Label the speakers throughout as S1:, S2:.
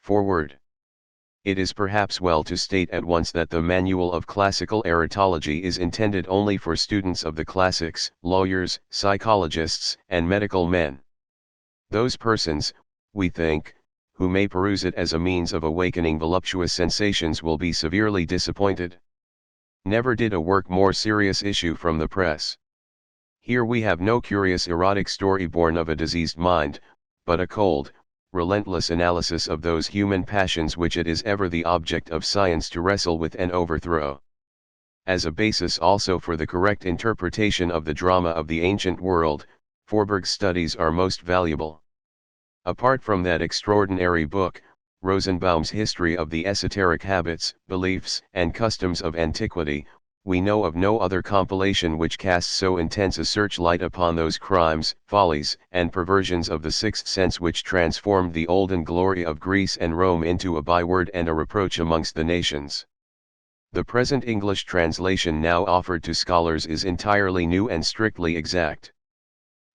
S1: Forward. It is perhaps well to state at once that the Manual of Classical Erotology is intended only for students of the classics, lawyers, psychologists, and medical men. Those persons, we think, who may peruse it as a means of awakening voluptuous sensations will be severely disappointed. Never did a work more serious issue from the press. Here we have no curious erotic story born of a diseased mind, but a cold, relentless analysis of those human passions which it is ever the object of science to wrestle with and overthrow. As a basis also for the correct interpretation of the drama of the ancient world, Forberg's studies are most valuable. Apart from that extraordinary book, Rosenbaum's History of the Esoteric Habits, Beliefs, and Customs of Antiquity, we know of no other compilation which casts so intense a searchlight upon those crimes, follies, and perversions of the sixth sense which transformed the olden glory of Greece and Rome into a byword and a reproach amongst the nations. The present English translation now offered to scholars is entirely new and strictly exact.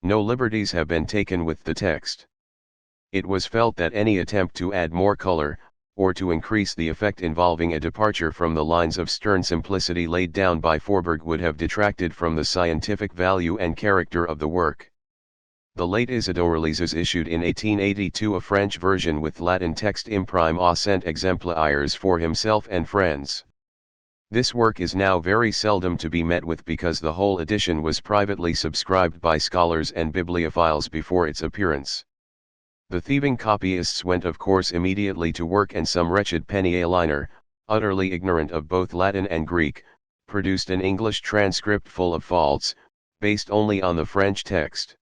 S1: No liberties have been taken with the text. It was felt that any attempt to add more color, or to increase the effect involving a departure from the lines of stern simplicity laid down by Forberg would have detracted from the scientific value and character of the work. The late Isidore Lizes issued in 1882 a French version with Latin text imprime aux cent exemplaires for himself and friends. This work is now very seldom to be met with because the whole edition was privately subscribed by scholars and bibliophiles before its appearance. The thieving copyists went of course immediately to work, and some wretched penny a liner, utterly ignorant of both Latin and Greek, produced an English transcript full of faults, based only on the French text.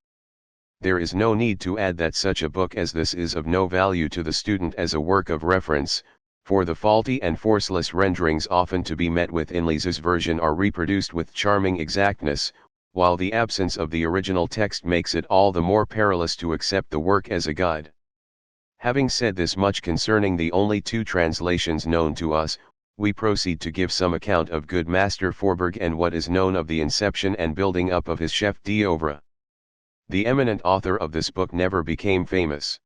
S1: There is no need to add that such a book as this is of no value to the student as a work of reference, for the faulty and forceless renderings often to be met with in Liz's version are reproduced with charming exactness, while the absence of the original text makes it all the more perilous to accept the work as a guide. Having said this much concerning the only two translations known to us, we proceed to give some account of good Master Forberg and what is known of the inception and building up of his chef d'oeuvre. The eminent author of this book never became famous.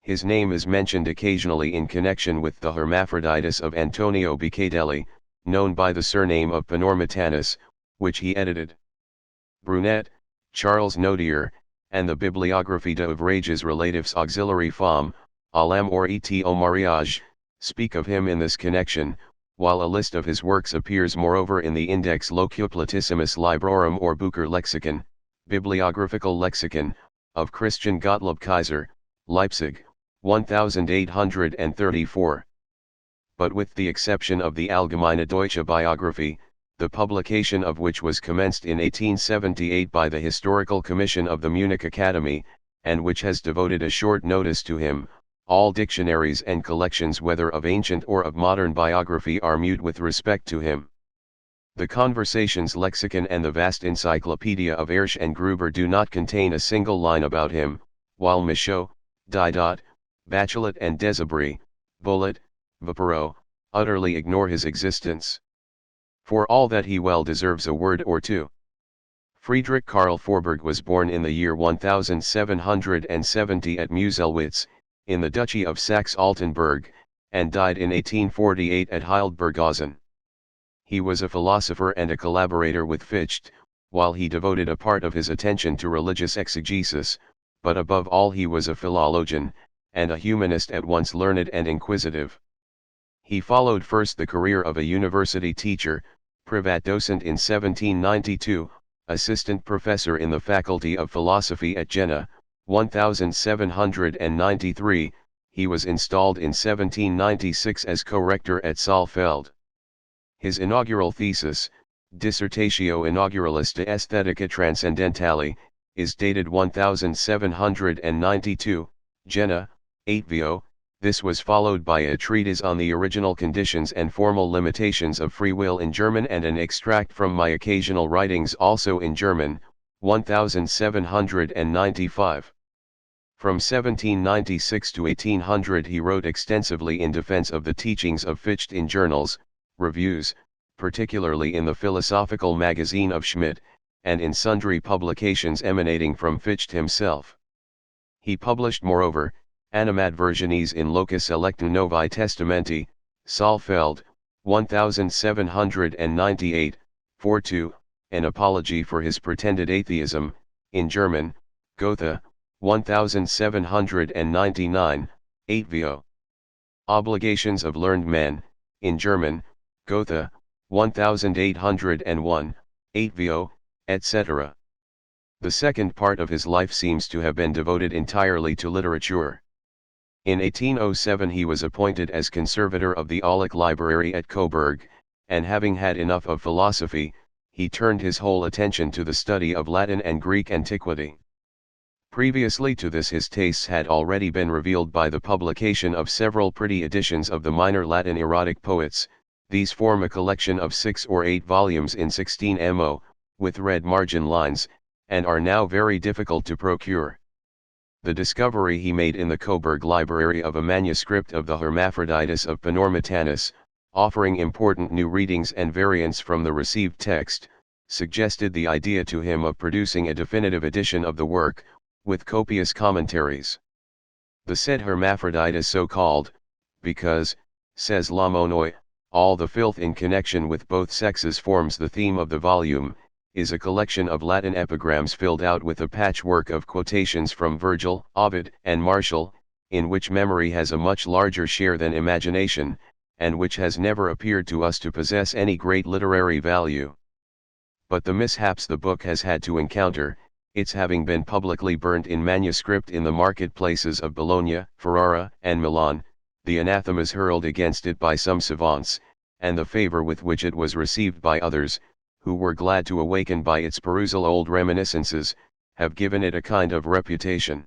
S1: His name is mentioned occasionally in connection with the Hermaphroditus of Antonio Bicadelli, known by the surname of Panormitanus, which he edited. Brunet, Charles Nodier, and the Bibliographie d'Ouvrages Relatifs Auxiliary Femmes, à l'amour et au mariage, speak of him in this connection, while a list of his works appears moreover in the Index Locuplatissimus Librorum or Bucher Lexicon, Bibliographical Lexicon, of Christian Gottlob Kaiser, Leipzig, 1834. But with the exception of the Allgemeine Deutsche Biographie, the publication of which was commenced in 1878 by the Historical Commission of the Munich Academy, and which has devoted a short notice to him, all dictionaries and collections whether of ancient or of modern biography are mute with respect to him. The Conversations Lexicon and the vast Encyclopedia of Ersch and Gruber do not contain a single line about him, while Michaud, Didot, Bachelet and Desabry, Bullet, Vapereau, utterly ignore his existence. For all that he well deserves a word or two. Friedrich Karl Forberg was born in the year 1770 at Muselwitz, in the Duchy of Saxe-Altenburg, and died in 1848 at Hildburghausen. He was a philosopher and a collaborator with Fichte, while he devoted a part of his attention to religious exegesis, but above all he was a philologian, and a humanist at once learned and inquisitive. He followed first the career of a university teacher, Privatdozent in 1792, assistant professor in the Faculty of Philosophy at Jena, 1793, he was installed in 1796 as co-rector at Saalfeld. His inaugural thesis, Dissertatio Inauguralis de Aesthetica Transcendentali, is dated 1792, Jena, 8vo. This was followed by a treatise on the original conditions and formal limitations of free will in German and an extract from my occasional writings also in German, 1795. From 1796 to 1800 he wrote extensively in defense of the teachings of Fichte in journals, reviews, particularly in the philosophical magazine of Schmidt, and in sundry publications emanating from Fichte himself. He published moreover, Animadversiones in locus electum novae testamenti, Saalfeld, 1798, 4-2, an apology for his pretended atheism, in German, Gotha, 1799, 8 Obligations of learned men, in German, Gotha, 1801, 8 etc. The second part of his life seems to have been devoted entirely to literature. In 1807 he was appointed as conservator of the Aulic Library at Coburg, and having had enough of philosophy, he turned his whole attention to the study of Latin and Greek antiquity. Previously to this his tastes had already been revealed by the publication of several pretty editions of the minor Latin erotic poets. These form a collection of 6 or 8 volumes in 16mo, with red margin lines, and are now very difficult to procure. The discovery he made in the Coburg Library of a manuscript of the Hermaphroditus of Panormitanus, offering important new readings and variants from the received text, suggested the idea to him of producing a definitive edition of the work, with copious commentaries. The said Hermaphroditus so called, because, says Lamonnoy, all the filth in connection with both sexes forms the theme of the volume, is a collection of Latin epigrams filled out with a patchwork of quotations from Virgil, Ovid, and Martial, in which memory has a much larger share than imagination, and which has never appeared to us to possess any great literary value. But the mishaps the book has had to encounter, its having been publicly burnt in manuscript in the marketplaces of Bologna, Ferrara, and Milan, the anathemas hurled against it by some savants, and the favor with which it was received by others, who were glad to awaken by its perusal old reminiscences, have given it a kind of reputation.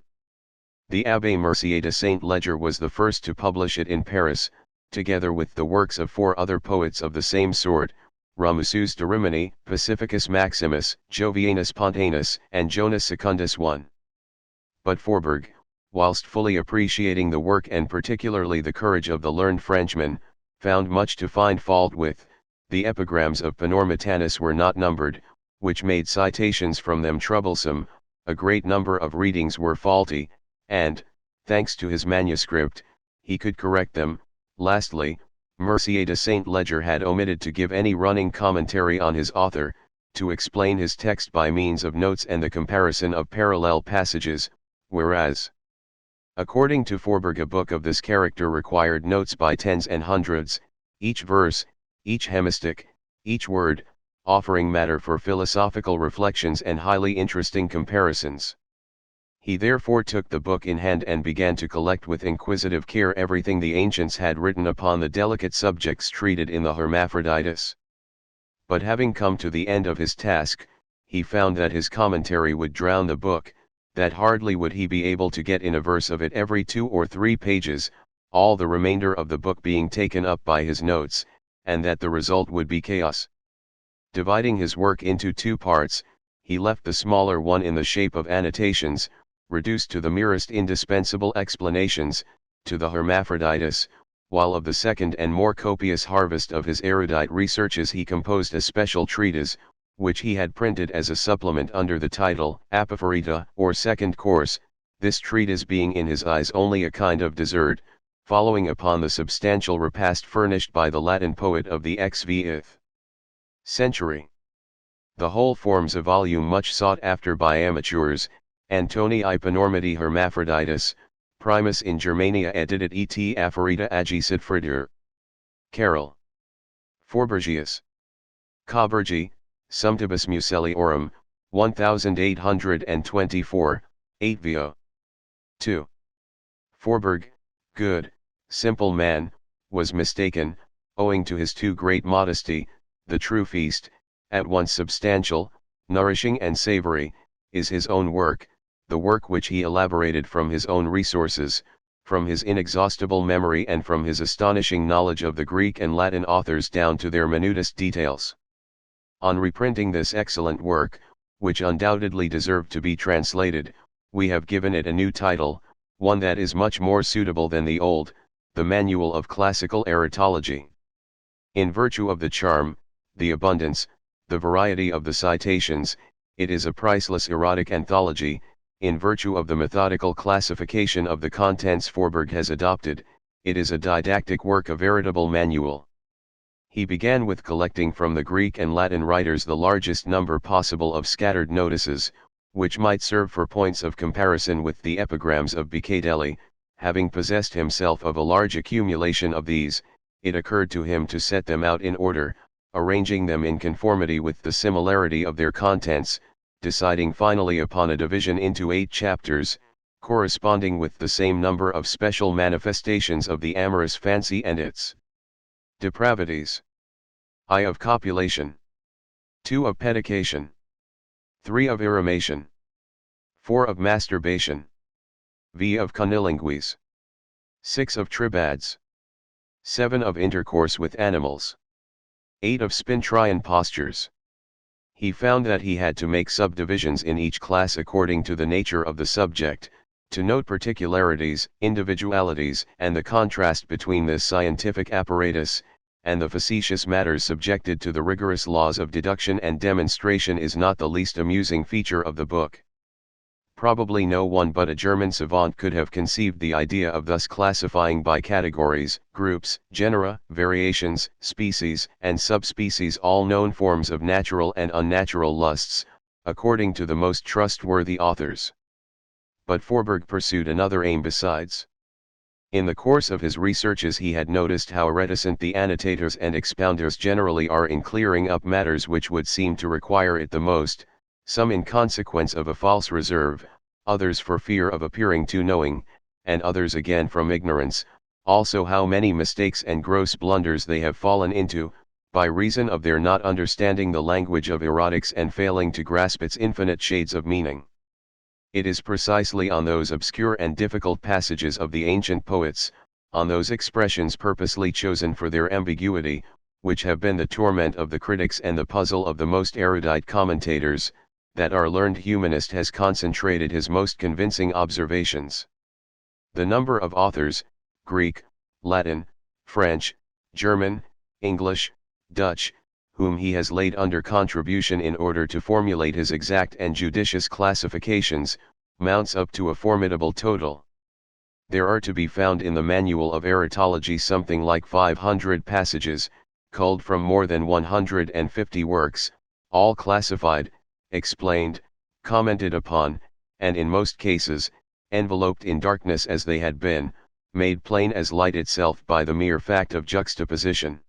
S1: The Abbé Mercier de Saint Leger was the first to publish it in Paris, together with the works of 4 other poets of the same sort, Ramusus de Rimini, Pacificus Maximus, Jovianus Pontanus, and Jonas Secundus I. But Forberg, whilst fully appreciating the work and particularly the courage of the learned Frenchman, found much to find fault with. The epigrams of Panormitanus were not numbered, which made citations from them troublesome, a great number of readings were faulty, and, thanks to his manuscript, he could correct them. Lastly, Mercier de Saint Leger had omitted to give any running commentary on his author, to explain his text by means of notes and the comparison of parallel passages, whereas, according to Forberg, a book of this character required notes by tens and hundreds, each verse, each hemistich, each word, offering matter for philosophical reflections and highly interesting comparisons. He therefore took the book in hand and began to collect with inquisitive care everything the ancients had written upon the delicate subjects treated in the Hermaphroditus. But having come to the end of his task, he found that his commentary would drown the book, that hardly would he be able to get in a verse of it every 2 or 3 pages, all the remainder of the book being taken up by his notes, and that the result would be chaos. Dividing his work into 2 parts, he left the smaller one in the shape of annotations, reduced to the merest indispensable explanations, to the Hermaphroditus, while of the second and more copious harvest of his erudite researches he composed a special treatise, which he had printed as a supplement under the title, Apophoreta, or Second Course, this treatise being in his eyes only a kind of dessert, following upon the substantial repast furnished by the Latin poet of the XVth century. The whole forms a volume much sought after by amateurs. Antoni I Panormiti Hermaphroditus, primus in Germania edidit et aphoreta agicit Friedrich. Carol. Forbergius. Coburgi, Sumptibus Mucelliorum, 1824, 8 vo. 2. Forberg, good, simple man, was mistaken, owing to his too great modesty. The true feast, at once substantial, nourishing and savory, is his own work, the work which he elaborated from his own resources, from his inexhaustible memory and from his astonishing knowledge of the Greek and Latin authors down to their minutest details. On reprinting this excellent work, which undoubtedly deserved to be translated, we have given it a new title, one that is much more suitable than the old, the Manual of Classical Erotology. In virtue of the charm, the abundance, the variety of the citations, it is a priceless erotic anthology, in virtue of the methodical classification of the contents Forberg has adopted, it is a didactic work, a veritable manual. He began with collecting from the Greek and Latin writers the largest number possible of scattered notices, which might serve for points of comparison with the epigrams of Beccadelli. Having possessed himself of a large accumulation of these, it occurred to him to set them out in order, arranging them in conformity with the similarity of their contents, deciding finally upon a division into 8 chapters, corresponding with the same number of special manifestations of the amorous fancy and its depravities. I of copulation. 2 of pedication. 3 of irrimation. 4 of masturbation. V of cunnilingues. 6 of tribads. 7 of intercourse with animals. 8 of spintrian postures. He found that he had to make subdivisions in each class according to the nature of the subject, to note particularities, individualities, and the contrast between this scientific apparatus, and the facetious matters subjected to the rigorous laws of deduction and demonstration is not the least amusing feature of the book. Probably no one but a German savant could have conceived the idea of thus classifying by categories, groups, genera, variations, species, and subspecies all known forms of natural and unnatural lusts, according to the most trustworthy authors. But Forberg pursued another aim besides. In the course of his researches he had noticed how reticent the annotators and expounders generally are in clearing up matters which would seem to require it the most, some in consequence of a false reserve, others for fear of appearing too knowing, and others again from ignorance, also how many mistakes and gross blunders they have fallen into, by reason of their not understanding the language of erotics and failing to grasp its infinite shades of meaning. It is precisely on those obscure and difficult passages of the ancient poets, on those expressions purposely chosen for their ambiguity, which have been the torment of the critics and the puzzle of the most erudite commentators, that our learned humanist has concentrated his most convincing observations. The number of authors, Greek, Latin, French, German, English, Dutch, whom he has laid under contribution in order to formulate his exact and judicious classifications, mounts up to a formidable total. There are to be found in the Manual of Erotology something like 500 passages, culled from more than 150 works, all classified, explained, commented upon, and in most cases, enveloped in darkness as they had been, made plain as light itself by the mere fact of juxtaposition.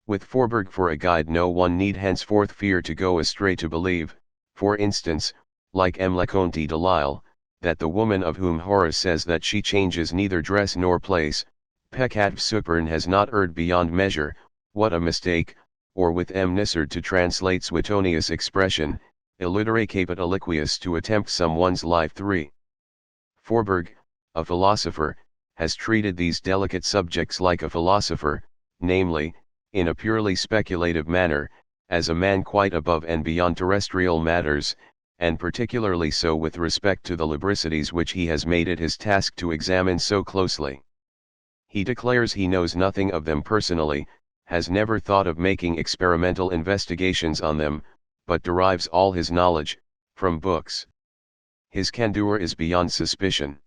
S1: With Forberg for a guide no one need henceforth fear to go astray to believe, for instance, like M. Leconte de Lisle, that the woman of whom Horace says that she changes neither dress nor place, peccat supern has not erred beyond measure, what a mistake, or with M. Nissard to translate Suetonius' expression, illudere caput aliquis to attempt some one's life. 3. Forberg, a philosopher, has treated these delicate subjects like a philosopher, namely, in a purely speculative manner, as a man quite above and beyond terrestrial matters, and particularly so with respect to the lubricities which he has made it his task to examine so closely. He declares he knows nothing of them personally, has never thought of making experimental investigations on them, but derives all his knowledge from books. His candor is beyond suspicion.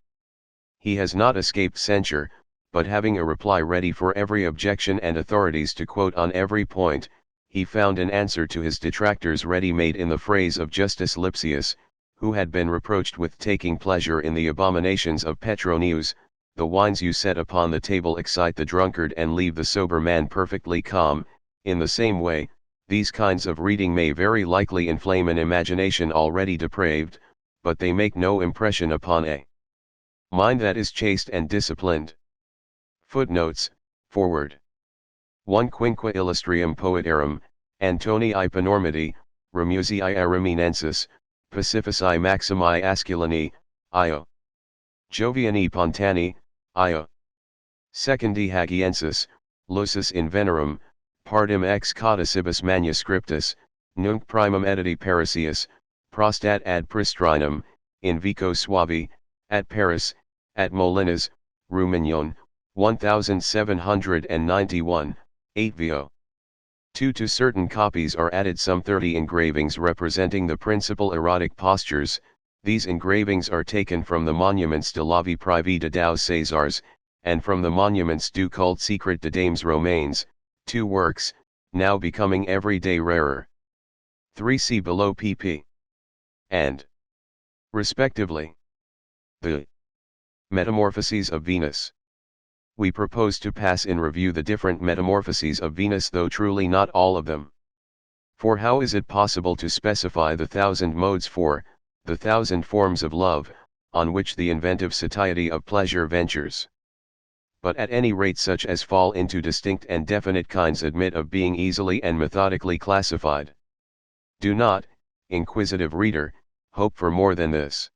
S1: He has not escaped censure, but having a reply ready for every objection and authorities to quote on every point, he found an answer to his detractors ready-made in the phrase of Justus Lipsius, who had been reproached with taking pleasure in the abominations of Petronius. The wines you set upon the table excite the drunkard and leave the sober man perfectly calm. In the same way, these kinds of reading may very likely inflame an imagination already depraved, but they make no impression upon a mind that is chaste and disciplined. Footnotes, forward. 1 Quinque illustrium poetarum, Antonii Panormidi, Remusii Ariminensis, Pacifici Maximi Asculani, Io. Joviani Pontani, Io. Secundi Hagiensis, Lucis in Venerum, partem ex codicibus manuscriptus, nunc primum editi Parisius, prostat ad Pristrinum, in Vico Suavi, at Paris, at Molinas, Rumignon, 1791, 8 vo. 2 To certain copies are added some 30 engravings representing the principal erotic postures, These engravings are taken from the Monuments de la vie privée de Deux Césars, and from the Monuments du culte secret de Dames Romaines, 2 works, now becoming every day rarer. 3 see below pp. And, respectively, the Metamorphoses of Venus. We propose to pass in review the different metamorphoses of Venus, though truly not all of them. For how is it possible to specify the 1,000 modes for, the 1,000 forms of love, on which the inventive satiety of pleasure ventures? But at any rate such as fall into distinct and definite kinds admit of being easily and methodically classified. Do not, inquisitive reader, hope for more than this.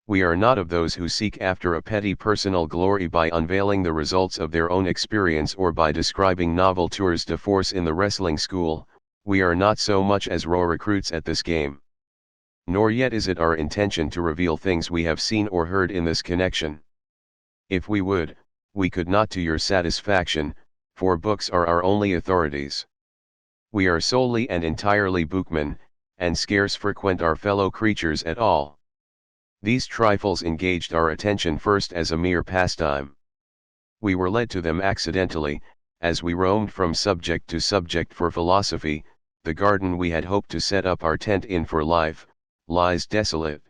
S1: We are not of those who seek after a petty personal glory by unveiling the results of their own experience or by describing novel tours de force in the wrestling school. We are not so much as raw recruits at this game. Nor yet is it our intention to reveal things we have seen or heard in this connection. If we would, we could not to your satisfaction, for books are our only authorities. We are solely and entirely bookmen, and scarce frequent our fellow creatures at all. These trifles engaged our attention first as a mere pastime. We were led to them accidentally, as we roamed from subject to subject for philosophy. The garden we had hoped to set up our tent in for life, lies desolate.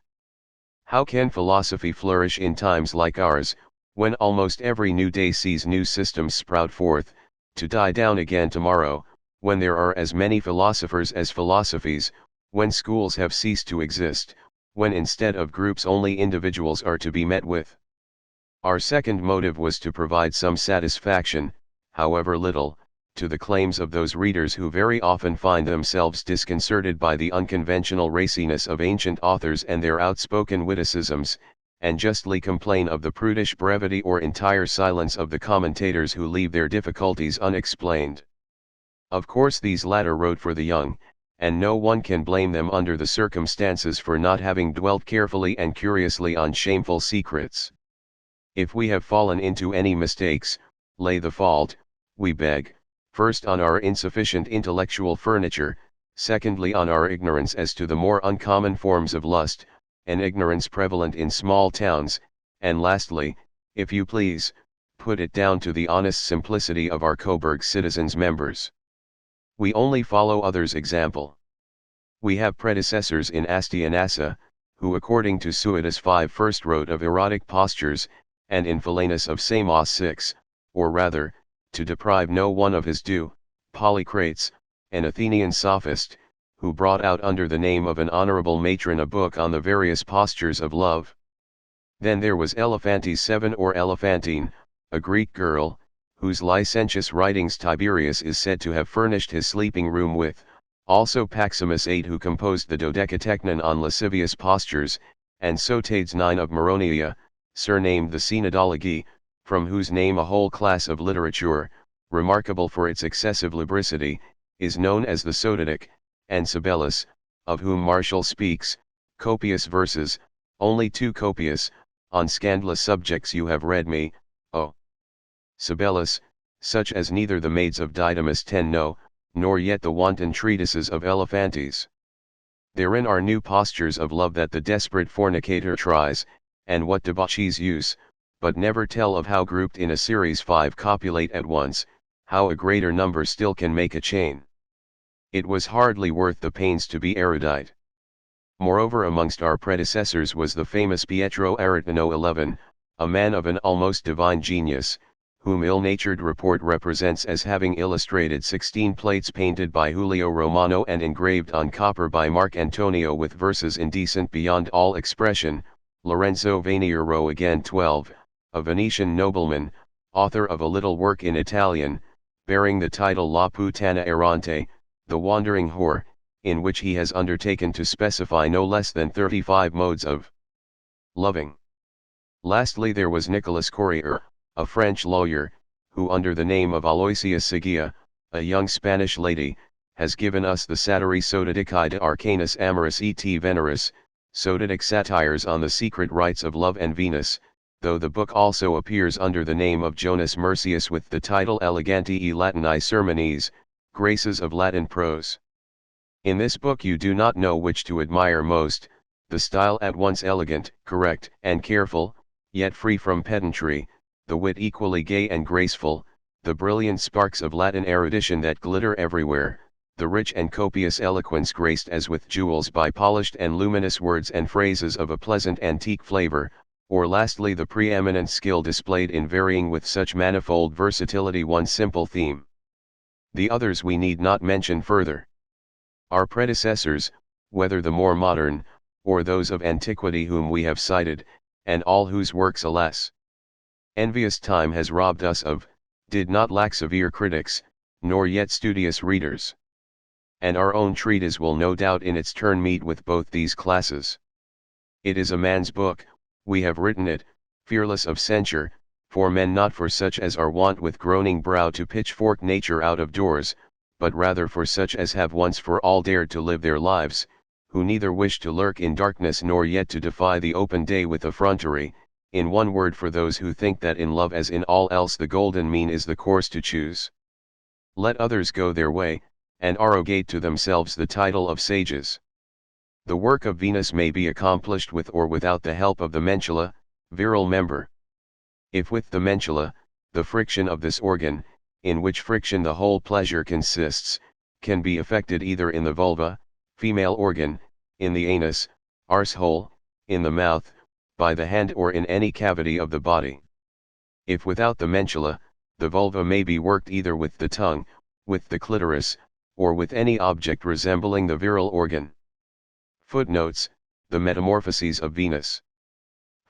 S1: How can philosophy flourish in times like ours, when almost every new day sees new systems sprout forth, to die down again tomorrow, when there are as many philosophers as philosophies, when schools have ceased to exist, when instead of groups only individuals are to be met with? Our second motive was to provide some satisfaction, however little, to the claims of those readers who very often find themselves disconcerted by the unconventional raciness of ancient authors and their outspoken witticisms, and justly complain of the prudish brevity or entire silence of the commentators who leave their difficulties unexplained. Of course these latter wrote for the young, and no one can blame them under the circumstances for not having dwelt carefully and curiously on shameful secrets. If we have fallen into any mistakes, lay the fault, we beg, first on our insufficient intellectual furniture, secondly on our ignorance as to the more uncommon forms of lust, an ignorance prevalent in small towns, and lastly, if you please, put it down to the honest simplicity of our Coburg citizens members. We only follow others' example. We have predecessors in Astyanaxa, who according to Suidas 5 first wrote of erotic postures, and in Philanus of Samos 6, or rather, to deprive no one of his due, Polycrates, an Athenian sophist, who brought out under the name of an honorable matron a book on the various postures of love. Then there was Elephantes 7 or Elephantine, a Greek girl, whose licentious writings Tiberius is said to have furnished his sleeping room with, also Paximus 8 who composed the Dodecatechnon on lascivious postures, and Sotades 9 of Maroneia, surnamed the Synodology, from whose name a whole class of literature, remarkable for its excessive lubricity, is known as the Sotadic, and Sabellus, of whom Martial speaks, copious verses, only too copious, on scandalous subjects you have read me, O Sabellus, such as neither the maids of Didymus 10 know, nor yet the wanton treatises of Elephantes. Therein are new postures of love that the desperate fornicator tries, and what debauchees use, but never tell of how grouped in a series 5 copulate at once, how a greater number still can make a chain. It was hardly worth the pains to be erudite. Moreover, amongst our predecessors was the famous Pietro Aretino 11, a man of an almost divine genius, whom ill-natured report represents as having illustrated 16 plates painted by Julio Romano and engraved on copper by Marc Antonio with verses indecent beyond all expression. Lorenzo Vaniero again 12, a Venetian nobleman, author of a little work in Italian, bearing the title La Puttana Errante, the Wandering Whore, in which he has undertaken to specify no less than 35 modes of loving. Lastly there was Nicolas Courier, a French lawyer, who under the name of Aloysia Seguia, a young Spanish lady, has given us the Satiri Sotadici de Arcanis Amoris et Veneris, Sotadic satires on the secret rites of love and Venus, though the book also appears under the name of Jonas Mercius with the title Elegantii Latini Sermones, Graces of Latin Prose. In this book you do not know which to admire most, the style at once elegant, correct, and careful, yet free from pedantry, the wit equally gay and graceful, the brilliant sparks of Latin erudition that glitter everywhere, the rich and copious eloquence graced as with jewels by polished and luminous words and phrases of a pleasant antique flavor, or lastly the preeminent skill displayed in varying with such manifold versatility one simple theme. The others we need not mention further. Our predecessors, whether the more modern, or those of antiquity whom we have cited, and all whose works alas, envious time has robbed us of, did not lack severe critics, nor yet studious readers. And our own treatise will no doubt in its turn meet with both these classes. It is a man's book, we have written it, fearless of censure, for men, not for such as are wont with groaning brow to pitchfork nature out of doors, but rather for such as have once for all dared to live their lives, who neither wish to lurk in darkness nor yet to defy the open day with effrontery, in one word for those who think that in love as in all else the golden mean is the course to choose. Let others go their way, and arrogate to themselves the title of sages. The work of Venus may be accomplished with or without the help of the mentula, virile member. If with the mentula, the friction of this organ, in which friction the whole pleasure consists, can be effected either in the vulva, female organ, in the anus, arsehole, in the mouth, by the hand or in any cavity of the body. If without the mentula, the vulva may be worked either with the tongue, with the clitoris, or with any object resembling the virile organ. Footnotes, the Metamorphoses of Venus.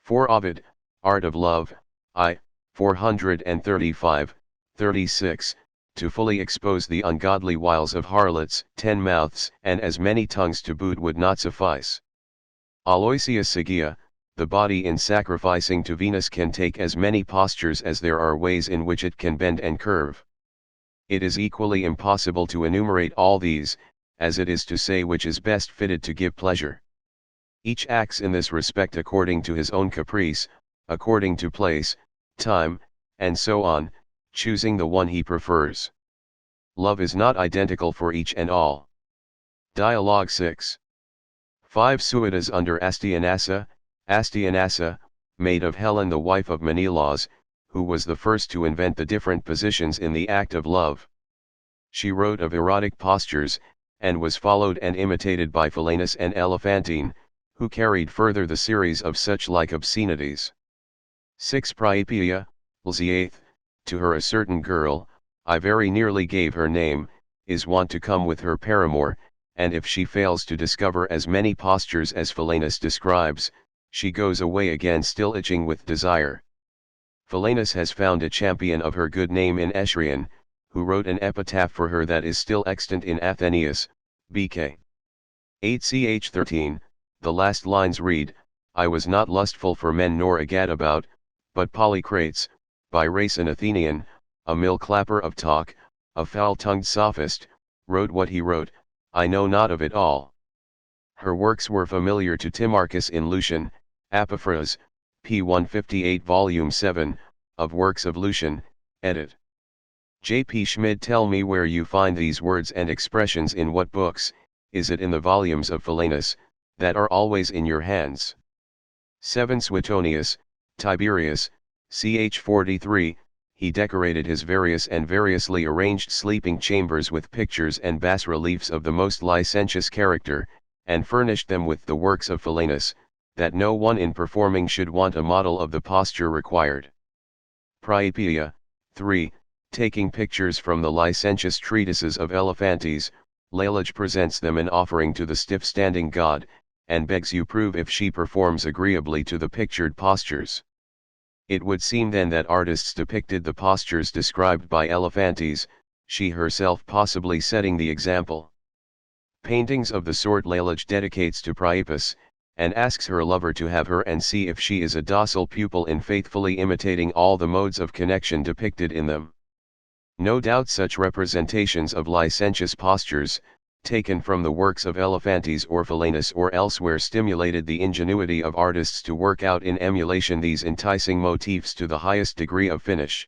S1: For Ovid, Art of Love, I, 435, 36, to fully expose the ungodly wiles of harlots, 10 mouths and as many tongues to boot would not suffice. Aloysius Sagia, the body in sacrificing to Venus can take as many postures as there are ways in which it can bend and curve. It is equally impossible to enumerate all these, as it is to say which is best fitted to give pleasure. Each acts in this respect according to his own caprice, according to place, time, and so on, choosing the one he prefers. Love is not identical for each and all. Dialogue 6. 5 Suidas under Astyanaxa, maid of Helen the wife of Menelaus, who was the first to invent the different positions in the act of love. She wrote of erotic postures, and was followed and imitated by Philaenis and Elephantine, who carried further the series of such like obscenities. 6 Priapia, Lziath, to her a certain girl, I very nearly gave her name, is wont to come with her paramour, and if she fails to discover as many postures as Philaenis describes, she goes away again still itching with desire. Philaenis has found a champion of her good name in Eschrion, who wrote an epitaph for her that is still extant in Athenaeus, BK 8ch 13, the last lines read, I was not lustful for men nor a gadabout, but Polycrates, by race an Athenian, a mill-clapper of talk, a foul-tongued sophist, wrote what he wrote, I know not of it all. Her works were familiar to Timarchus in Lucian, Epiphras, p. 158 Volume 7, of Works of Lucian, edit. J. P. Schmid, tell me where you find these words and expressions, in what books, is it in the volumes of Philaenis, that are always in your hands? 7 Suetonius, Tiberius, ch. 43, he decorated his various and variously arranged sleeping chambers with pictures and bas-reliefs of the most licentious character, and furnished them with the works of Philaenis, that no one in performing should want a model of the posture required. Priapia, 3, taking pictures from the licentious treatises of Elephantes, Lalage presents them in offering to the stiff-standing god, and begs you prove if she performs agreeably to the pictured postures. It would seem then that artists depicted the postures described by Elephantes, she herself possibly setting the example. Paintings of the sort Lalage dedicates to Priapus, and asks her lover to have her and see if she is a docile pupil in faithfully imitating all the modes of connection depicted in them. No doubt such representations of licentious postures, taken from the works of Elephantes or Philaenis or elsewhere, stimulated the ingenuity of artists to work out in emulation these enticing motifs to the highest degree of finish.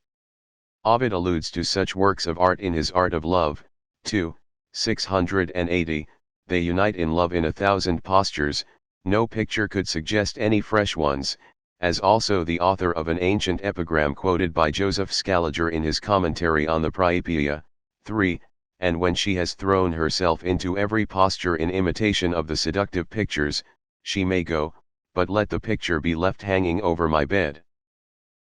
S1: Ovid alludes to such works of art in his Art of Love, 2, 680, they unite in love in 1,000 postures, No picture could suggest any fresh ones, as also the author of an ancient epigram quoted by Joseph Scaliger in his commentary on the Priapeia, 3, and when she has thrown herself into every posture in imitation of the seductive pictures, she may go, but let the picture be left hanging over my bed.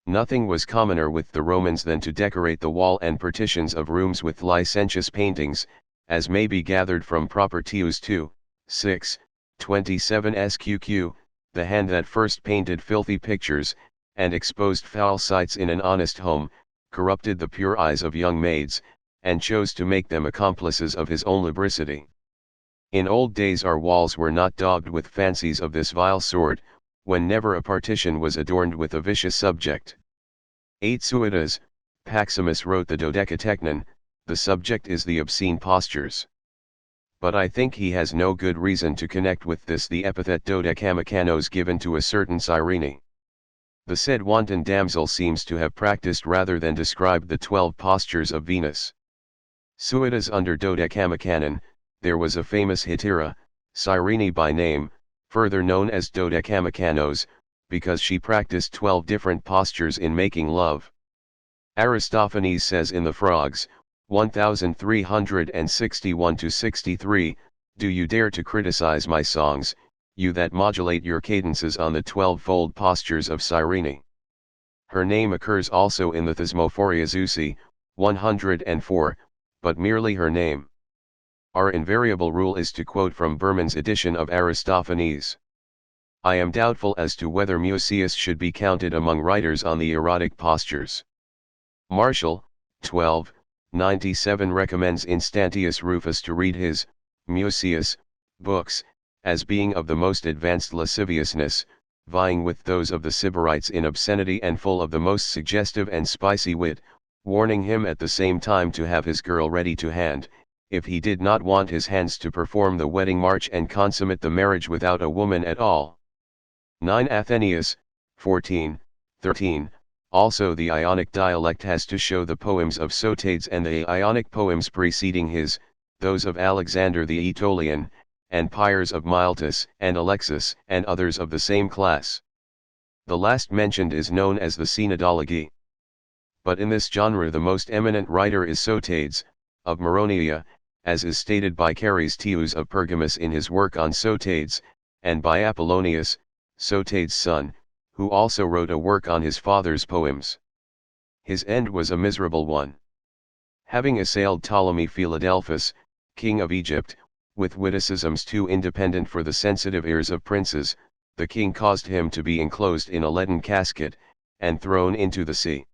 S1: Nothing was commoner with the Romans than to decorate the wall and partitions of rooms with licentious paintings, as may be gathered from Propertius 2, 6, 27 SQQ, the hand that first painted filthy pictures, and exposed foul sights in an honest home, corrupted the pure eyes of young maids, and chose to make them accomplices of his own lubricity. In old days our walls were not daubed with fancies of this vile sort, when never a partition was adorned with a vicious subject. 8 Suidas, Paximus wrote the Dodecatechnon, the subject is the obscene postures. But I think he has no good reason to connect with this the epithet Dodecamakanos given to a certain Cyrene. The said wanton damsel seems to have practiced rather than described the 12 postures of Venus. Suidas under Dodecamakanon, there was a famous Hetera, Cyrene by name, further known as Dodecamakanos, because she practiced 12 different postures in making love. Aristophanes says in the Frogs, 1361-63, do you dare to criticize my songs, you that modulate your cadences on the 12-fold postures of Cyrene? Her name occurs also in the Thesmophoria Zeusi, 104, but merely her name. Our invariable rule is to quote from Berman's edition of Aristophanes. I am doubtful as to whether Musaeus should be counted among writers on the erotic postures. Martial, 12, 97 recommends Instantius Rufus to read his, Musaeus, books, as being of the most advanced lasciviousness, vying with those of the Sybarites in obscenity and full of the most suggestive and spicy wit, warning him at the same time to have his girl ready to hand, if he did not want his hands to perform the wedding march and consummate the marriage without a woman at all. 9 Athenaeus, 14, 13, also the Ionic dialect has to show the poems of Sotades and the Ionic poems preceding his, those of Alexander the Aetolian, and Pyres of Miletus and Alexis and others of the same class. The last mentioned is known as the Cynodology. But in this genre the most eminent writer is Sotades, of Maroneia, as is stated by Charisteus of Pergamus in his work on Sotades, and by Apollonius, Sotades' son, who also wrote a work on his father's poems. His end was a miserable one. Having assailed Ptolemy Philadelphus, king of Egypt, with witticisms too independent for the sensitive ears of princes, the king caused him to be enclosed in a leaden casket, and thrown into the sea.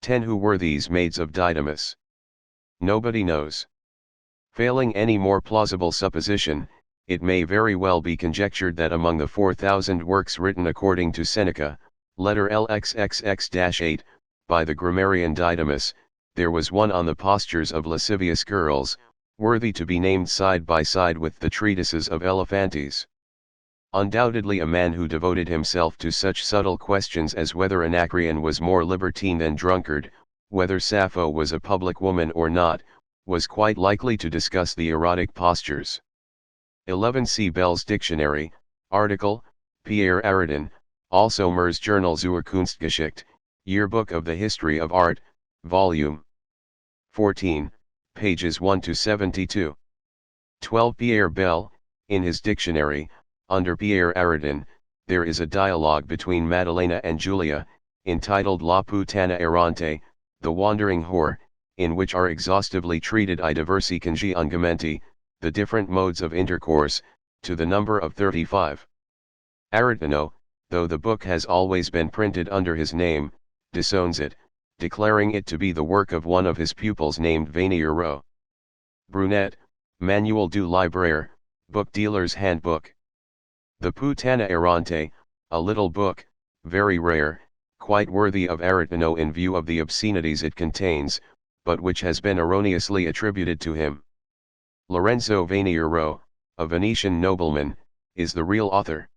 S1: 10 Who were these maids of Didymus? Nobody knows. Failing any more plausible supposition, it may very well be conjectured that among the 4,000 works written according to Seneca, letter LXXX-8, by the grammarian Didymus, there was one on the postures of lascivious girls, worthy to be named side by side with the treatises of Elephantes. Undoubtedly a man who devoted himself to such subtle questions as whether Anacreon was more libertine than drunkard, whether Sappho was a public woman or not, was quite likely to discuss the erotic postures. 11 See Bell's Dictionary, article, Pierre Aridin, also Mers Journal zur Kunstgeschichte, Yearbook of the History of Art, Volume 14, pages 1 to 72. 12 Pierre Bell, in his dictionary, under Pierre Aridin, there is a dialogue between Maddalena and Julia, entitled La Putana Errante, the Wandering Whore, in which are exhaustively treated I diversi congiungamenti, the different modes of intercourse, to the number of 35. Aretino, though the book has always been printed under his name, disowns it, declaring it to be the work of one of his pupils named Veneris. Brunet, Manual du Libraire, Book Dealer's Handbook. The Putana Errante, a little book, very rare, quite worthy of Aretino in view of the obscenities it contains, but which has been erroneously attributed to him. Lorenzo Veneris, a Venetian nobleman, is the real author.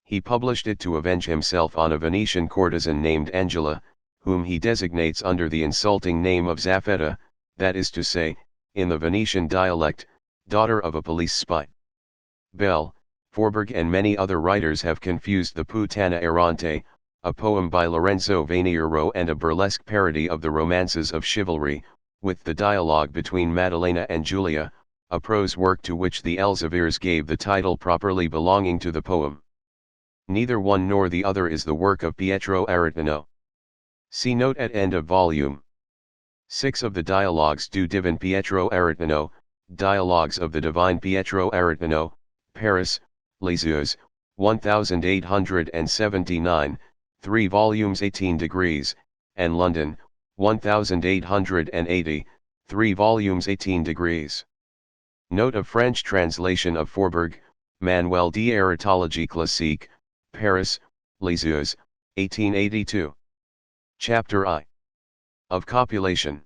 S1: He published it to avenge himself on a Venetian courtesan named Angela, whom he designates under the insulting name of Zaffetta, that is to say, in the Venetian dialect, daughter of a police spy. Bell, Forberg and many other writers have confused the Puttana Errante, a poem by Lorenzo Veniero and a burlesque parody of the romances of chivalry, with the dialogue between Maddalena and Julia, a prose work to which the Elzevirs gave the title properly belonging to the poem. Neither one nor the other is the work of Pietro Aretino. See note at end of volume. 6 of the dialogues du Divin Pietro Aretino, Dialogues of the Divine Pietro Aretino, Paris, Les 1879, 3 volumes 18 degrees, and London, 1880, 3 volumes 18 degrees. Note of French translation of Forberg, Manuel de Erotology Classique, Paris, Les 1882. Chapter I. Of copulation.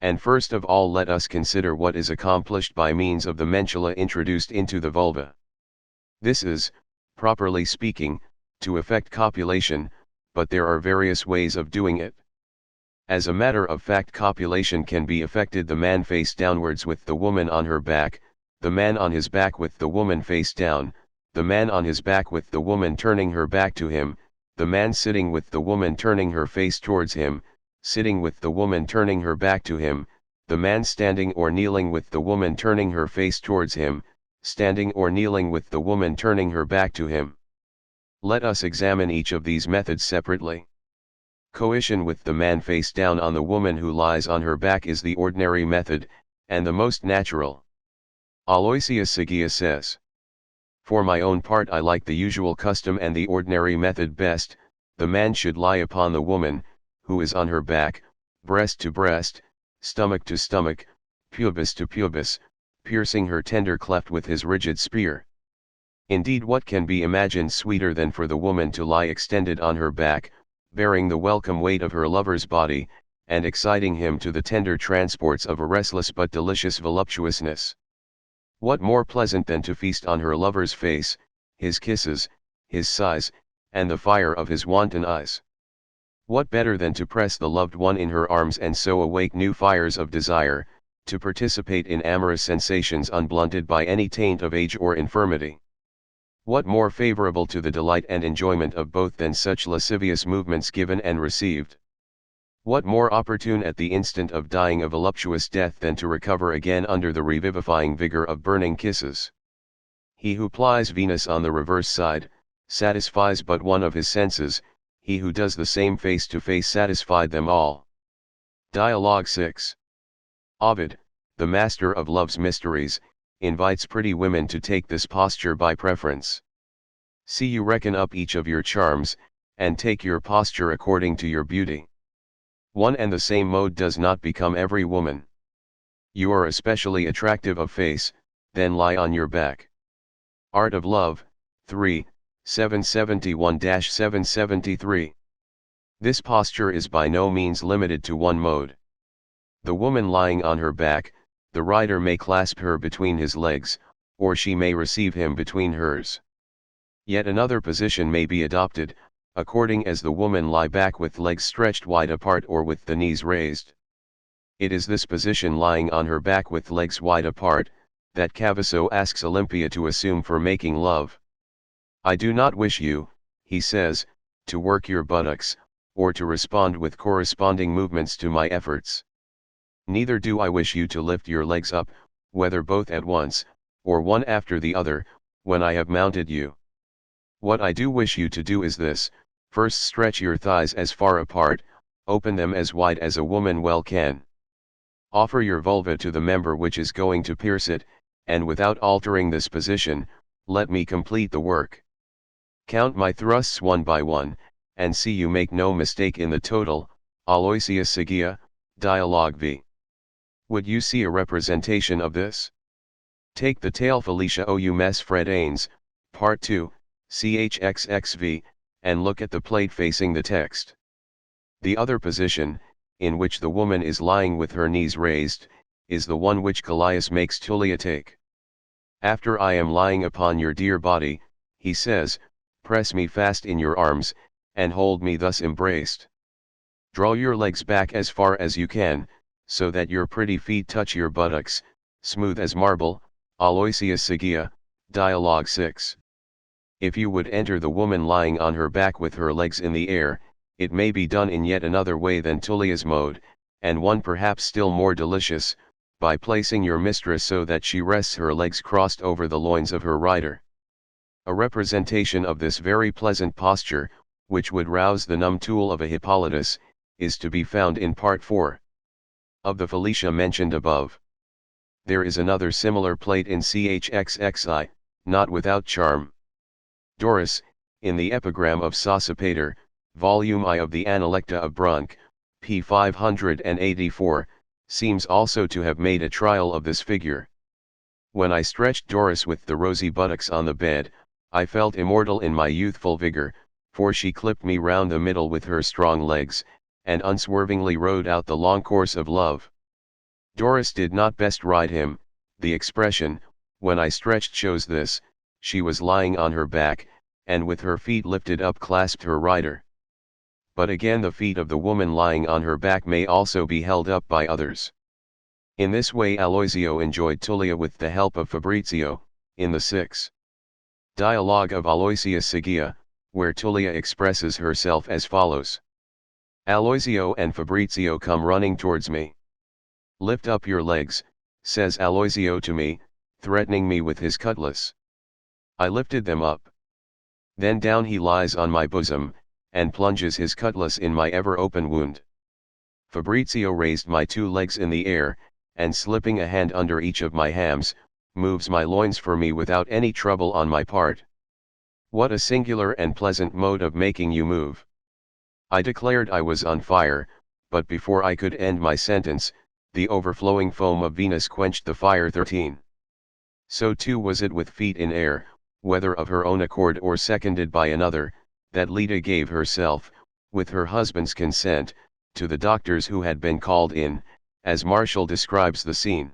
S1: And first of all let us consider what is accomplished by means of the mentula introduced into the vulva. This is, properly speaking, to effect copulation, but there are various ways of doing it. As a matter of fact, copulation can be effected the man face downwards with the woman on her back, the man on his back with the woman face down, the man on his back with the woman turning her back to him, the man sitting with the woman turning her face towards him, sitting with the woman turning her back to him, the man standing or kneeling with the woman turning her face towards him, standing or kneeling with the woman turning her back to him. Let us examine each of these methods separately. Coition with the man face down on the woman who lies on her back is the ordinary method, and the most natural. Aloysius Sigia says, "For my own part I like the usual custom and the ordinary method best. The man should lie upon the woman, who is on her back, breast to breast, stomach to stomach, pubis to pubis, piercing her tender cleft with his rigid spear. Indeed, what can be imagined sweeter than for the woman to lie extended on her back, bearing the welcome weight of her lover's body, and exciting him to the tender transports of a restless but delicious voluptuousness? What more pleasant than to feast on her lover's face, his kisses, his sighs, and the fire of his wanton eyes? What better than to press the loved one in her arms and so awake new fires of desire, to participate in amorous sensations unblunted by any taint of age or infirmity? What more favorable to the delight and enjoyment of both than such lascivious movements given and received? What more opportune at the instant of dying a voluptuous death than to recover again under the revivifying vigor of burning kisses? He who plies Venus on the reverse side, satisfies but one of his senses, he who does the same face to face satisfied them all." Dialogue 6. Ovid, the master of love's mysteries, invites pretty women to take this posture by preference. See you reckon up each of your charms, and take your posture according to your beauty. One and the same mode does not become every woman. You are especially attractive of face, then lie on your back. Art of Love, 3, 771-773. This posture is by no means limited to one mode. The woman lying on her back, the rider may clasp her between his legs, or she may receive him between hers. Yet another position may be adopted, according as the woman lie back with legs stretched wide apart or with the knees raised. It is this position, lying on her back with legs wide apart, that Cavasso asks Olympia to assume for making love. "I do not wish you," he says, "to work your buttocks, or to respond with corresponding movements to my efforts. Neither do I wish you to lift your legs up, whether both at once, or one after the other, when I have mounted you. What I do wish you to do is this: first stretch your thighs as far apart, open them as wide as a woman well can. Offer your vulva to the member which is going to pierce it, and without altering this position, let me complete the work. Count my thrusts one by one, and see you make no mistake in the total." Aloysius Sigia, Dialogue V. Would you see a representation of this? Take the tale Felicia ou mes Fredaines, Part 2, chxxv, and look at the plate facing the text. The other position, in which the woman is lying with her knees raised, is the one which Callias makes Tullia take. "After I am lying upon your dear body," he says, "press me fast in your arms, and hold me thus embraced. Draw your legs back as far as you can, so that your pretty feet touch your buttocks, smooth as marble." Aloysius Sigia, Dialogue 6. If you would enter the woman lying on her back with her legs in the air, it may be done in yet another way than Tullia's mode, and one perhaps still more delicious, by placing your mistress so that she rests her legs crossed over the loins of her rider. A representation of this very pleasant posture, which would rouse the numb tool of a Hippolytus, is to be found in Part 4 of the Felicia mentioned above. There is another similar plate in CHXXI, not without charm. Doris, in the epigram of Sosipater, Volume I of the Analecta of Brunck, p. 584, seems also to have made a trial of this figure. When I stretched Doris with the rosy buttocks on the bed, I felt immortal in my youthful vigor, for she clipped me round the middle with her strong legs, and unswervingly rode out the long course of love. Doris did not best ride him, the expression, when I stretched shows this, she was lying on her back, and with her feet lifted up clasped her rider. But again the feet of the woman lying on her back may also be held up by others. In this way Aloysio enjoyed Tullia with the help of Fabrizio, in the 6th Dialogue of Aloysius Sigia, where Tullia expresses herself as follows. Aloysio and Fabrizio come running towards me. Lift up your legs, says Aloysio to me, threatening me with his cutlass. I lifted them up. Then down he lies on my bosom, and plunges his cutlass in my ever-open wound. Fabrizio raised my 2 legs in the air, and slipping a hand under each of my hams, moves my loins for me without any trouble on my part. What a singular and pleasant mode of making you move! I declared I was on fire, but before I could end my sentence, the overflowing foam of Venus quenched the fire. 13. So too was it with feet in air, whether of her own accord or seconded by another, that Leda gave herself, with her husband's consent, to the doctors who had been called in, as Martial describes the scene.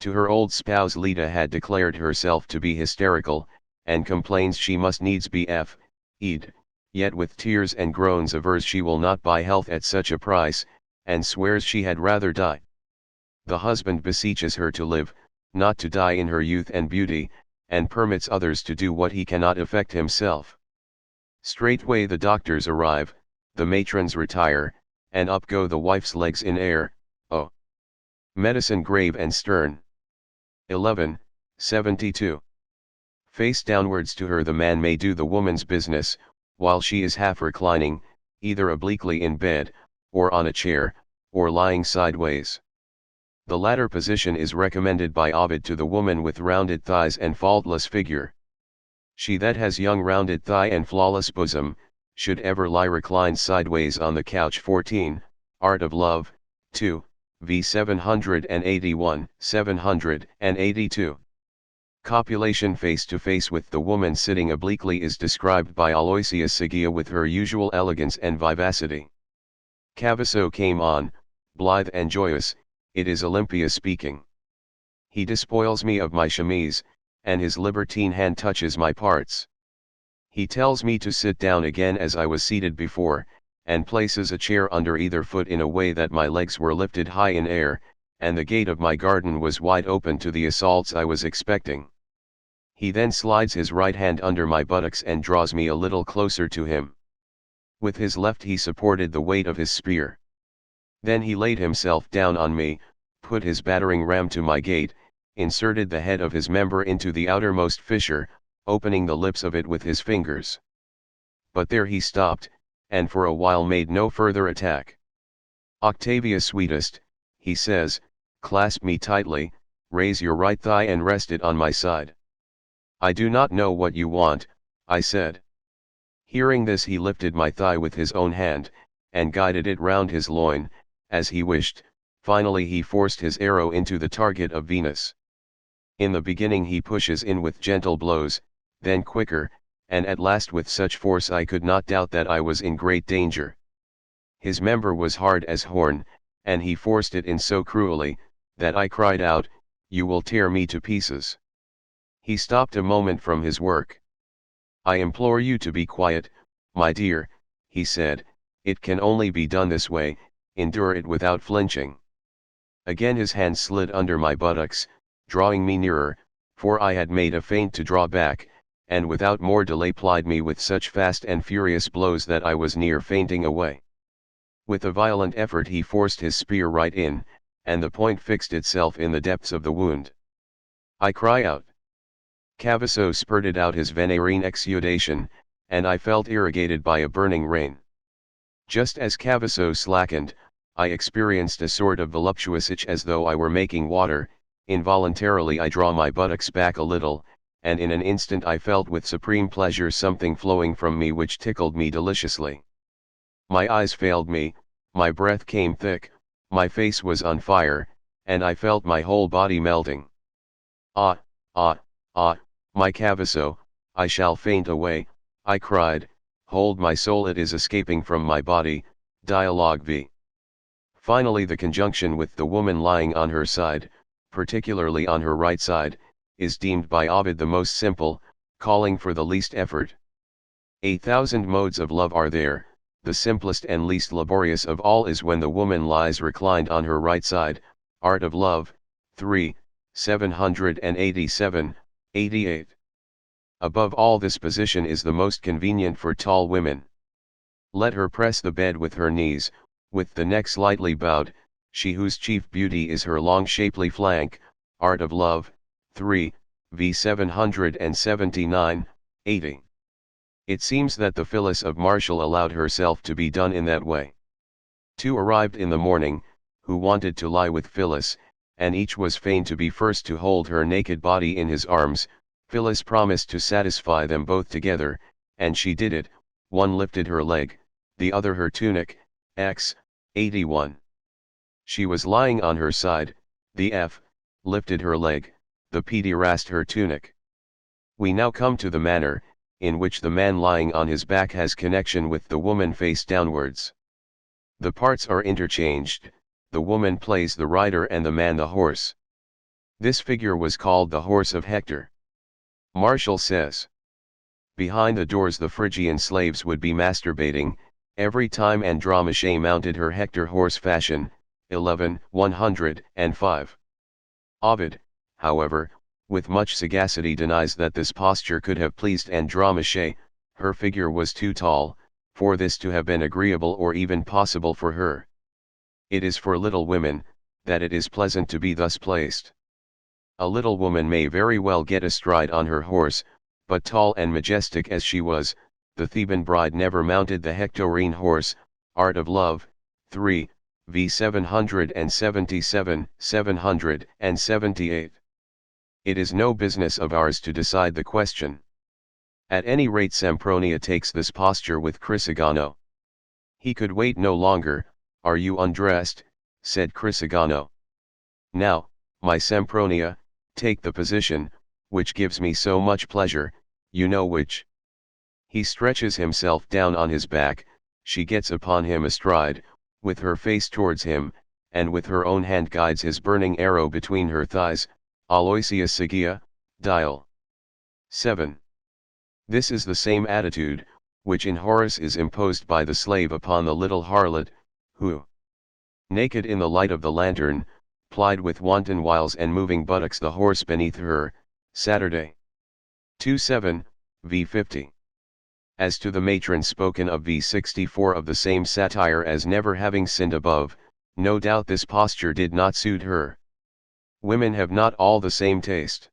S1: To her old spouse Leda had declared herself to be hysterical, and complains she must needs be f'd, yet with tears and groans avers she will not buy health at such a price, and swears she had rather die. The husband beseeches her to live, not to die in her youth and beauty, and permits others to do what he cannot effect himself. Straightway the doctors arrive, the matrons retire, and up go the wife's legs in air, oh! Medicine grave and stern. 11, 72. Face downwards to her the man may do the woman's business, while she is half reclining, either obliquely in bed, or on a chair, or lying sideways. The latter position is recommended by Ovid to the woman with rounded thighs and faultless figure. She that has young rounded thigh and flawless bosom, should ever lie reclined sideways on the couch. 14, Art of Love, 2, v. 781, 782. Copulation face to face with the woman sitting obliquely is described by Aloysius Sigia with her usual elegance and vivacity. Cavasso came on, blithe and joyous, it is Olympia speaking. He despoils me of my chemise, and his libertine hand touches my parts. He tells me to sit down again as I was seated before, and places a chair under either foot in a way that my legs were lifted high in air, and the gate of my garden was wide open to the assaults I was expecting. He then slides his right hand under my buttocks and draws me a little closer to him. With his left he supported the weight of his spear. Then he laid himself down on me, put his battering ram to my gate, inserted the head of his member into the outermost fissure, opening the lips of it with his fingers. But there he stopped, and for a while made no further attack. Octavia sweetest, he says, clasp me tightly, raise your right thigh and rest it on my side. I do not know what you want, I said. Hearing this he lifted my thigh with his own hand, and guided it round his loin, as he wished. Finally he forced his arrow into the target of Venus. In the beginning he pushes in with gentle blows, then quicker, and at last with such force I could not doubt that I was in great danger. His member was hard as horn, and he forced it in so cruelly, that I cried out, "You will tear me to pieces." He stopped a moment from his work. "I implore you to be quiet, my dear," he said, "it can only be done this way, endure it without flinching." Again his hand slid under my buttocks, drawing me nearer, for I had made a feint to draw back, and without more delay plied me with such fast and furious blows that I was near fainting away. With a violent effort he forced his spear right in, and the point fixed itself in the depths of the wound. I cry out. Cavasso spurted out his Venerine exudation, and I felt irrigated by a burning rain. Just as Cavasso slackened, I experienced a sort of voluptuous itch as though I were making water. Involuntarily I draw my buttocks back a little, and in an instant I felt with supreme pleasure something flowing from me which tickled me deliciously. My eyes failed me, my breath came thick, my face was on fire, and I felt my whole body melting. Ah, ah, ah, my Cavasso, I shall faint away, I cried, hold my soul, it is escaping from my body. Dialogue V. Finally the conjunction with the woman lying on her side, particularly on her right side, is deemed by Ovid the most simple, calling for the least effort. 1,000 modes of love are there, the simplest and least laborious of all is when the woman lies reclined on her right side. Art of Love, 3, 787, 88. Above all, this position is the most convenient for tall women. Let her press the bed with her knees, with the neck slightly bowed, she whose chief beauty is her long shapely flank. Art of Love, 3, v 779, 80. It seems that the Phyllis of Martial allowed herself to be done in that way. Two arrived in the morning, who wanted to lie with Phyllis, and each was fain to be first to hold her naked body in his arms. Phyllis promised to satisfy them both together, and she did it. One lifted her leg, the other her tunic. X. 81. She was lying on her side, the F. lifted her leg, the pederast her tunic. We now come to the manner in which the man lying on his back has connection with the woman face downwards. The parts are interchanged, the woman plays the rider and the man the horse. This figure was called the horse of Hector. Martial says, behind the doors the Phrygian slaves would be masturbating, every time Andromache mounted her Hector horse fashion. 11, 105. Ovid, however, with much sagacity denies that this posture could have pleased Andromache. Her figure was too tall, for this to have been agreeable or even possible for her. It is for little women, that it is pleasant to be thus placed. A little woman may very well get astride on her horse, but tall and majestic as she was, the Theban bride never mounted the Hectorine horse. Art of Love, 3, v 777, 778. It is no business of ours to decide the question. At any rate Sempronia takes this posture with Crisogano. He could wait no longer. Are you undressed? Said Crisogano. Now, my Sempronia, take the position, which gives me so much pleasure, you know which. He stretches himself down on his back, she gets upon him astride, with her face towards him, and with her own hand guides his burning arrow between her thighs. Aloysia Sigia, Dial. 7. This is the same attitude, which in Horace is imposed by the slave upon the little harlot, who, naked in the light of the lantern, plied with wanton wiles and moving buttocks the horse beneath her. Saturday. 27, v 50. As to the matron spoken of v 64 of the same satire as never having sinned above, no doubt this posture did not suit her. Women have not all the same taste.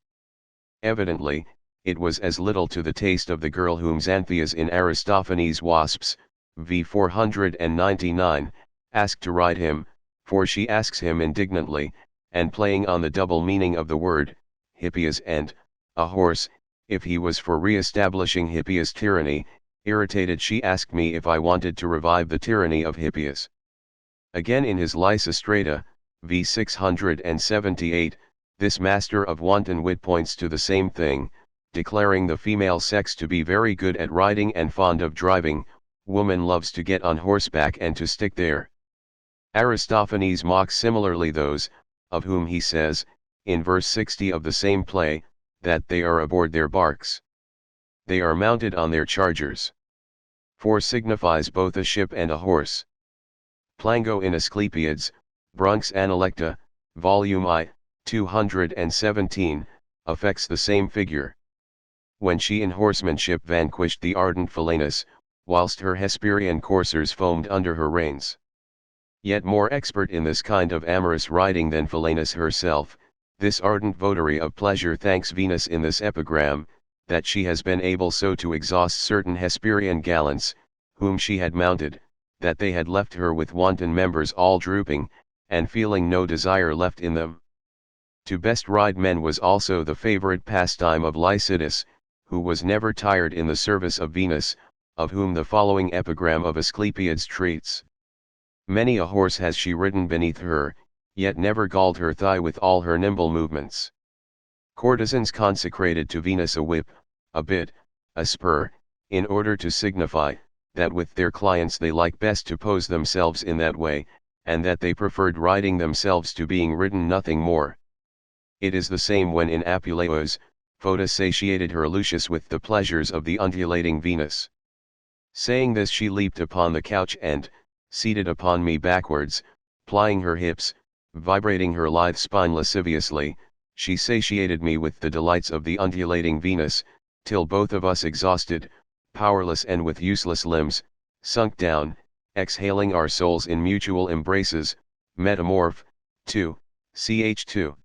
S1: Evidently, it was as little to the taste of the girl whom Xanthias in Aristophanes' Wasps, v 499, asked to ride him, for she asks him indignantly, and playing on the double meaning of the word, Hippias and, a horse, if he was for re-establishing Hippias' tyranny. Irritated she asked me if I wanted to revive the tyranny of Hippias. Again in his Lysistrata, v 678, this master of wanton wit points to the same thing, declaring the female sex to be very good at riding and fond of driving. Woman loves to get on horseback and to stick there. Aristophanes mocks similarly those, of whom he says, in verse 60 of the same play, that they are aboard their barks. They are mounted on their chargers. For signifies both a ship and a horse. Plango in Asclepiads, Brunx Analecta, Volume I, 217, affects the same figure. When she in horsemanship vanquished the ardent Philaenis, whilst her Hesperian coursers foamed under her reins. Yet more expert in this kind of amorous riding than Philaenis herself, this ardent votary of pleasure thanks Venus in this epigram, that she has been able so to exhaust certain Hesperian gallants, whom she had mounted, that they had left her with wanton members all drooping, and feeling no desire left in them. To best ride men was also the favourite pastime of Lycidas, who was never tired in the service of Venus, of whom the following epigram of Asclepiades treats. Many a horse has she ridden beneath her, yet never galled her thigh with all her nimble movements. Courtesans consecrated to Venus a whip, a bit, a spur, in order to signify, that with their clients they like best to pose themselves in that way, and that they preferred riding themselves to being ridden nothing more. It is the same when in Apuleius, Phoda satiated her Lucius with the pleasures of the undulating Venus. Saying this she leaped upon the couch and, seated upon me backwards, plying her hips, vibrating her lithe spine lasciviously, she satiated me with the delights of the undulating Venus, till both of us exhausted, powerless and with useless limbs, sunk down, exhaling our souls in mutual embraces, metamorph, 2, ch 2.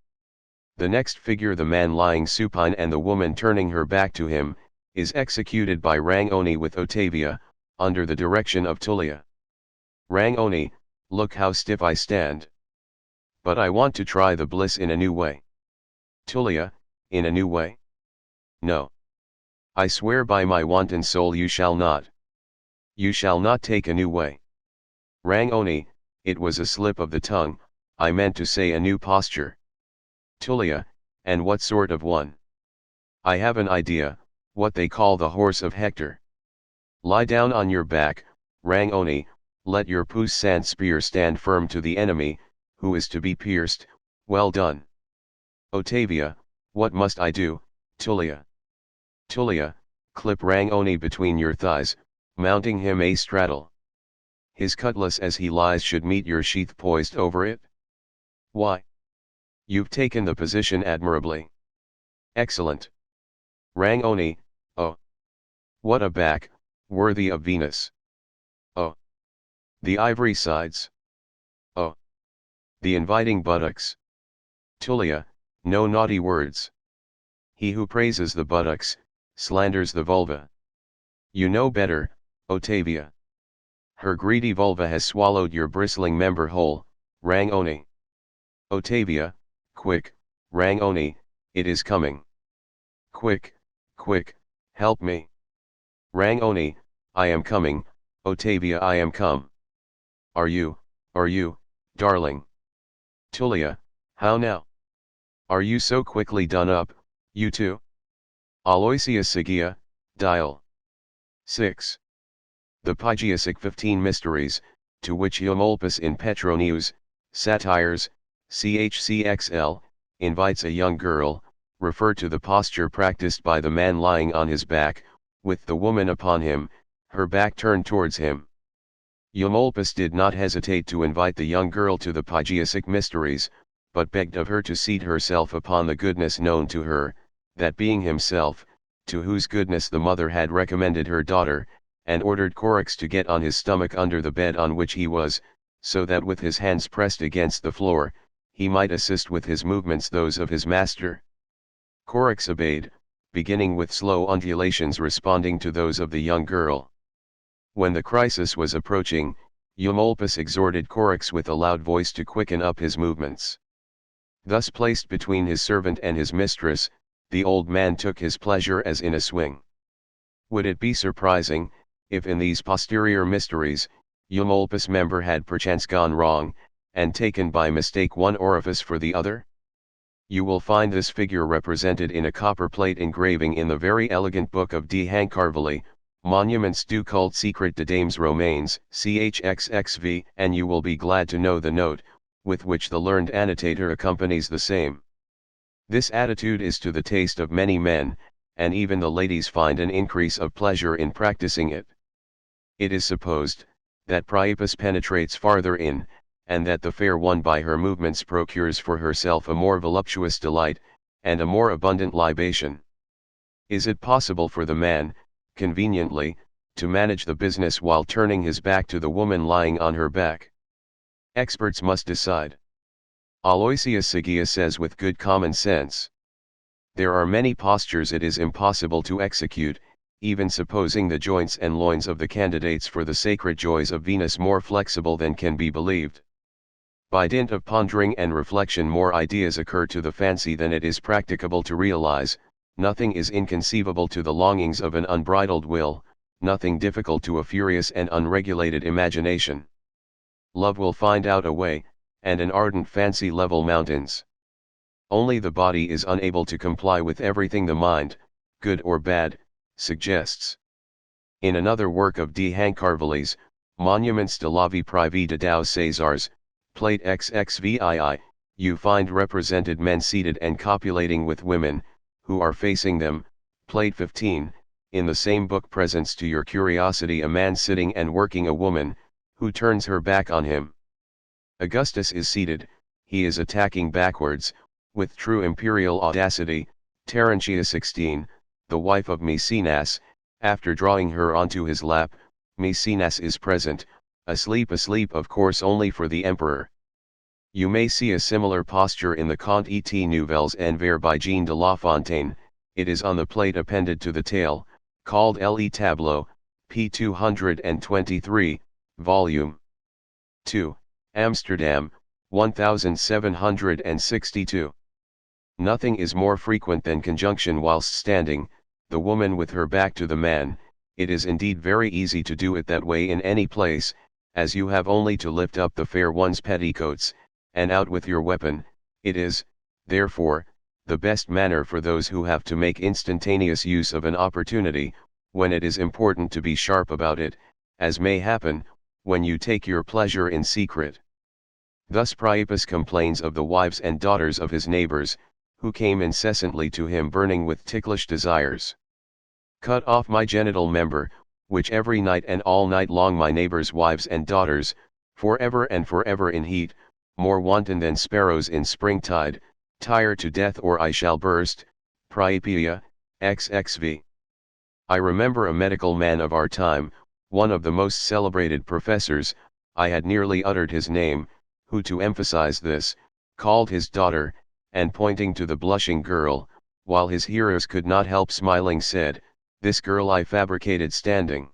S1: The next figure, the man lying supine and the woman turning her back to him, is executed by Rangoni with Otavia, under the direction of Tullia. Rangoni, look how stiff I stand. But I want to try the bliss in a new way. Tullia, in a new way? No. I swear by my wanton soul you shall not. You shall not take a new way. Rangoni, it was a slip of the tongue, I meant to say a new posture. Tullia, and what sort of one? I have an idea, what they call the horse of Hector. Lie down on your back, Rangoni, let your puissant spear stand firm to the enemy, who is to be pierced, well done. Otavia, what must I do, Tullia? Tullia, clip Rangoni between your thighs, mounting him a straddle. His cutlass as he lies should meet your sheath poised over it. Why? You've taken the position admirably. Excellent. Rangoni, oh. What a back, worthy of Venus. Oh. The ivory sides. Oh. The inviting buttocks. Tullia, no naughty words. He who praises the buttocks, slanders the vulva. You know better, Otavia. Her greedy vulva has swallowed your bristling member whole, Rangoni. Otavia, quick, Rangoni, it is coming. Quick, quick, help me. Rangoni, I am coming, Otavia I am come. Are you, darling? Tullia, how now? Are you so quickly done up, you too? Aloysius Sigia, Dial. 6. The Pygiasic 15 Mysteries, to which Eumolpus in Petronius, Satires, chcxl, invites a young girl, refer to the posture practiced by the man lying on his back, with the woman upon him, her back turned towards him. Eumolpus did not hesitate to invite the young girl to the Pygiasic Mysteries, but begged of her to seat herself upon the goodness known to her, that being himself, to whose goodness the mother had recommended her daughter, and ordered Corax to get on his stomach under the bed on which he was, so that with his hands pressed against the floor, he might assist with his movements those of his master. Corax obeyed, beginning with slow undulations responding to those of the young girl. When the crisis was approaching, Eumolpus exhorted Corax with a loud voice to quicken up his movements. Thus placed between his servant and his mistress, the old man took his pleasure as in a swing. Would it be surprising, if in these posterior mysteries, Eumolpus' member had perchance gone wrong, and taken by mistake one orifice for the other? You will find this figure represented in a copper plate engraving in the very elegant book of D. Hancarvili, Monuments du Culte Secret de Dames Romaines, chxxv, and you will be glad to know the note, with which the learned annotator accompanies the same. This attitude is to the taste of many men, and even the ladies find an increase of pleasure in practicing it. It is supposed, that Priapus penetrates farther in, and that the fair one by her movements procures for herself a more voluptuous delight, and a more abundant libation. Is it possible for the man, conveniently, to manage the business while turning his back to the woman lying on her back? Experts must decide. Aloysius Sagia says with good common sense, there are many postures it is impossible to execute, even supposing the joints and loins of the candidates for the sacred joys of Venus more flexible than can be believed. By dint of pondering and reflection more ideas occur to the fancy than it is practicable to realize. Nothing is inconceivable to the longings of an unbridled will, nothing difficult to a furious and unregulated imagination. Love will find out a way, and an ardent fancy level mountains. Only the body is unable to comply with everything the mind, good or bad, suggests. In another work of D. Hancarvili's, Monuments de la vie privée de Dos Césars, plate XXVII, you find represented men seated and copulating with women, who are facing them. Plate 15, in the same book presents to your curiosity a man sitting and working a woman, who turns her back on him. Augustus is seated, he is attacking backwards, with true imperial audacity. Terentia 16, the wife of Maecenas, after drawing her onto his lap, Maecenas is present, asleep of course only for the emperor. You may see a similar posture in the Contes et Nouvelles Envers by Jean de La Fontaine. It is on the plate appended to the tale, called Le Tableau, p. 223, Volume 2, Amsterdam, 1762. Nothing is more frequent than conjunction whilst standing, the woman with her back to the man. It is indeed very easy to do it that way in any place, as you have only to lift up the fair one's petticoats, and out with your weapon. It is, therefore, the best manner for those who have to make instantaneous use of an opportunity, when it is important to be sharp about it, as may happen, when you take your pleasure in secret. Thus Priapus complains of the wives and daughters of his neighbors, who came incessantly to him burning with ticklish desires. Cut off my genital member, which every night and all night long my neighbors' wives and daughters, for ever in heat, more wanton than sparrows in springtide, tire to death or I shall burst. Priapia, XXV. I remember a medical man of our time, one of the most celebrated professors, I had nearly uttered his name, who to emphasize this, called his daughter, and pointing to the blushing girl, while his hearers could not help smiling said, "This girl I fabricated standing."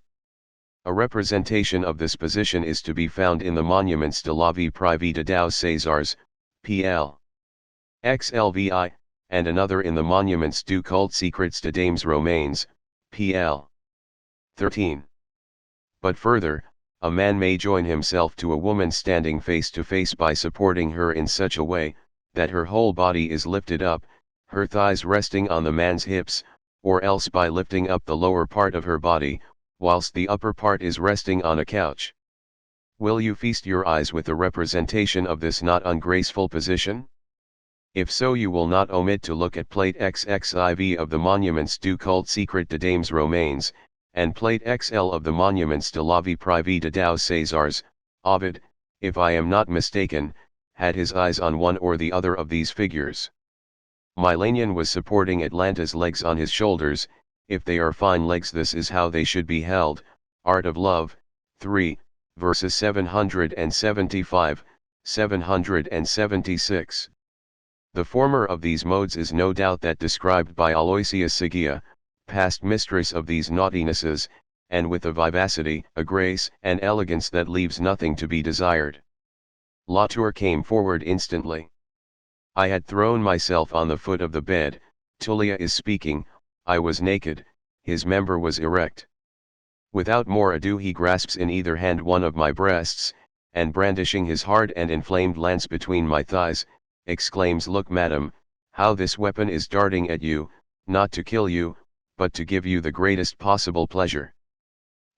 S1: A representation of this position is to be found in the Monuments de la vie privée de Dos Césars, pl. XLVI, and another in the Monuments du culte secrets de dames romaines, pl. 13. But further, a man may join himself to a woman standing face to face by supporting her in such a way, that her whole body is lifted up, her thighs resting on the man's hips, or else by lifting up the lower part of her body, whilst the upper part is resting on a couch. Will you feast your eyes with a representation of this not ungraceful position? If so, you will not omit to look at plate XXIV of the Monuments du culte secret de dames romaines, and plate XL of the Monuments de la vie privée de Dos Césars. Ovid, if I am not mistaken, had his eyes on one or the other of these figures. Milanion was supporting Atlanta's legs on his shoulders. If they are fine legs, this is how they should be held. Art of Love, 3, verses 775, 776. The former of these modes is no doubt that described by Aloysius Sagia, past mistress of these naughtinesses, and with a vivacity, a grace, and elegance that leaves nothing to be desired. Latour came forward instantly. I had thrown myself on the foot of the bed. Tullia is speaking. I was naked, his member was erect. Without more ado he grasps in either hand one of my breasts, and brandishing his hard and inflamed lance between my thighs, exclaims, "Look, madam, how this weapon is darting at you, not to kill you, but to give you the greatest possible pleasure.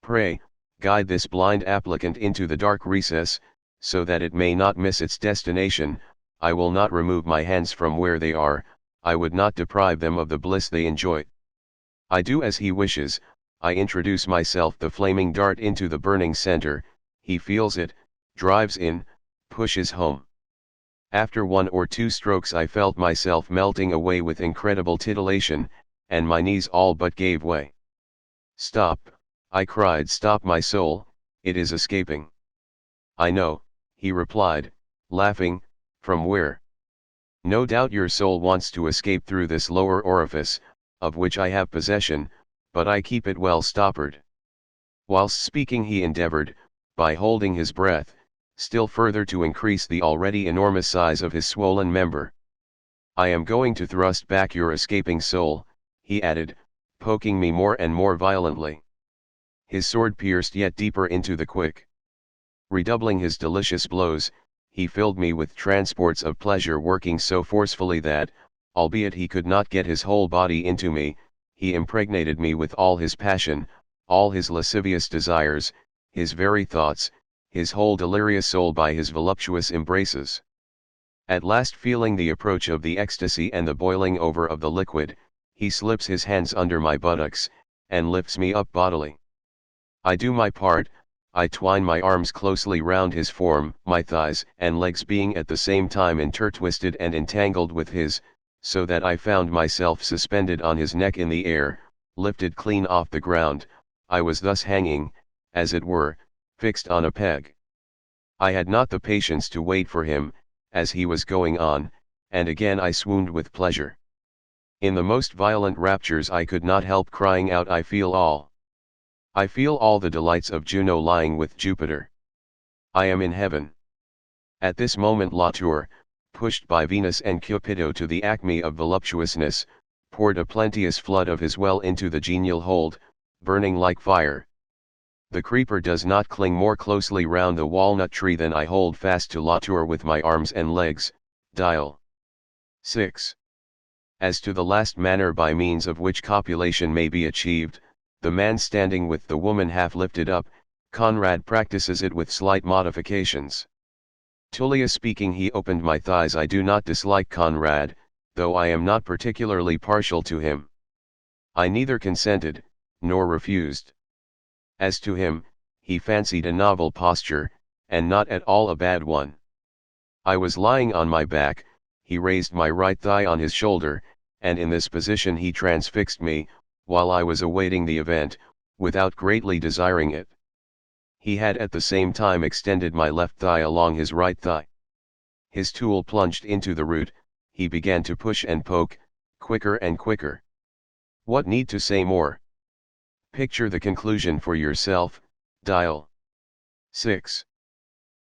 S1: Pray, guide this blind applicant into the dark recess, so that it may not miss its destination. I will not remove my hands from where they are, I would not deprive them of the bliss they enjoy. I do as he wishes, I introduce myself the flaming dart into the burning center, he feels it, drives in, pushes home. After 1 or 2 strokes I felt myself melting away with incredible titillation, and my knees all but gave way. "Stop," I cried, "stop, my soul, it is escaping." "I know," he replied, laughing, "from where? No doubt your soul wants to escape through this lower orifice, of which I have possession, but I keep it well stoppered." Whilst speaking he endeavored, by holding his breath, still further to increase the already enormous size of his swollen member. "I am going to thrust back your escaping soul," he added, poking me more and more violently. His sword pierced yet deeper into the quick. Redoubling his delicious blows, he filled me with transports of pleasure, working so forcefully that, albeit he could not get his whole body into me, he impregnated me with all his passion, all his lascivious desires, his very thoughts, his whole delirious soul by his voluptuous embraces. At last, feeling the approach of the ecstasy and the boiling over of the liquid, he slips his hands under my buttocks, and lifts me up bodily. I do my part. I twine my arms closely round his form, my thighs and legs being at the same time intertwisted and entangled with his, so that I found myself suspended on his neck in the air, lifted clean off the ground. I was thus hanging, as it were, fixed on a peg. I had not the patience to wait for him, as he was going on, and again I swooned with pleasure. In the most violent raptures I could not help crying out, "I feel all. I feel all the delights of Juno lying with Jupiter. I am in heaven." At this moment Latour, pushed by Venus and Cupido to the acme of voluptuousness, poured a plenteous flood of his well into the genial hold, burning like fire. The creeper does not cling more closely round the walnut tree than I hold fast to Latour with my arms and legs. Dial 6. As to the last manner by means of which copulation may be achieved, the man standing with the woman half lifted up, Conrad practices it with slight modifications. Tullia speaking, he opened my thighs. I do not dislike Conrad, though I am not particularly partial to him. I neither consented, nor refused. As to him, he fancied a novel posture, and not at all a bad one. I was lying on my back, he raised my right thigh on his shoulder, and in this position he transfixed me, while I was awaiting the event, without greatly desiring it. He had at the same time extended my left thigh along his right thigh. His tool plunged into the root, he began to push and poke, quicker and quicker. What need to say more? Picture the conclusion for yourself. Dial 6.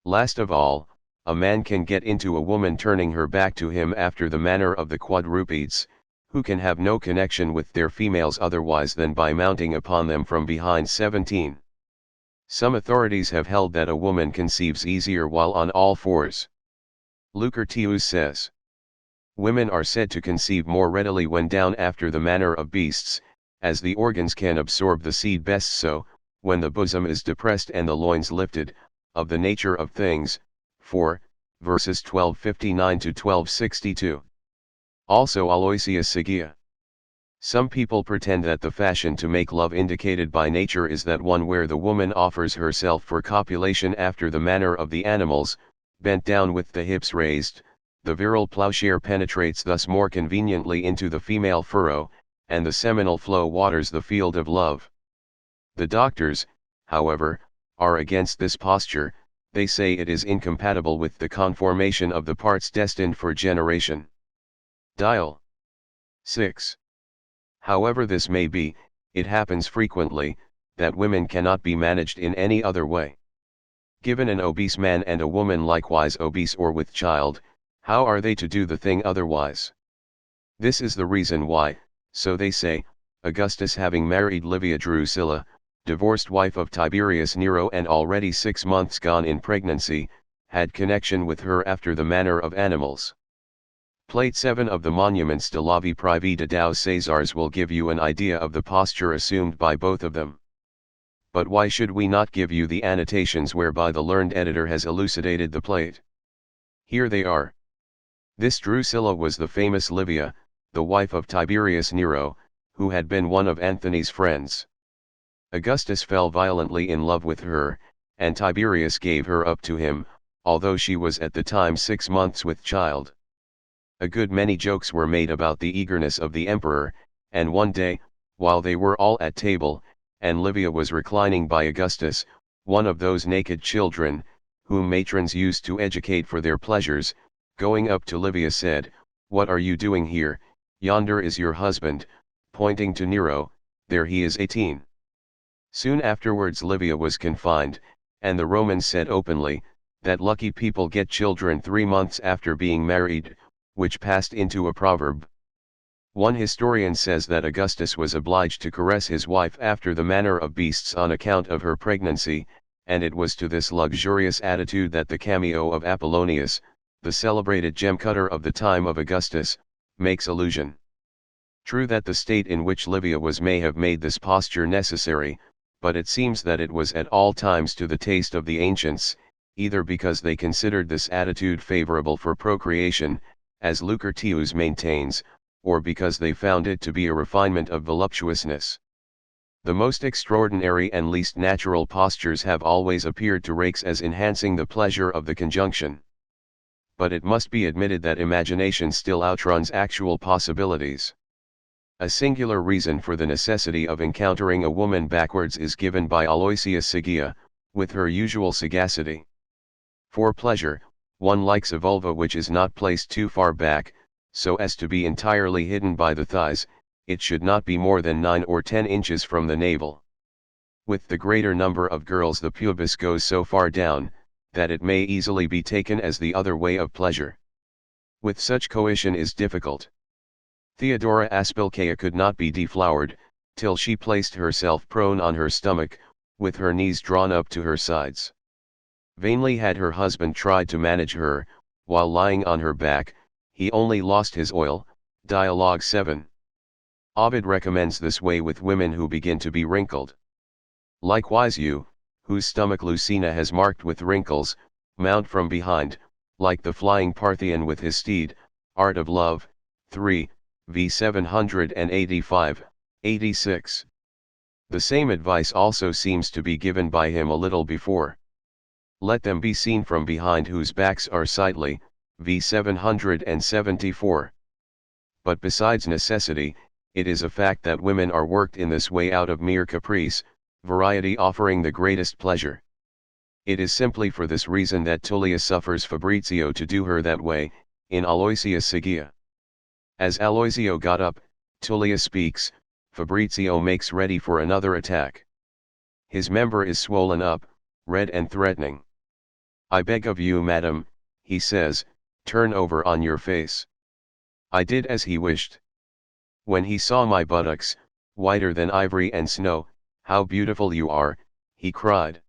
S1: Last of all, a man can get into a woman turning her back to him after the manner of the quadrupeds, who can have no connection with their females otherwise than by mounting upon them from behind. 17. Some authorities have held that a woman conceives easier while on all fours. Lucretius says, "Women are said to conceive more readily when down after the manner of beasts, as the organs can absorb the seed best so, when the bosom is depressed and the loins lifted, of the nature of things." 4, verses 1259 to 1262. Also Aloysius Sigia. Some people pretend that the fashion to make love indicated by nature is that one where the woman offers herself for copulation after the manner of the animals, bent down with the hips raised. The virile plowshare penetrates thus more conveniently into the female furrow, and the seminal flow waters the field of love. The doctors, however, are against this posture. They say it is incompatible with the conformation of the parts destined for generation. Dial 6. However this may be, it happens frequently, that women cannot be managed in any other way. Given an obese man and a woman likewise obese or with child, how are they to do the thing otherwise? This is the reason why, so they say, Augustus, having married Livia Drusilla, divorced wife of Tiberius Nero and already 6 months gone in pregnancy, had connection with her after the manner of animals. Plate 7 of the Monuments de la Vie Privée de Deux Césars will give you an idea of the posture assumed by both of them. But why should we not give you the annotations whereby the learned editor has elucidated the plate? Here they are. This Drusilla was the famous Livia, the wife of Tiberius Nero, who had been one of Antony's friends. Augustus fell violently in love with her, and Tiberius gave her up to him, although she was at the time 6 months with child. A good many jokes were made about the eagerness of the emperor, and one day, while they were all at table, and Livia was reclining by Augustus, one of those naked children, whom matrons used to educate for their pleasures, going up to Livia said, "What are you doing here? Yonder is your husband," pointing to Nero, "there he is 18. Soon afterwards Livia was confined, and the Romans said openly, that lucky people get children 3 months after being married, which passed into a proverb. One historian says that Augustus was obliged to caress his wife after the manner of beasts on account of her pregnancy, and it was to this luxurious attitude that the cameo of Apollonius, the celebrated gem-cutter of the time of Augustus, makes allusion. True that the state in which Livia was may have made this posture necessary, but it seems that it was at all times to the taste of the ancients, either because they considered this attitude favorable for procreation, as Lucretius maintains, or because they found it to be a refinement of voluptuousness. The most extraordinary and least natural postures have always appeared to rakes as enhancing the pleasure of the conjunction. But it must be admitted that imagination still outruns actual possibilities. A singular reason for the necessity of encountering a woman backwards is given by Aloysia Sigia, with her usual sagacity. For pleasure, one likes a vulva which is not placed too far back, so as to be entirely hidden by the thighs. It should not be more than 9 or 10 inches from the navel. With the greater number of girls the pubis goes so far down, that it may easily be taken as the other way of pleasure. With such coition is difficult. Theodora Aspilkea could not be deflowered, till she placed herself prone on her stomach, with her knees drawn up to her sides. Vainly had her husband tried to manage her, while lying on her back, he only lost his oil. Dialogue 7. Ovid recommends this way with women who begin to be wrinkled. Likewise you, whose stomach Lucina has marked with wrinkles, mount from behind, like the flying Parthian with his steed. Art of Love, 3, v 785, 86. The same advice also seems to be given by him a little before. Let them be seen from behind whose backs are sightly, v 774. But besides necessity, it is a fact that women are worked in this way out of mere caprice, variety offering the greatest pleasure. It is simply for this reason that Tullia suffers Fabrizio to do her that way, in Aloysia Sigia. As Aloysio got up, Tullia speaks, Fabrizio makes ready for another attack. His member is swollen up, red and threatening. "I beg of you, madam," he says, "turn over on your face." I did as he wished. When he saw my buttocks, whiter than ivory and snow, "How beautiful you are," he cried.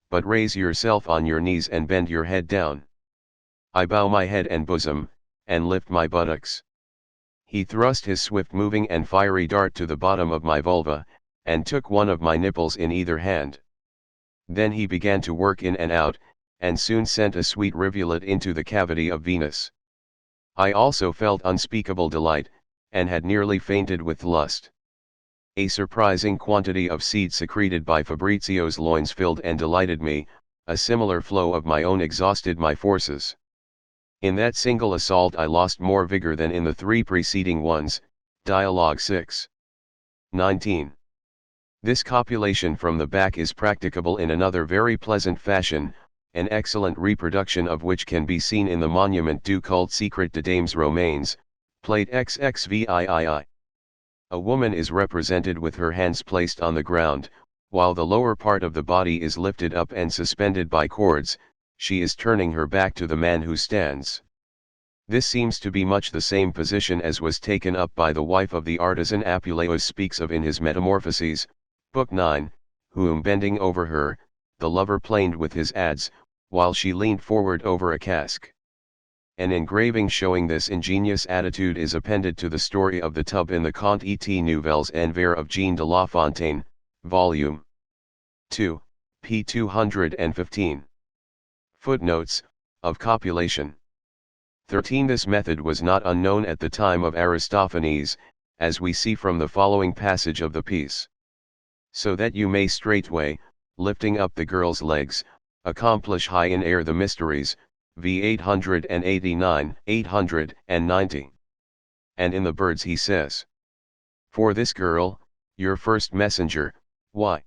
S1: "But raise yourself on your knees and bend your head down." I bow my head and bosom, and lift my buttocks. He thrust his swift-moving and fiery dart to the bottom of my vulva, and took one of my nipples in either hand. Then he began to work in and out, and soon sent a sweet rivulet into the cavity of Venus. I also felt unspeakable delight, and had nearly fainted with lust. A surprising quantity of seed secreted by Fabrizio's loins filled and delighted me, a similar flow of my own exhausted my forces. In that single assault I lost more vigor than in the 3 preceding ones. Dialogue 6. 19. This copulation from the back is practicable in another very pleasant fashion, an excellent reproduction of which can be seen in the monument du culte secret de dames romaines, plate XXVIII. A woman is represented with her hands placed on the ground, while the lower part of the body is lifted up and suspended by cords. She is turning her back to the man who stands. This seems to be much the same position as was taken up by the wife of the artisan Apuleius speaks of in his Metamorphoses, Book 9, whom bending over her, the lover planed with his adze, while she leaned forward over a cask. An engraving showing this ingenious attitude is appended to the story of the tub in the Contes et Nouvelles Envers of Jean de La Fontaine, Volume 2, p. 215. Footnotes, of copulation. 13. This method was not unknown at the time of Aristophanes, as we see from the following passage of the piece. So that you may straightway, lifting up the girl's legs, accomplish high in air the mysteries, v 889, 890. And in the birds he says, for this girl, your first messenger, why?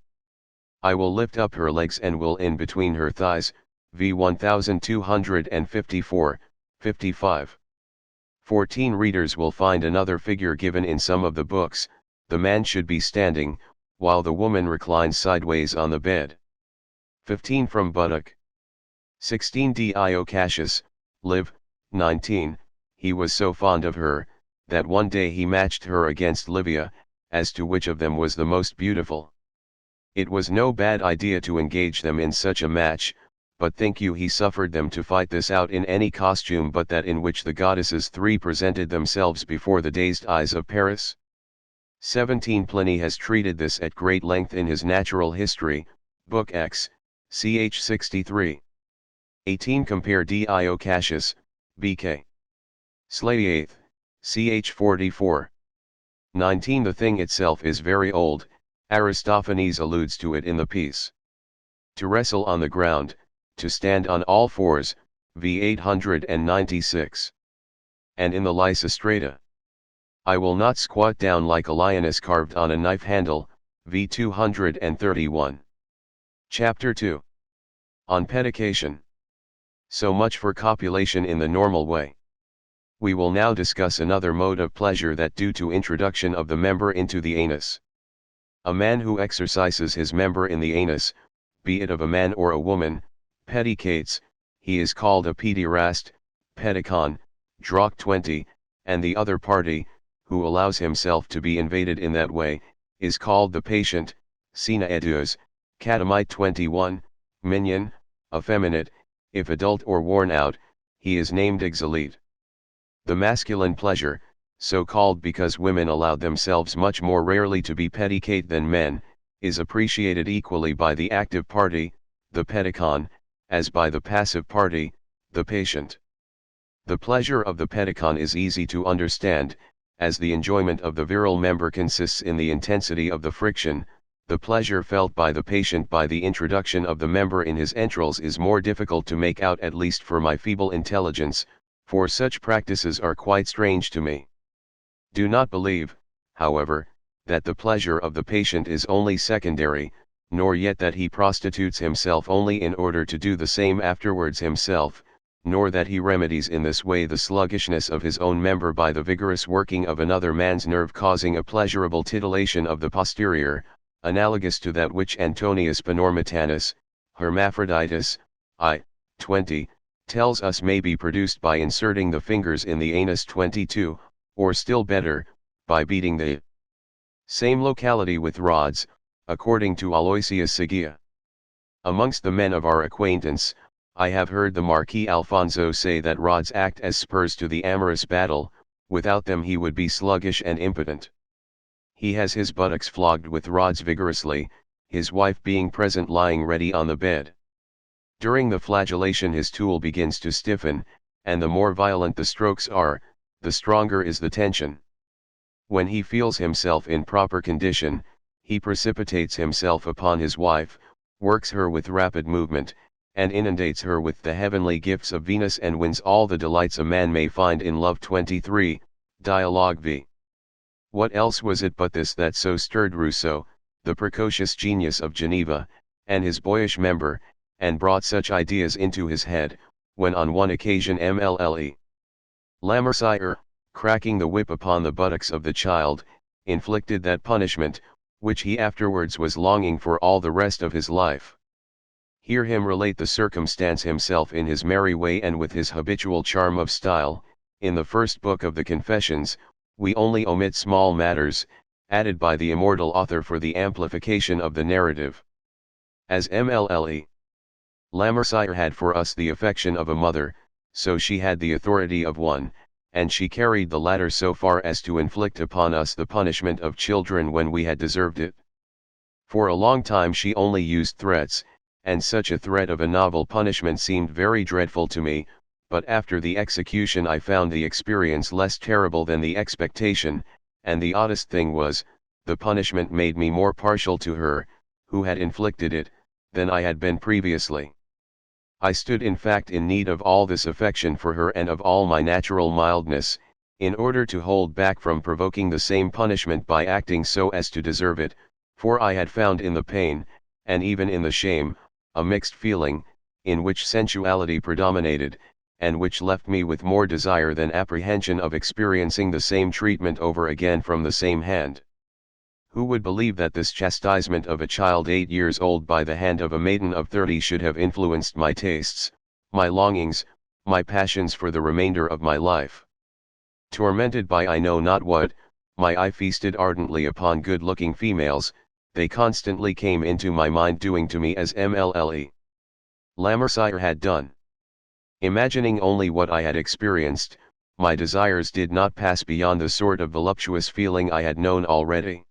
S1: I will lift up her legs and will in between her thighs, v 1254, 55. 14 readers will find another figure given in some of the books, the man should be standing, while the woman reclines sideways on the bed. 15 from buttock. 16 Dio Cassius, live, 19, he was so fond of her, that one day he matched her against Livia, as to which of them was the most beautiful. It was no bad idea to engage them in such a match, but think you he suffered them to fight this out in any costume but that in which the goddesses three presented themselves before the dazed eyes of Paris? 17 Pliny has treated this at great length in his Natural History, Book X, ch. 63. 18 Compare Dio Cassius, B.K. Slay 8th, ch. 44. 19 The thing itself is very old, Aristophanes alludes to it in the piece. To wrestle on the ground, to stand on all fours, v 896. And in the Lysistrata. I will not squat down like a lioness carved on a knife handle, v 231. Chapter 2. On pedication. So much for copulation in the normal way. We will now discuss another mode of pleasure that due to introduction of the member into the anus. A man who exercises his member in the anus, be it of a man or a woman, pedicates, he is called a pederast, pedicon, Drock 20, and the other party, who allows himself to be invaded in that way, is called the patient, sina edues, catamite 21, minion, effeminate, if adult or worn out, he is named exolete. The masculine pleasure, so called because women allow themselves much more rarely to be pedicate than men, is appreciated equally by the active party, the pedicon, as by the passive party, the patient. The pleasure of the pedicon is easy to understand, as the enjoyment of the virile member consists in the intensity of the friction. The pleasure felt by the patient by the introduction of the member in his entrails is more difficult to make out, at least for my feeble intelligence, for such practices are quite strange to me. Do not believe, however, that the pleasure of the patient is only secondary, nor yet that he prostitutes himself only in order to do the same afterwards himself, nor that he remedies in this way the sluggishness of his own member by the vigorous working of another man's nerve, causing a pleasurable titillation of the posterior, analogous to that which Antonius Panormitanus, Hermaphroditus, I. 20, tells us may be produced by inserting the fingers in the anus. 22, or still better, by beating the same locality with rods, according to Aloysius Sagia. Amongst the men of our acquaintance, I have heard the Marquis Alfonso say that rods act as spurs to the amorous battle, without them he would be sluggish and impotent. He has his buttocks flogged with rods vigorously, his wife being present lying ready on the bed. During the flagellation his tool begins to stiffen, and the more violent the strokes are, the stronger is the tension. When he feels himself in proper condition, he precipitates himself upon his wife, works her with rapid movement, and inundates her with the heavenly gifts of Venus and wins all the delights a man may find in love. 23, Dialogue v. What else was it but this that so stirred Rousseau, the precocious genius of Geneva, and his boyish member, and brought such ideas into his head, when on one occasion Mlle. Lamercier, cracking the whip upon the buttocks of the child, inflicted that punishment, which he afterwards was longing for all the rest of his life. Hear him relate the circumstance himself in his merry way and with his habitual charm of style. In the first book of the Confessions, we only omit small matters, added by the immortal author for the amplification of the narrative. As Mlle. Lamercier had for us the affection of a mother, so she had the authority of one, and she carried the latter so far as to inflict upon us the punishment of children when we had deserved it. For a long time she only used threats, and such a threat of a novel punishment seemed very dreadful to me, but after the execution I found the experience less terrible than the expectation, and the oddest thing was, the punishment made me more partial to her, who had inflicted it, than I had been previously. I stood in fact in need of all this affection for her and of all my natural mildness, in order to hold back from provoking the same punishment by acting so as to deserve it, for I had found in the pain, and even in the shame, a mixed feeling, in which sensuality predominated, and which left me with more desire than apprehension of experiencing the same treatment over again from the same hand. Who would believe that this chastisement of a child 8 years old by the hand of a maiden of 30 should have influenced my tastes, my longings, my passions for the remainder of my life? Tormented by I know not what, my eye feasted ardently upon good-looking females, they constantly came into my mind doing to me as Mlle. Lammercyre had done. Imagining only what I had experienced, my desires did not pass beyond the sort of voluptuous feeling I had known already.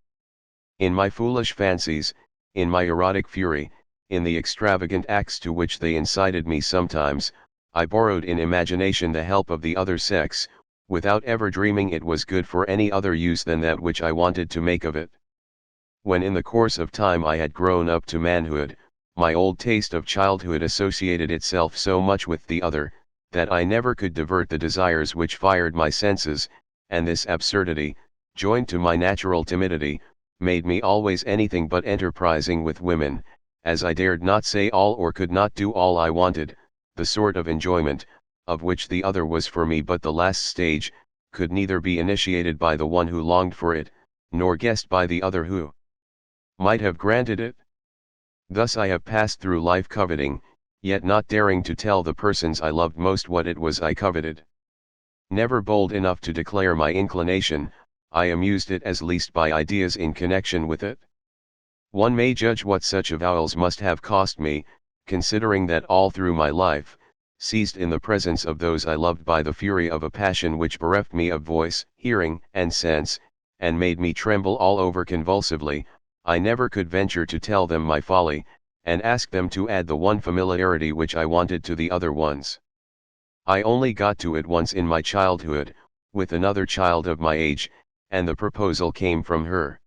S1: In my foolish fancies, in my erotic fury, in the extravagant acts to which they incited me sometimes, I borrowed in imagination the help of the other sex, without ever dreaming it was good for any other use than that which I wanted to make of it. When in the course of time I had grown up to manhood, my old taste of childhood associated itself so much with the other, that I never could divert the desires which fired my senses, and this absurdity, joined to my natural timidity, made me always anything but enterprising with women, as I dared not say all or could not do all I wanted. The sort of enjoyment, of which the other was for me but the last stage, could neither be initiated by the one who longed for it, nor guessed by the other who might have granted it. Thus I have passed through life coveting, yet not daring to tell the persons I loved most what it was I coveted. Never bold enough to declare my inclination, I amused it as least by ideas in connection with it. One may judge what such avowals must have cost me, considering that all through my life, seized in the presence of those I loved by the fury of a passion which bereft me of voice, hearing, and sense, and made me tremble all over convulsively, I never could venture to tell them my folly, and ask them to add the one familiarity which I wanted to the other ones. I only got to it once in my childhood, with another child of my age, and the proposal came from her.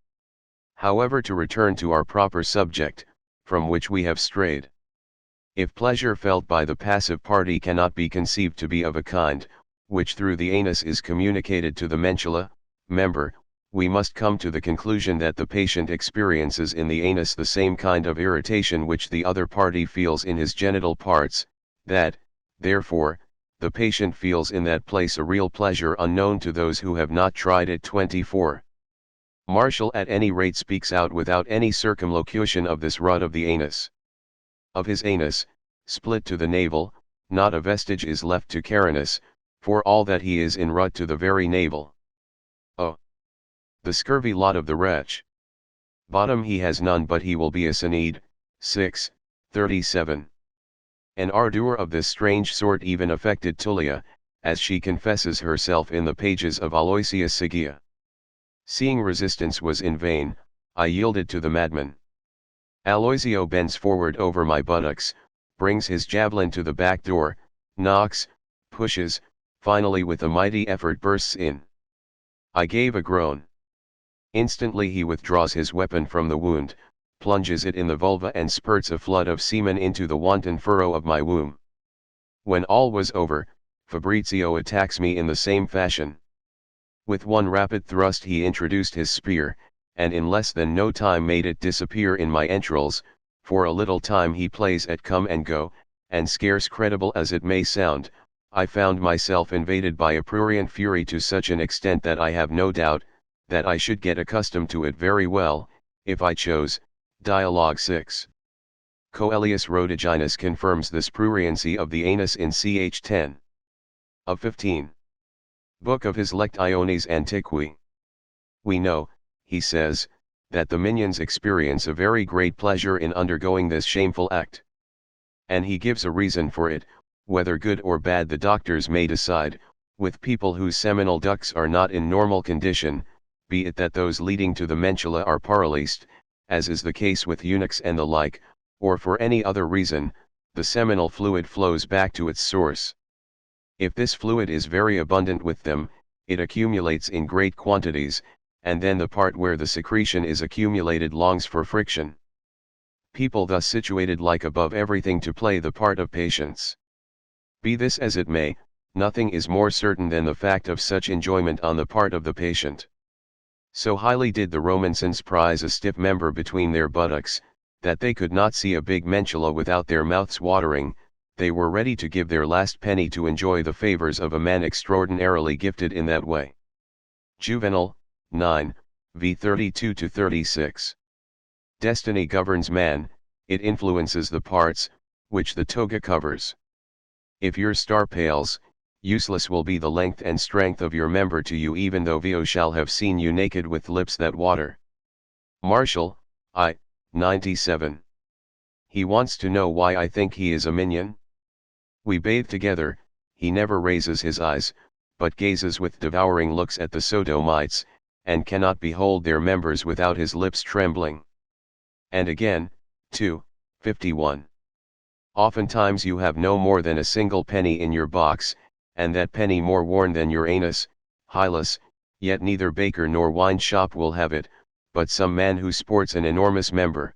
S1: However, to return to our proper subject, from which we have strayed. If pleasure felt by the passive party cannot be conceived to be of a kind, which through the anus is communicated to the medulla, member, we must come to the conclusion that the patient experiences in the anus the same kind of irritation which the other party feels in his genital parts, that, therefore, the patient feels in that place a real pleasure unknown to those who have not tried it. 24. Martial at any rate speaks out without any circumlocution of this rut of the anus. Of his anus, split to the navel, not a vestige is left to Carinus, for all that he is in rut to the very navel. Oh! The scurvy lot of the wretch! Bottom he has none, but he will be a Sinead. 6, 37. An ardour of this strange sort even affected Tullia, as she confesses herself in the pages of Aloysius Sigia. Seeing resistance was in vain, I yielded to the madman. Aloysio bends forward over my buttocks, brings his javelin to the back door, knocks, pushes, finally with a mighty effort bursts in. I gave a groan. Instantly he withdraws his weapon from the wound, plunges it in the vulva and spurts a flood of semen into the wanton furrow of my womb. When all was over, Fabrizio attacks me in the same fashion. With one rapid thrust he introduced his spear, and in less than no time made it disappear in my entrails. For a little time he plays at come and go, and scarce credible as it may sound, I found myself invaded by a prurient fury to such an extent that I have no doubt, that I should get accustomed to it very well, if I chose. Dialogue 6. Coelius Rhodiginus confirms this pruriency of the anus in ch. 10. Of 15. Book of his Lectiones Antiqui. We know, he says, that the minions experience a very great pleasure in undergoing this shameful act. And he gives a reason for it, whether good or bad the doctors may decide, with people whose seminal ducts are not in normal condition, be it that those leading to the medulla are paralyzed, as is the case with eunuchs and the like, or for any other reason, the seminal fluid flows back to its source. If this fluid is very abundant with them, it accumulates in great quantities, and then the part where the secretion is accumulated longs for friction. people thus situated like above everything to play the part of patients. Be this as it may, nothing is more certain than the fact of such enjoyment on the part of the patient. So highly did the Romansons prize a stiff member between their buttocks, that they could not see a big mentula without their mouths watering. They were ready to give their last penny to enjoy the favors of a man extraordinarily gifted in that way. Juvenal, 9, v 32-36. Destiny governs man, it influences the parts, which the toga covers. If your star pales, useless will be the length and strength of your member to you, even though Vio shall have seen you naked with lips that water. Martial, I, 97. He wants to know why I think he is a minion. We bathe together, he never raises his eyes, but gazes with devouring looks at the sodomites, and cannot behold their members without his lips trembling. And again, 2, 51. Oftentimes you have no more than a single penny in your box, and that penny more worn than your anus, Hylas, yet neither baker nor wine shop will have it, but some man who sports an enormous member.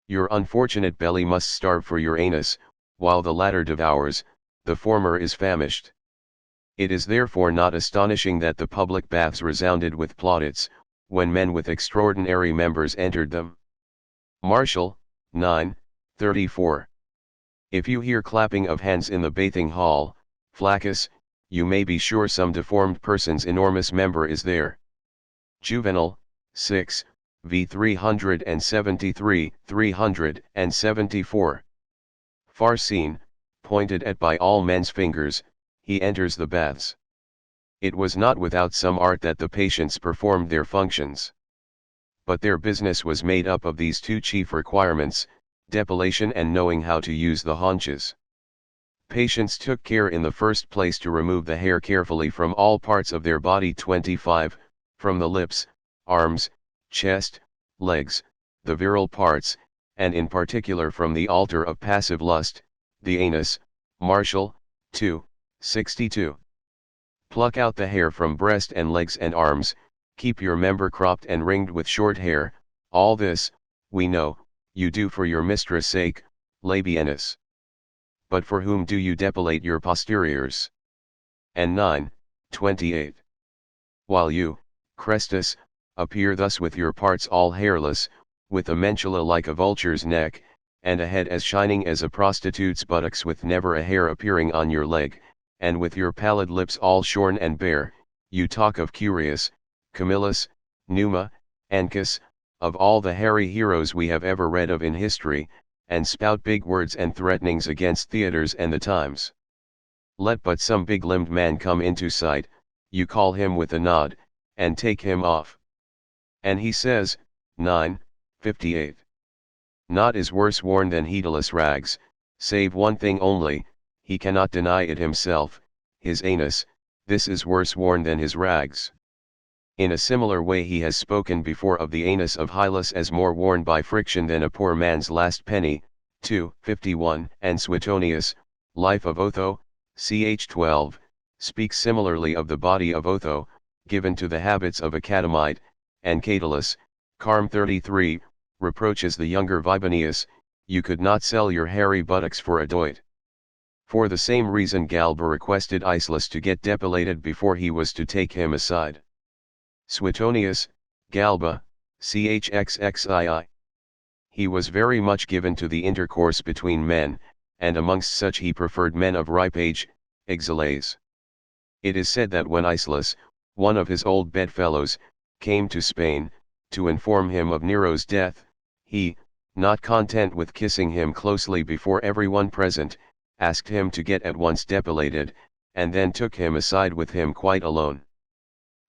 S1: Your unfortunate belly must starve for your anus, while the latter devours, the former is famished. It is therefore not astonishing that the public baths resounded with plaudits, when men with extraordinary members entered them. Martial, 9, 34. If you hear clapping of hands in the bathing hall, Flaccus, you may be sure some deformed person's enormous member is there. Juvenal, 6, v 373, 374. Far seen, pointed at by all men's fingers, he enters the baths. It was not without some art that the patients performed their functions. But their business was made up of these two chief requirements, depilation and knowing how to use the haunches. Patients took care in the first place to remove the hair carefully from all parts of their body. 25, from the lips, arms, chest, legs, the virile parts, and in particular from the altar of passive lust, the anus. Martial, 2, 62. Pluck out the hair from breast and legs and arms, keep your member cropped and ringed with short hair. All this, we know, you do for your mistress' sake, Labienus. But for whom do you depilate your posteriors? And 9, 28. While you, Crestus, appear thus with your parts all hairless, with a mentula like a vulture's neck, and a head as shining as a prostitute's buttocks, with never a hair appearing on your leg, and with your pallid lips all shorn and bare, you talk of Curius, Camillus, Numa, Ancus, of all the hairy heroes we have ever read of in history, and spout big words and threatenings against theaters and the times. Let but some big-limbed man come into sight, you call him with a nod, and take him off. And he says, 9, 58. Naught is worse worn than heedless rags, save one thing only, he cannot deny it himself, his anus. This is worse worn than his rags. In a similar way he has spoken before of the anus of Hylas as more worn by friction than a poor man's last penny. 2, 51. And Suetonius, Life of Otho, ch. 12, speaks similarly of the body of Otho, given to the habits of a catamite, and Catullus, Carm 33, reproaches the younger Vibanius, you could not sell your hairy buttocks for a doit. For the same reason Galba requested Icelus to get depilated before he was to take him aside. Suetonius, Galba, chxxii. He was very much given to the intercourse between men, and amongst such he preferred men of ripe age, exiles. It is said that when Icelus, one of his old bedfellows, came to Spain, to inform him of Nero's death, he, not content with kissing him closely before everyone present, asked him to get at once depilated, and then took him aside with him quite alone.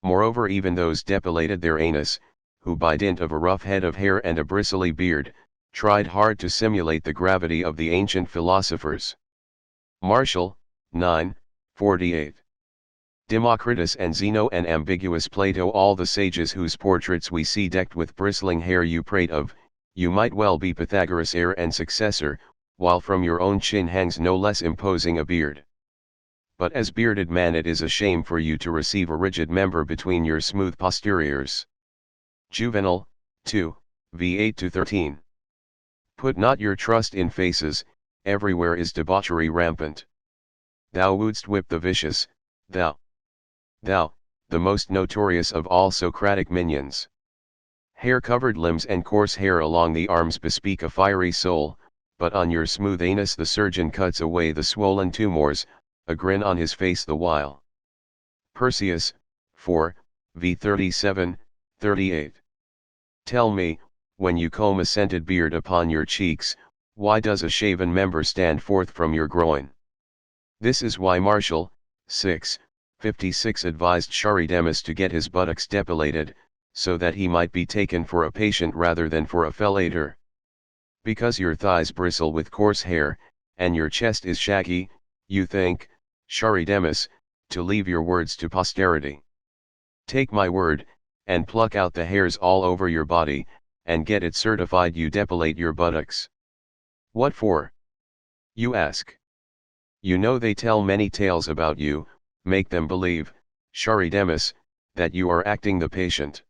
S1: Moreover, even those depilated their anus, who by dint of a rough head of hair and a bristly beard, tried hard to simulate the gravity of the ancient philosophers. Martial, 9, 48. Democritus and Zeno and ambiguous Plato, all the sages whose portraits we see decked with bristling hair you prate of, you might well be Pythagoras' heir and successor, while from your own chin hangs no less imposing a beard. But as bearded man it is a shame for you to receive a rigid member between your smooth posteriors. Juvenal, 2, v 8-13. Put not your trust in faces, everywhere is debauchery rampant. Thou wouldst whip the vicious, thou, the most notorious of all Socratic minions. Hair-covered limbs and coarse hair along the arms bespeak a fiery soul, but on your smooth anus the surgeon cuts away the swollen tumors, a grin on his face the while. Persius, 4, v 37, 38. Tell me, when you comb a scented beard upon your cheeks, why does a shaven member stand forth from your groin? This is why Martial, 6, 56 advised Charidemus to get his buttocks depilated, so that he might be taken for a patient rather than for a fellator. Because your thighs bristle with coarse hair, and your chest is shaggy, you think, Charidemus, to leave your words to posterity. Take my word, and pluck out the hairs all over your body, and get it certified you depilate your buttocks. What for? You ask. You know they tell many tales about you, make them believe, Charidemus, that you are acting the patient.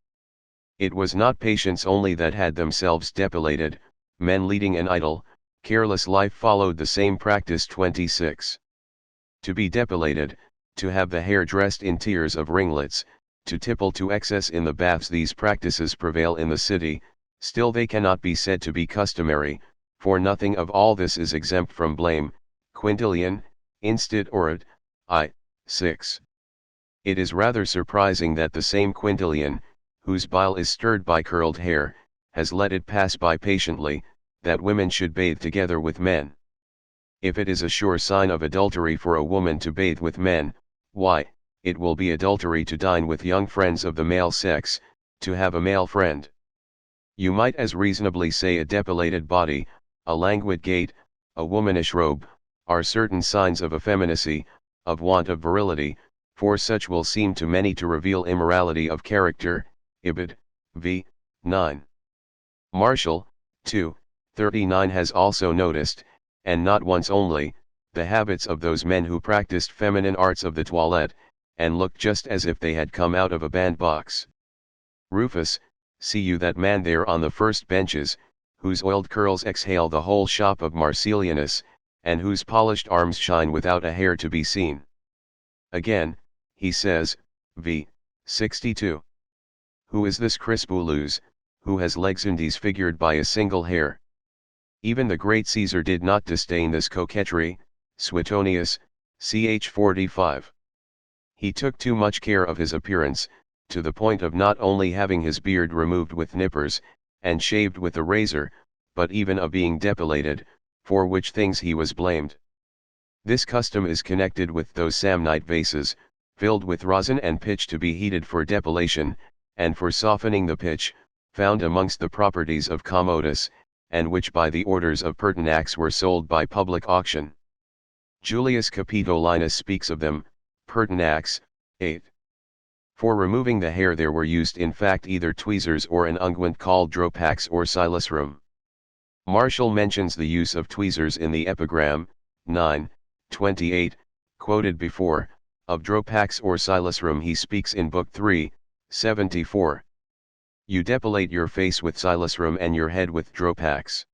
S1: It was not patients only that had themselves depilated, men leading an idle, careless life followed the same practice. 26. To be depilated, to have the hair dressed in tiers of ringlets, to tipple to excess in the baths, these practices prevail in the city, still they cannot be said to be customary, for nothing of all this is exempt from blame. Quintilian, Instit Orat, I, 6. It is rather surprising that the same Quintilian, whose bile is stirred by curled hair, has let it pass by patiently, that women should bathe together with men. If it is a sure sign of adultery for a woman to bathe with men, why, it will be adultery to dine with young friends of the male sex, to have a male friend. You might as reasonably say a depilated body, a languid gait, a womanish robe, are certain signs of effeminacy, of want of virility, for such will seem to many to reveal immorality of character. Ibid. v. 9. Martial, 2, 39 has also noticed, and not once only, the habits of those men who practiced feminine arts of the toilette, and looked just as if they had come out of a bandbox. Rufus, see you that man there on the first benches, whose oiled curls exhale the whole shop of Marcellianus, and whose polished arms shine without a hair to be seen. Again, he says, v. 62. Who is this Crispulus, who has legs disfigured by a single hair? Even the great Caesar did not disdain this coquetry. Suetonius, ch. 45. He took too much care of his appearance, to the point of not only having his beard removed with nippers, and shaved with a razor, but even of being depilated, for which things he was blamed. This custom is connected with those samnite vases, filled with rosin and pitch to be heated for depilation, and for softening the pitch, found amongst the properties of Commodus, and which by the orders of Pertinax were sold by public auction. Julius Capitolinus speaks of them, Pertinax, 8. For removing the hair there were used in fact either tweezers or an unguent called dropax or silicrum. Martial mentions the use of tweezers in the epigram, 9, 28, quoted before. Of dropax or silicrum he speaks in Book 3, 74. You depilate your face with silicrum and your head with dropax.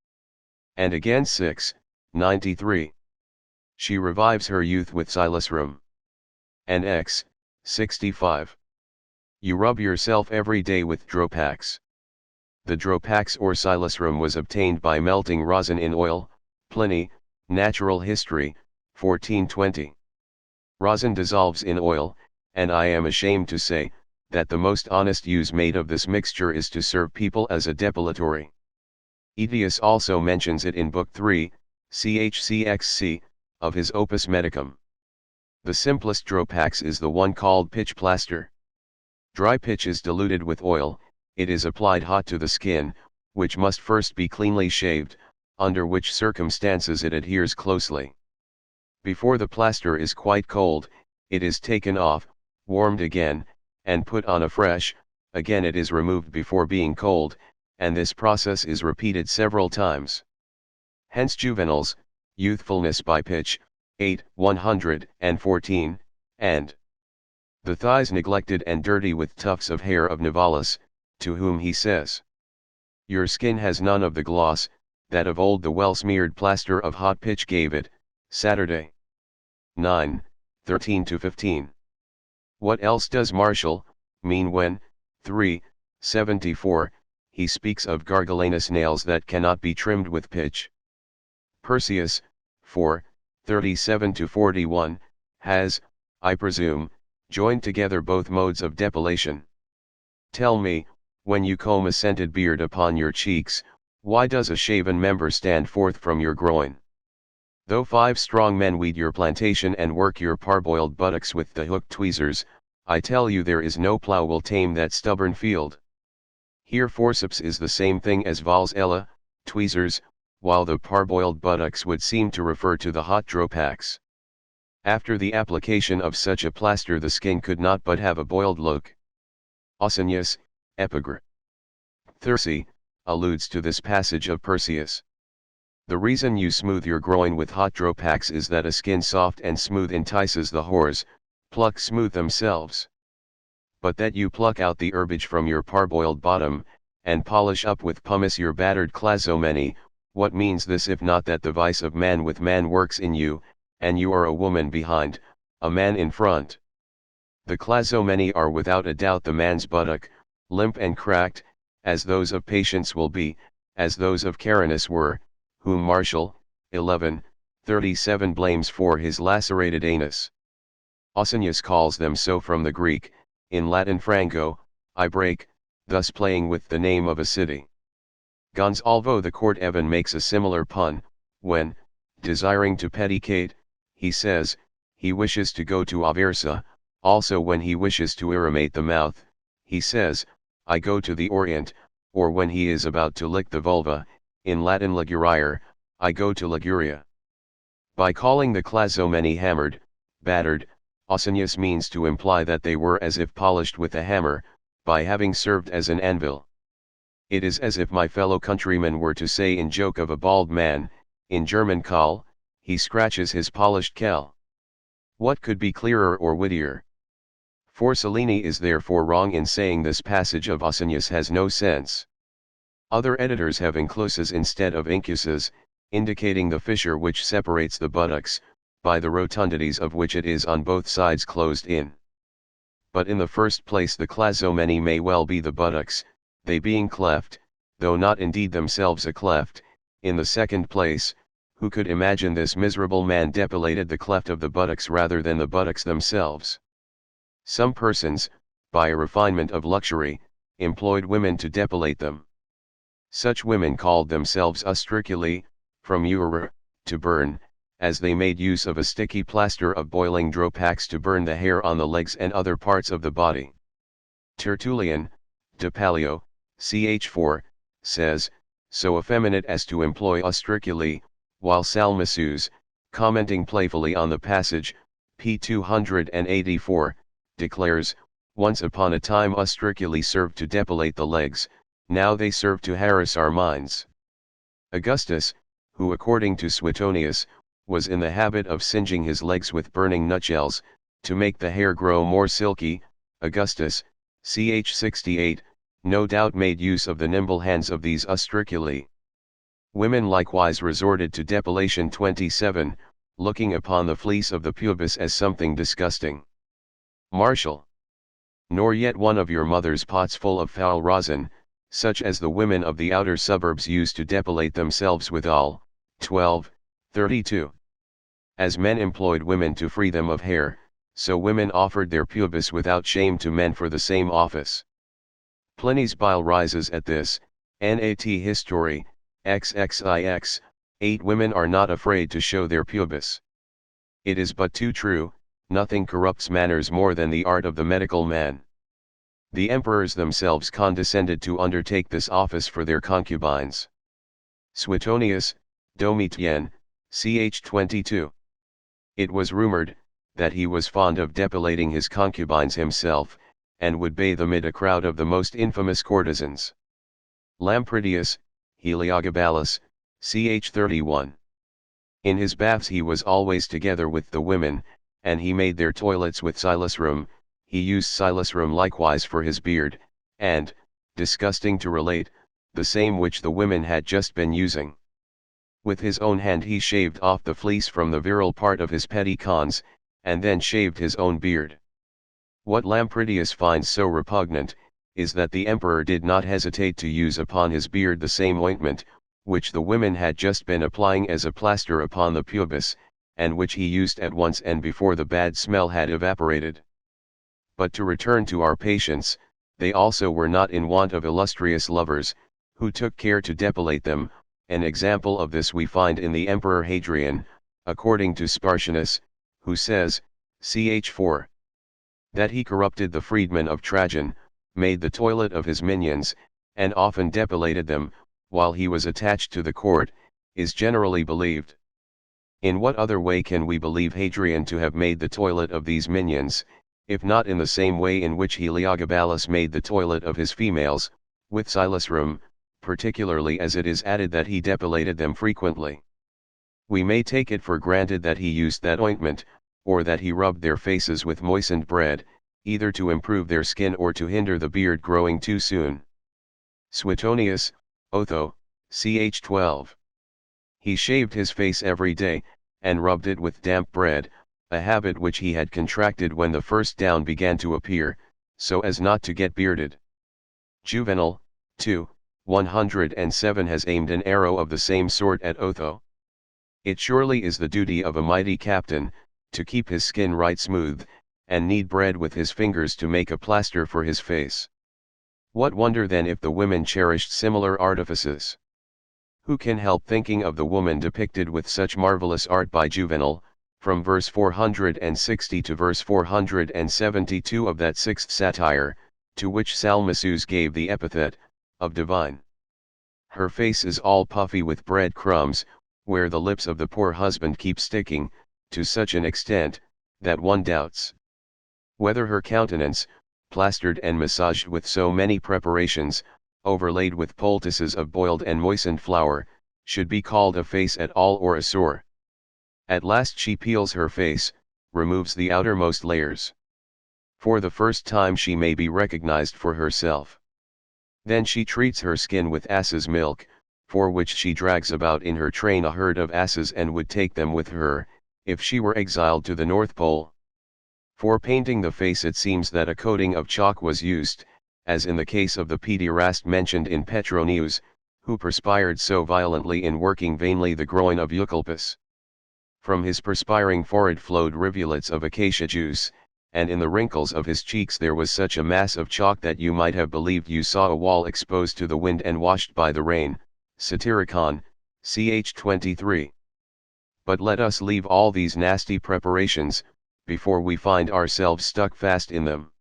S1: And again 6, 93. She revives her youth with silicrum. And x, 65. You rub yourself every day with dropax. The dropax or silicrum was obtained by melting rosin in oil. Pliny, Natural History, 1420. Rosin dissolves in oil, and I am ashamed to say, that the most honest use made of this mixture is to serve people as a depilatory. Aetius also mentions it in Book 3, chcxc, of his Opus Medicum. The simplest dropax is the one called pitch plaster. Dry pitch is diluted with oil, it is applied hot to the skin, which must first be cleanly shaved, under which circumstances it adheres closely. Before the plaster is quite cold, it is taken off, warmed again, and put on afresh. Again it is removed before being cold, and this process is repeated several times. Hence Juvenal's, Youthfulness by Pitch, 8, 114, and the thighs neglected and dirty with tufts of hair of Nivalis, to whom he says, your skin has none of the gloss, that of old the well-smeared plaster of hot pitch gave it, Saturday. 9, 13-15. What else does Martial mean when, 3, 74, he speaks of gargantuous nails that cannot be trimmed with pitch? Persius, 4, 37-41, has, I presume, joined together both modes of depilation. Tell me, when you comb a scented beard upon your cheeks, why does a shaven member stand forth from your groin? Though 5 strong men weed your plantation and work your parboiled buttocks with the hooked tweezers, I tell you there is no plough will tame that stubborn field. Here forceps is the same thing as vals ella, tweezers, while the parboiled buttocks would seem to refer to the hot dropax. After the application of such a plaster the skin could not but have a boiled look. Ausonius, Epigr. 30, alludes to this passage of Persius. The reason you smooth your groin with hot dropax is that a skin soft and smooth entices the whores, pluck smooth themselves. But that you pluck out the herbage from your parboiled bottom, and polish up with pumice your battered clazomeny, what means this if not that the vice of man with man works in you, and you are a woman behind, a man in front? The clazomeny are without a doubt the man's buttock, limp and cracked, as those of Patience will be, as those of Carinus were, whom Martial, 11, 37 blames for his lacerated anus. Ausonius calls them so from the Greek, in Latin frango, I break, thus playing with the name of a city. Gonzalvo the court Evan makes a similar pun, when, desiring to pedicate, he says, he wishes to go to Aversa. Also when he wishes to irrimate the mouth, he says, I go to the Orient, or when he is about to lick the vulva, in Latin liguriare, I go to Liguria. By calling the clazomeny hammered, battered, Ausonius means to imply that they were as if polished with a hammer, by having served as an anvil. It is as if my fellow countrymen were to say in joke of a bald man, in German Kahl, he scratches his polished Kell. What could be clearer or wittier? Forcellini is therefore wrong in saying this passage of Ausonius has no sense. Other editors have incluses instead of incuses, indicating the fissure which separates the buttocks, by the rotundities of which it is on both sides closed in. But in the first place the clazomeny may well be the buttocks, they being cleft, though not indeed themselves a cleft. In the second place, who could imagine this miserable man depilated the cleft of the buttocks rather than the buttocks themselves? Some persons, by a refinement of luxury, employed women to depilate them. Such women called themselves ostriculi, from ura, to burn, as they made use of a sticky plaster of boiling dropax to burn the hair on the legs and other parts of the body. Tertullian, De Paleo, ch. 4, says, so effeminate as to employ ostriculi, while Salmasius, commenting playfully on the passage, p. 284, declares, once upon a time ostriculi served to depilate the legs, now they serve to harass our minds. Augustus, who according to Suetonius, was in the habit of singeing his legs with burning nutshells, to make the hair grow more silky, Augustus, ch. 68, no doubt made use of the nimble hands of these ostriculi. Women likewise resorted to depilation. 27, looking upon the fleece of the pubis as something disgusting. Martial. Nor yet one of your mother's pots full of foul rosin, such as the women of the outer suburbs used to depilate themselves withal. 12, 32. As men employed women to free them of hair, so women offered their pubis without shame to men for the same office. Pliny's bile rises at this, Nat History, XXIX, 8 women are not afraid to show their pubis. It is but too true, nothing corrupts manners more than the art of the medical man. The emperors themselves condescended to undertake this office for their concubines. Suetonius, Domitian, ch. 22. It was rumored, that he was fond of depilating his concubines himself, and would bathe amid a crowd of the most infamous courtesans. Lampridius, Heliogabalus, ch. 31. In his baths he was always together with the women, and he made their toilets with silicrum. He used silicrum likewise for his beard, and, disgusting to relate, the same which the women had just been using. With his own hand he shaved off the fleece from the virile part of his pedicons, and then shaved his own beard. What Lampridius finds so repugnant, is that the emperor did not hesitate to use upon his beard the same ointment, which the women had just been applying as a plaster upon the pubis, and which he used at once and before the bad smell had evaporated. But to return to our patients, they also were not in want of illustrious lovers, who took care to depilate them. An example of this we find in the Emperor Hadrian, according to Spartianus, who says, ch. 4, that he corrupted the freedmen of Trajan, made the toilet of his minions, and often depilated them, while he was attached to the court, is generally believed. In what other way can we believe Hadrian to have made the toilet of these minions, if not in the same way in which Heliogabalus made the toilet of his females, with silicerium, particularly as it is added that he depilated them frequently? We may take it for granted that he used that ointment, or that he rubbed their faces with moistened bread, either to improve their skin or to hinder the beard growing too soon. Suetonius, Otho, ch. 12. He shaved his face every day, and rubbed it with damp bread, a habit which he had contracted when the first down began to appear, so as not to get bearded. Juvenal, 2, 107 has aimed an arrow of the same sort at Otho. It surely is the duty of a mighty captain, to keep his skin right smooth, and knead bread with his fingers to make a plaster for his face. What wonder then if the women cherished similar artifices? Who can help thinking of the woman depicted with such marvelous art by Juvenal, from verse 460 to verse 472 of that sixth satire, to which Salmasius gave the epithet of divine? Her face is all puffy with bread crumbs, where the lips of the poor husband keep sticking, to such an extent, that one doubts whether her countenance, plastered and massaged with so many preparations, overlaid with poultices of boiled and moistened flour, should be called a face at all or a sore. At last she peels her face, removes the outermost layers. For the first time she may be recognized for herself. Then she treats her skin with ass's milk, for which she drags about in her train a herd of asses and would take them with her, if she were exiled to the North Pole. For painting the face it seems that a coating of chalk was used, as in the case of the pederast mentioned in Petronius, who perspired so violently in working vainly the groin of Eucolpus. From his perspiring forehead flowed rivulets of acacia juice, and in the wrinkles of his cheeks there was such a mass of chalk that you might have believed you saw a wall exposed to the wind and washed by the rain. Satyricon, ch. 23. But let us leave all these nasty preparations, before we find ourselves stuck fast in them.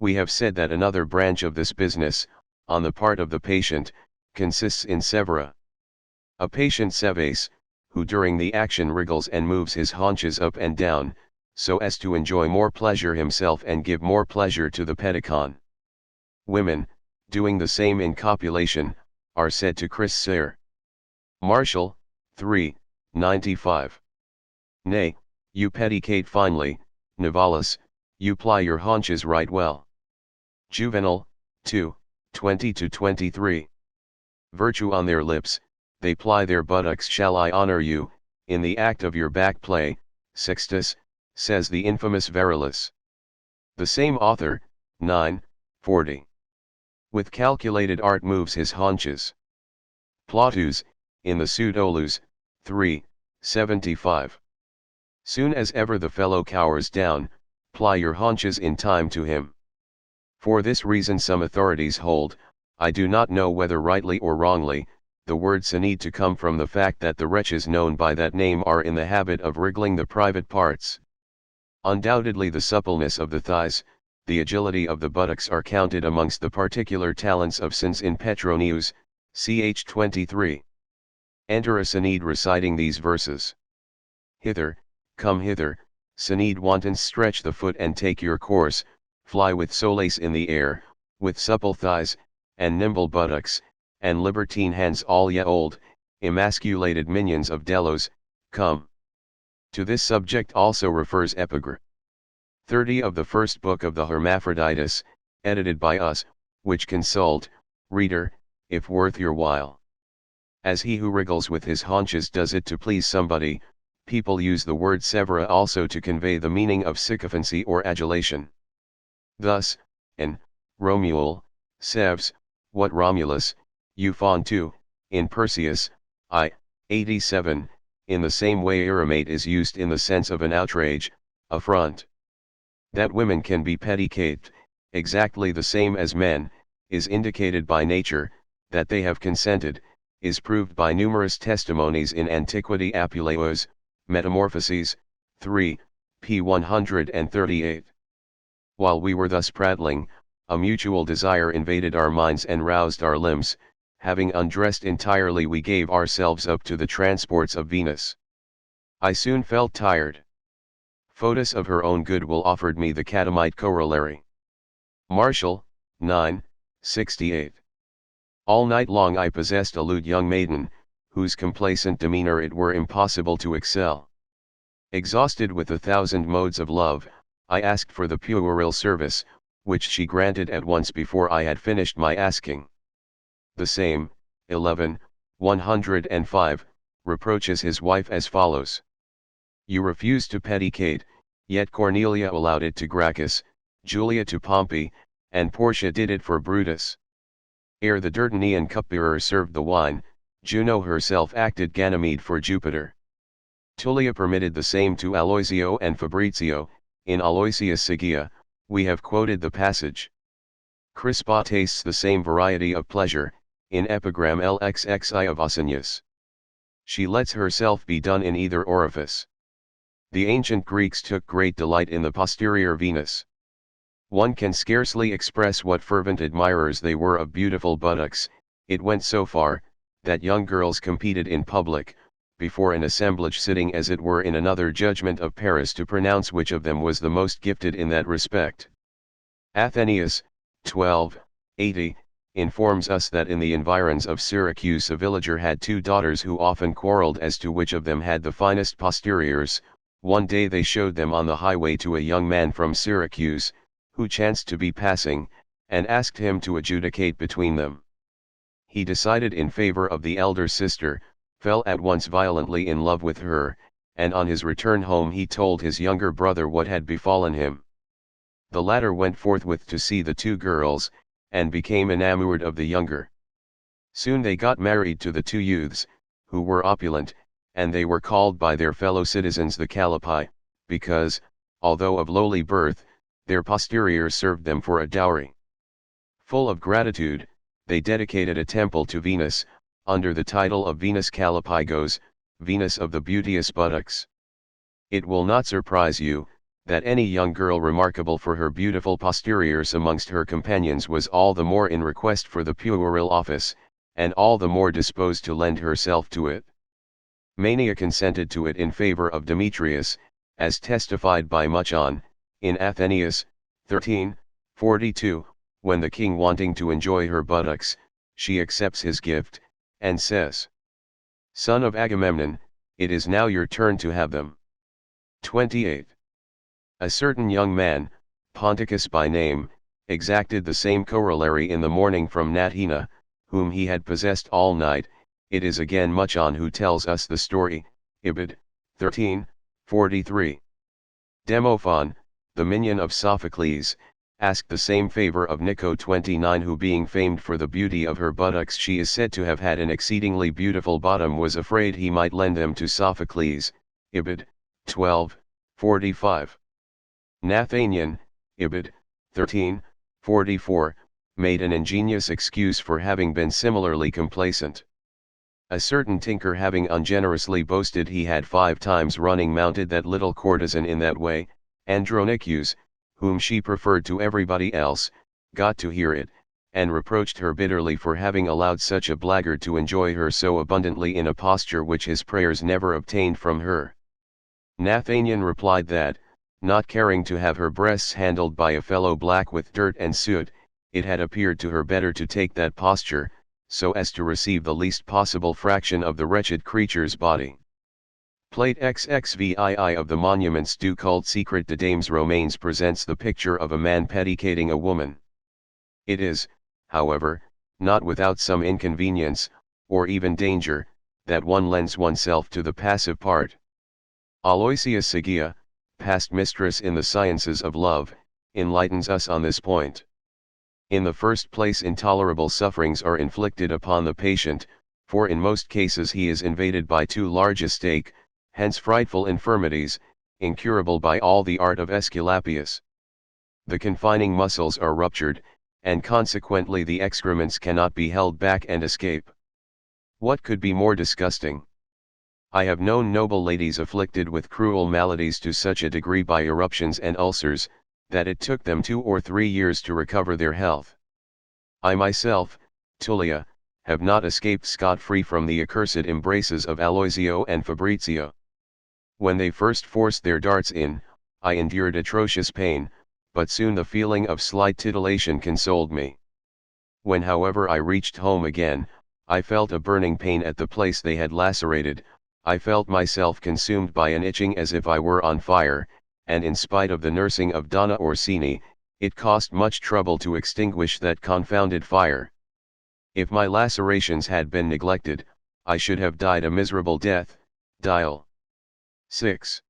S1: We have said that another branch of this business, on the part of the patient, consists in severa. A patient seves, who during the action wriggles and moves his haunches up and down, so as to enjoy more pleasure himself and give more pleasure to the pedicon. Women, doing the same in copulation, are said to criscere. Martial, 3, 95. Nay, you pedicate finely, Nivalis, you ply your haunches right well. Juvenal, 2, 20-23. Virtue on their lips, they ply their buttocks. Shall I honor you, in the act of your back play, Sextus, says the infamous Verilus. The same author, 9, 40. With calculated art moves his haunches. Plautus, in the Pseudolus, 3, 75. Soon as ever the fellow cowers down, ply your haunches in time to him. For this reason some authorities hold, I do not know whether rightly or wrongly, the word sneed to come from the fact that the wretches known by that name are in the habit of wriggling the private parts. Undoubtedly the suppleness of the thighs, the agility of the buttocks are counted amongst the particular talents of since in Petronius, ch. 23. Enter a Sneed reciting these verses. Hither, come hither, Sneed wantons, stretch the foot and take your course, fly with solace in the air, with supple thighs, and nimble buttocks, and libertine hands, all ye old, emasculated minions of Delos, come. To this subject also refers Epigram 30 of the first book of the Hermaphroditus, edited by us, which consult, reader, if worth your while. as he who wriggles with his haunches does it to please somebody. People use the word severa also to convey the meaning of sycophancy or adulation. Thus, in Romuald, Sevs, what Romulus, you fawn to, in Perseus, I, 87, in the same way iromate is used in the sense of an outrage, affront. That women can be petty-caped, exactly the same as men, is indicated by nature. That they have consented, is proved by numerous testimonies in Antiquity. Apuleios, Metamorphoses, 3, p. 138. While we were thus prattling, a mutual desire invaded our minds and roused our limbs. Having undressed entirely, we gave ourselves up to the transports of Venus. I soon felt tired. Photis of her own goodwill offered me the catamite corollary. Martial, 9, 68. All night long I possessed a lewd young maiden, whose complacent demeanor it were impossible to excel. Exhausted with 1,000 modes of love, I asked for the puerile service, which she granted at once before I had finished my asking. The same, 11, 105, reproaches his wife as follows. You refused to Pedicate, yet Cornelia allowed it to Gracchus, Julia to Pompey, and Portia did it for Brutus. Ere the Dardanian cupbearer served the wine, Juno herself acted Ganymede for Jupiter. Tullia permitted the same to Aloysio and Fabrizio. In Aloysius Sigia, we have quoted the passage. Crispa tastes the same variety of pleasure, in epigram LXXI of Ausonius. She lets herself be done in either orifice. The ancient Greeks took great delight in the posterior Venus. One can scarcely express what fervent admirers they were of beautiful buttocks. It went so far, that young girls competed in public, before an assemblage sitting as it were in another judgment of Paris, to pronounce which of them was the most gifted in that respect. Athenaeus, 12, 80, informs us that in the environs of Syracuse a villager had 2 daughters who often quarreled as to which of them had the finest posteriors. One day they showed them on the highway to a young man from Syracuse, who chanced to be passing, and asked him to adjudicate between them. He decided in favor of the elder sister, fell at once violently in love with her, and on his return home he told his younger brother what had befallen him. The latter went forthwith to see the 2 girls, and became enamored of the younger. Soon they got married to the 2 youths, who were opulent, and they were called by their fellow citizens the Callipyi, because, although of lowly birth, their posteriors served them for a dowry. Full of gratitude, they dedicated a temple to Venus, under the title of Venus Callipygos, Venus of the beauteous buttocks. It will not surprise you, that any young girl remarkable for her beautiful posteriors amongst her companions was all the more in request for the puerile office, and all the more disposed to lend herself to it. Mania consented to it in favor of Demetrius, as testified by Muchon, in Athenaeus, 13, 42, when the king wanting to enjoy her buttocks, she accepts his gift, and says, Son of Agamemnon, it is now your turn to have them. 28. A certain young man, Ponticus by name, exacted the same corollary in the morning from Natina, whom he had possessed all night. It is again Muchon who tells us the story, Ibid, 13, 43. Demophon, the minion of Sophocles, asked the same favor of Nico 29, who being famed for the beauty of her buttocks, she is said to have had an exceedingly beautiful bottom, was afraid he might lend them to Sophocles. Ibid, 12, 45. Nathaniel, Ibid, 13, 44, made an ingenious excuse for having been similarly complacent. A certain tinker having ungenerously boasted he had 5 times running mounted that little courtesan in that way, Andronicus, whom she preferred to everybody else, got to hear it, and reproached her bitterly for having allowed such a blackguard to enjoy her so abundantly in a posture which his prayers never obtained from her. Nathaniel replied that, not caring to have her breasts handled by a fellow black with dirt and soot, it had appeared to her better to take that posture, so as to receive the least possible fraction of the wretched creature's body. Plate XXVII of the Monuments du Culte Secret de Dames Romaines presents the picture of a man pedicating a woman. It is, however, not without some inconvenience, or even danger, that one lends oneself to the passive part. Aloysia Sigia, past mistress in the sciences of love, enlightens us on this point. In the first place, intolerable sufferings are inflicted upon the patient, for in most cases he is invaded by too large a stake, hence frightful infirmities, incurable by all the art of Aesculapius. The confining muscles are ruptured, and consequently the excrements cannot be held back and escape. What could be more disgusting? I have known noble ladies afflicted with cruel maladies to such a degree by eruptions and ulcers, that it took them 2 or 3 years to recover their health. I myself, Tullia, have not escaped scot-free from the accursed embraces of Aloysio and Fabrizio. When they first forced their darts in, I endured atrocious pain, but soon the feeling of slight titillation consoled me. When however I reached home again, I felt a burning pain at the place they had lacerated. I felt myself consumed by an itching as if I were on fire, and in spite of the nursing of Donna Orsini, it cost much trouble to extinguish that confounded fire. If my lacerations had been neglected, I should have died a miserable death. Dial 6.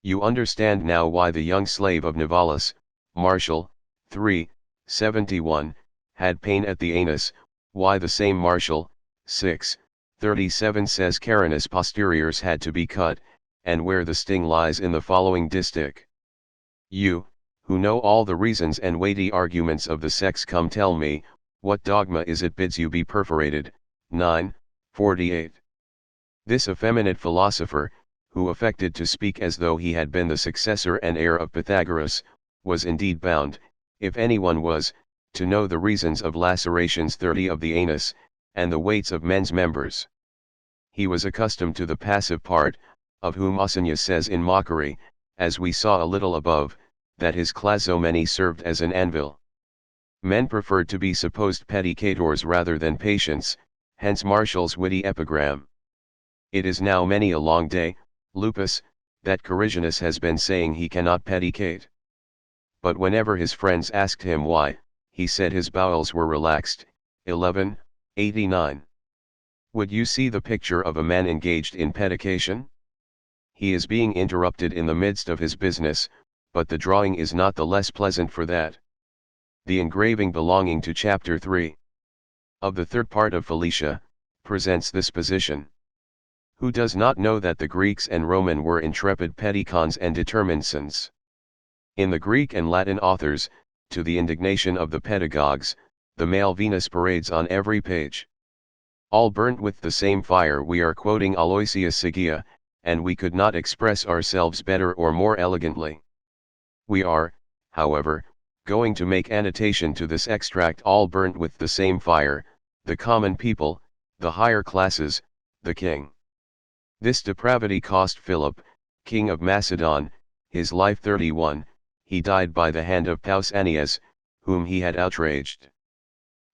S1: You understand now why the young slave of Nivalis, Martial, 3:71, had pain at the anus, why the same Martial, 6:37 says Carinus posteriors had to be cut, and where the sting lies in the following distich. You, who know all the reasons and weighty arguments of the sex, come tell me, what dogma is it bids you be perforated? 9:48. This effeminate philosopher, who affected to speak as though he had been the successor and heir of Pythagoras, was indeed bound, if anyone was, to know the reasons of lacerations 30 of the anus, and the weights of men's members. He was accustomed to the passive part, of whom Ausonius says in mockery, as we saw a little above, that his Clazomene served as an anvil. Men preferred to be supposed pedicators rather than patients, hence Martial's witty epigram. It is now many a long day, Lupus, that Corigenus has been saying he cannot pedicate. But whenever his friends asked him why, he said his bowels were relaxed. 11:89. Would you see the picture of a man engaged in pedication? He is being interrupted in the midst of his business, but the drawing is not the less pleasant for that. The engraving belonging to chapter 3 of the third part of Felicia, presents this position. Who does not know that the Greeks and Roman were intrepid pedicons and determinants? In the Greek and Latin authors, to the indignation of the pedagogues, the male Venus parades on every page. All burnt with the same fire. We are quoting Aloysia Sigia, and we could not express ourselves better or more elegantly. We are, however, going to make annotation to this extract. All burnt with the same fire, the common people, the higher classes, the king. This depravity cost Philip, king of Macedon, his life. 31, he died by the hand of Pausanias, whom he had outraged.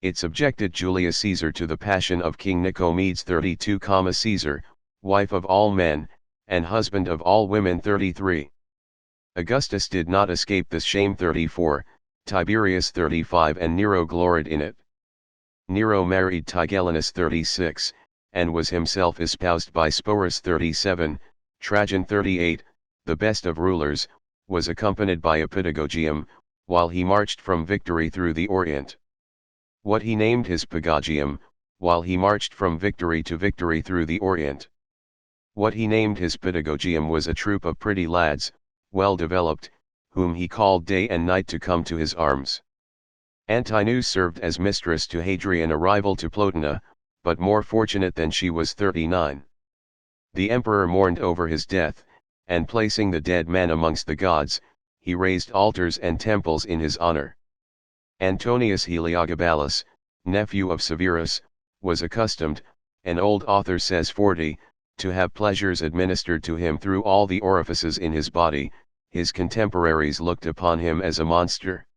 S1: It subjected Julius Caesar to the passion of King Nicomedes. 32, Caesar, wife of all men, and husband of all women. 33. Augustus did not escape this shame. 34, Tiberius. 35, and Nero gloried in it. Nero married Tigellinus. 36, and was himself espoused by Sporus. 37, Trajan. 38, the best of rulers, was accompanied by a pedagogium, while he marched from victory through the Orient. What he named his pedagogium, while he marched from victory to victory through the Orient. What he named his pedagogium was a troop of pretty lads, well developed, whom he called day and night to come to his arms. Antinous served as mistress to Hadrian, a rival to Plotina, but more fortunate than she was. 39. The emperor mourned over his death, and placing the dead man amongst the gods, he raised altars and temples in his honor. Antonius Heliogabalus, nephew of Severus, was accustomed, an old author says 40, to have pleasures administered to him through all the orifices in his body. His contemporaries looked upon him as a monster.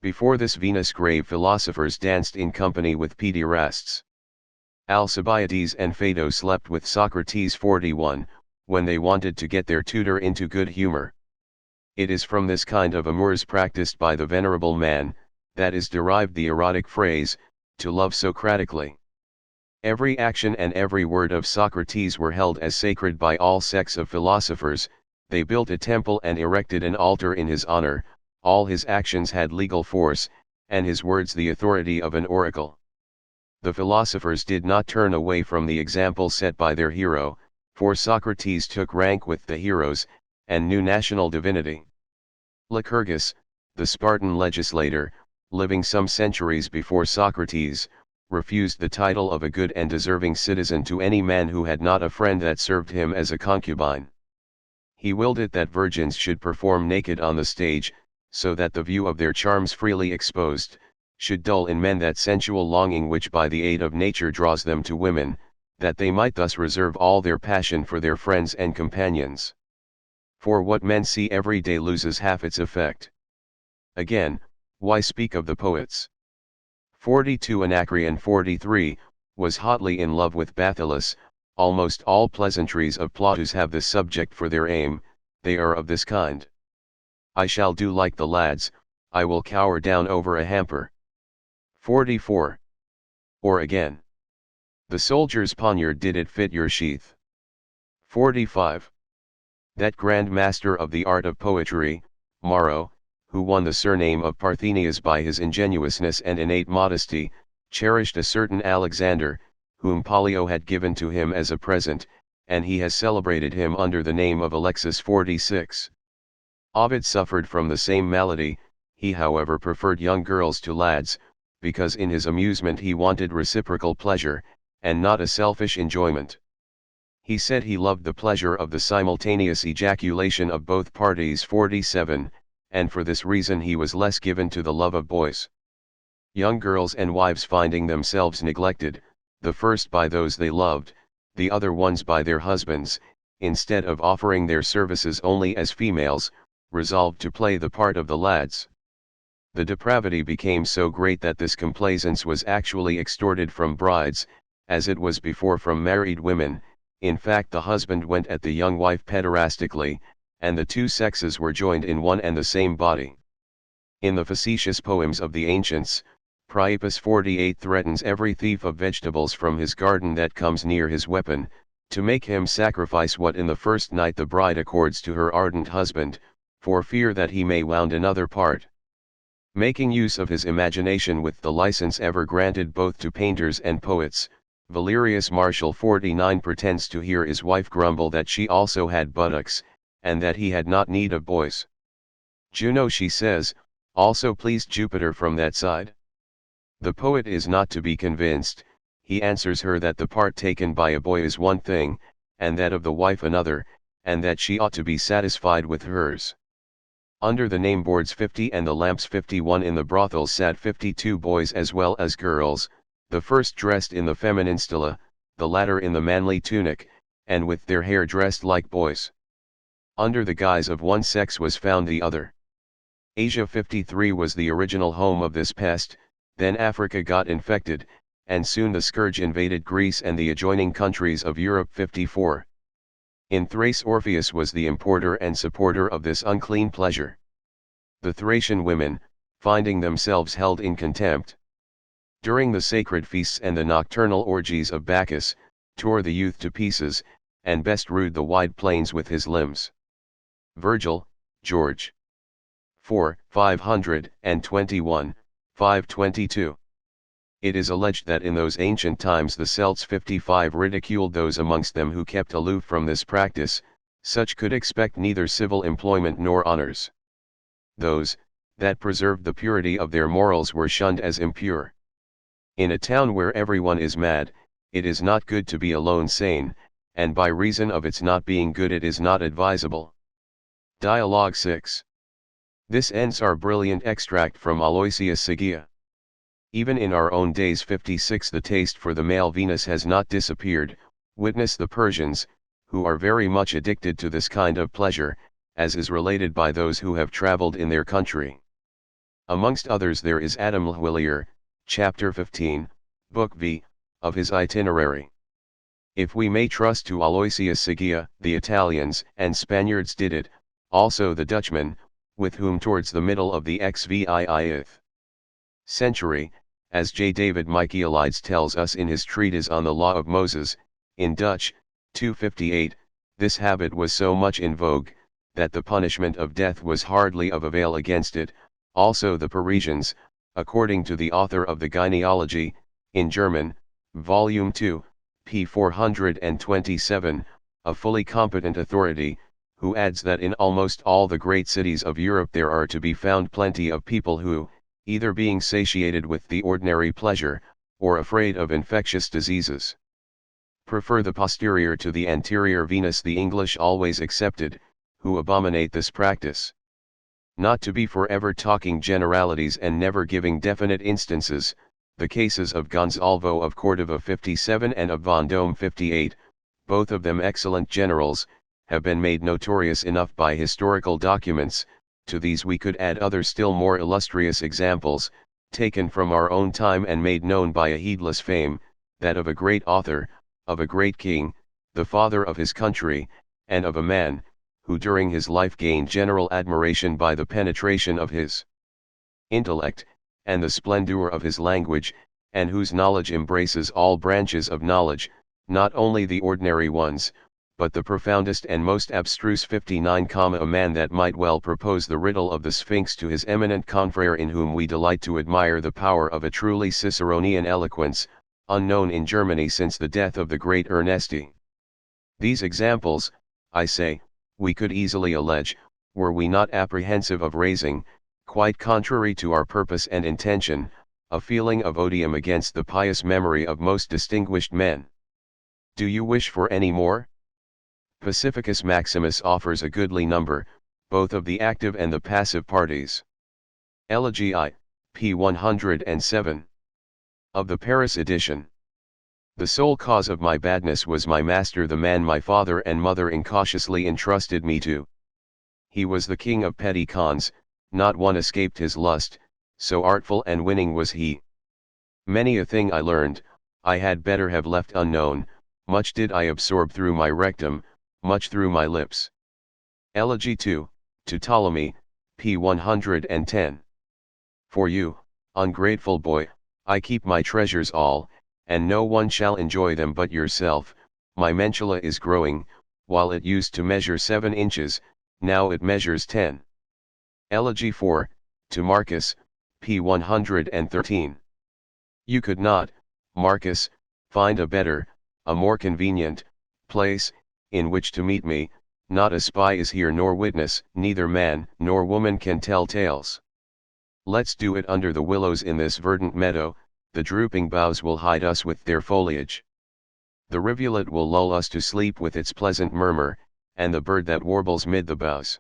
S1: Before this Venus grave philosophers danced in company with pederasts. Alcibiades and Phaedo slept with Socrates. 41, when they wanted to get their tutor into good humor. It is from this kind of amours practiced by the venerable man, that is derived the erotic phrase, to love Socratically. Every action and every word of Socrates were held as sacred by all sects of philosophers. They built a temple and erected an altar in his honor. All his actions had legal force, and his words the authority of an oracle. The philosophers did not turn away from the example set by their hero, for Socrates took rank with the heroes, and knew national divinity. Lycurgus, the Spartan legislator, living some centuries before Socrates, refused the title of a good and deserving citizen to any man who had not a friend that served him as a concubine. He willed it that virgins should perform naked on the stage, so that the view of their charms freely exposed, should dull in men that sensual longing which by the aid of nature draws them to women, that they might thus reserve all their passion for their friends and companions. For what men see every day loses half its effect. Again, why speak of the poets? 42 Anacreon 43, was hotly in love with Bathyllus. Almost all pleasantries of Plautus have this subject for their aim. They are of this kind. I shall do like the lads, I will cower down over a hamper. 44. Or again. The soldier's poniard did it fit your sheath. 45. That grand master of the art of poetry, Maro, who won the surname of Parthenius by his ingenuousness and innate modesty, cherished a certain Alexander, whom Pollio had given to him as a present, and he has celebrated him under the name of Alexis. 46. Ovid suffered from the same malady. He however preferred young girls to lads, because in his amusement he wanted reciprocal pleasure, and not a selfish enjoyment. He said he loved the pleasure of the simultaneous ejaculation of both parties. 47, and for this reason he was less given to the love of boys. Young girls and wives finding themselves neglected, the first by those they loved, the other ones by their husbands, instead of offering their services only as females, resolved to play the part of the lads. The depravity became so great that this complaisance was actually extorted from brides, as it was before from married women. In fact, the husband went at the young wife pederastically, and the two sexes were joined in one and the same body. In the facetious poems of the ancients, Priapus 48 threatens every thief of vegetables from his garden that comes near his weapon, to make him sacrifice what in the first night the bride accords to her ardent husband, for fear that he may wound another part. Making use of his imagination with the license ever granted both to painters and poets, Valerius Martial 49 pretends to hear his wife grumble that she also had buttocks, and that he had not need of boys. Juno, she says, also pleased Jupiter from that side. The poet is not to be convinced. He answers her that the part taken by a boy is one thing, and that of the wife another, and that she ought to be satisfied with hers. Under the name boards 50 and the lamps 51 in the brothels sat 52 boys as well as girls, the first dressed in the feminine style, the latter in the manly tunic, and with their hair dressed like boys. Under the guise of one sex was found the other. Asia 53 was the original home of this pest, then Africa got infected, and soon the scourge invaded Greece and the adjoining countries of Europe. 54. In Thrace Orpheus was the importer and supporter of this unclean pleasure. The Thracian women, finding themselves held in contempt during the sacred feasts and the nocturnal orgies of Bacchus, tore the youth to pieces, and bestrewed the wide plains with his limbs. Virgil, George. 4, 521, 522. It is alleged that in those ancient times the Celts 55 ridiculed those amongst them who kept aloof from this practice. Such could expect neither civil employment nor honors. Those that preserved the purity of their morals were shunned as impure. In a town where everyone is mad, it is not good to be alone sane, and by reason of its not being good it is not advisable. Dialogue 6. This ends our brilliant extract from Aloysius Sigia. Even in our own days 56 the taste for the male Venus has not disappeared. Witness the Persians, who are very much addicted to this kind of pleasure, as is related by those who have traveled in their country. Amongst others there is Adam Lhuillier, chapter 15, book V, of his itinerary. If we may trust to Aloysius Sigia, the Italians and Spaniards did it, also the Dutchmen, with whom towards the middle of the XVIIth century, as J. David Michaelides tells us in his treatise on the Law of Moses, in Dutch, 258, this habit was so much in vogue, that the punishment of death was hardly of avail against it. Also the Parisians, according to the author of the Genealogy, in German, Volume 2, p. 427, a fully competent authority, who adds that in almost all the great cities of Europe there are to be found plenty of people who, either being satiated with the ordinary pleasure, or afraid of infectious diseases, prefer the posterior to the anterior venus, the English always excepted, who abominate this practice. Not to be forever talking generalities and never giving definite instances, the cases of Gonzalvo of Cordova 57 and of Vendôme 58, both of them excellent generals, have been made notorious enough by historical documents. To these we could add other still more illustrious examples, taken from our own time and made known by a heedless fame, that of a great author, of a great king, the father of his country, and of a man, who during his life gained general admiration by the penetration of his intellect, and the splendor of his language, and whose knowledge embraces all branches of knowledge, not only the ordinary ones, but the profoundest and most abstruse. 59, a man that might well propose the riddle of the Sphinx to his eminent confrere, in whom we delight to admire the power of a truly Ciceronian eloquence, unknown in Germany since the death of the great Ernesti. These examples, I say, we could easily allege, were we not apprehensive of raising, quite contrary to our purpose and intention, a feeling of odium against the pious memory of most distinguished men. Do you wish for any more? Pacificus Maximus offers a goodly number, both of the active and the passive parties. Elegy I, p. 107. Of the Paris edition. The sole cause of my badness was my master, the man my father and mother incautiously entrusted me to. He was the king of petty cons, not one escaped his lust, so artful and winning was he. Many a thing I learned, I had better have left unknown, much did I absorb through my rectum, much through my lips. Elegy 2, to Ptolemy, p. 110. For you, ungrateful boy, I keep my treasures all, and no one shall enjoy them but yourself. My mentula is growing, while it used to measure 7 inches, now it measures 10. Elegy 4, to Marcus, p. 113. You could not, Marcus, find a better, a more convenient, place, in which to meet me. Not a spy is here nor witness, neither man nor woman can tell tales. Let's do it under the willows in this verdant meadow, the drooping boughs will hide us with their foliage. The rivulet will lull us to sleep with its pleasant murmur, and the bird that warbles mid the boughs.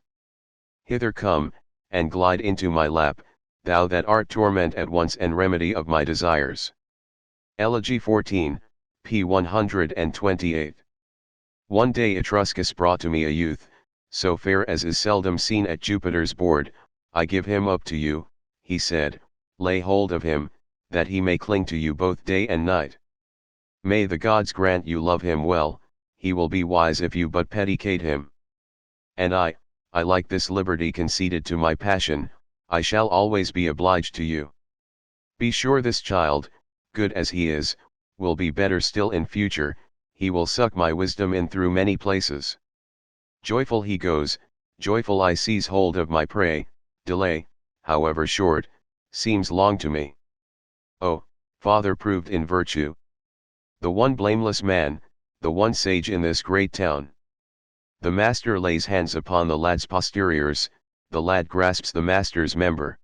S1: Hither come, and glide into my lap, thou that art torment at once and remedy of my desires. Elegy 14, p. 128. One day Etruscus brought to me a youth, so fair as is seldom seen at Jupiter's board. I give him up to you, he said, lay hold of him, that he may cling to you both day and night. May the gods grant you love him well, he will be wise if you but pedicate him. And I like this liberty conceded to my passion, I shall always be obliged to you. Be sure this child, good as he is, will be better still in future, he will suck my wisdom in through many places. Joyful he goes, joyful I seize hold of my prey, delay, however short, seems long to me. Oh, father proved in virtue. The one blameless man, the one sage in this great town. The master lays hands upon the lad's posteriors, the lad grasps the master's member.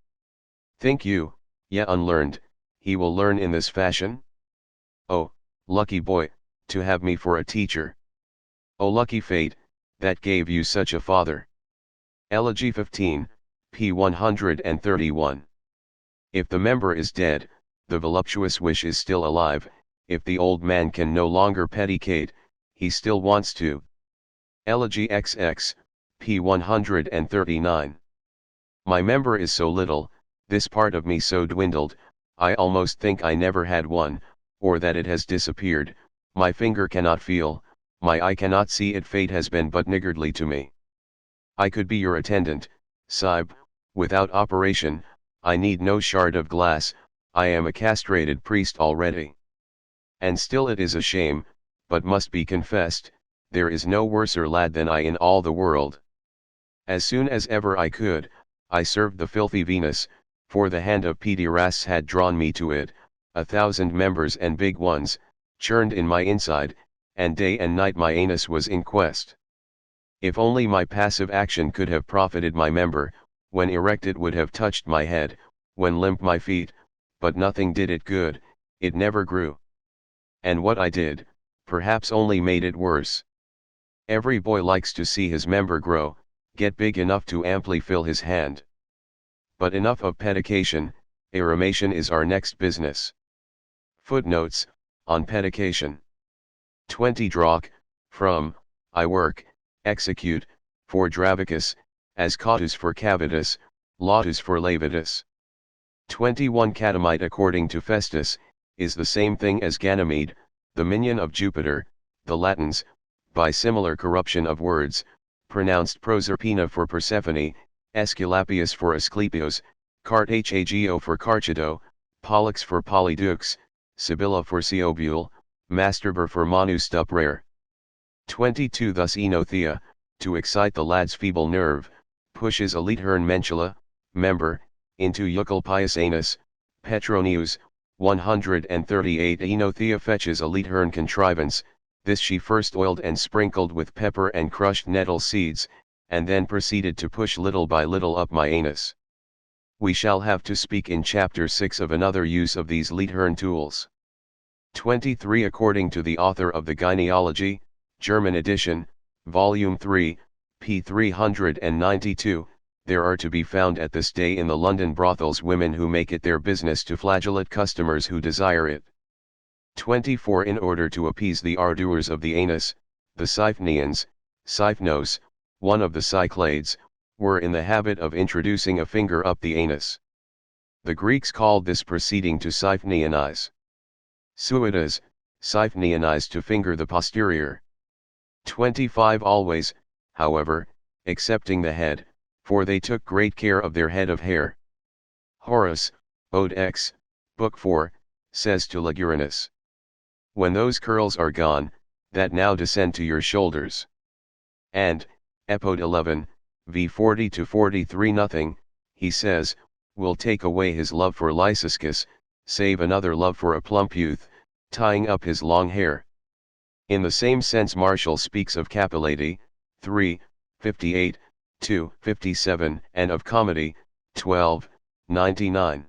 S1: Think you, yet unlearned, he will learn in this fashion? Oh, lucky boy, to have me for a teacher. Oh lucky fate, that gave you such a father. Elegy 15, p. 131. If the member is dead, the voluptuous wish is still alive. If the old man can no longer pedicate, he still wants to. Elegy XX, p. 139. My member is so little, this part of me so dwindled, I almost think I never had one, or that it has disappeared. My finger cannot feel, my eye cannot see it. Fate has been but niggardly to me. I could be your attendant, Sahib, without operation. I need no shard of glass, I am a castrated priest already. And still it is a shame, but must be confessed, there is no worser lad than I in all the world. As soon as ever I could, I served the filthy Venus, for the hand of Figuris had drawn me to it, 1,000 members and big ones, churned in my inside, and day and night my anus was in quest. If only my passive action could have profited my member, when erect it would have touched my head, when limp my feet, but nothing did it good, it never grew. And what I did, perhaps only made it worse. Every boy likes to see his member grow, get big enough to amply fill his hand. But enough of pedication, eremation is our next business. Footnotes, on pedication. 20 Drach, from, I work, execute, for Dravicus, as cautus for cavitus, lautus for levitus. 21 Catamite according to Festus, is the same thing as Ganymede, the minion of Jupiter. The Latins, by similar corruption of words, pronounced Proserpina for Persephone, Aesculapius for Asclepios, Carthagio for Carchido, Pollux for Polydux, Sibylla for Seobule, Masturber for Manu Stuprare. 22 Thus Enothea, to excite the lad's feeble nerve, pushes a Letern mentula, member, into Eucalpius anus, Petronius, 138 Enothea fetches a Letern contrivance, this she first oiled and sprinkled with pepper and crushed nettle seeds, and then proceeded to push little by little up my anus. We shall have to speak in chapter 6 of another use of these Letern tools. 23 According to the author of the Gynaeology, German edition, Volume 3, p. 392, there are to be found at this day in the London brothels women who make it their business to flagellate customers who desire it. 24 In order to appease the ardours of the anus, the Siphnians, Siphnos, one of the Cyclades, were in the habit of introducing a finger up the anus. The Greeks called this proceeding to siphnianize. Suidas, siphnianize to finger the posterior. 25 Always, however, excepting the head, for they took great care of their head of hair. Horace, Ode X, Book 4, says to Ligurinus, when those curls are gone, that now descend to your shoulders. And, Epode 11, v 40-43 Nothing, he says, will take away his love for Lyciscus, save another love for a plump youth, tying up his long hair. In the same sense Martial speaks of capillati, 3, 58, 2, 57, and of comedy, 12, 99.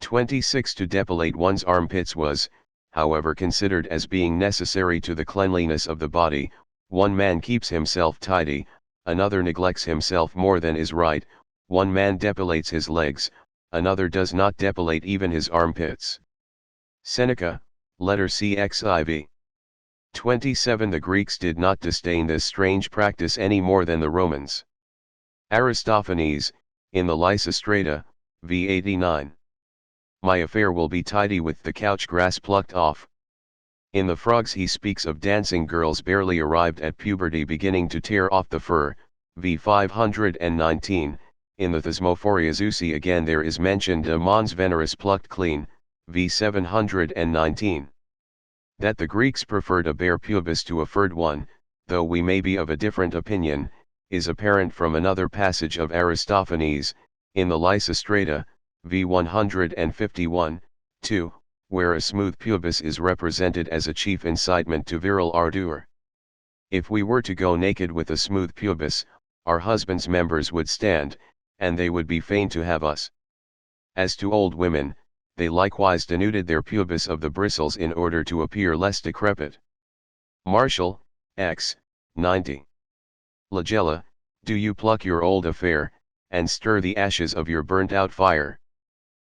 S1: 26 To depilate one's armpits was, however, considered as being necessary to the cleanliness of the body. One man keeps himself tidy, another neglects himself more than is right, one man depilates his legs, another does not depilate even his armpits. Seneca, letter CXIV. 27 The Greeks did not disdain this strange practice any more than the Romans. Aristophanes, in the Lysistrata, v 89. My affair will be tidy with the couch grass plucked off. In the Frogs he speaks of dancing girls barely arrived at puberty beginning to tear off the fur, v 519, in the Thesmophoriazusi again there is mentioned a mons Veneris plucked clean, v 719. That the Greeks preferred a bare pubis to a furred one, though we may be of a different opinion, is apparent from another passage of Aristophanes, in the Lysistrata, v 151, 2, where a smooth pubis is represented as a chief incitement to virile ardour. If we were to go naked with a smooth pubis, our husbands' members would stand, and they would be fain to have us. As to old women, they likewise denuded their pubis of the bristles in order to appear less decrepit. Martial, X, 90. Lagella, do you pluck your old affair, and stir the ashes of your burnt-out fire?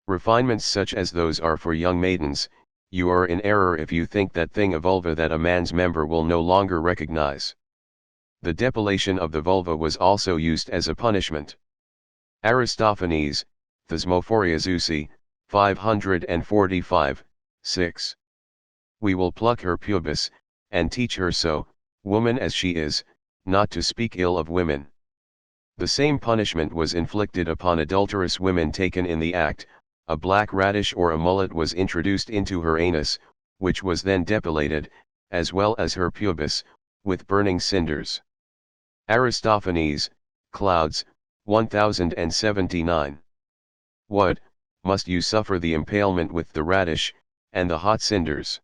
S1: Refinements such as those are for young maidens. You are in error if you think that thing a vulva that a man's member will no longer recognize. The depilation of the vulva was also used as a punishment. Aristophanes, Thesmophoriazusi, 545, 6. We will pluck her pubis, and teach her so, woman as she is, not to speak ill of women. The same punishment was inflicted upon adulterous women taken in the act, a black radish or a mullet was introduced into her anus, which was then depilated, as well as her pubis, with burning cinders. Aristophanes, Clouds, 1079. What, must you suffer the impalement with the radish, and the hot cinders?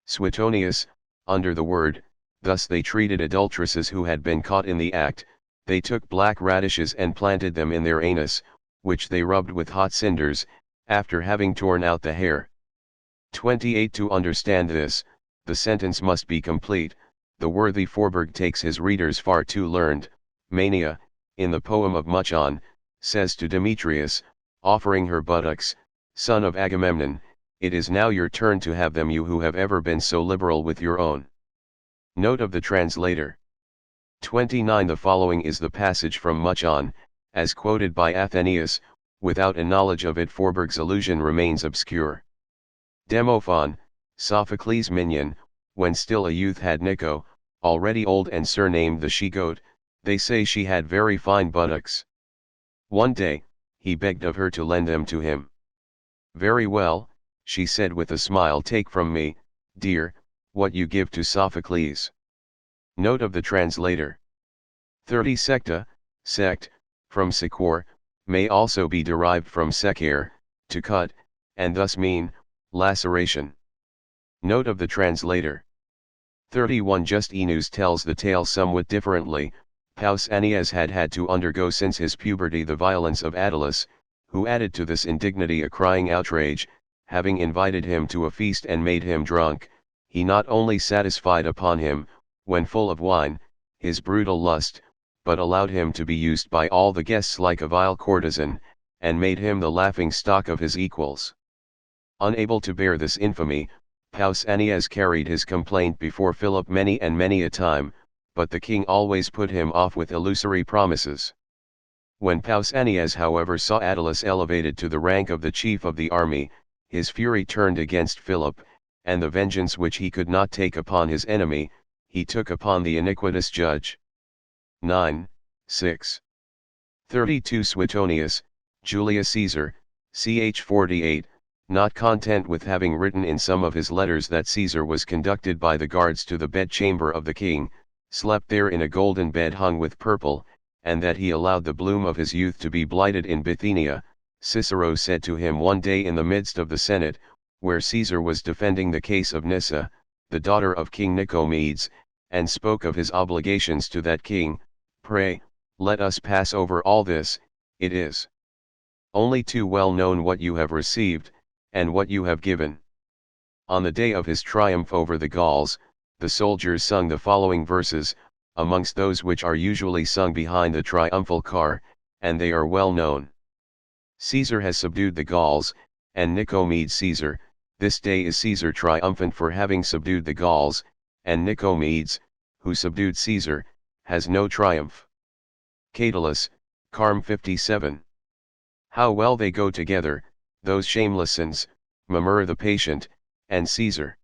S1: Suetonius, under the word, thus they treated adulteresses who had been caught in the act, they took black radishes and planted them in their anus, which they rubbed with hot cinders, after having torn out the hair. 28. To understand this, the sentence must be complete. The worthy Forberg takes his readers far too learned. Mania, in the poem of Muchon, says to Demetrius, offering her buttocks, son of Agamemnon, it is now your turn to have them, you who have ever been so liberal with your own. Note of the translator. 29. The following is the passage from Muchon, as quoted by Athenaeus. Without a knowledge of it, Forberg's allusion remains obscure. Demophon, Sophocles' minion, when still a youth, had Nico, already old and surnamed the she-goat. They say she had very fine buttocks. One day, he begged of her to lend them to him. Very well, she said with a smile, take from me, dear, what you give to Sophocles. Note of the translator. 30. Secta, sect, from secor, may also be derived from secare, to cut, and thus mean, laceration. Note of the translator. 31. Justinus tells the tale somewhat differently. Pausanias had to undergo since his puberty the violence of Attalus, who added to this indignity a crying outrage. Having invited him to a feast and made him drunk, he not only satisfied upon him, when full of wine, his brutal lust, but allowed him to be used by all the guests like a vile courtesan, and made him the laughing stock of his equals. Unable to bear this infamy, Pausanias carried his complaint before Philip many and many a time, but the king always put him off with illusory promises. When Pausanias, however, saw Attalus elevated to the rank of the chief of the army, his fury turned against Philip, and the vengeance which he could not take upon his enemy, he took upon the iniquitous judge. 9, 6. 32. Suetonius, Julius Caesar, ch. 48, not content with having written in some of his letters that Caesar was conducted by the guards to the bedchamber of the king, slept there in a golden bed hung with purple, and that he allowed the bloom of his youth to be blighted in Bithynia, Cicero said to him one day in the midst of the Senate, where Caesar was defending the case of Nyssa, the daughter of King Nicomedes, and spoke of his obligations to that king, pray, let us pass over all this, it is only too well known what you have received, and what you have given. On the day of his triumph over the Gauls, the soldiers sung the following verses, amongst those which are usually sung behind the triumphal car, and they are well known. Caesar has subdued the Gauls, and Nicomedes Caesar, this day is Caesar triumphant for having subdued the Gauls, and Nicomedes, who subdued Caesar, has no triumph. Catullus, Carm 57. How well they go together, those shamelessons, Mamur the patient, and Caesar.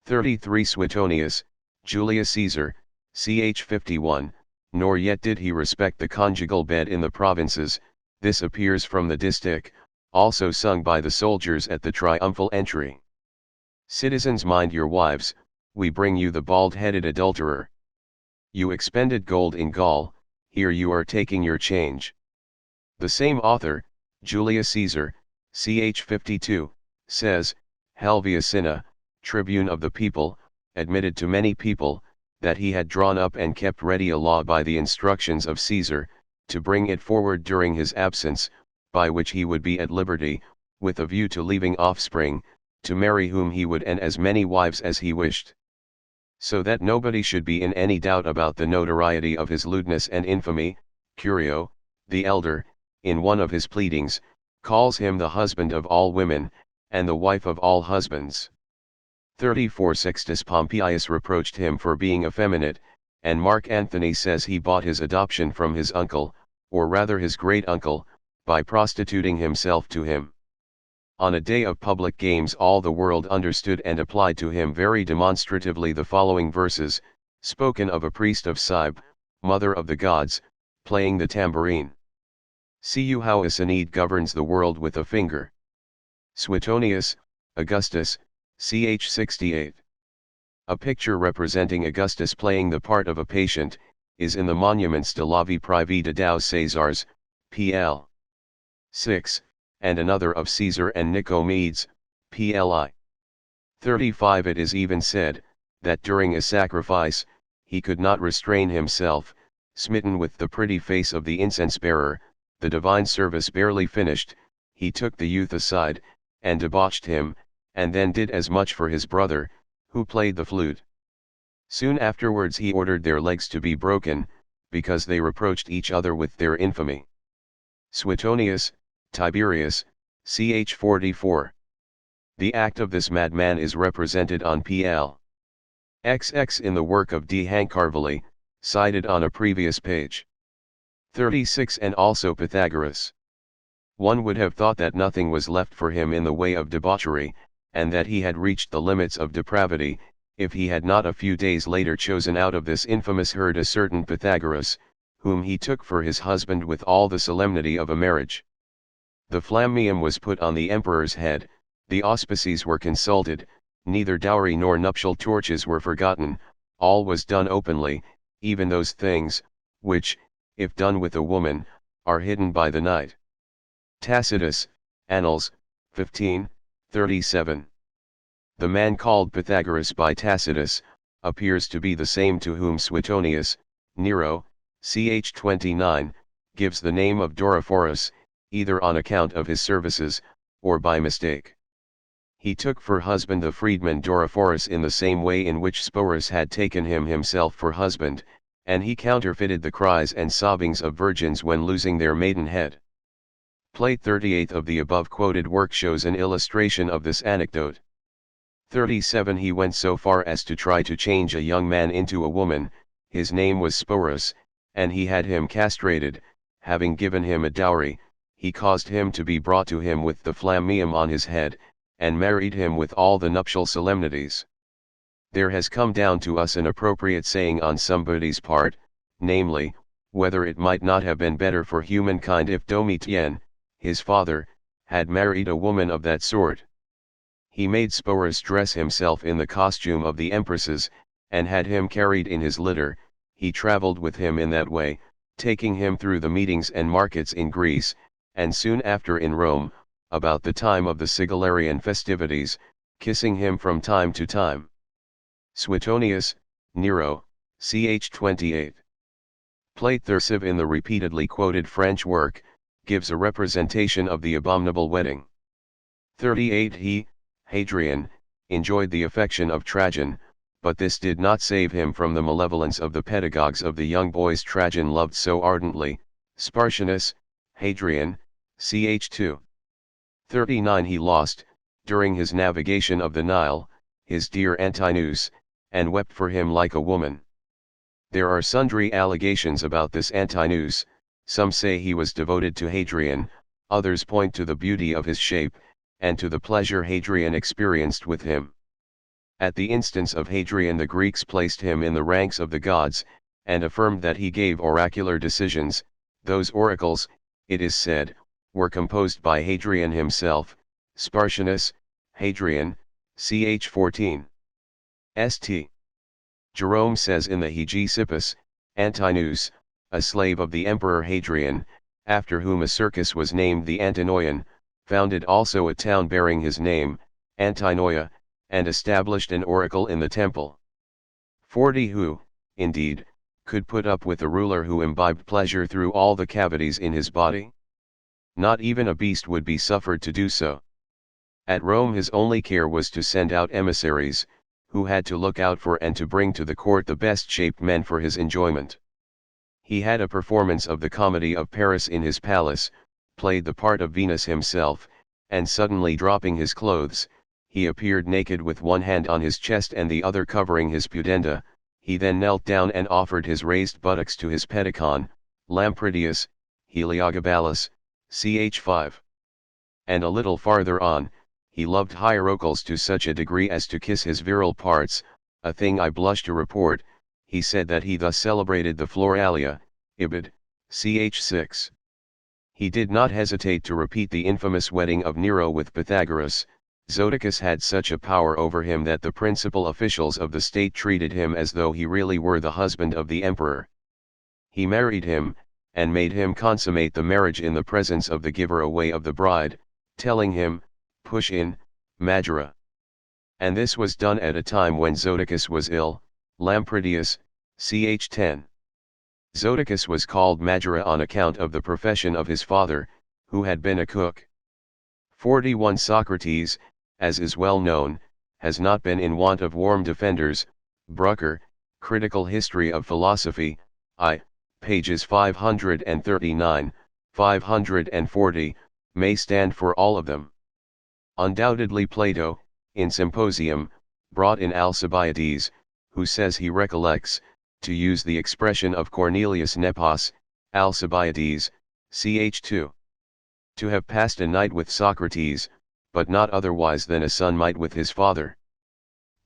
S1: 33. Suetonius, Julius Caesar, ch. 51, nor yet did he respect the conjugal bed in the provinces. This appears from the distich, also sung by the soldiers at the triumphal entry. Citizens, mind your wives, we bring you the bald-headed adulterer. You expended gold in Gaul, here you are taking your change. The same author, Julius Caesar, ch. 52, says, Helvia Cinna, tribune of the people, admitted to many people, that he had drawn up and kept ready a law by the instructions of Caesar, to bring it forward during his absence, by which he would be at liberty, with a view to leaving offspring, to marry whom he would and as many wives as he wished. So that nobody should be in any doubt about the notoriety of his lewdness and infamy, Curio, the elder, in one of his pleadings, calls him the husband of all women, and the wife of all husbands. 34. Sextus Pompeius reproached him for being effeminate, and Mark Antony says he bought his adoption from his uncle, or rather his great-uncle, by prostituting himself to him. On a day of public games all the world understood and applied to him very demonstratively the following verses, spoken of a priest of Cybe, mother of the gods, playing the tambourine. See you how a Aeneid governs the world with a finger. Suetonius, Augustus, ch. 68. A picture representing Augustus playing the part of a patient, is in the Monuments de la Vie Privée de Deux Césars, pl. 6, and another of Caesar and Nicomedes, pl. 35. It is even said, that during a sacrifice, he could not restrain himself, smitten with the pretty face of the incense-bearer, the divine service barely finished, he took the youth aside, and debauched him, and then did as much for his brother, who played the flute. Soon afterwards he ordered their legs to be broken, because they reproached each other with their infamy. Suetonius, Tiberius, ch. 44. The act of this madman is represented on pl. XX in the work of D. Hancarvili, cited on a previous page. 36 and also Pythagoras. One would have thought that nothing was left for him in the way of debauchery, and that he had reached the limits of depravity, if he had not a few days later chosen out of this infamous herd a certain Pythagoras, whom he took for his husband with all the solemnity of a marriage. The flammeum was put on the emperor's head, the auspices were consulted, neither dowry nor nuptial torches were forgotten, all was done openly, even those things, which, if done with a woman, are hidden by the night. Tacitus, Annals, 15, 37. The man called Pythagoras by Tacitus, appears to be the same to whom Suetonius, Nero, ch. 29, gives the name of Dorophorus, either on account of his services, or by mistake. He took for husband the freedman Dorophorus in the same way in which Sporus had taken him himself for husband, and he counterfeited the cries and sobbings of virgins when losing their maidenhead. Plate 38 of the above quoted work shows an illustration of this anecdote. 37. He went so far as to try to change a young man into a woman, his name was Sporus, and he had him castrated, having given him a dowry, he caused him to be brought to him with the flammeum on his head, and married him with all the nuptial solemnities. There has come down to us an appropriate saying on somebody's part, namely, whether it might not have been better for humankind if Domitian, his father, had married a woman of that sort. He made Sporus dress himself in the costume of the empresses, and had him carried in his litter, he travelled with him in that way, taking him through the meetings and markets in Greece, and soon after in Rome, about the time of the Sigillarian festivities, kissing him from time to time. Suetonius, Nero, ch. 28. Plate 30 in the repeatedly quoted French work, gives a representation of the abominable wedding. 38. He, Hadrian, enjoyed the affection of Trajan, but this did not save him from the malevolence of the pedagogues of the young boys Trajan loved so ardently, Spartianus, Hadrian, ch. 2. 39. He lost, during his navigation of the Nile, his dear Antinous, and wept for him like a woman. There are sundry allegations about this Antinous, some say he was devoted to Hadrian, others point to the beauty of his shape, and to the pleasure Hadrian experienced with him. At the instance of Hadrian the Greeks placed him in the ranks of the gods, and affirmed that he gave oracular decisions. Those oracles, it is said, were composed by Hadrian himself. Spartianus, Hadrian, ch. 14. St. Jerome says in the Hegesippus, Antinous, a slave of the Emperor Hadrian, after whom a circus was named the Antinoian, founded also a town bearing his name, Antinoia, and established an oracle in the temple. 40. Who, indeed, could put up with a ruler who imbibed pleasure through all the cavities in his body? Not even a beast would be suffered to do so. At Rome his only care was to send out emissaries, who had to look out for and to bring to the court the best-shaped men for his enjoyment. He had a performance of the Comedy of Paris in his palace, played the part of Venus himself, and suddenly dropping his clothes, he appeared naked with one hand on his chest and the other covering his pudenda. He then knelt down and offered his raised buttocks to his pedicon, Lampridius, Heliogabalus, ch. 5. And a little farther on, he loved Hierocles to such a degree as to kiss his virile parts, a thing I blush to report. He said that he thus celebrated the Floralia, Ibid, ch. 6. He did not hesitate to repeat the infamous wedding of Nero with Pythagoras. Zodicus had such a power over him that the principal officials of the state treated him as though he really were the husband of the emperor. He married him, and made him consummate the marriage in the presence of the giver away of the bride, telling him, "Push in, Majora." And this was done at a time when Zodicus was ill. Lampridius, ch. 10. Zodicus was called Majora on account of the profession of his father, who had been a cook. 41 Socrates, as is well known, has not been in want of warm defenders. Brucker, Critical History of Philosophy, pages 539, 540, may stand for all of them. Undoubtedly Plato, in Symposium, brought in Alcibiades, who says he recollects, to use the expression of Cornelius Nepos, Alcibiades, ch. 2. To have passed a night with Socrates, but not otherwise than a son might with his father.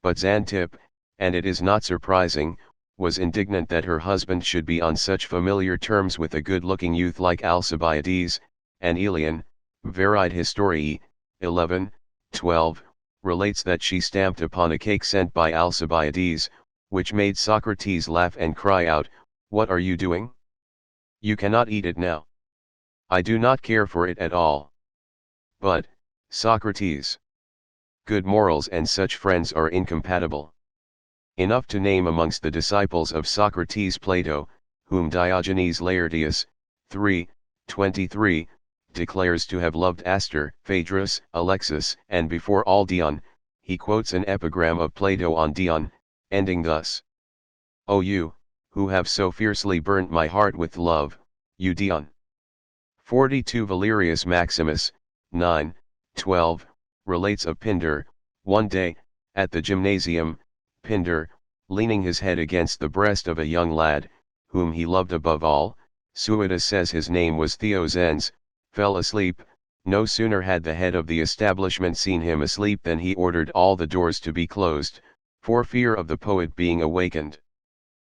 S1: But Xanthippe, and it is not surprising, was indignant that her husband should be on such familiar terms with a good-looking youth like Alcibiades, and Aelian, Veride Historiae, 11, 12, relates that she stamped upon a cake sent by Alcibiades, which made Socrates laugh and cry out, "What are you doing? You cannot eat it now. I do not care for it at all." But, Socrates, good morals and such friends are incompatible. Enough to name amongst the disciples of Socrates Plato, whom Diogenes Laertius, 3:23, declares to have loved Astor, Phaedrus, Alexis, and before all Dion. He quotes an epigram of Plato on Dion, ending thus: "O you, who have so fiercely burnt my heart with love, you Dion." 42 Valerius Maximus, 9:12, relates of Pindar, one day, at the gymnasium, Pindar, leaning his head against the breast of a young lad, whom he loved above all, Suidas says his name was Theozenes, fell asleep. No sooner had the head of the establishment seen him asleep than he ordered all the doors to be closed, for fear of the poet being awakened.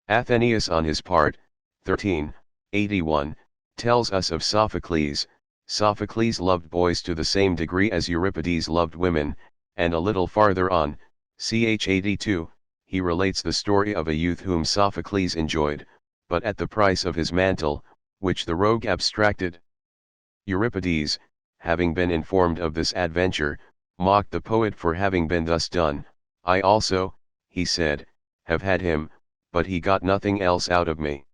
S1: Athenaeus on his part, 1381, tells us of Sophocles. Sophocles loved boys to the same degree as Euripides loved women, and a little farther on, ch. 82, he relates the story of a youth whom Sophocles enjoyed, but at the price of his mantle, which the rogue abstracted. Euripides, having been informed of this adventure, mocked the poet for having been thus done. "I also," he said, "have had him, but he got nothing else out of me."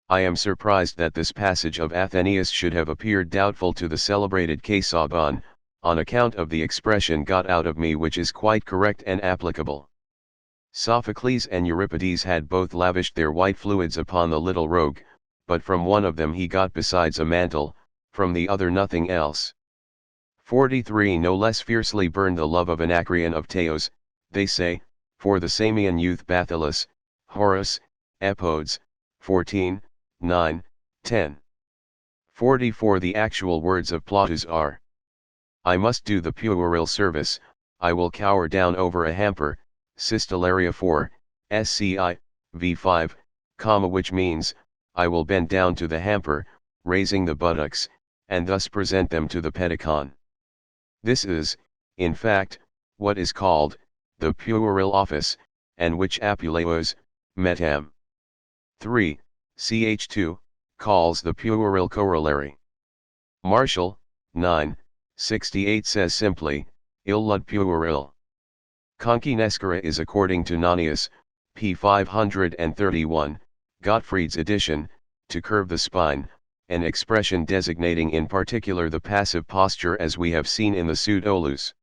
S1: I am surprised that this passage of Athenaeus should have appeared doubtful to the celebrated Casaubon, on account of the expression "got out of me," which is quite correct and applicable. Sophocles and Euripides had both lavished their white fluids upon the little rogue, but from one of them he got besides a mantle, from the other nothing else. 43 No less fiercely burned the love of Anacreon of Teos, they say, for the Samian youth Bathyllus, Horace, Epodes, 14, 9, 10. 44 The actual words of Plautus are: "I must do the puerile service, I will cower down over a hamper," Systellaria 4, sci. v5, which means, "I will bend down to the hamper, raising the buttocks, and thus present them to the pedicon." This is, in fact, what is called, the puerile office, and which Apuleius, Metam. 3, ch. 2, calls the puerile corollary. Martial, 9:68 says simply, illud puerile. Conchinescere is, according to Nonius, p. 531, Gottfried's edition, to curve the spine, an expression designating in particular the passive posture as we have seen in the Pseudolus.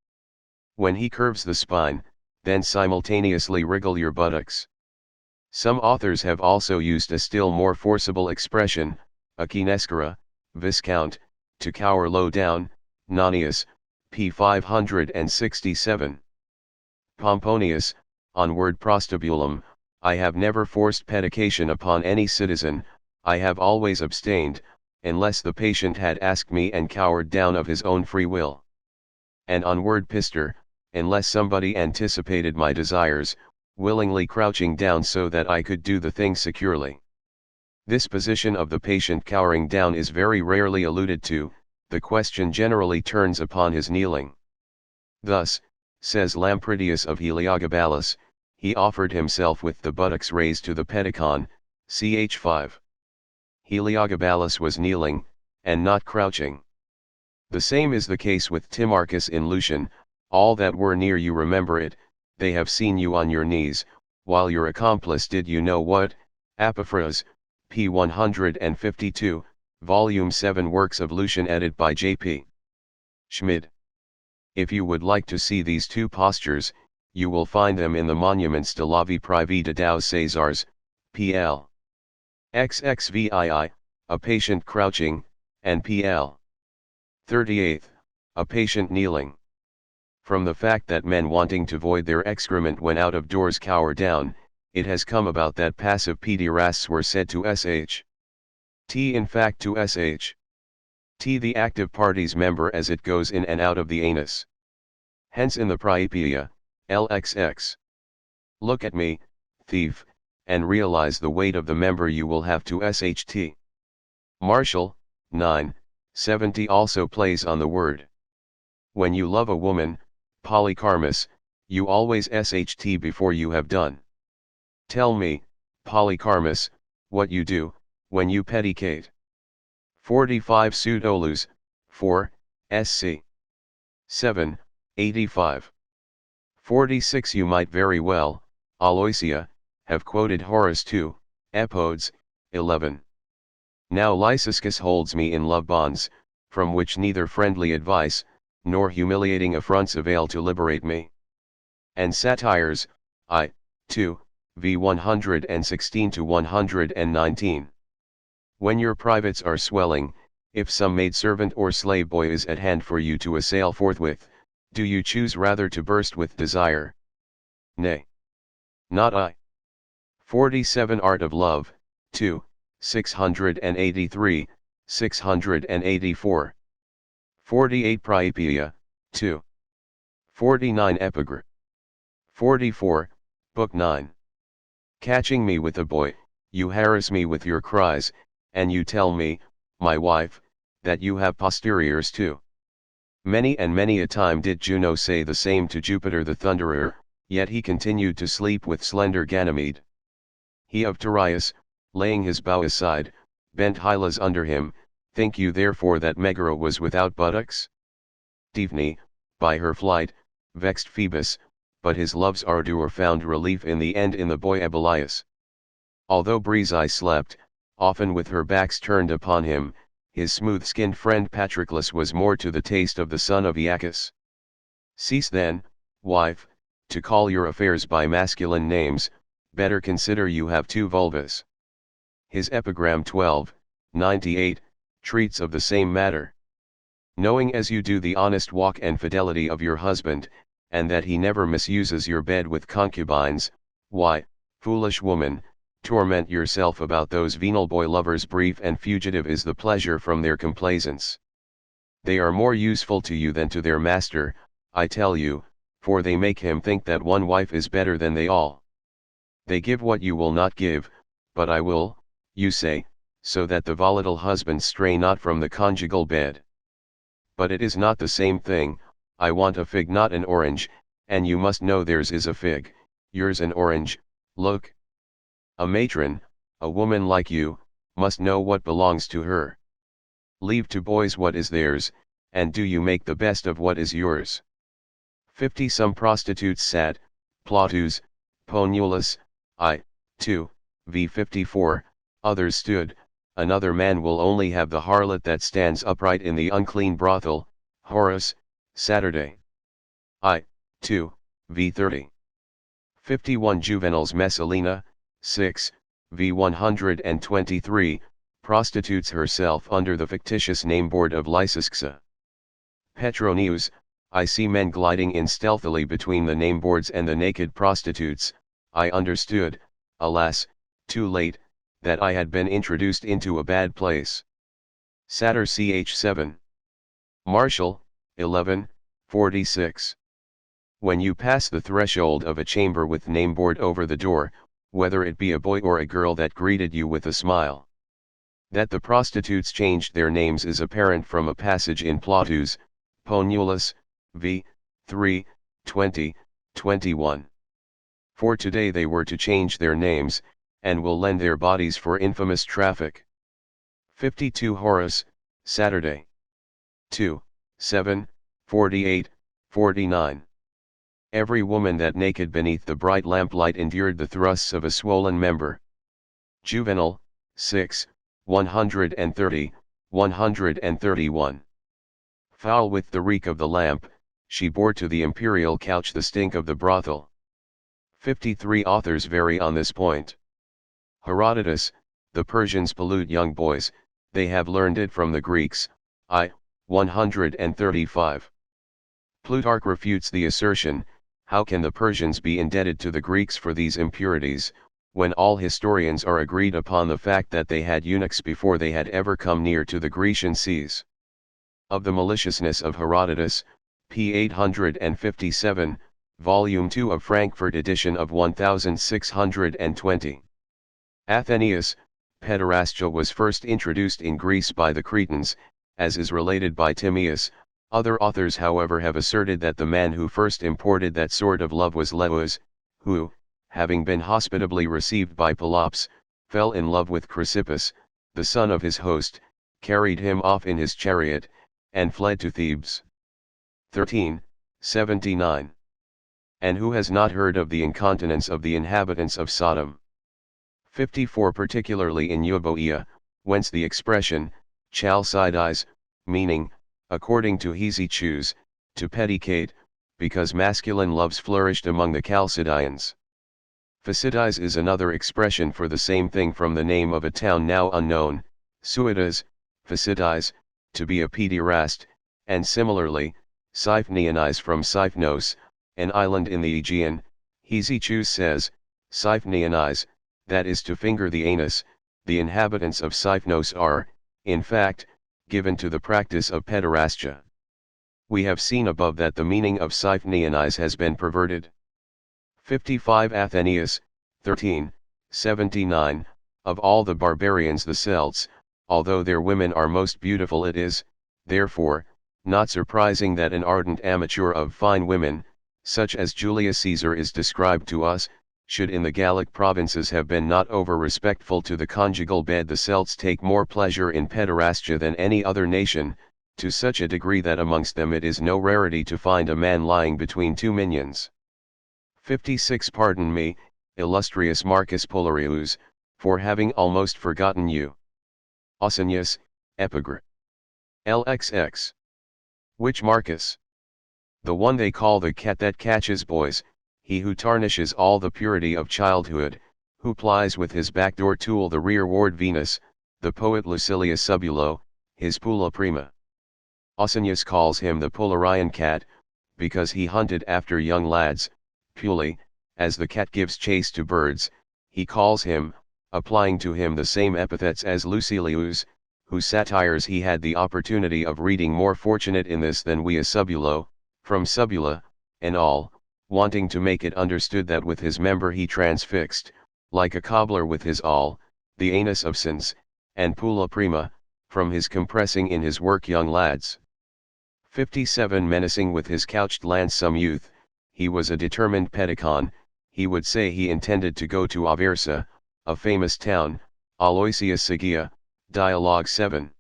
S1: When he curves the spine, then simultaneously wriggle your buttocks. Some authors have also used a still more forcible expression, achinescere, Viscount, to cower low down, Nonius, p. 567. Pomponius, on word prostabulum, "I have never forced pedication upon any citizen, I have always abstained, unless the patient had asked me and cowered down of his own free will." And on word pister, "unless somebody anticipated my desires, willingly crouching down so that I could do the thing securely." This position of the patient cowering down is very rarely alluded to, the question generally turns upon his kneeling. Thus, says Lampridius of Heliogabalus, he offered himself with the buttocks raised to the pedicon, ch. 5. Heliogabalus was kneeling, and not crouching. The same is the case with Timarchus in Lucian, all that were near you remember it, they have seen you on your knees, while your accomplice did you know what, Epiphras, p. 152, Volume 7 Works of Lucian edited by J.P. Schmid. If you would like to see these two postures, you will find them in the Monuments de la Vie Privée de Deux Césars, pl. XXVII, a patient crouching, and pl. 38th, a patient kneeling. From the fact that men wanting to void their excrement when out of doors cower down, it has come about that passive pederasts were said to sh. T in fact to sh. T the active party's member as it goes in and out of the anus. Hence in the Priapeia, LXX. Look at me, thief, and realize the weight of the member you will have to sht. Martial, 9:70 also plays on the word. When you love a woman, Polycarmus, you always sht before you have done. Tell me, Polycarmus, what you do, when you pedicate. 45 Pseudolus, 4, sc. 7, 85. 46 You might very well, Aloysia, have quoted Horace too, Epodes, 11. Now Lyciscus holds me in love bonds, from which neither friendly advice, nor humiliating affronts avail to liberate me. And Satires, I, 2, v 116 to 119. When your privates are swelling, if some maidservant or slave boy is at hand for you to assail forthwith, do you choose rather to burst with desire? Nay. Not I. 47 Art of Love, 2, 683, 684. 48 Priapeia, 2. 49 Epigraph. 44, Book 9. Catching me with a boy, you harass me with your cries, and you tell me, my wife, that you have posteriors too. Many and many a time did Juno say the same to Jupiter the Thunderer, yet he continued to sleep with slender Ganymede. He of Terias, laying his bow aside, bent Hylas under him. Think you therefore that Megara was without buttocks? Daphne, by her flight, vexed Phoebus, but his love's ardour found relief in the end in the boy Abelias. Although Briseis slept, often with her backs turned upon him, his smooth-skinned friend Patroclus was more to the taste of the son of Aeacus. Cease then, wife, to call your affairs by masculine names, better consider you have two vulvas. His epigram 12:98, treats of the same matter. Knowing as you do the honest walk and fidelity of your husband, and that he never misuses your bed with concubines, why, foolish woman, torment yourself about those venal boy lovers. Brief and fugitive is the pleasure from their complaisance. They are more useful to you than to their master, I tell you, for they make him think that one wife is better than they all. They give what you will not give, but I will, you say, so that the volatile husband stray not from the conjugal bed. But it is not the same thing. I want a fig not an orange, and you must know theirs is a fig, yours an orange. Look. A matron, a woman like you, must know what belongs to her. Leave to boys what is theirs, and do you make the best of what is yours. 50 Some prostitutes sat, Plautus, Ponulus, I, 2, v 54, others stood. Another man will only have the harlot that stands upright in the unclean brothel. Horace, Saturday. I, 2, v 30. 51 Juvenal's Messalina, 6, v 123, prostitutes herself under the fictitious name-board of Lycisca. Petronius, I see men gliding in stealthily between the name-boards and the naked prostitutes. I understood, alas, too late, that I had been introduced into a bad place. Satyr ch. 7. Martial, 11:46. When you pass the threshold of a chamber with name-board over the door, whether it be a boy or a girl that greeted you with a smile, That the prostitutes changed their names is apparent from a passage in Plautus, Ponulus, v. 3, 20, 21. For today they were to change their names, and will lend their bodies for infamous traffic. 52 Horace, Saturday. 2, 7, 48, 49. Every woman that naked beneath the bright lamplight endured the thrusts of a swollen member. Juvenal, 6, 130, 131. Foul with the reek of the lamp, she bore to the imperial couch the stink of the brothel. 53 authors vary on this point. Herodotus, the Persians pollute young boys, they have learned it from the Greeks, I. 135. Plutarch refutes the assertion, how can the Persians be indebted to the Greeks for these impurities, when all historians are agreed upon the fact that they had eunuchs before they had ever come near to the Grecian seas. Of the maliciousness of Herodotus, p. 857, Volume 2 of Frankfurt edition of 1620. Athenaeus, pederastia was first introduced in Greece by the Cretans, as is related by Timaeus. Other authors however have asserted that the man who first imported that sort of love was Leus, who, having been hospitably received by Pelops, fell in love with Chrysippus, the son of his host, carried him off in his chariot, and fled to Thebes. 13, 79. And who has not heard of the incontinence of the inhabitants of Sodom? 54 particularly in Euboea, whence the expression, chalcides, meaning, according to Hesychus, to pedicate, because masculine loves flourished among the Chalcidians. Phacides is another expression for the same thing from the name of a town now unknown, Suidas, Phacides, to be a pederast, and similarly, Siphnionis from Sipnos, an island in the Aegean. Hesychus says, Siphnionis, that is to finger the anus. The inhabitants of Sipnos are, in fact, given to the practice of pederastia. We have seen above that the meaning of Siphnionis has been perverted. 55 Athenaeus, 13, 79, of all the barbarians the Celts, although their women are most beautiful, it is, therefore, not surprising that an ardent amateur of fine women, such as Julius Caesar is described to us, should in the Gallic provinces have been not over respectful to the conjugal bed. The Celts take more pleasure in pederastia than any other nation, to such a degree that amongst them it is no rarity to find a man lying between two minions. 56 Pardon me, illustrious Marcus Polarius, for having almost forgotten you. Ausonius, Epigr. LXX. Which Marcus? The one they call the cat that catches boys, he who tarnishes all the purity of childhood, who plies with his backdoor tool the rearward Venus, the poet Lucilius Subulo, his Pula Prima. Ausonius calls him the Polarian cat, because he hunted after young lads, puli, as the cat gives chase to birds. He calls him, applying to him the same epithets as Lucilius, whose satires he had the opportunity of reading, more fortunate in this than we, a Subulo, from Subula, and all, wanting to make it understood that with his member he transfixed, like a cobbler with his awl, the anus of sins, and Pula Prima, from his compressing in his work young lads. 57 Menacing with his couched lance some youth, he was a determined pedicon. He would say he intended to go to Aversa, a famous town, Aloysius Sagia, Dialogue 7.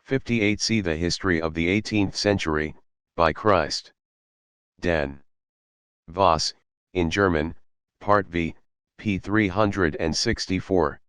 S1: 58 See the history of the 18th century, by Christ. Den. Was, in German, Part V, p. 364.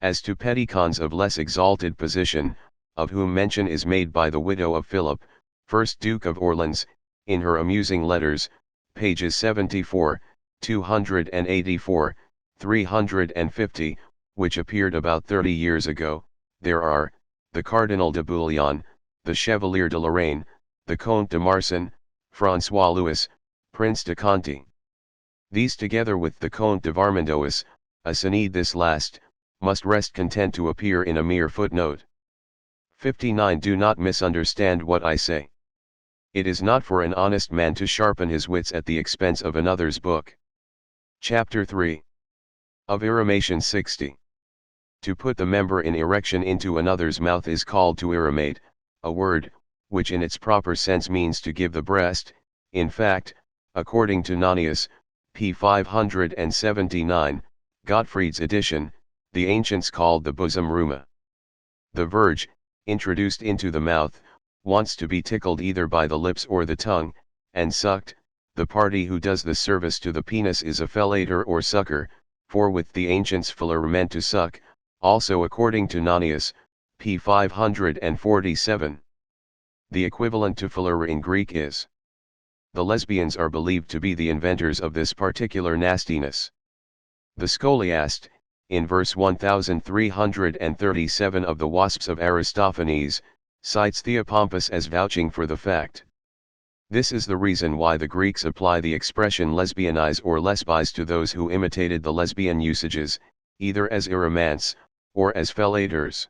S1: As to pedicons of less exalted position, of whom mention is made by the widow of Philip, 1st Duke of Orleans, in her amusing letters, pages 74, 284, 350, which appeared about 30 years ago, there are, the Cardinal de Bouillon, the Chevalier de Lorraine, the Comte de Marsin, François Louis, Prince de Conti. These together with the Comte de Varmandois, a Sanide this last, must rest content to appear in a mere footnote. 59 Do not misunderstand what I say. It is not for an honest man to sharpen his wits at the expense of another's book. Chapter 3. Of Irrimation 60. To put the member in erection into another's mouth is called to eromate, a word, which in its proper sense means to give the breast. In fact, according to Nonius, p. 579, Gottfried's edition, the ancients called the bosom ruma. The verge, introduced into the mouth, wants to be tickled either by the lips or the tongue, and sucked. The party who does the service to the penis is a fellator or sucker, for with the ancients fellere meant to suck, also according to Nonius, p. 547. The equivalent to fellere in Greek is. The lesbians are believed to be the inventors of this particular nastiness. The scholiast, in verse 1337 of the Wasps of Aristophanes, cites Theopompus as vouching for the fact. This is the reason why the Greeks apply the expression lesbianize or lesbise to those who imitated the lesbian usages, either as eromants, or as fellators.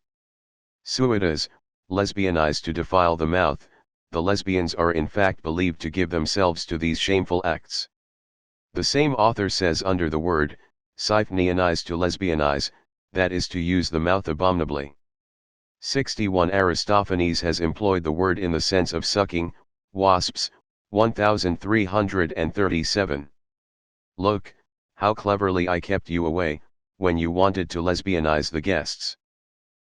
S1: Suidas, lesbianize to defile the mouth. The lesbians are in fact believed to give themselves to these shameful acts. The same author says under the word, siphneianize to lesbianize, that is to use the mouth abominably. 61 Aristophanes has employed the word in the sense of sucking, wasps, 1337. Look, how cleverly I kept you away, when you wanted to lesbianize the guests.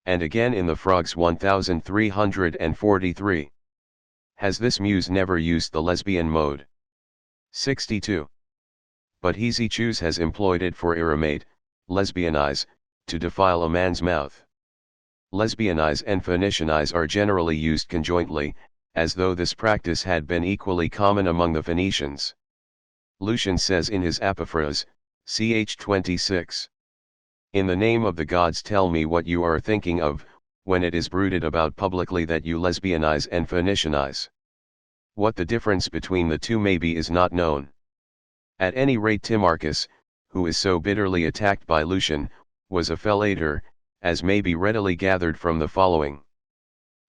S1: And again in the Frogs 1343. Has this muse never used the lesbian mode? 62. But Hesychus has employed it for eromate, lesbianize, to defile a man's mouth. Lesbianize and Phoenicianize are generally used conjointly, as though this practice had been equally common among the Phoenicians. Lucian says in his Apophthegms, ch. 26. In the name of the gods tell me what you are thinking of, when it is bruited about publicly that you lesbianize and Phoenicianize. What the difference between the two may be is not known. At any rate Timarchus, who is so bitterly attacked by Lucian, was a fellator, as may be readily gathered from the following.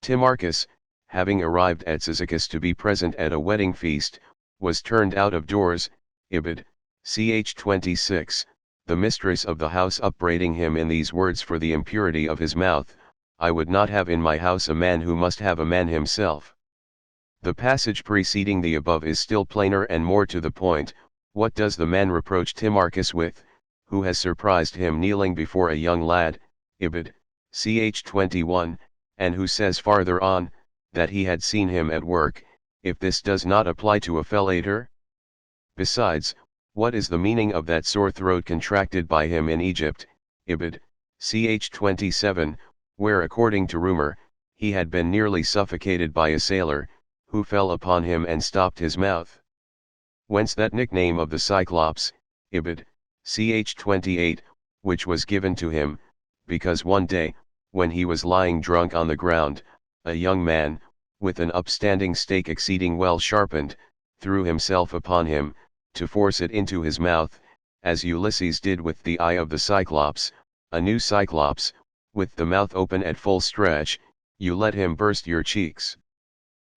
S1: Timarchus, having arrived at Cyzicus to be present at a wedding feast, was turned out of doors, Ibid, ch. 26, the mistress of the house upbraiding him in these words for the impurity of his mouth, I would not have in my house a man who must have a man himself. The passage preceding the above is still plainer and more to the point. What does the man reproach Timarchus with, who has surprised him kneeling before a young lad, Ibid, ch. 21, and who says farther on, that he had seen him at work, if this does not apply to a fellator? Besides, what is the meaning of that sore throat contracted by him in Egypt, Ibid, ch. 27, where according to rumor, he had been nearly suffocated by a sailor, who fell upon him and stopped his mouth? Whence that nickname of the Cyclops, Ibid, ch. 28, which was given to him, because one day, when he was lying drunk on the ground, a young man, with an upstanding stake exceeding well sharpened, threw himself upon him, to force it into his mouth, as Ulysses did with the eye of the Cyclops, a new Cyclops, with the mouth open at full stretch, you let him burst your cheeks.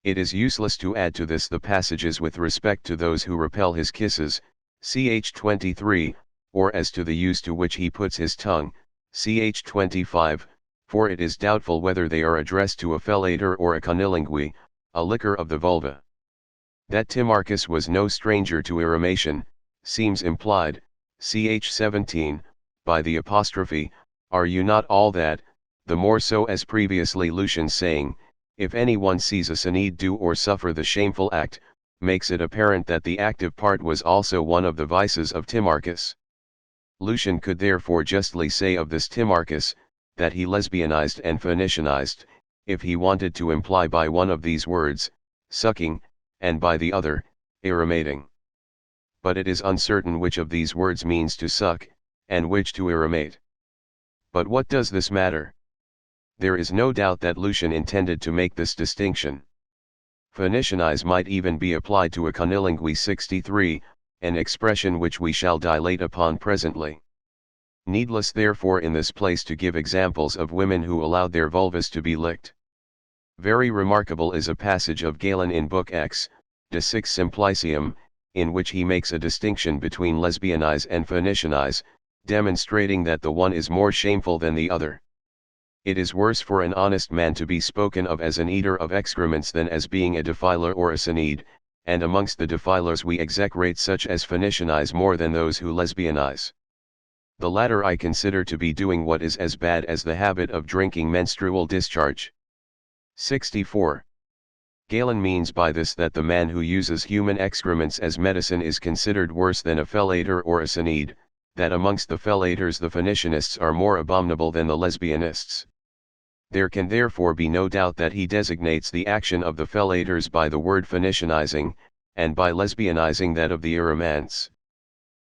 S1: It is useless to add to this the passages with respect to those who repel his kisses, ch. 23, or as to the use to which he puts his tongue, ch. 25, for it is doubtful whether they are addressed to a fellator or a cunnilingue, a liquor of the vulva. That Timarchus was no stranger to eromation, seems implied, ch. 17, by the apostrophe, are you not all that, the more so as previously Lucian saying, if anyone sees a Synede do or suffer the shameful act, makes it apparent that the active part was also one of the vices of Timarchus. Lucian could therefore justly say of this Timarchus, that he lesbianized and Phoenicianized, if he wanted to imply by one of these words, sucking, and by the other, eromating. But it is uncertain which of these words means to suck, and which to eromate. But what does this matter? There is no doubt that Lucian intended to make this distinction. Phoenicianize might even be applied to a cunnilingue 63, an expression which we shall dilate upon presently. Needless therefore in this place to give examples of women who allowed their vulvas to be licked. Very remarkable is a passage of Galen in Book X, De Six Simplicium, in which he makes a distinction between lesbianize and Phoenicianize, demonstrating that the one is more shameful than the other. It is worse for an honest man to be spoken of as an eater of excrements than as being a defiler or a synede, and amongst the defilers we execrate such as Phoenicianize more than those who lesbianize. The latter I consider to be doing what is as bad as the habit of drinking menstrual discharge. 64. Galen means by this that the man who uses human excrements as medicine is considered worse than a fellator or a synede, that amongst the fellators the Phoenicianists are more abominable than the lesbianists. There can therefore be no doubt that he designates the action of the fellators by the word Phoenicianizing, and by lesbianizing that of the Eremants.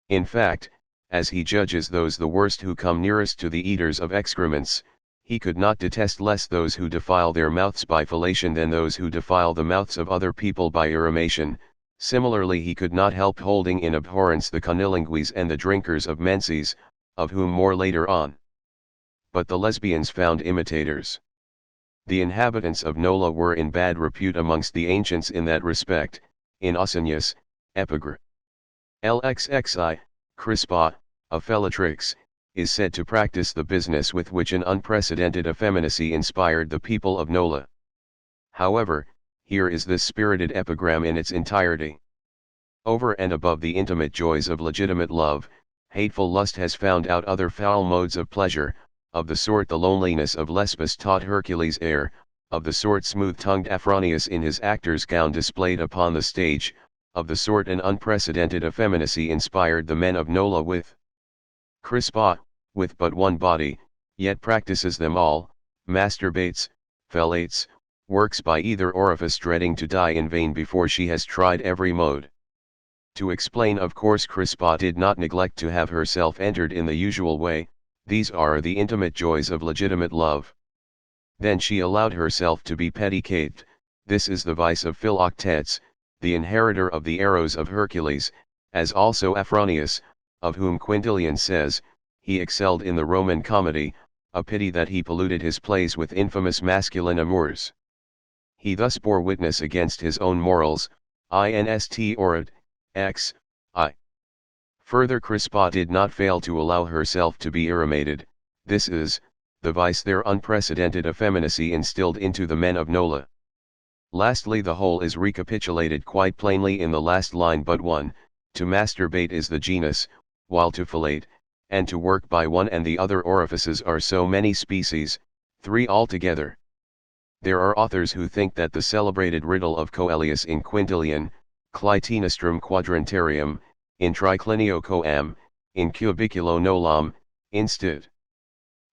S1: In fact, as he judges those the worst who come nearest to the eaters of excrements, he could not detest less those who defile their mouths by fellation than those who defile the mouths of other people by eremation. Similarly he could not help holding in abhorrence the cunnilingues and the drinkers of menses, of whom more later on. But the lesbians found imitators. The inhabitants of Nola were in bad repute amongst the ancients in that respect. In Ausonius, Epigr. Lxxi, Crispa, a fellatrix, is said to practice the business with which an unprecedented effeminacy inspired the people of Nola. However, here is this spirited epigram in its entirety. Over and above the intimate joys of legitimate love, hateful lust has found out other foul modes of pleasure, of the sort the loneliness of Lesbos taught Hercules air, of the sort smooth-tongued Afranius in his actor's gown displayed upon the stage, of the sort an unprecedented effeminacy inspired the men of Nola with. Crispa, with but one body, yet practices them all, masturbates, fellates, works by either orifice dreading to die in vain before she has tried every mode. To explain, of course Crispa did not neglect to have herself entered in the usual way. These are the intimate joys of legitimate love. Then she allowed herself to be petticoated. This is the vice of Philoctetes, the inheritor of the arrows of Hercules, as also Afranius, of whom Quintilian says, he excelled in the Roman comedy, a pity that he polluted his plays with infamous masculine amours. He thus bore witness against his own morals, inst orat, x, I. Further Crispa did not fail to allow herself to be eremated. This is, the vice their unprecedented effeminacy instilled into the men of Nola. Lastly the whole is recapitulated quite plainly in the last line but one, to masturbate is the genus, while to fellate, and to work by one and the other orifices are so many species, 3 altogether. There are authors who think that the celebrated riddle of Coelius in Quintilian, Clitenestrum quadrantarium, in triclinio coam, in cubiculo nolam, instit.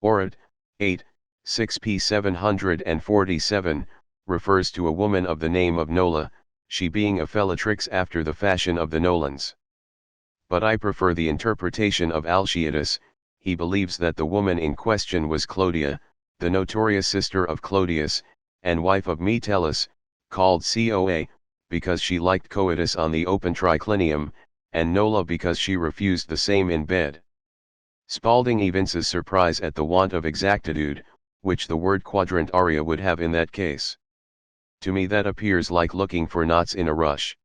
S1: Orat, 8, 6p 747, refers to a woman of the name of Nola, she being a fellatrix after the fashion of the Nolans. But I prefer the interpretation of Alciatus. He believes that the woman in question was Clodia, the notorious sister of Clodius, and wife of Metellus, called Coa, because she liked coitus on the open triclinium, and Nola because she refused the same in bed. Spalding evinces surprise at the want of exactitude, which the word quadrantaria would have in that case. To me that appears like looking for knots in a rush.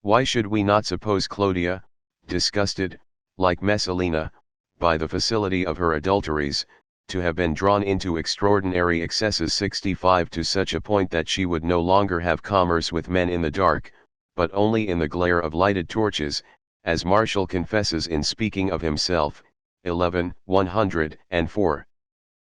S1: Why should we not suppose Clodia, disgusted, like Messalina, by the facility of her adulteries, to have been drawn into extraordinary excesses 65 to such a point that she would no longer have commerce with men in the dark, but only in the glare of lighted torches, as Martial confesses in speaking of himself, 11:104.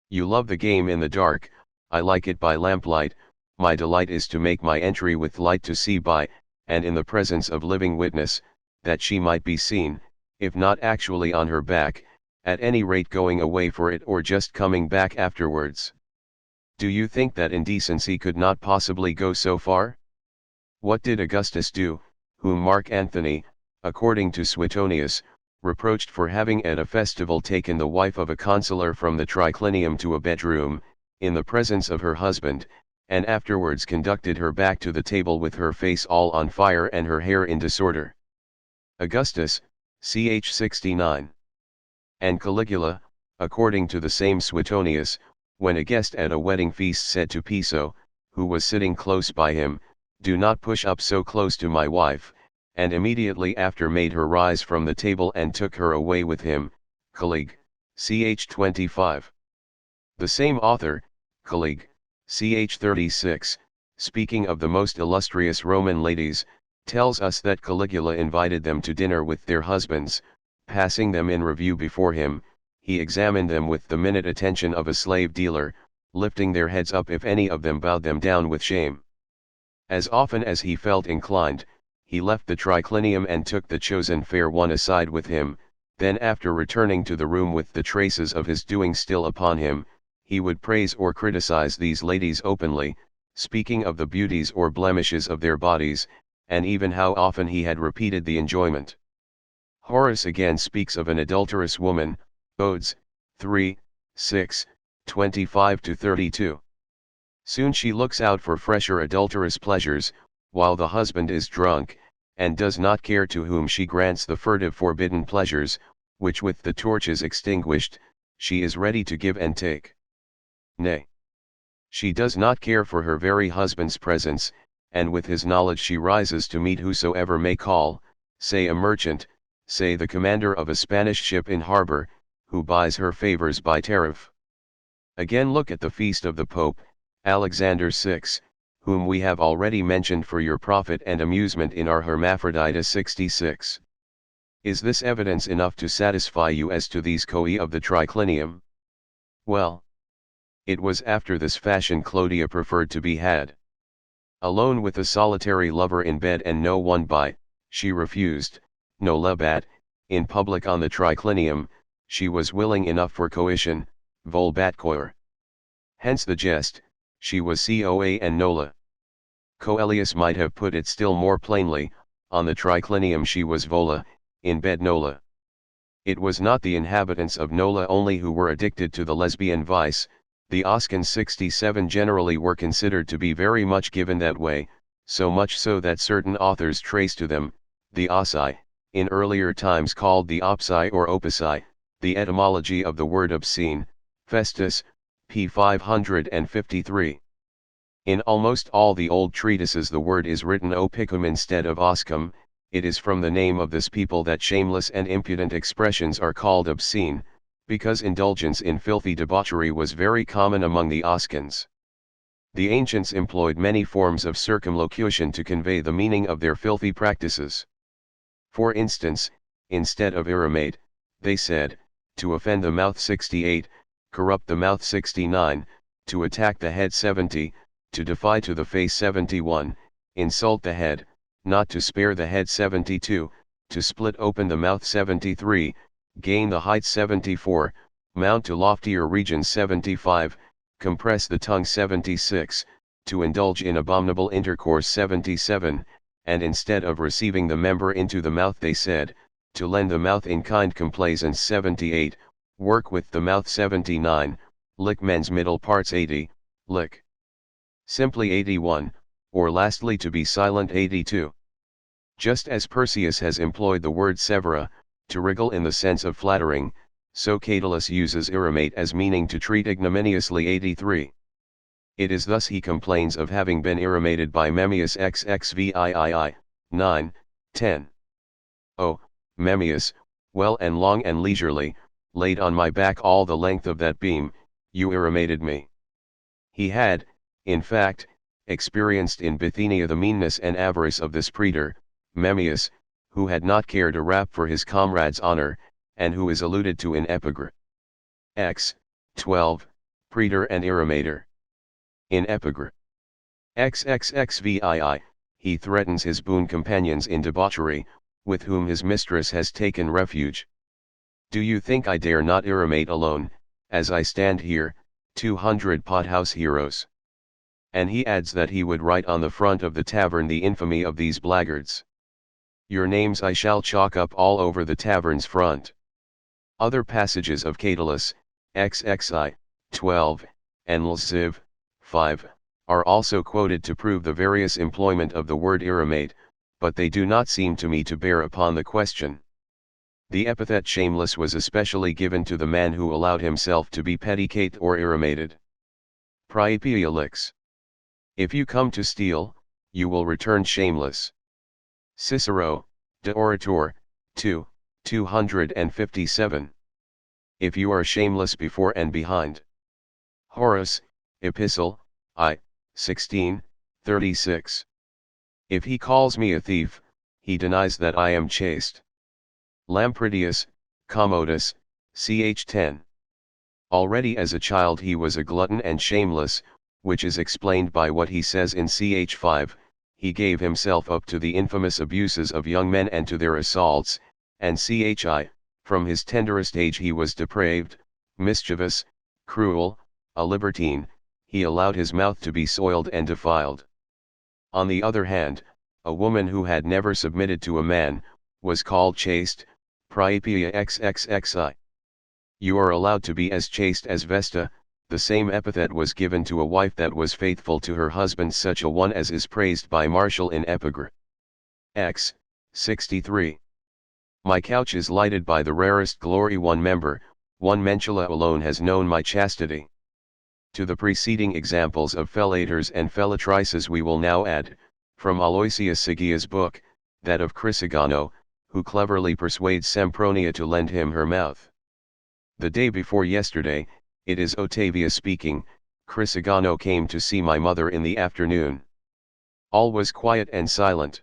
S1: You love the game in the dark, I like it by lamplight, my delight is to make my entry with light to see by, and in the presence of living witness, that she might be seen, if not actually on her back, at any rate going away for it or just coming back afterwards. Do you think that indecency could not possibly go so far? What did Augustus do, whom Mark Antony, according to Suetonius, reproached for having at a festival taken the wife of a consular from the triclinium to a bedroom, in the presence of her husband, and afterwards conducted her back to the table with her face all on fire and her hair in disorder? Augustus, ch. 69. And Caligula, according to the same Suetonius, when a guest at a wedding feast said to Piso, who was sitting close by him, "Do not push up so close to my wife," and immediately after made her rise from the table and took her away with him, colleague, ch. 25. The same author, colleague, ch. 36, speaking of the most illustrious Roman ladies, tells us that Caligula invited them to dinner with their husbands. Passing them in review before him, he examined them with the minute attention of a slave dealer, lifting their heads up if any of them bowed them down with shame. As often as he felt inclined, he left the triclinium and took the chosen fair one aside with him. Then, after returning to the room with the traces of his doing still upon him, he would praise or criticize these ladies openly, speaking of the beauties or blemishes of their bodies, and even how often he had repeated the enjoyment. Horace again speaks of an adulterous woman, Odes 3, 6, 25-32. Soon she looks out for fresher adulterous pleasures, while the husband is drunk, and does not care to whom she grants the furtive forbidden pleasures, which with the torches extinguished, she is ready to give and take. Nay, she does not care for her very husband's presence, and with his knowledge she rises to meet whosoever may call, say a merchant, say the commander of a Spanish ship in harbor, who buys her favors by tariff. Again, look at the feast of the Pope, Alexander VI, whom we have already mentioned for your profit and amusement in our Hermaphrodita 66. Is this evidence enough to satisfy you as to these coi of the triclinium? Well, it was after this fashion Clodia preferred to be had. Alone with a solitary lover in bed and no one by, she refused, nolle bat, in public on the triclinium, she was willing enough for coition, vol batcoir. Hence the jest, she was coa and nolle. Coelius might have put it still more plainly, on the triclinium she was vola, in bed nolle. It was not the inhabitants of nolle only who were addicted to the lesbian vice, the Oscans 67 generally were considered to be very much given that way, so much so that certain authors trace to them, the ossi, in earlier times called the opsi or opici, the etymology of the word obscene, Festus, p. 553. In almost all the old treatises the word is written opicum instead of oscum. It is from the name of this people that shameless and impudent expressions are called obscene, because indulgence in filthy debauchery was very common among the Oscans. The ancients employed many forms of circumlocution to convey the meaning of their filthy practices. For instance, instead of irrimate, they said, to offend the mouth 68, corrupt the mouth 69, to attack the head 70, to defy to the face 71, insult the head, not to spare the head 72, to split open the mouth 73, gain the height 74, mount to loftier regions 75, compress the tongue 76, to indulge in abominable intercourse 77, and instead of receiving the member into the mouth they said, to lend the mouth in kind complaisance 78, work with the mouth 79, lick men's middle parts 80, lick simply 81, or lastly to be silent 82. Just as Persius has employed the word severa, to wriggle in the sense of flattering, so Catullus uses irrimate as meaning to treat ignominiously 83. It is thus he complains of having been irrimated by Memmius XXVIII, 9, 10. Oh, Memmius, well and long and leisurely, laid on my back all the length of that beam, you irrimated me. He had, in fact, experienced in Bithynia the meanness and avarice of this praetor, Memmius, who had not cared a rap for his comrade's honor, and who is alluded to in Epigram. X. 12, Praetor and Irrimator. In Epigram. XXXVII, he threatens his boon companions in debauchery, with whom his mistress has taken refuge. Do you think I dare not irrimate alone, as I stand here, 200 pothouse heroes? And he adds that he would write on the front of the tavern the infamy of these blackguards. Your names I shall chalk up all over the tavern's front. Other passages of Catullus, XXI, 12, and Lziv, 5, are also quoted to prove the various employment of the word irrimate, but they do not seem to me to bear upon the question. The epithet shameless was especially given to the man who allowed himself to be petticated or irrimated. Priapia lix. If you come to steal, you will return shameless. Cicero, De Orator, 2, 257. if you are shameless before and behind. Horace, Epistle, I, 16:36. If he calls me a thief, he denies that I am chaste. Lampridius, Commodus, ch. 10. Already as a child he was a glutton and shameless, which is explained by what he says in ch. 5, he gave himself up to the infamous abuses of young men and to their assaults, and ch. From his tenderest age he was depraved, mischievous, cruel, a libertine, he allowed his mouth to be soiled and defiled. On the other hand, a woman who had never submitted to a man, was called chaste, Priapia XXXI. You are allowed to be as chaste as Vesta, the same epithet was given to a wife that was faithful to her husband, such a one as is praised by Martial in Epigram. X. 63. My couch is lighted by the rarest glory, one member, one mentula alone has known my chastity. To the preceding examples of fellators and fellatrices we will now add, from Aloysius Sigia's book, that of Chrysogano, who cleverly persuades Sempronia to lend him her mouth. The day before yesterday, it is Otavia speaking, Chrysogano came to see my mother in the afternoon. All was quiet and silent.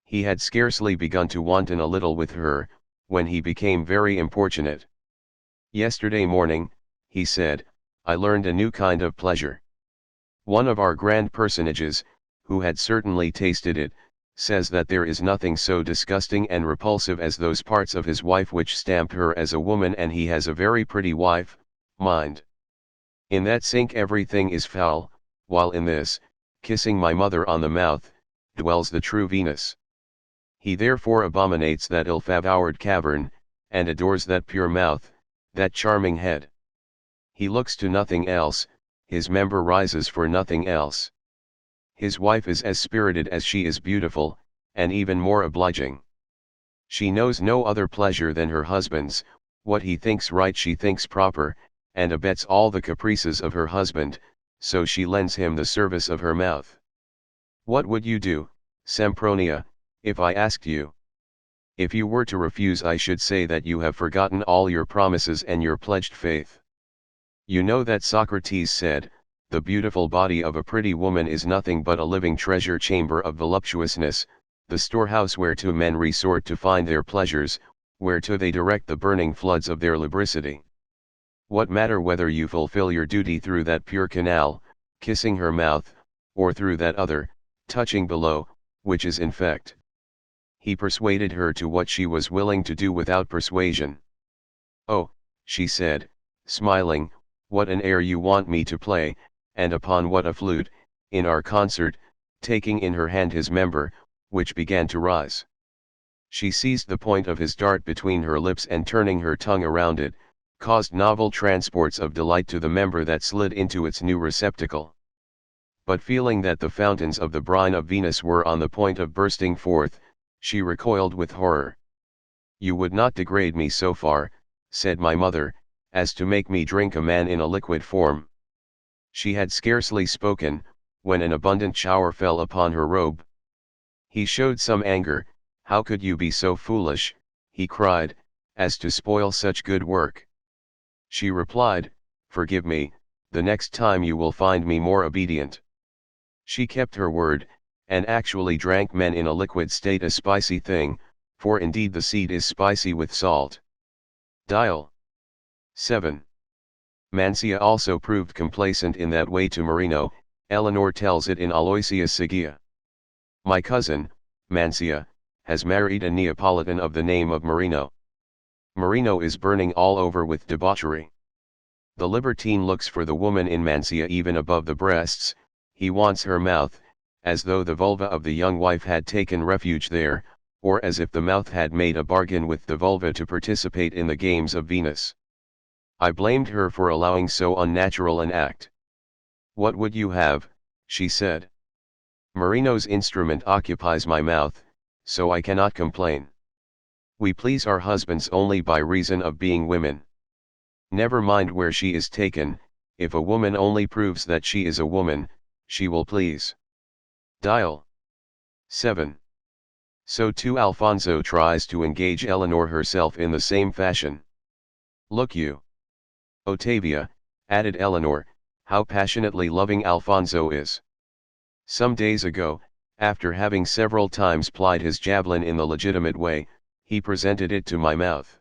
S1: He had scarcely begun to wanton a little with her, when he became very importunate. Yesterday morning, he said, I learned a new kind of pleasure. One of our grand personages, who had certainly tasted it, says that there is nothing so disgusting and repulsive as those parts of his wife which stamp her as a woman, and he has a very pretty wife, mind. In that sink everything is foul, while in this, kissing my mother on the mouth, dwells the true Venus. He therefore abominates that ill-favoured cavern, and adores that pure mouth, that charming head. He looks to nothing else, his member rises for nothing else. His wife is as spirited as she is beautiful, and even more obliging. She knows no other pleasure than her husband's, what he thinks right she thinks proper, and abets all the caprices of her husband, so she lends him the service of her mouth. What would you do, Sempronia, if I asked you? If you were to refuse, I should say that you have forgotten all your promises and your pledged faith. You know that Socrates said, the beautiful body of a pretty woman is nothing but a living treasure chamber of voluptuousness, the storehouse whereto men resort to find their pleasures, whereto they direct the burning floods of their lubricity. What matter whether you fulfill your duty through that pure canal, kissing her mouth, or through that other, touching below, which is infect? He persuaded her to what she was willing to do without persuasion. Oh, she said, smiling, what an air you want me to play, and upon what a flute, in our concert, taking in her hand his member, which began to rise. She seized the point of his dart between her lips, and turning her tongue around it, caused novel transports of delight to the member that slid into its new receptacle. But feeling that the fountains of the brine of Venus were on the point of bursting forth, she recoiled with horror. You would not degrade me so far, said my mother, as to make me drink a man in a liquid form. She had scarcely spoken, when an abundant shower fell upon her robe. He showed some anger. How could you be so foolish, he cried, as to spoil such good work? She replied, forgive me, the next time you will find me more obedient. She kept her word, and actually drank men in a liquid state, a spicy thing, for indeed the seed is spicy with salt. Dial. 7. Mancia also proved complacent in that way to Marino. Eleanor tells it in Aloysius Sigia. My cousin, Mancia, has married a Neapolitan of the name of Marino. Marino is burning all over with debauchery. The libertine looks for the woman in Mancia even above the breasts, he wants her mouth, as though the vulva of the young wife had taken refuge there, or as if the mouth had made a bargain with the vulva to participate in the games of Venus. I blamed her for allowing so unnatural an act. What would you have, she said. Marino's instrument occupies my mouth, so I cannot complain. We please our husbands only by reason of being women. Never mind where she is taken, if a woman only proves that she is a woman, she will please. Dial. 7. So too Alfonso tries to engage Eleanor herself in the same fashion. Look you, Otavia, added Eleanor, how passionately loving Alfonso is. Some days ago, after having several times plied his javelin in the legitimate way, he presented it to my mouth.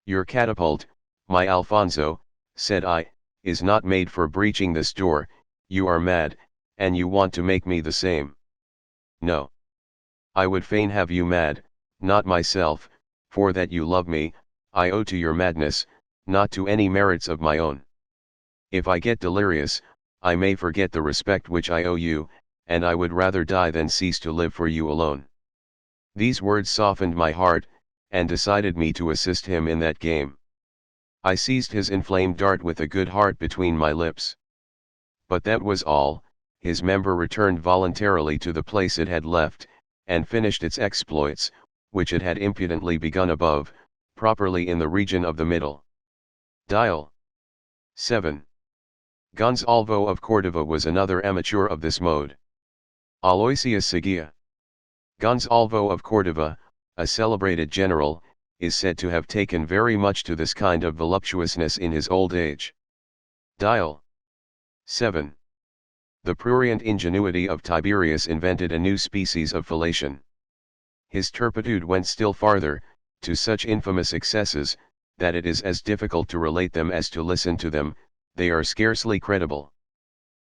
S1: Your catapult, my Alfonso, said I, is not made for breaching this door. You are mad, and you want to make me the same. No. I would fain have you mad, not myself, for that you love me, I owe to your madness, not to any merits of my own. If I get delirious, I may forget the respect which I owe you, and I would rather die than cease to live for you alone. These words softened my heart, and decided me to assist him in that game. I seized his inflamed dart with a good heart between my lips. But that was all. His member returned voluntarily to the place it had left, and finished its exploits, which it had impudently begun above, properly in the region of the middle. Dial 7. Gonzalvo of Cordova was another amateur of this mode. Aloysius Seguia. Gonzalvo of Cordova, a celebrated general, is said to have taken very much to this kind of voluptuousness in his old age. Dial 7. The prurient ingenuity of Tiberius invented a new species of fellation. His turpitude went still farther, to such infamous excesses, that it is as difficult to relate them as to listen to them, they are scarcely credible.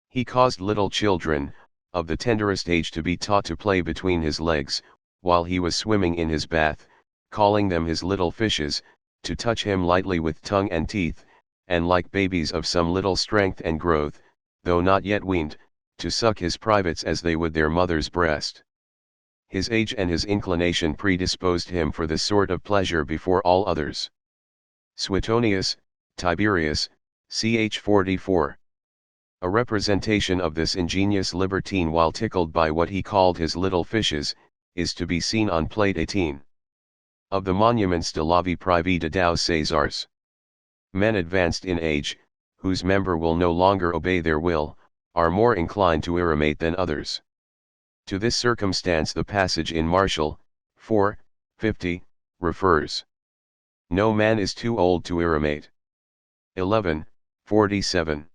S1: He caused little children, of the tenderest age to be taught to play between his legs, while he was swimming in his bath, calling them his little fishes, to touch him lightly with tongue and teeth, and like babies of some little strength and growth, though not yet weaned, to suck his privates as they would their mother's breast. His age and his inclination predisposed him for this sort of pleasure before all others. Suetonius, Tiberius, ch. 44. A representation of this ingenious libertine while tickled by what he called his little fishes, is to be seen on plate 18. Of the Monuments de la Vie Privée de Deux Césars. Men advanced in age, whose member will no longer obey their will, are more inclined to irrimate than others. To this circumstance the passage in Martial, 4, 50, refers. No man is too old to irrimate. 11, 47.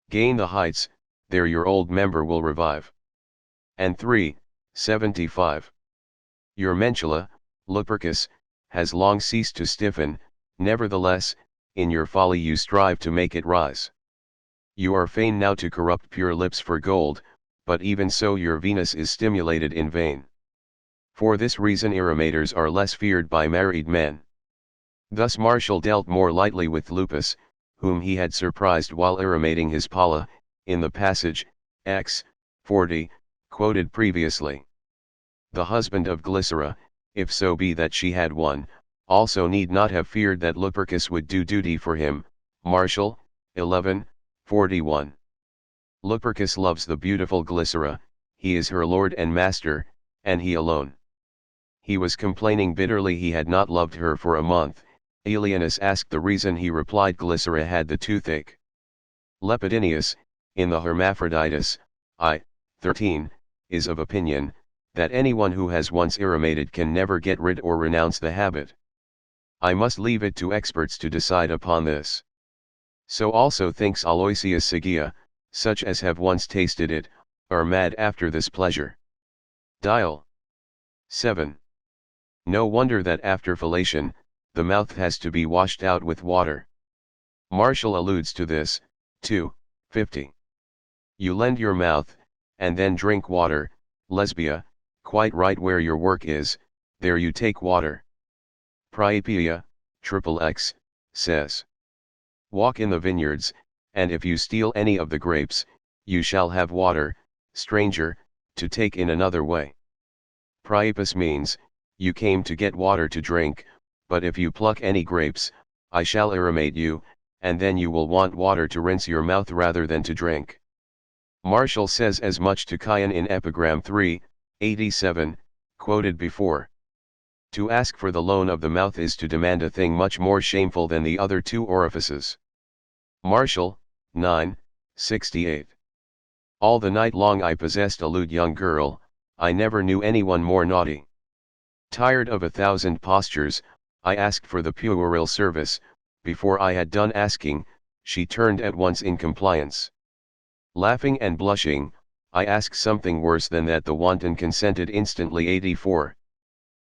S1: Gain the heights, there your old member will revive. And 3, 75. Your mentula, Lupercus, has long ceased to stiffen, nevertheless, in your folly you strive to make it rise. You are fain now to corrupt pure lips for gold, but even so your Venus is stimulated in vain. For this reason irrimators are less feared by married men. Thus Martial dealt more lightly with Lupus, whom he had surprised while irrimating his Paula, in the passage, X, 40, quoted previously. The husband of Glycera, if so be that she had one, also need not have feared that Lupercus would do duty for him, Martial, 11, 41. Lupercus loves the beautiful Glycera, he is her lord and master, and he alone. He was complaining bitterly he had not loved her for a month. Aelianus asked the reason. He replied Glycera had the toothache. Lepidinius, in the Hermaphroditus, I, 13, is of opinion, that anyone who has once irrimated can never get rid or renounce the habit. I must leave it to experts to decide upon this. So also thinks Aloysius Seguia, such as have once tasted it, are mad after this pleasure. Dial 7. No wonder that after fellation, the mouth has to be washed out with water. Martial alludes to this, 2, 50. You lend your mouth, and then drink water, Lesbia, quite right where your work is, there you take water. Priapia, XXX, says. Walk in the vineyards, and if you steal any of the grapes, you shall have water, stranger, to take in another way. Priapus means, you came to get water to drink, but if you pluck any grapes, I shall irrimate you, and then you will want water to rinse your mouth rather than to drink. Martial says as much to Chion in Epigram 3, 87, quoted before. To ask for the loan of the mouth is to demand a thing much more shameful than the other two orifices. Martial, 9, 68. All the night long I possessed a lewd young girl, I never knew anyone more naughty. Tired of 1,000 postures, I asked for the puerile service, Before I had done asking, she turned at once in compliance. Laughing and blushing, I asked something worse than that. The wanton consented instantly. 84.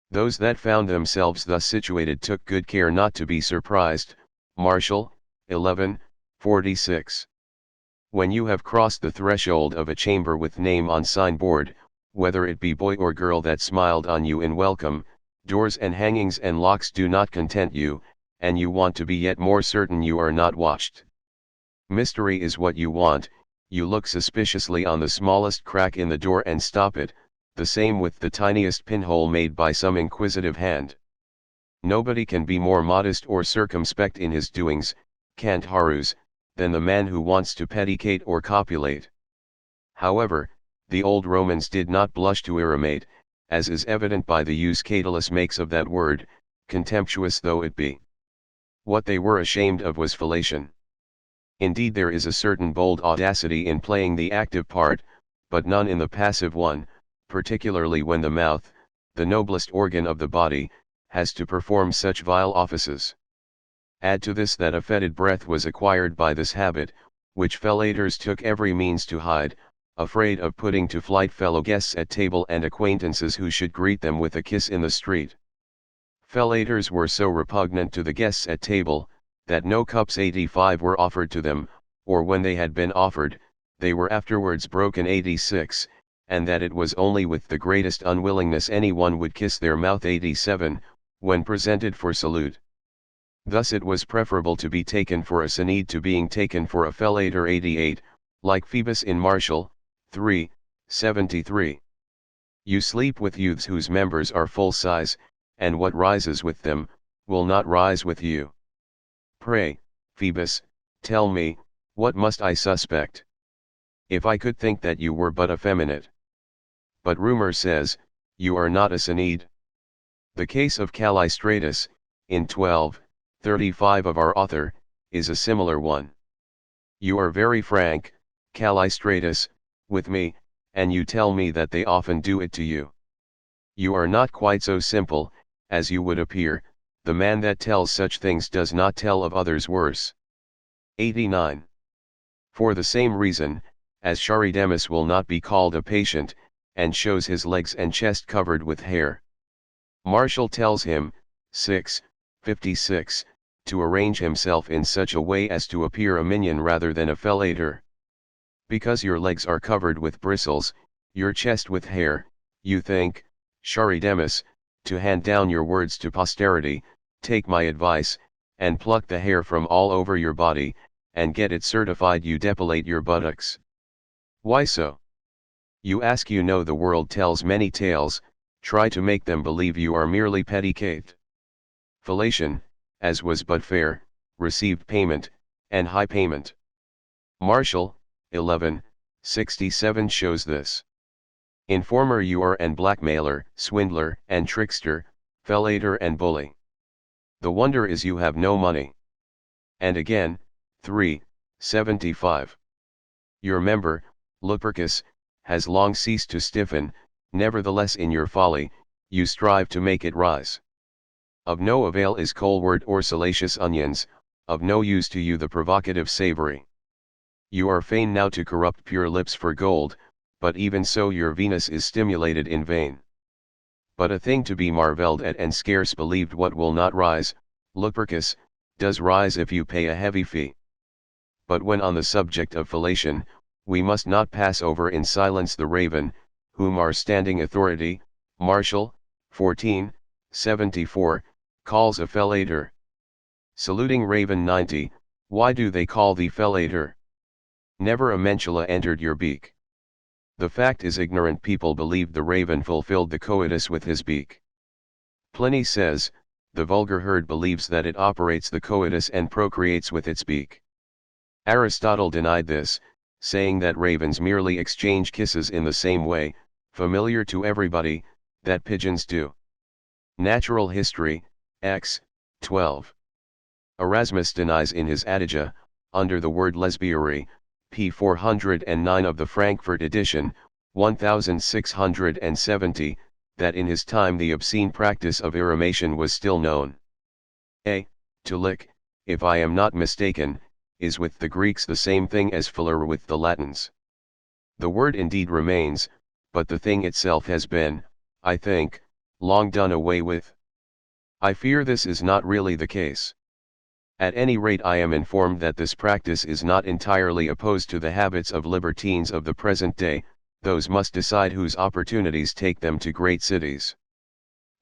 S1: Those that found themselves thus situated took good care not to be surprised. Martial, 11:46. When you have crossed the threshold of a chamber with name on signboard, whether it be boy or girl that smiled on you in welcome, doors and hangings and locks do not content you, and you want to be yet more certain you are not watched. Mystery is what you want. You look suspiciously on the smallest crack in the door and stop it, the same with the tiniest pinhole made by some inquisitive hand. Nobody can be more modest or circumspect in his doings, cant harus, than the man who wants to pedicate or copulate. However, the old Romans did not blush to irrimate, as is evident by the use Catullus makes of that word, contemptuous though it be. What they were ashamed of was fellation. Indeed, there is a certain bold audacity in playing the active part, but none in the passive one, particularly when the mouth, the noblest organ of the body, has to perform such vile offices. Add to this that a fetid breath was acquired by this habit, which fellators took every means to hide, afraid of putting to flight fellow guests at table and acquaintances who should greet them with a kiss in the street. Fellators were so repugnant to the guests at table, that no cups 85 were offered to them, or when they had been offered, they were afterwards broken 86, and that it was only with the greatest unwillingness any one would kiss their mouth 87, when presented for salute. Thus it was preferable to be taken for a Synede to being taken for a fellator 88, like Phoebus in Martial, 3:73. You sleep with youths whose members are full size, and what rises with them, will not rise with you. Pray, Phoebus, tell me, what must I suspect? If I could think that you were but effeminate. But rumor says, you are not a Synede. The case of Callistratus, in 12:35 of our author, is a similar one. You are very frank, Callistratus, with me, and you tell me that they often do it to you. You are not quite so simple, as you would appear. The man that tells such things does not tell of others worse. 89. For the same reason, as Charidemus will not be called a patient, and shows his legs and chest covered with hair. Martial tells him, 6:56, to arrange himself in such a way as to appear a minion rather than a fellator. Because your legs are covered with bristles, your chest with hair, you think, Charidemus, to hand down your words to posterity, take my advice, and pluck the hair from all over your body, and get it certified you depilate your buttocks. Why so? You ask. You know the world tells many tales, try to make them believe you are merely pedicate. Fellation, as was but fair, received payment, and high payment. Martial, 11:67 shows this. Informer you are, and blackmailer, swindler, and trickster, fellator and bully. The wonder is you have no money. And again, 3:75. Your member, Lupercus, has long ceased to stiffen, nevertheless in your folly, you strive to make it rise. Of no avail is colewort or salacious onions, of no use to you the provocative savory. You are fain now to corrupt pure lips for gold, but even so your Venus is stimulated in vain. But a thing to be marvelled at and scarce believed, what will not rise, Lupercus, does rise if you pay a heavy fee. But when on the subject of fellation, we must not pass over in silence the raven, whom our standing authority, Martial, 14:74, calls a fellator. Saluting Raven 90, why do they call thee fellator? Never a mentula entered your beak. The fact is, ignorant people believed the raven fulfilled the coitus with his beak. Pliny says, the vulgar herd believes that it operates the coitus and procreates with its beak. Aristotle denied this, saying that ravens merely exchange kisses in the same way, familiar to everybody, that pigeons do. Natural History, X, 12. Erasmus denies in his Adiga, under the word lesbiary, p. 409 of the Frankfurt edition, 1670, that in his time the obscene practice of irrimation was still known. A. To lick, if I am not mistaken, is with the Greeks the same thing as philer with the Latins. The word indeed remains, but the thing itself has been, I think, long done away with. I fear this is not really the case. At any rate, I am informed that this practice is not entirely opposed to the habits of libertines of the present day. Those must decide whose opportunities take them to great cities.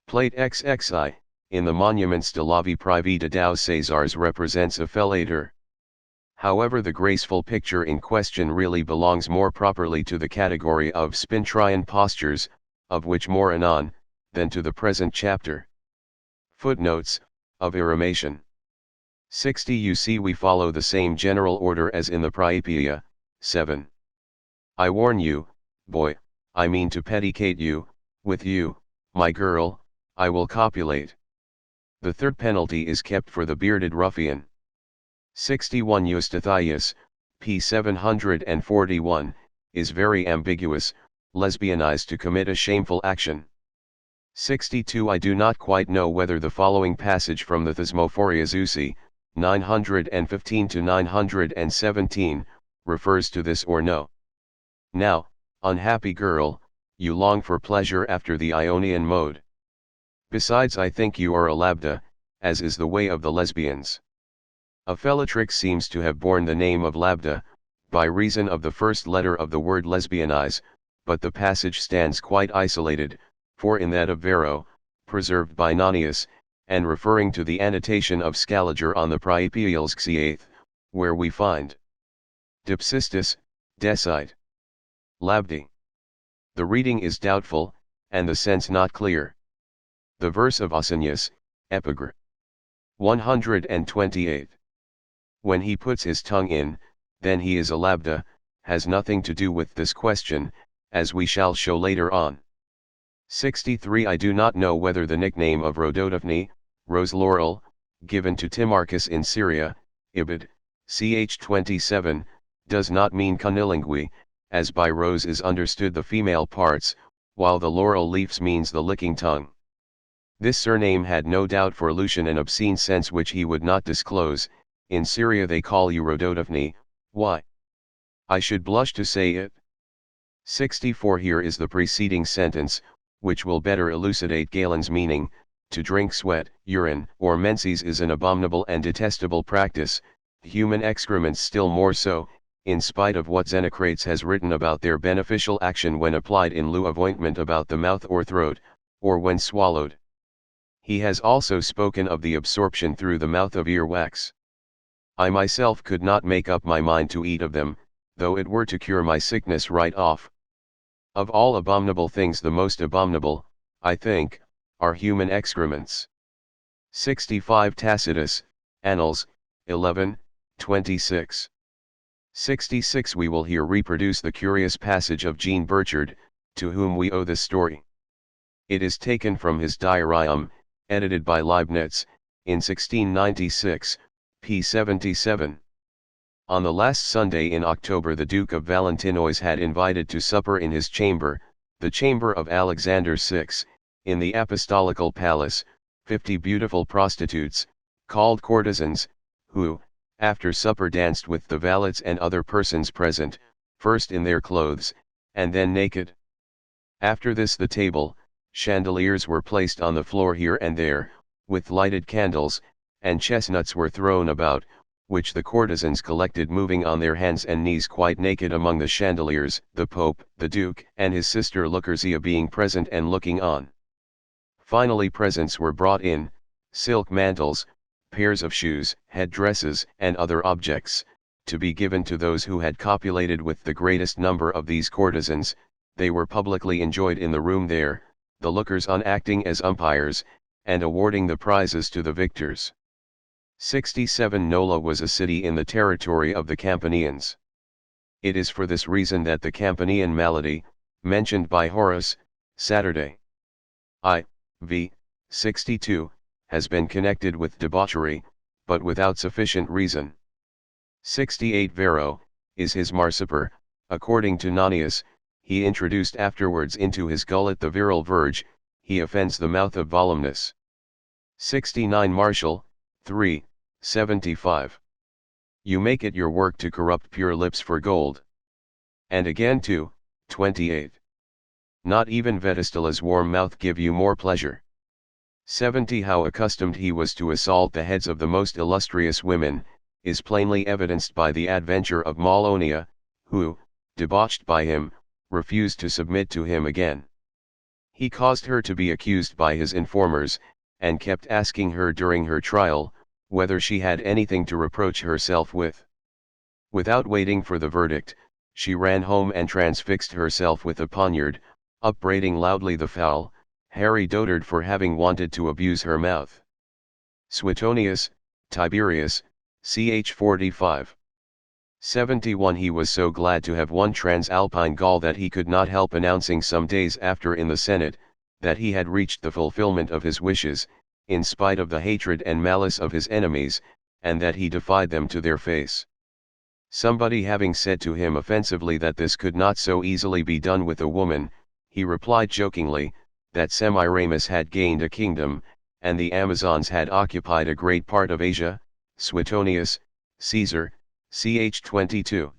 S1: Plate XXI, in the Monuments de la Vie Privée de Deux Césars represents a fellator. However, the graceful picture in question really belongs more properly to the category of Spintrian postures, of which more anon, than to the present chapter. Footnotes, of Eremation. 60. You see, we follow the same general order as in the Priapeia. 7. I warn you, boy, I mean to pedicate you, with you, my girl, I will copulate. The third penalty is kept for the bearded ruffian. 61. Eustathius, p. 741, is very ambiguous, lesbianized to commit a shameful action. 62. I do not quite know whether the following passage from the Thesmophoria Zeusi, 915 to 917, refers to this or no. Now, unhappy girl, you long for pleasure after the Ionian mode. Besides, I think you are a labda, as is the way of the lesbians. A fellatrix seems to have borne the name of labda, by reason of the first letter of the word lesbianize, but the passage stands quite isolated, for in that of Varro, preserved by Nonius, and referring to the annotation of Scaliger on the Priapials Xiath, where we find Dipsistus, Decide. Labdi. The reading is doubtful, and the sense not clear. The verse of Ausonius, Epigr. 128. When he puts his tongue in, then he is a labda, has nothing to do with this question, as we shall show later on. 63. I do not know whether the nickname of Rhododaphne, Rose Laurel, given to Timarchus in Syria, Ibid, ch. 27, does not mean cunnilingue, as by rose is understood the female parts, while the laurel leaves means the licking tongue. This surname had no doubt for Lucian an obscene sense which he would not disclose. In Syria they call you Rhododaphne. Why? I should blush to say it. 64. Here is the preceding sentence, which will better elucidate Galen's meaning. To drink sweat, urine, or menses is an abominable and detestable practice, human excrements still more so, in spite of what Xenocrates has written about their beneficial action when applied in lieu of ointment about the mouth or throat, or when swallowed. He has also spoken of the absorption through the mouth of earwax. I myself could not make up my mind to eat of them, though it were to cure my sickness right off. Of all abominable things the most abominable, I think, are human excrements. 65. Tacitus, Annals, 11, 26. 66. We will here reproduce the curious passage of Jean Burchard, to whom we owe this story. It is taken from his Diarium, edited by Leibniz, in 1696, p. 77. On the last Sunday in October the Duke of Valentinois had invited to supper in his chamber, the chamber of Alexander VI, in the Apostolical Palace, 50 beautiful prostitutes, called courtesans, who, after supper danced with the valets and other persons present, first in their clothes, and then naked. After this the table, chandeliers were placed on the floor here and there, with lighted candles, and chestnuts were thrown about, which the courtesans collected moving on their hands and knees quite naked among the chandeliers, the Pope, the Duke, and his sister Lucrezia being present and looking on. Finally presents were brought in, silk mantles, pairs of shoes, head-dresses, and other objects, to be given to those who had copulated with the greatest number of these courtesans. They were publicly enjoyed in the room there, the lookers on acting as umpires, and awarding the prizes to the victors. 67. Nola was a city in the territory of the Campanians. It is for this reason that the Campanian malady, mentioned by Horace, Saturday, I.v. 62, has been connected with debauchery, but without sufficient reason. 68. Varro, is his marsiper, according to Nonius, he introduced afterwards into his gullet the virile verge, he offends the mouth of Volumnus. 69. Martial, 3, 75. You make it your work to corrupt pure lips for gold. And again 2, 28. Not even Vetistila's warm mouth give you more pleasure. 70. How accustomed he was to assault the heads of the most illustrious women, is plainly evidenced by the adventure of Maulonia, who, debauched by him, refused to submit to him again. He caused her to be accused by his informers, and kept asking her during her trial, whether she had anything to reproach herself with. Without waiting for the verdict, she ran home and transfixed herself with a poniard, upbraiding loudly the foul, hairy dotard for having wanted to abuse her mouth. Suetonius, Tiberius, ch. 45. 71. He was so glad to have won Transalpine Gaul that he could not help announcing some days after in the Senate, that he had reached the fulfillment of his wishes, in spite of the hatred and malice of his enemies, and that he defied them to their face. Somebody having said to him offensively that this could not so easily be done with a woman, he replied jokingly, that Semiramis had gained a kingdom, and the Amazons had occupied a great part of Asia. Suetonius, Caesar, ch. 22.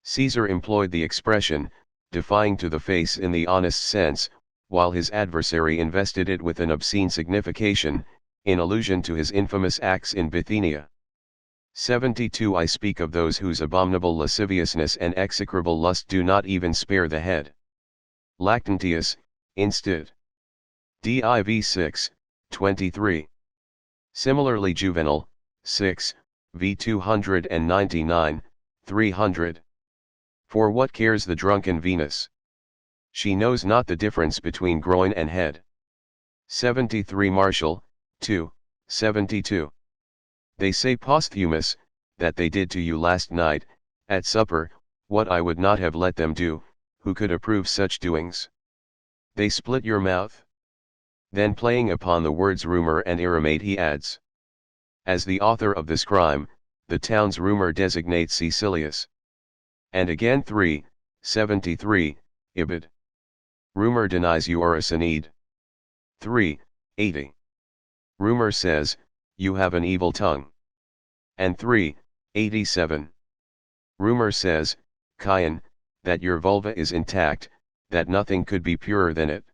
S1: Caesar employed the expression, defying to the face in the honest sense, while his adversary invested it with an obscene signification, in allusion to his infamous acts in Bithynia. 72. I speak of those whose abominable lasciviousness and execrable lust do not even spare the head. Lactantius, Instead. Div 6, 23. Similarly Juvenal, 6, v 299, 300. For what cares the drunken Venus? She knows not the difference between groin and head. 73. Martial, 2, 72. They say Posthumus, that they did to you last night, at supper, what I would not have let them do, who could approve such doings. They split your mouth. Then playing upon the words rumor and irremate he adds. As the author of this crime, the town's rumor designates Caecilius. And again 3, 73, Ibid. Rumor denies you are a Sinede. 3, 80. Rumor says, you have an evil tongue. And 3, 87. Rumor says, Chion, that your vulva is intact, that nothing could be purer than it.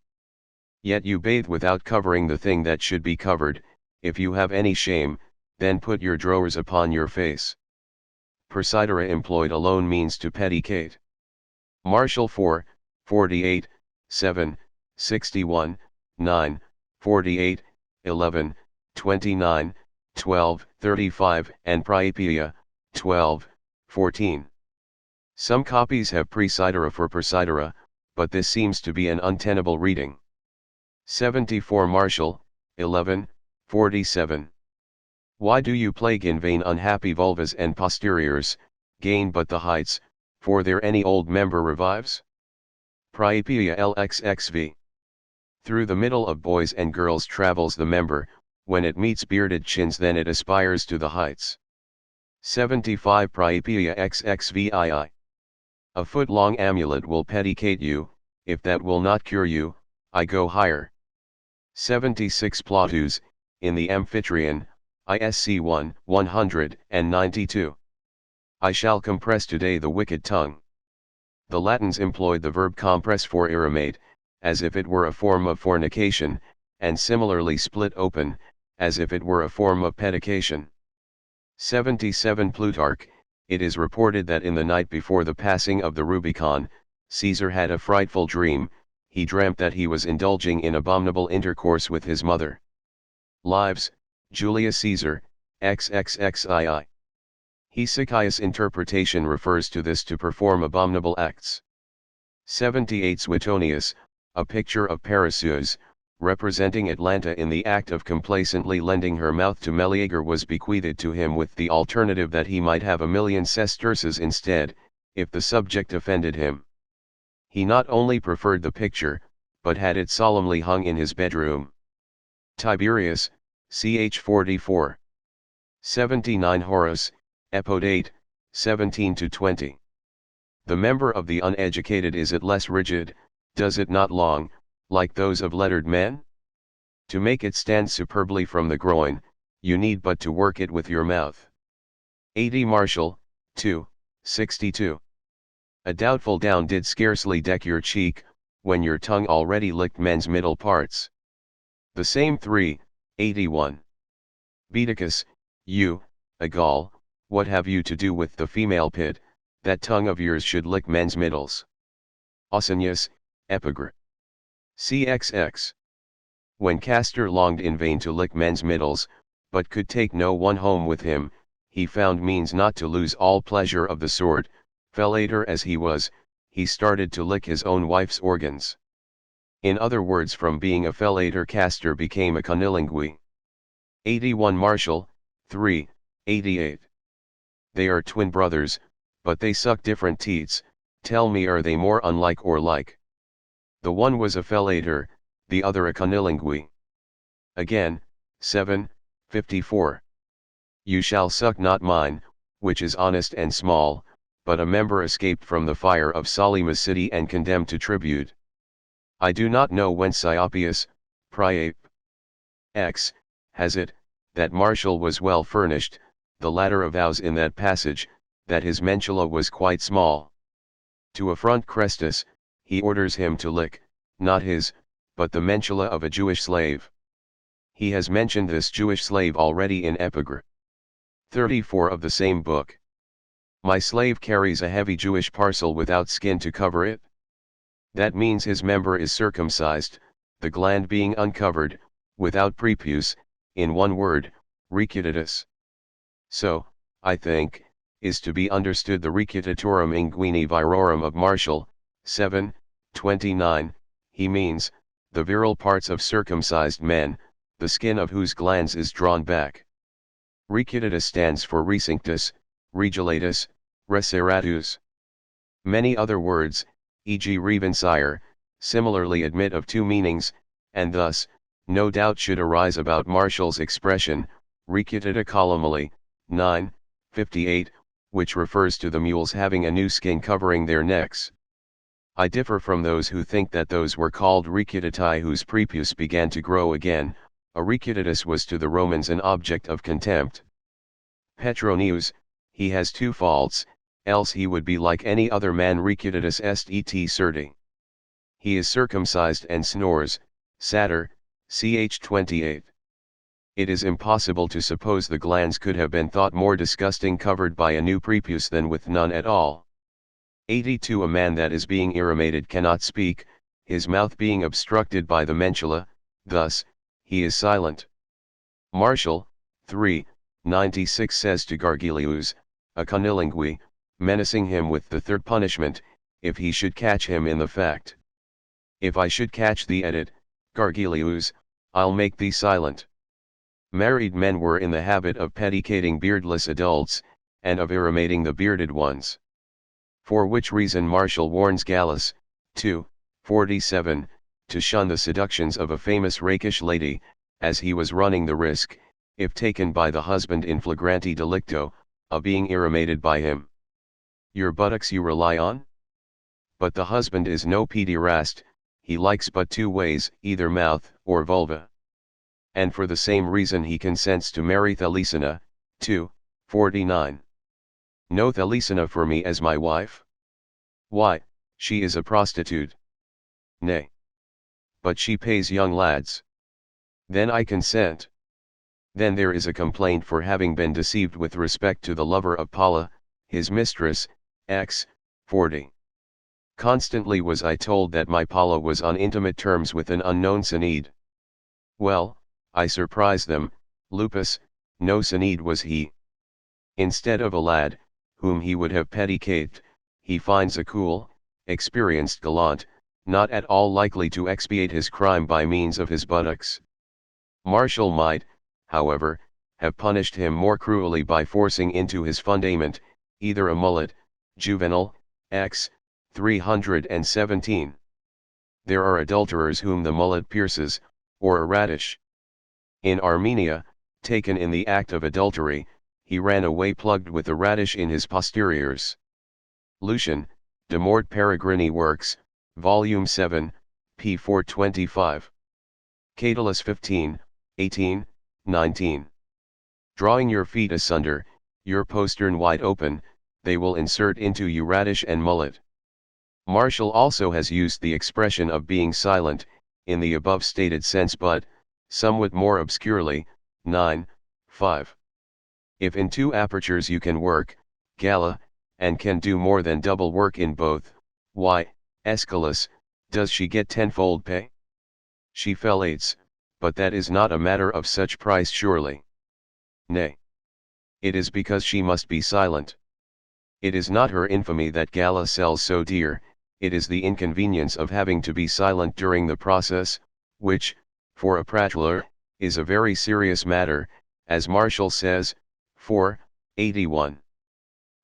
S1: Yet you bathe without covering the thing that should be covered. If you have any shame, then put your drawers upon your face. Persidera employed alone means to pedicate. Martial 4, 48, 7, 61, 9, 48, 11, 29, 12, 35, and Priapia, 12, 14. Some copies have presidera for persidera, but this seems to be an untenable reading. 74. Martial, 11, 47. Why do you plague in vain unhappy vulvas and posteriors, gain but the heights, for there any old member revives? Priapia LXXV. Through the middle of boys and girls travels the member, when it meets bearded chins then it aspires to the heights. 75. Priapia XXVII. A foot-long amulet will pedicate you, if that will not cure you, I go higher. 76. Plautus, in the Amphitryon, ISC 1, 192. I shall compress today the wicked tongue. The Latins employed the verb compress for irremate, as if it were a form of fornication, and similarly split open, as if it were a form of pedication. 77. Plutarch, it is reported that in the night before the passing of the Rubicon, Caesar had a frightful dream. He dreamt that he was indulging in abominable intercourse with his mother. Lives, Julius Caesar, XXXII. Hesychius' interpretation refers to this to perform abominable acts. 78. Suetonius, a picture of Perseus, representing Atalanta in the act of complacently lending her mouth to Meleager was bequeathed to him with the alternative that he might have 1,000,000 sesterces instead, if the subject offended him. He not only preferred the picture, but had it solemnly hung in his bedroom. Tiberius, ch. 44. 79. Horace, Epod 8, 17-20. The member of the uneducated is it less rigid, does it not long, like those of lettered men? To make it stand superbly from the groin, you need but to work it with your mouth. 80 Martial, 2, 62. A doubtful down did scarcely deck your cheek, when your tongue already licked men's middle parts. The same 3, 81. Baedicus, you, a Gaul, what have you to do with the female pit, that tongue of yours should lick men's middles? Ausonius, Epigr. CXX. When Castor longed in vain to lick men's middles, but could take no one home with him, he found means not to lose all pleasure of the sword. Fellator as he was, he started to lick his own wife's organs. In other words, from being a fellator, Castor became a cunnilingue. 81 Martial, 3, 88. They are twin brothers, but they suck different teats. Tell me, are they more unlike or like? The one was a fellator, the other a cunnilingue. Again, 7, 54. You shall suck not mine, which is honest and small, but a member escaped from the fire of Solima's city and condemned to tribute. I do not know whence Siopius, Priape X, has it, that Martial was well furnished. The latter avows in that passage, that his mentula was quite small. To affront Chrestus, he orders him to lick, not his, but the mentula of a Jewish slave. He has mentioned this Jewish slave already in Epigr. 34 of the same book. My slave carries a heavy Jewish parcel without skin to cover it. That means his member is circumcised, the gland being uncovered, without prepuce, in one word, recutatus. So, I think, is to be understood the recutatorum inguini virorum of Martial, 7, 29, he means, the virile parts of circumcised men, the skin of whose glands is drawn back. Recutatus stands for recinctus, regulatus, reseratus. Many other words, e.g. revencire, similarly admit of two meanings, and thus, no doubt should arise about Martial's expression, recutata columnally, 9, 58, which refers to the mules having a new skin covering their necks. I differ from those who think that those were called recutati whose prepuce began to grow again. A recutatus was to the Romans an object of contempt. Petronius, he has two faults, else he would be like any other man. Recutatus est et certi. He is circumcised and snores. Satyr, ch. 28. It is impossible to suppose the glands could have been thought more disgusting covered by a new prepuce than with none at all. 82 A man that is being irrimated cannot speak, his mouth being obstructed by the mentula, thus, he is silent. Martial, 3, 96 says to Gargilius, a cunnilingue, menacing him with the third punishment, if he should catch him in the fact. If I should catch thee at it, Gargilius, I'll make thee silent. Married men were in the habit of peticating beardless adults, and of irrimating the bearded ones. For which reason Martial warns Gallus, 2, 47, to shun the seductions of a famous rakish lady, as he was running the risk, if taken by the husband in flagranti delicto, of being irrimated by him. Your buttocks you rely on? But the husband is no pederast, he likes but two ways, either mouth or vulva. And for the same reason he consents to marry Thalesina, 2, 49. No Thalesina for me as my wife? Why, she is a prostitute. Nay. But she pays young lads. Then I consent. Then there is a complaint for having been deceived with respect to the lover of Paula, his mistress, X, 40. Constantly was I told that my Paula was on intimate terms with an unknown Synede. Well, I surprised them, Lupus, no Synede was he. Instead of a lad, whom he would have petticated, he finds a cool, experienced gallant, not at all likely to expiate his crime by means of his buttocks. Martial might, however, have punished him more cruelly by forcing into his fundament, either a mullet, Juvenal, X, 317. There are adulterers whom the mullet pierces, or a radish. In Armenia, taken in the act of adultery, he ran away plugged with a radish in his posteriors. Lucian, De Mort Peregrini Works, Volume 7, p. 425. Catullus 15, 18, 19. Drawing your feet asunder, your postern wide open, they will insert into you radish and mullet. Martial also has used the expression of being silent, in the above stated sense but, somewhat more obscurely, 9, 5. If in two apertures you can work, gala, and can do more than double work in both, why, Aeschylus, does she get tenfold pay? She fell 8s, but that is not a matter of such price surely. Nay. It is because she must be silent. It is not her infamy that Gala sells so dear, it is the inconvenience of having to be silent during the process, which, for a prattler, is a very serious matter, as Martial says, 481.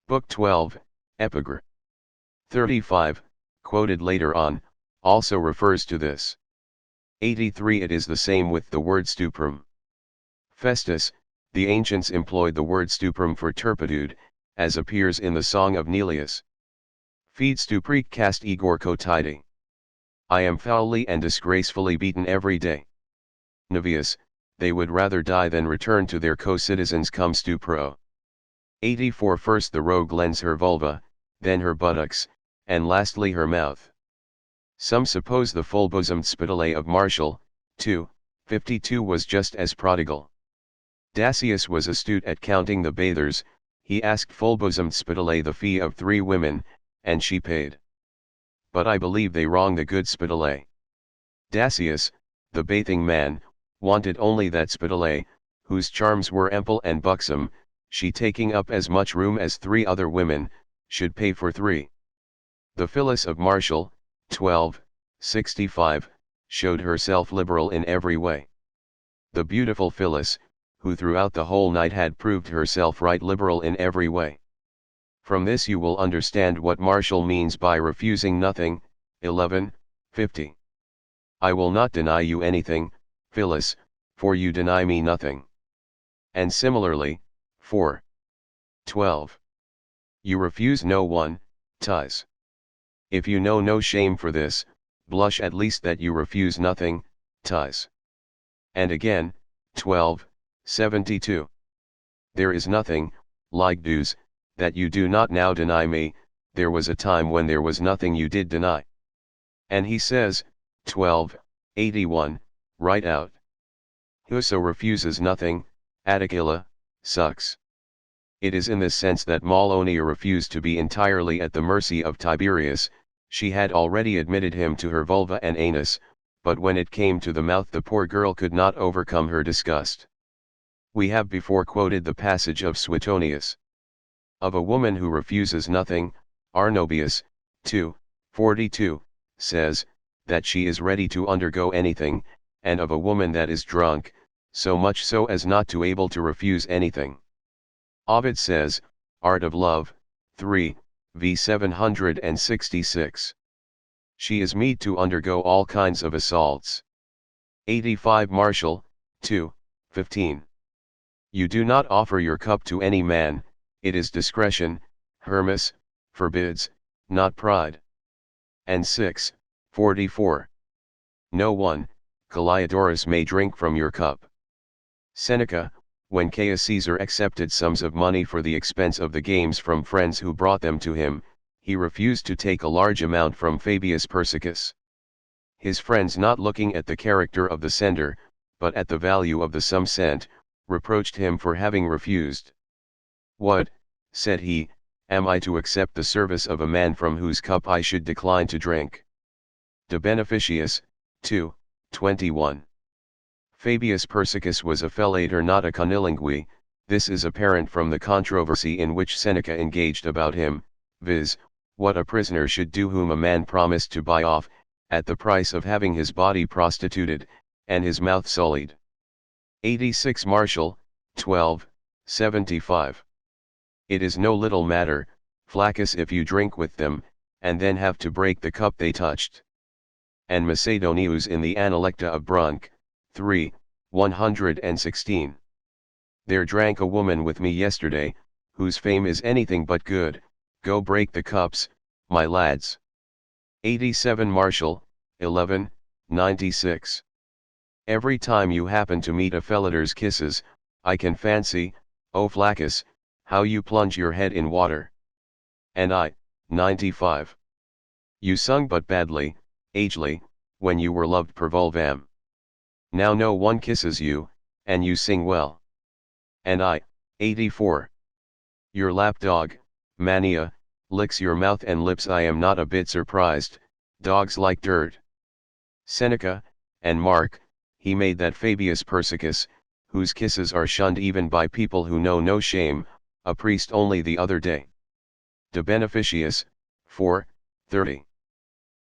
S1: Book 12, Epigram 35, quoted later on, also refers to this. 83. It is the same with the word stuprum. Festus, the ancients employed the word stuprum for turpitude, as appears in the Song of Neleus. Feed stupric cast Igor kotide. I am foully and disgracefully beaten every day. Navius, they would rather die than return to their co-citizens cum stupro. 84. First the rogue lends her vulva, then her buttocks, and lastly her mouth. Some suppose the full-bosomed Spitalet of Martial, 2, 52 was just as prodigal. Dacius was astute at counting the bathers, he asked full-bosomed Spitalet the fee of 3 women, and she paid. But I believe they wrong the good Spitalet. Dacius, the bathing man, wanted only that Spitalet, whose charms were ample and buxom, she taking up as much room as 3 other women, should pay for 3. The Phyllis of Martial, 12, 65, showed herself liberal in every way. The beautiful Phyllis, who throughout the whole night had proved herself right liberal in every way. From this you will understand what Martial means by refusing nothing. 11, 50. I will not deny you anything, Phyllis, for you deny me nothing. And similarly, 4, 12. You refuse no one, Tis. If you know no shame for this, blush at least that you refuse nothing, Tis. And again, 12, 72. There is nothing, like dues, that you do not now deny me, there was a time when there was nothing you did deny. And he says, 12, 81, right out. Whoso refuses nothing, Atticilla, sucks. It is in this sense that Maulonia refused to be entirely at the mercy of Tiberius, she had already admitted him to her vulva and anus, but when it came to the mouth the poor girl could not overcome her disgust. We have before quoted the passage of Suetonius. Of a woman who refuses nothing, Arnobius, 2, 42, says, that she is ready to undergo anything, and of a woman that is drunk, so much so as not to able to refuse anything. Ovid says, Art of Love, 3, v 766. She is meet to undergo all kinds of assaults. 85. Martial, 2, 15. You do not offer your cup to any man, it is discretion, Hermes, forbids, not pride. And 6, 44. No one, Calliodorus may drink from your cup. Seneca, when Caius Caesar accepted sums of money for the expense of the games from friends who brought them to him, he refused to take a large amount from Fabius Persicus. His friends, not looking at the character of the sender, but at the value of the sum sent, reproached him for having refused. What, said he, am I to accept the service of a man from whose cup I should decline to drink? De Beneficiis, 2, 21. Fabius Persicus was a fellator, not a conilingui. This is apparent from the controversy in which Seneca engaged about him, viz., what a prisoner should do whom a man promised to buy off, at the price of having his body prostituted, and his mouth sullied. 86. Martial, 12, 75. It is no little matter, Flaccus, if you drink with them, and then have to break the cup they touched. And Macedonius in the Analecta of Brunc, 3, 116. There drank a woman with me yesterday, whose fame is anything but good, go break the cups, my lads. 87. Martial, 11, 96. Every time you happen to meet a fellator's kisses, I can fancy, O Flaccus, how you plunge your head in water. And I, 95. You sung but badly, agely, when you were loved per vulvam. Now no one kisses you, and you sing well. And I, 84. Your lapdog, Mania, licks your mouth and lips. I am not a bit surprised, dogs like dirt. Seneca, and Mark, he made that Fabius Persicus, whose kisses are shunned even by people who know no shame, a priest only the other day. De Beneficiis, 4, 30.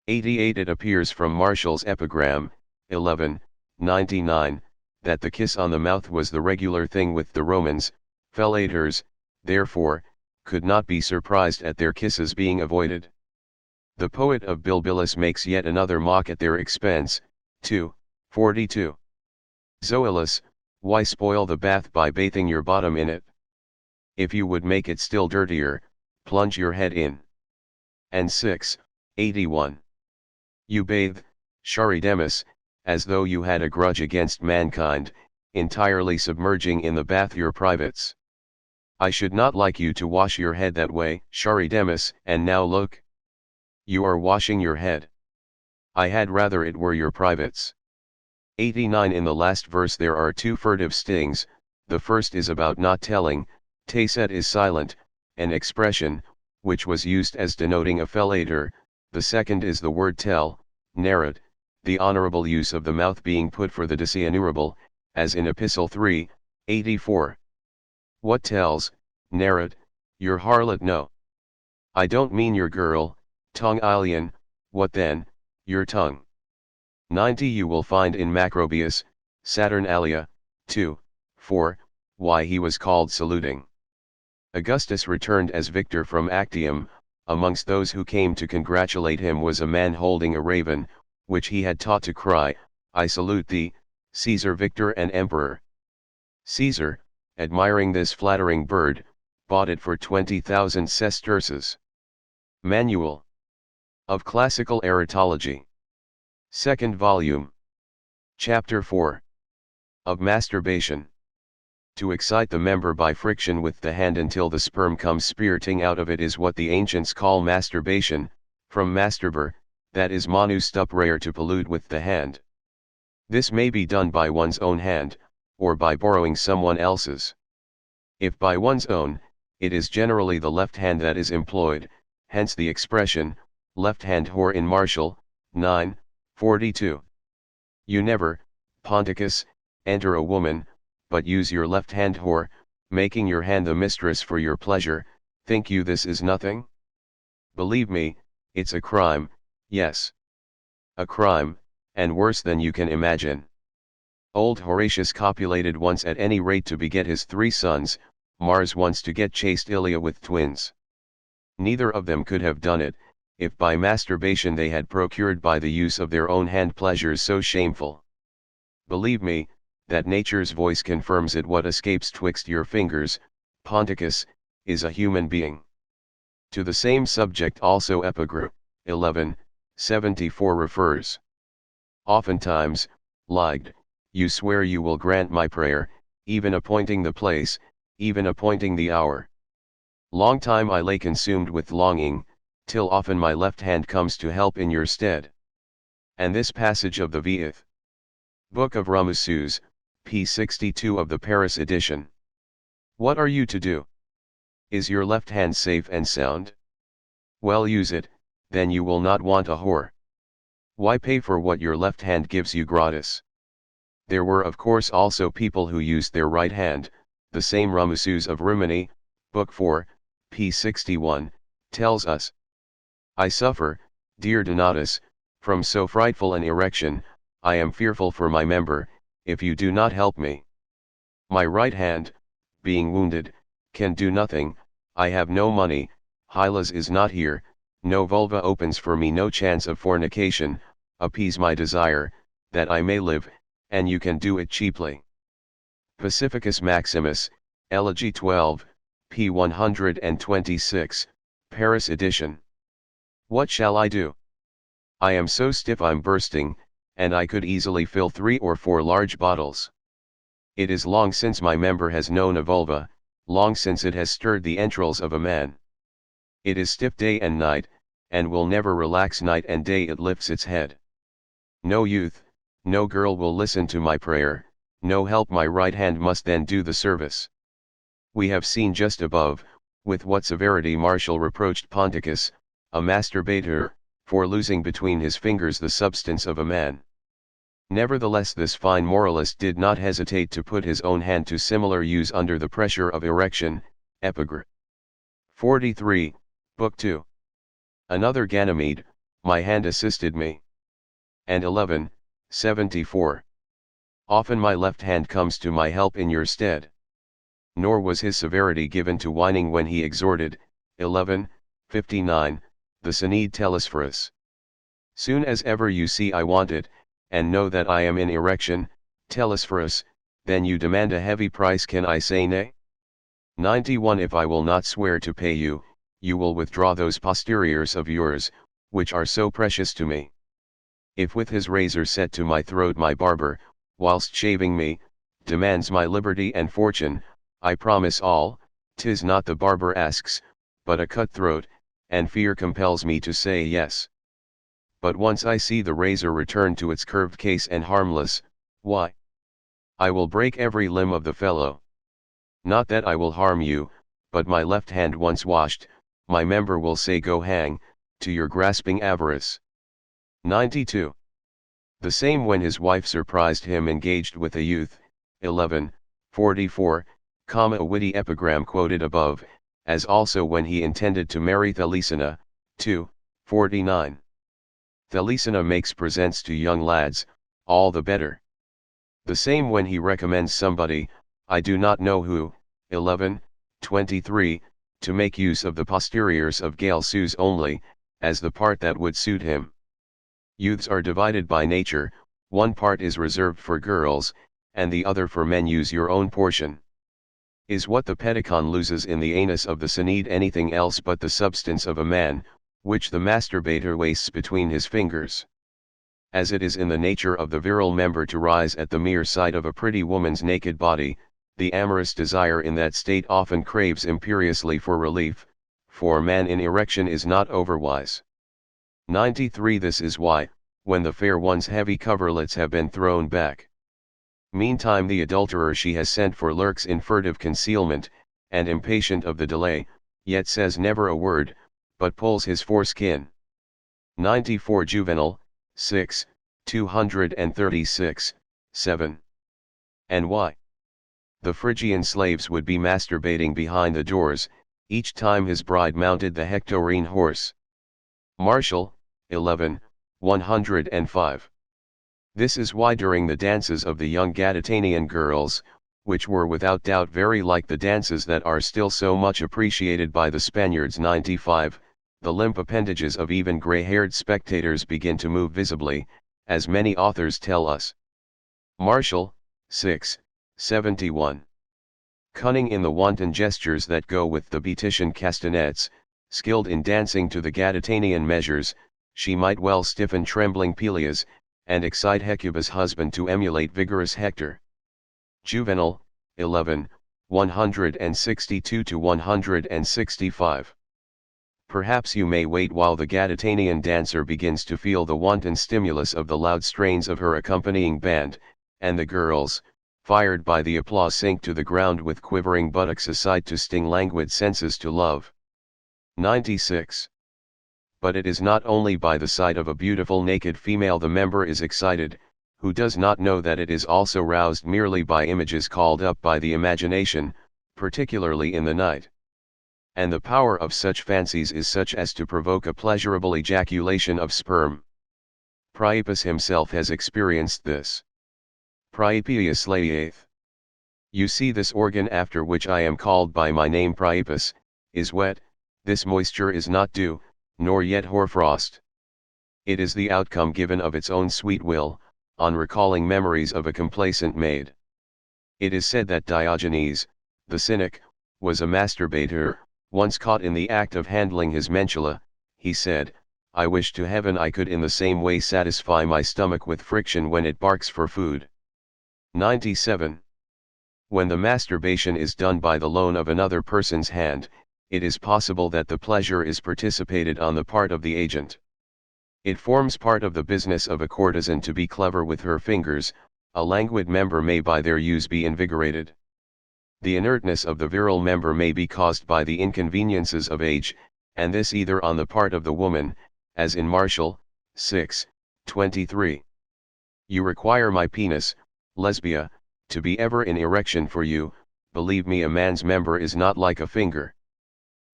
S1: 88. It appears from Martial's epigram, 11, 99, that the kiss on the mouth was the regular thing with the Romans, fellators, therefore, could not be surprised at their kisses being avoided. The poet of Bilbilis makes yet another mock at their expense, 2, 42. Zoilus, why spoil the bath by bathing your bottom in it? If you would make it still dirtier, plunge your head in. And 6, 81. You bathe, Charidemus, as though you had a grudge against mankind, entirely submerging in the bath your privates. I should not like you to wash your head that way, Charidemus, and now look. You are washing your head. I had rather it were your privates. 89. In the last verse there are two furtive stings. The first is about not telling, tacet is silent, an expression, which was used as denoting a fellator. The second is the word tell, narrate, the honorable use of the mouth being put for the dishonorable, as in Epistle 3, 84. What tells, narrate, your harlot? No. I don't mean your girl, tongue alien, what then, your tongue. 90. You will find in Macrobius, Saturnalia, 2, 4, why he was called saluting. Augustus returned as victor from Actium. Amongst those who came to congratulate him was a man holding a raven, which he had taught to cry, I salute thee, Caesar victor and emperor. Caesar, admiring this flattering bird, bought it for 20,000 sesterces. Manual of Classical Erotology. 2nd volume. Chapter 4. Of Masturbation. To excite the member by friction with the hand until the sperm comes spirting out of it is what the ancients call masturbation, from masturber, that is manu stuprare, to pollute with the hand. This may be done by one's own hand, or by borrowing someone else's. If by one's own, it is generally the left hand that is employed, hence the expression, left hand whore in Martial, 9, 42. You never, Ponticus, enter a woman, but use your left hand whore, making your hand the mistress for your pleasure. Think you this is nothing? Believe me, it's a crime, yes. A crime, and worse than you can imagine. Old Horatius copulated once at any rate to beget his 3 sons, Mars once to get chaste Ilia with twins. Neither of them could have done it, if by masturbation they had procured by the use of their own hand pleasures so shameful. Believe me, that nature's voice confirms it. What escapes twixt your fingers, Ponticus, is a human being. To the same subject also Epigram, 11, 74 refers. Oftentimes, Liged, you swear you will grant my prayer, even appointing the place, even appointing the hour. Long time I lay consumed with longing, till often my left hand comes to help in your stead. And this passage of the Vth. Book of Ramusus, p. 62 of the Paris edition. What are you to do? Is your left hand safe and sound? Well, use it, then you will not want a whore. Why pay for what your left hand gives you gratis? There were of course also people who used their right hand. The same Ramusus of Rimini, Book 4, p. 61, tells us. I suffer, dear Donatus, from so frightful an erection. I am fearful for my member, if you do not help me. My right hand, being wounded, can do nothing. I have no money, Hylas is not here, no vulva opens for me, no chance of fornication. Appease my desire, that I may live, and you can do it cheaply. Pacificus Maximus, Elegy 12, p. 126, Paris edition. What shall I do? I am so stiff I'm bursting, and I could easily fill 3 or 4 large bottles. It is long since my member has known a vulva, long since it has stirred the entrails of a man. It is stiff day and night, and will never relax. Night and day it lifts its head. No youth, no girl will listen to my prayer, no help my right hand must then do the service. We have seen just above, with what severity Martial reproached Ponticus, a masturbator, for losing between his fingers the substance of a man. Nevertheless this fine moralist did not hesitate to put his own hand to similar use under the pressure of erection, epigr. 43, Book 2. Another Ganymede, my hand assisted me. And 11, 74. Often my left hand comes to my help in your stead. Nor was his severity given to whining when he exhorted, 11, 59, the Cnid Telesphorus. Soon as ever you see I want it, and know that I am in erection, Telesphorus, then you demand a heavy price. Can I say nay? 91. If I will not swear to pay you, you will withdraw those posteriors of yours, which are so precious to me. If with his razor set to my throat my barber, whilst shaving me, demands my liberty and fortune, I promise all. 'Tis not the barber asks, but a cutthroat, and fear compels me to say yes. But once I see the razor return to its curved case and harmless, why? I will break every limb of the fellow. Not that I will harm you, but my left hand once washed, my member will say go hang, to your grasping avarice. 92. The same when his wife surprised him engaged with a youth, 11, 44, a witty epigram quoted above, as also when he intended to marry Thelesina, 2, 49. Thelesina makes presents to young lads, all the better. The same when he recommends somebody, I do not know who, 11, 23, to make use of the posteriors of Gale Sus only, as the part that would suit him. Youths are divided by nature, one part is reserved for girls, and the other for men. Use your own portion. Is what the pedicon loses in the anus of the Cnid anything else but the substance of a man, which the masturbator wastes between his fingers? As it is in the nature of the virile member to rise at the mere sight of a pretty woman's naked body, the amorous desire in that state often craves imperiously for relief, for man in erection is not overwise. 93. This is why, when the fair one's heavy coverlets have been thrown back, meantime the adulterer she has sent for lurks in furtive concealment, and impatient of the delay, yet says never a word, but pulls his foreskin. 94. Juvenal, 6, 236, 7. And why? The Phrygian slaves would be masturbating behind the doors, each time his bride mounted the Hectorine horse. Martial, 11, 105. This is why during the dances of the young Gadatanian girls, which were without doubt very like the dances that are still so much appreciated by the Spaniards. 95, the limp appendages of even grey-haired spectators begin to move visibly, as many authors tell us. Martial, 6, 71. Cunning in the wanton gestures that go with the Beotician castanets, skilled in dancing to the Gadatanian measures, she might well stiffen trembling Pelias, and excite Hecuba's husband to emulate vigorous Hector. Juvenal, 11, 162-165. Perhaps you may wait while the Gadatanian dancer begins to feel the wanton stimulus of the loud strains of her accompanying band, and the girls, fired by the applause, sink to the ground with quivering buttocks aside to sting languid senses to love. 96. But it is not only by the sight of a beautiful naked female the member is excited, who does not know that it is also roused merely by images called up by the imagination, particularly in the night. And the power of such fancies is such as to provoke a pleasurable ejaculation of sperm. Priapus himself has experienced this. Priapius Laeth. You see, this organ, after which I am called by my name Priapus, is wet. This moisture is not dew, nor yet hoarfrost. It is the outcome given of its own sweet will, on recalling memories of a complacent maid. It is said that Diogenes, the Cynic, was a masturbator. Once caught in the act of handling his mentula, he said, I wish to heaven I could in the same way satisfy my stomach with friction when it barks for food. 97. When the masturbation is done by the loan of another person's hand, it is possible that the pleasure is participated on the part of the agent. It forms part of the business of a courtesan to be clever with her fingers. A languid member may by their use be invigorated. The inertness of the virile member may be caused by the inconveniences of age, and this either on the part of the woman, as in Martial, 6:23. You require my penis, Lesbia, to be ever in erection for you. Believe me, a man's member is not like a finger.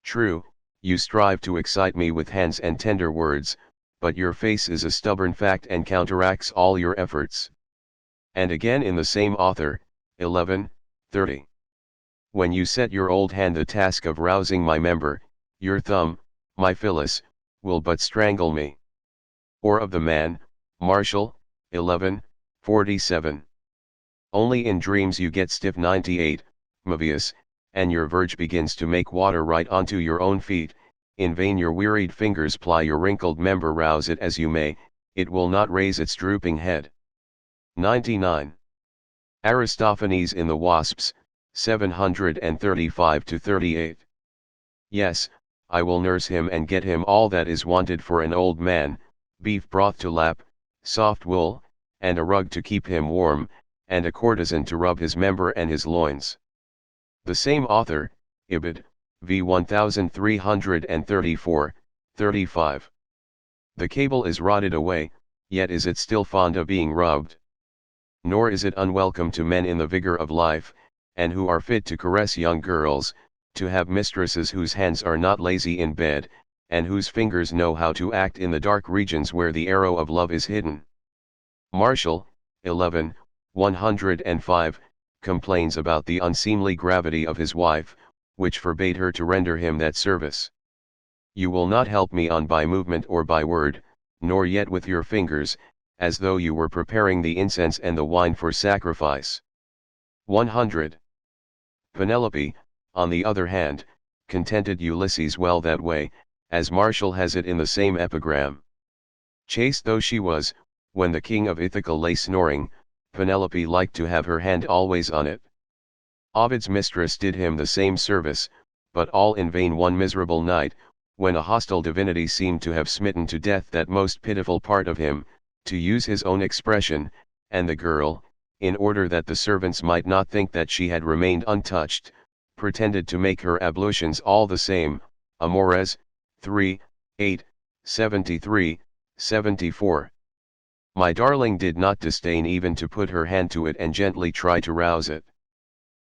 S1: True, you strive to excite me with hands and tender words, but your face is a stubborn fact and counteracts all your efforts. And again in the same author, 11:30. When you set your old hand the task of rousing my member, your thumb, my Phyllis, will but strangle me. Or of the man, Martial, 11:47. Only in dreams you get stiff. 98, Movius, and your verge begins to make water right onto your own feet. In vain your wearied fingers ply your wrinkled member, rouse it as you may, it will not raise its drooping head. 99. Aristophanes in the Wasps, 735-38. Yes, I will nurse him and get him all that is wanted for an old man, beef broth to lap, soft wool, and a rug to keep him warm, and a courtesan to rub his member and his loins. The same author, Ibid, v. 1334-35. The cable is rotted away, yet is it still fond of being rubbed. Nor is it unwelcome to men in the vigor of life, and who are fit to caress young girls, to have mistresses whose hands are not lazy in bed, and whose fingers know how to act in the dark regions where the arrow of love is hidden. Martial, 11:105, complains about the unseemly gravity of his wife, which forbade her to render him that service. You will not help me on by movement or by word, nor yet with your fingers, as though you were preparing the incense and the wine for sacrifice. 100. Penelope, on the other hand, contented Ulysses well that way, as Martial has it in the same epigram. Chaste though she was, when the king of Ithaca lay snoring, Penelope liked to have her hand always on it. Ovid's mistress did him the same service, but all in vain. One miserable night, when a hostile divinity seemed to have smitten to death that most pitiful part of him, to use his own expression, and the girl, in order that the servants might not think that she had remained untouched, pretended to make her ablutions all the same. Amores, 3:8-73-74. My darling did not disdain even to put her hand to it and gently try to rouse it.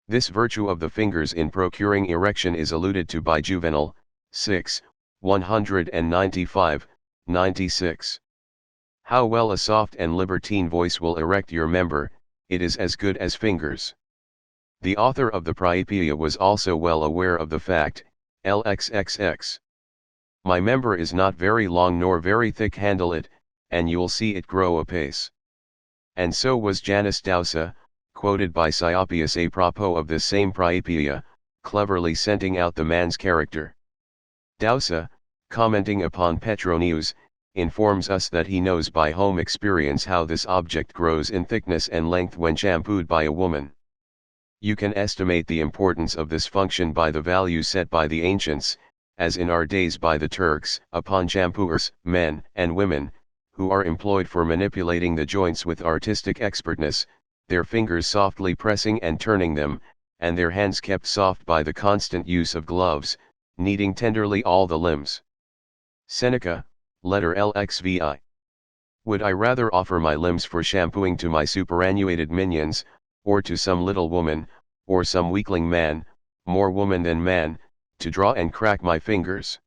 S1: This virtue of the fingers in procuring erection is alluded to by Juvenal, 6:195-96. How well a soft and libertine voice will erect your member, it is as good as fingers. The author of the Priapeia was also well aware of the fact, LXXX. My member is not very long nor very thick, handle it, and you'll see it grow apace. And so was Janus Dausa, quoted by Siopius a propos of this same Priapeia, cleverly scenting out the man's character. Dausa, commenting upon Petronius, informs us that he knows by home experience how this object grows in thickness and length when shampooed by a woman. You can estimate the importance of this function by the value set by the ancients, as in our days by the Turks, upon shampooers, men and women, who are employed for manipulating the joints with artistic expertness, their fingers softly pressing and turning them, and their hands kept soft by the constant use of gloves, kneading tenderly all the limbs. Seneca, letter LXVI. Would I rather offer my limbs for shampooing to my superannuated minions, or to some little woman, or some weakling man, more woman than man, to draw and crack my fingers?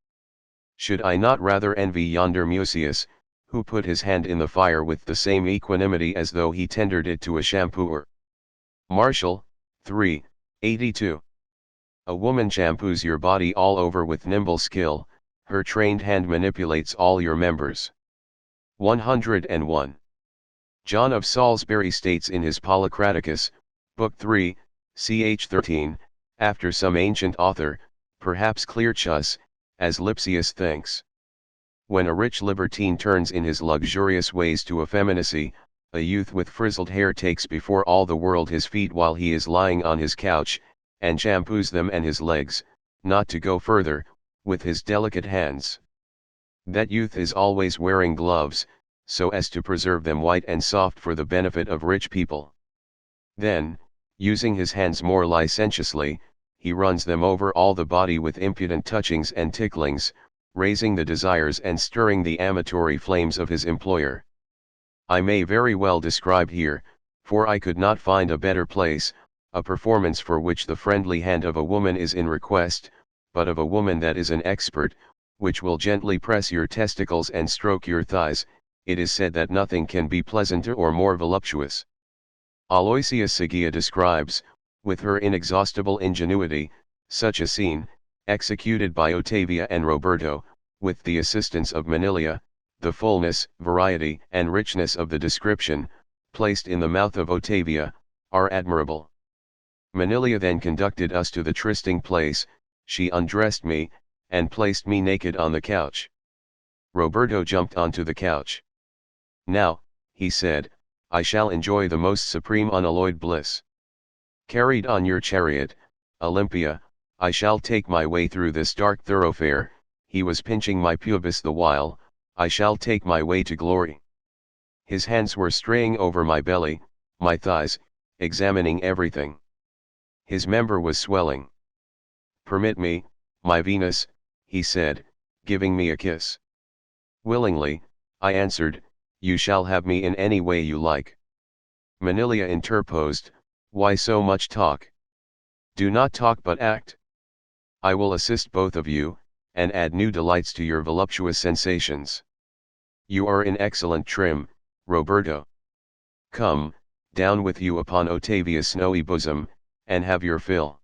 S1: Should I not rather envy yonder Mucius, who put his hand in the fire with the same equanimity as though he tendered it to a shampooer? Martial, 3:82. A woman shampoos your body all over with nimble skill, her trained hand manipulates all your members. 101. John of Salisbury states in his Polycraticus, Book 3, ch. 13, after some ancient author, perhaps Clearchus, as Lipsius thinks. When a rich libertine turns in his luxurious ways to effeminacy, a youth with frizzled hair takes before all the world his feet while he is lying on his couch, and shampoos them and his legs, not to go further, with his delicate hands. That youth is always wearing gloves, so as to preserve them white and soft for the benefit of rich people. Then, using his hands more licentiously, he runs them over all the body with impudent touchings and ticklings, raising the desires and stirring the amatory flames of his employer. I may very well describe here, for I could not find a better place, a performance for which the friendly hand of a woman is in request, but of a woman that is an expert, which will gently press your testicles and stroke your thighs. It is said that nothing can be pleasanter or more voluptuous. Aloysia Sigia describes, with her inexhaustible ingenuity, such a scene, executed by Ottavia and Roberto, with the assistance of Manilia. The fullness, variety, and richness of the description, placed in the mouth of Ottavia, are admirable. Manilia then conducted us to the trysting place, she undressed me, and placed me naked on the couch. Roberto jumped onto the couch. "Now," he said, "I shall enjoy the most supreme unalloyed bliss. Carried on your chariot, Olympia, I shall take my way through this dark thoroughfare," he was pinching my pubis the while, "I shall take my way to glory." His hands were straying over my belly, my thighs, examining everything. His member was swelling. "Permit me, my Venus," he said, giving me a kiss. "Willingly," I answered, "you shall have me in any way you like." Manilia interposed, "Why so much talk? Do not talk but act. I will assist both of you, and add new delights to your voluptuous sensations. You are in excellent trim, Roberto. Come, down with you upon Ottavia's snowy bosom, and have your fill."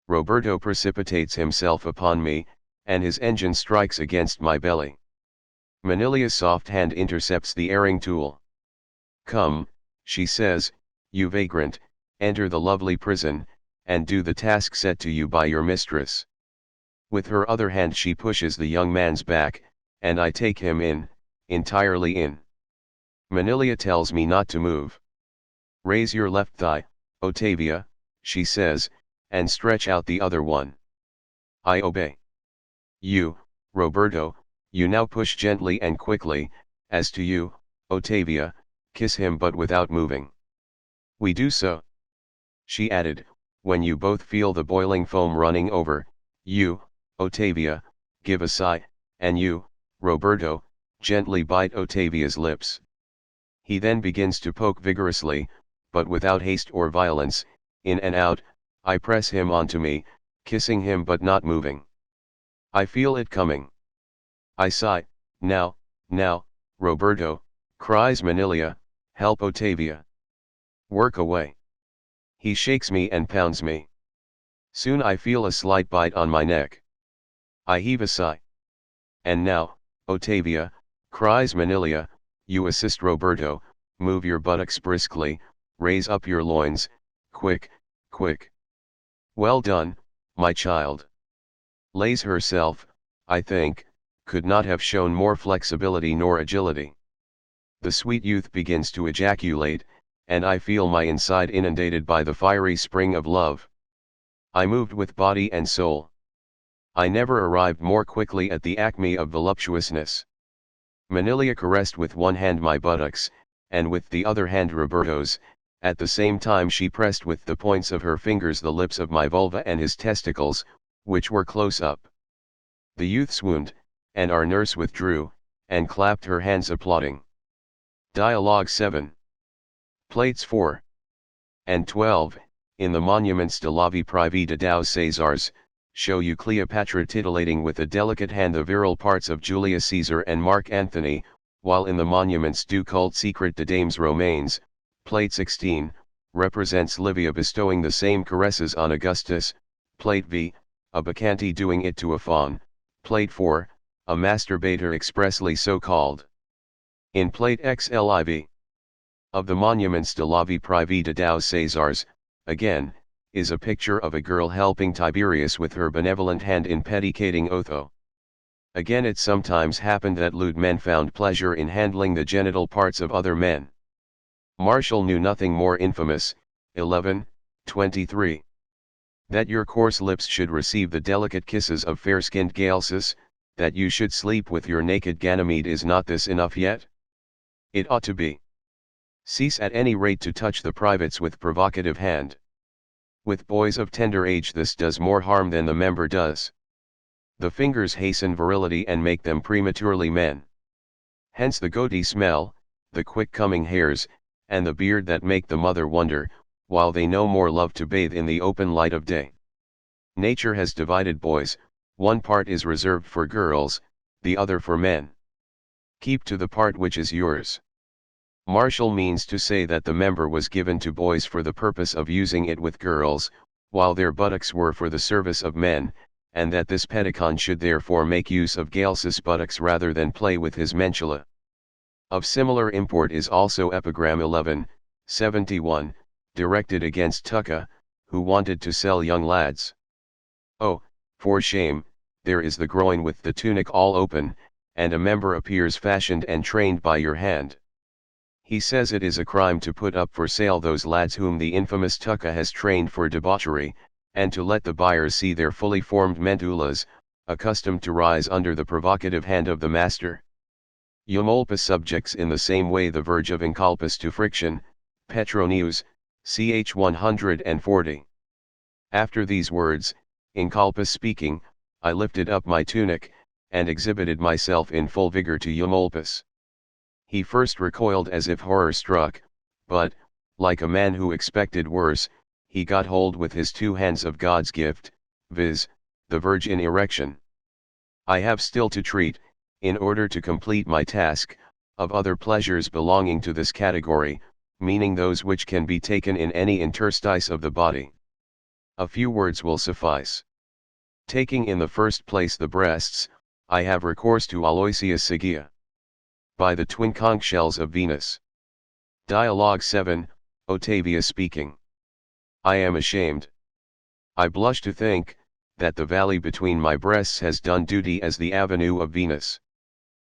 S1: Roberto precipitates himself upon me, and his engine strikes against my belly. Manilia's soft hand intercepts the erring tool. "Come," she says, "you vagrant, enter the lovely prison, and do the task set to you by your mistress." With her other hand she pushes the young man's back, and I take him in, entirely in. Manilia tells me not to move. "Raise your left thigh, Ottavia," she says, "and stretch out the other one." I obey. "You, Roberto, you now push gently and quickly. As to you, Ottavia, kiss him but without moving." "We do so," she added, "when you both feel the boiling foam running over. You, Ottavia, give a sigh, and you, Roberto, gently bite Ottavia's lips." He then begins to poke vigorously, but without haste or violence, in and out. I press him onto me, kissing him but not moving. I feel it coming. I sigh, now, Roberto," cries Manilia, "help Ottavia. Work away." He shakes me and pounds me. Soon I feel a slight bite on my neck. I heave a sigh. "And now, Ottavia," cries Manilia, "you assist Roberto, move your buttocks briskly, raise up your loins, quick, quick. Well done, my child." Lays herself, I think, could not have shown more flexibility nor agility. The sweet youth begins to ejaculate, and I feel my inside inundated by the fiery spring of love. I moved with body and soul. I never arrived more quickly at the acme of voluptuousness. Manilia caressed with one hand my buttocks, and with the other hand Roberto's. At the same time she pressed with the points of her fingers the lips of my vulva and his testicles, which were close up. The youth swooned, and our nurse withdrew, and clapped her hands applauding. Dialogue 7. Plates 4 and 12, in the Monuments de la Vie Privée de dos Césars, show you Cleopatra titillating with a delicate hand the virile parts of Julius Caesar and Mark Antony, while in the Monuments du Culte Secret de Dames Romaines, Plate 16, represents Livia bestowing the same caresses on Augustus. Plate V, a bacchante doing it to a faun. Plate 4, a masturbator expressly so called. In Plate XLIV of the Monuments de la Vie Privée de dos Césars, again, is a picture of a girl helping Tiberius with her benevolent hand in petticoating Otho. Again it sometimes happened that lewd men found pleasure in handling the genital parts of other men. Martial knew nothing more infamous. 11:23. That your coarse lips should receive the delicate kisses of fair-skinned Galsus, that you should sleep with your naked Ganymede, is not this enough yet? It ought to be. Cease at any rate to touch the privates with provocative hand. With boys of tender age this does more harm than the member does. The fingers hasten virility and make them prematurely men. Hence the goatee smell, the quick coming hairs, and the beard that make the mother wonder, while they no more love to bathe in the open light of day. Nature has divided boys, one part is reserved for girls, the other for men. Keep to the part which is yours. Martial means to say that the member was given to boys for the purpose of using it with girls, while their buttocks were for the service of men, and that this pedicon should therefore make use of Galsus' buttocks rather than play with his mentula. Of similar import is also epigram 11:71, directed against Tucca, who wanted to sell young lads. Oh, for shame, there is the groin with the tunic all open, and a member appears fashioned and trained by your hand. He says it is a crime to put up for sale those lads whom the infamous Tucca has trained for debauchery, and to let the buyers see their fully formed mentulas, accustomed to rise under the provocative hand of the master. Eumolpus subjects in the same way the verge of Inculpus to friction, Petronius, ch. 140. After these words, Inculpus speaking, I lifted up my tunic, and exhibited myself in full vigor to Eumolpus. He first recoiled as if horror-struck, but, like a man who expected worse, he got hold with his two hands of God's gift, viz., the verge in erection. I have still to treat, in order to complete my task, of other pleasures belonging to this category, meaning those which can be taken in any interstice of the body. A few words will suffice. Taking in the first place the breasts, I have recourse to Aloysius Sigia. By the twin conch shells of Venus. Dialogue 7, Otavia speaking. I am ashamed. I blush to think, that the valley between my breasts has done duty as the avenue of Venus.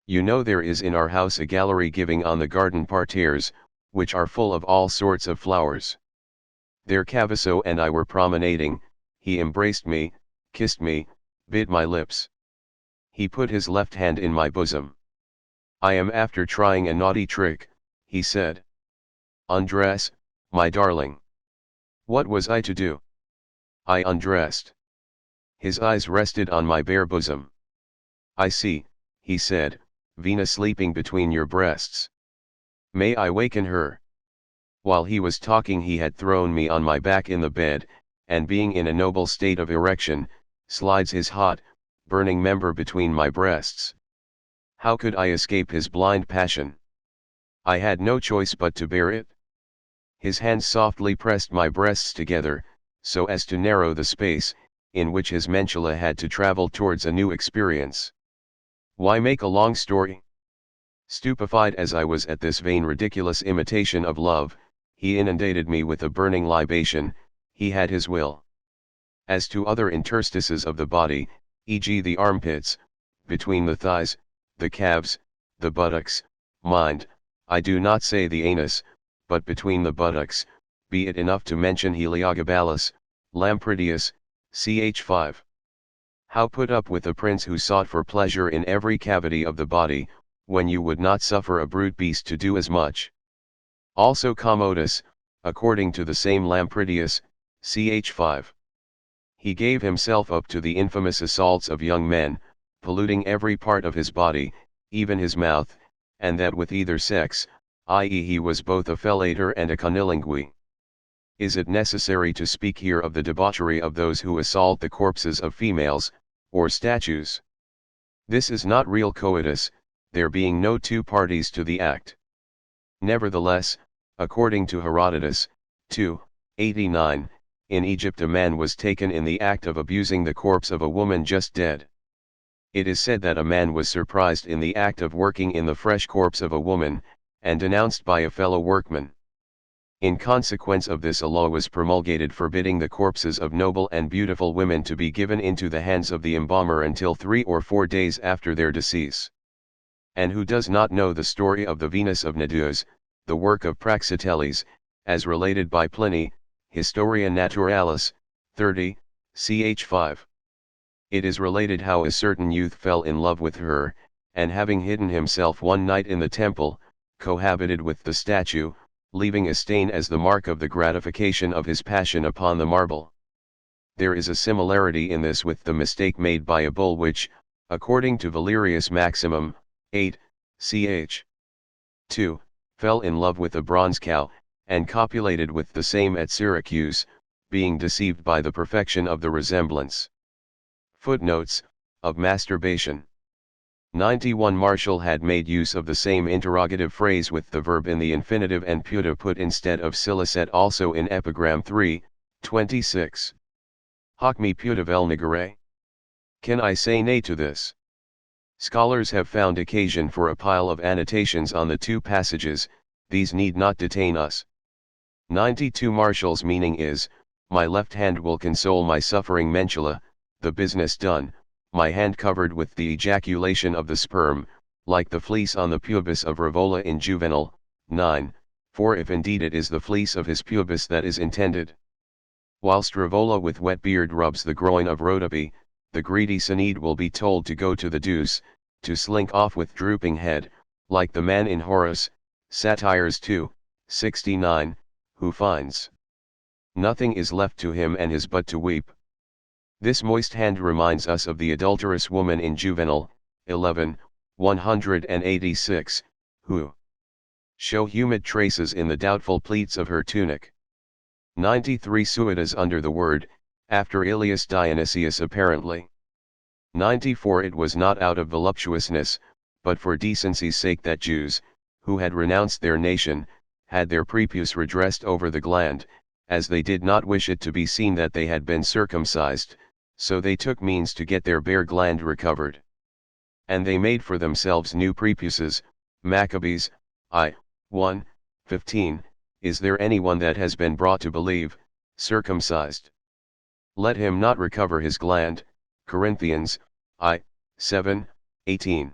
S1: You know there is in our house a gallery giving on the garden parterres, which are full of all sorts of flowers. There Cavasso and I were promenading, he embraced me, kissed me, bit my lips. He put his left hand in my bosom. I am after trying a naughty trick, he said. Undress, my darling. What was I to do? I undressed. His eyes rested on my bare bosom. I see, he said, Venus sleeping between your breasts. May I waken her? While he was talking he had thrown me on my back in the bed, and being in a noble state of erection, slides his hot, burning member between my breasts. How could I escape his blind passion? I had no choice but to bear it. His hands softly pressed my breasts together, so as to narrow the space, in which his mentula had to travel towards a new experience. Why make a long story? Stupefied as I was at this vain ridiculous imitation of love, he inundated me with a burning libation, he had his will. As to other interstices of the body, e.g. the armpits, between the thighs, the calves, the buttocks, mind, I do not say the anus, but between the buttocks, be it enough to mention Heliogabalus, Lampridius, ch. 5. How put up with a prince who sought for pleasure in every cavity of the body, when you would not suffer a brute beast to do as much? Also Commodus, according to the same Lampridius, ch. 5. He gave himself up to the infamous assaults of young men, polluting every part of his body, even his mouth, and that with either sex, i.e. he was both a fellator and a cunnilingue. Is it necessary to speak here of the debauchery of those who assault the corpses of females, or statues? This is not real coitus, there being no two parties to the act. Nevertheless, according to Herodotus, 2:89, in Egypt a man was taken in the act of abusing the corpse of a woman just dead. It is said that a man was surprised in the act of working in the fresh corpse of a woman, and denounced by a fellow workman. In consequence of this a law was promulgated forbidding the corpses of noble and beautiful women to be given into the hands of the embalmer until 3 or 4 days after their decease. And who does not know the story of the Venus of Cnidos, the work of Praxiteles, as related by Pliny, Historia Naturalis, 30, ch. 5. It is related how a certain youth fell in love with her, and having hidden himself one night in the temple, cohabited with the statue, leaving a stain as the mark of the gratification of his passion upon the marble. There is a similarity in this with the mistake made by a bull which, according to Valerius Maximum, 8, ch. 2, fell in love with a bronze cow, and copulated with the same at Syracuse, being deceived by the perfection of the resemblance. Footnotes, of masturbation. 91 Martial had made use of the same interrogative phrase with the verb in the infinitive and puta put instead of silicet also in epigram 3, 26. Hoc me puta vel negare? Can I say nay to this? Scholars have found occasion for a pile of annotations on the two passages, these need not detain us. 92 Martial's meaning is, my left hand will console my suffering mentula, the business done, my hand covered with the ejaculation of the sperm, like the fleece on the pubis of Rovola in Juvenal, 9, for if indeed it is the fleece of his pubis that is intended. Whilst Rovola with wet beard rubs the groin of Rhodope, the greedy Sinead will be told to go to the deuce, to slink off with drooping head, like the man in Horace, Satires 2, 69, who finds nothing is left to him and his but to weep. This moist hand reminds us of the adulterous woman in Juvenal, 11, 186, who show humid traces in the doubtful pleats of her tunic. 93 Suidas under the word, after Ilias Dionysius apparently. 94 It was not out of voluptuousness, but for decency's sake that Jews, who had renounced their nation, had their prepuce redressed over the gland, as they did not wish it to be seen that they had been circumcised, so they took means to get their bare gland recovered. And they made for themselves new prepuces. Maccabees, I, 1, 15, is there anyone that has been brought to believe, circumcised? Let him not recover his gland. Corinthians, I, 7, 18.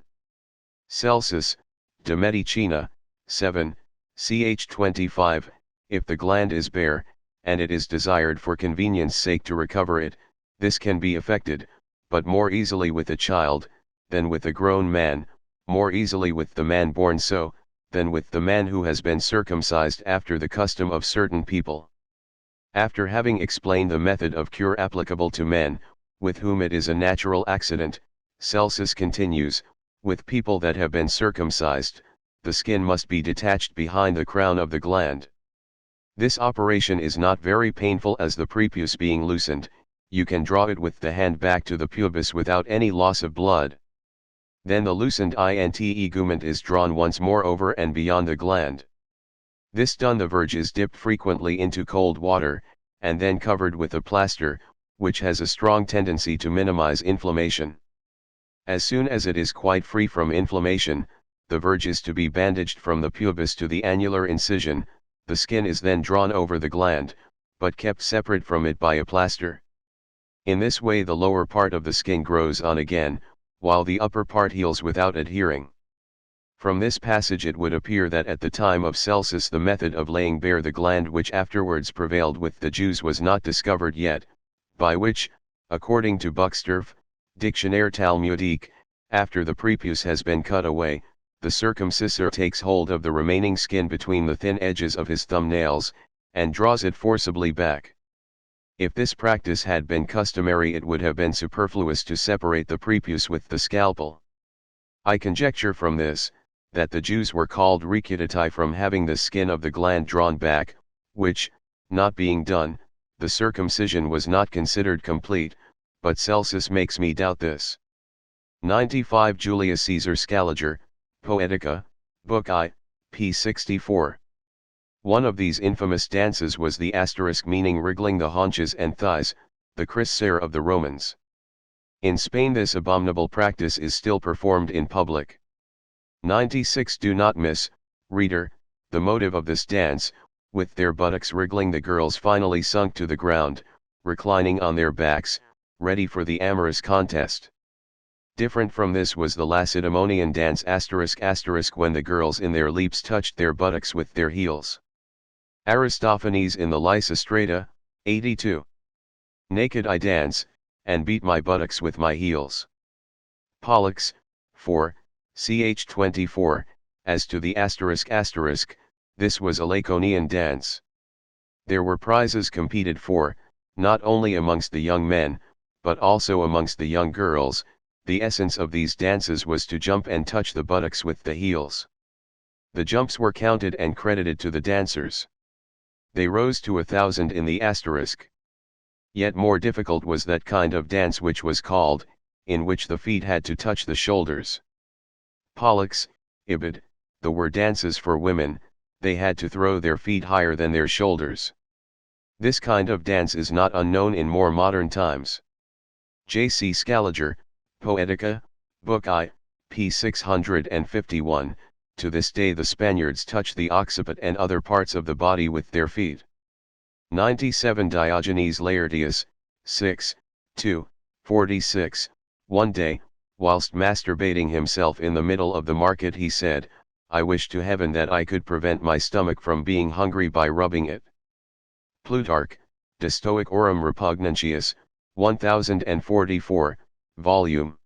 S1: Celsus, De Medicina, 7, ch. 25, if the gland is bare, and it is desired for convenience sake to recover it, this can be effected, but more easily with a child, than with a grown man, more easily with the man born so, than with the man who has been circumcised after the custom of certain people. After having explained the method of cure applicable to men, with whom it is a natural accident, Celsus continues, with people that have been circumcised, the skin must be detached behind the crown of the gland. This operation is not very painful, as the prepuce being loosened, you can draw it with the hand back to the pubis without any loss of blood. Then the loosened integument is drawn once more over and beyond the gland. This done, the verge is dipped frequently into cold water, and then covered with a plaster, which has a strong tendency to minimize inflammation. As soon as it is quite free from inflammation, the verge is to be bandaged from the pubis to the annular incision, the skin is then drawn over the gland, but kept separate from it by a plaster. In this way the lower part of the skin grows on again, while the upper part heals without adhering. From this passage it would appear that at the time of Celsus the method of laying bare the gland which afterwards prevailed with the Jews was not discovered yet, by which, according to Buxtorf, Dictionnaire Talmudique, after the prepuce has been cut away, the circumcisor takes hold of the remaining skin between the thin edges of his thumbnails, and draws it forcibly back. If this practice had been customary, it would have been superfluous to separate the prepuce with the scalpel. I conjecture from this, that the Jews were called recuditae from having the skin of the gland drawn back, which, not being done, the circumcision was not considered complete, but Celsus makes me doubt this. 95 Julius Caesar Scaliger, Poetica, Book I, p. 64. One of these infamous dances was the asterisk, meaning wriggling the haunches and thighs, the crissaire of the Romans. In Spain this abominable practice is still performed in public. 96 Do not miss, reader, the motive of this dance, with their buttocks wriggling, the girls finally sunk to the ground, reclining on their backs, ready for the amorous contest. Different from this was the Lacedaemonian dance ***, when the girls in their leaps touched their buttocks with their heels. Aristophanes in the Lysistrata, 82. Naked I dance, and beat my buttocks with my heels. Pollux, 4, ch. 24, as to the ***, this was a Laconian dance. There were prizes competed for, not only amongst the young men, but also amongst the young girls. The essence of these dances was to jump and touch the buttocks with the heels. The jumps were counted and credited to the dancers. They rose to 1,000 in the ***. Yet more difficult was that kind of dance which was called, in which the feet had to touch the shoulders. Pollux, Ibid, the were dances for women, they had to throw their feet higher than their shoulders. This kind of dance is not unknown in more modern times. J. C. Scaliger, Poetica, Book I, p. 651, to this day the Spaniards touch the occiput and other parts of the body with their feet. 97 Diogenes Laertius, 6, 2, 46, one day, whilst masturbating himself in the middle of the market he said, I wish to heaven that I could prevent my stomach from being hungry by rubbing it. Plutarch, De Stoicorum Repugnantius, 1044, Volume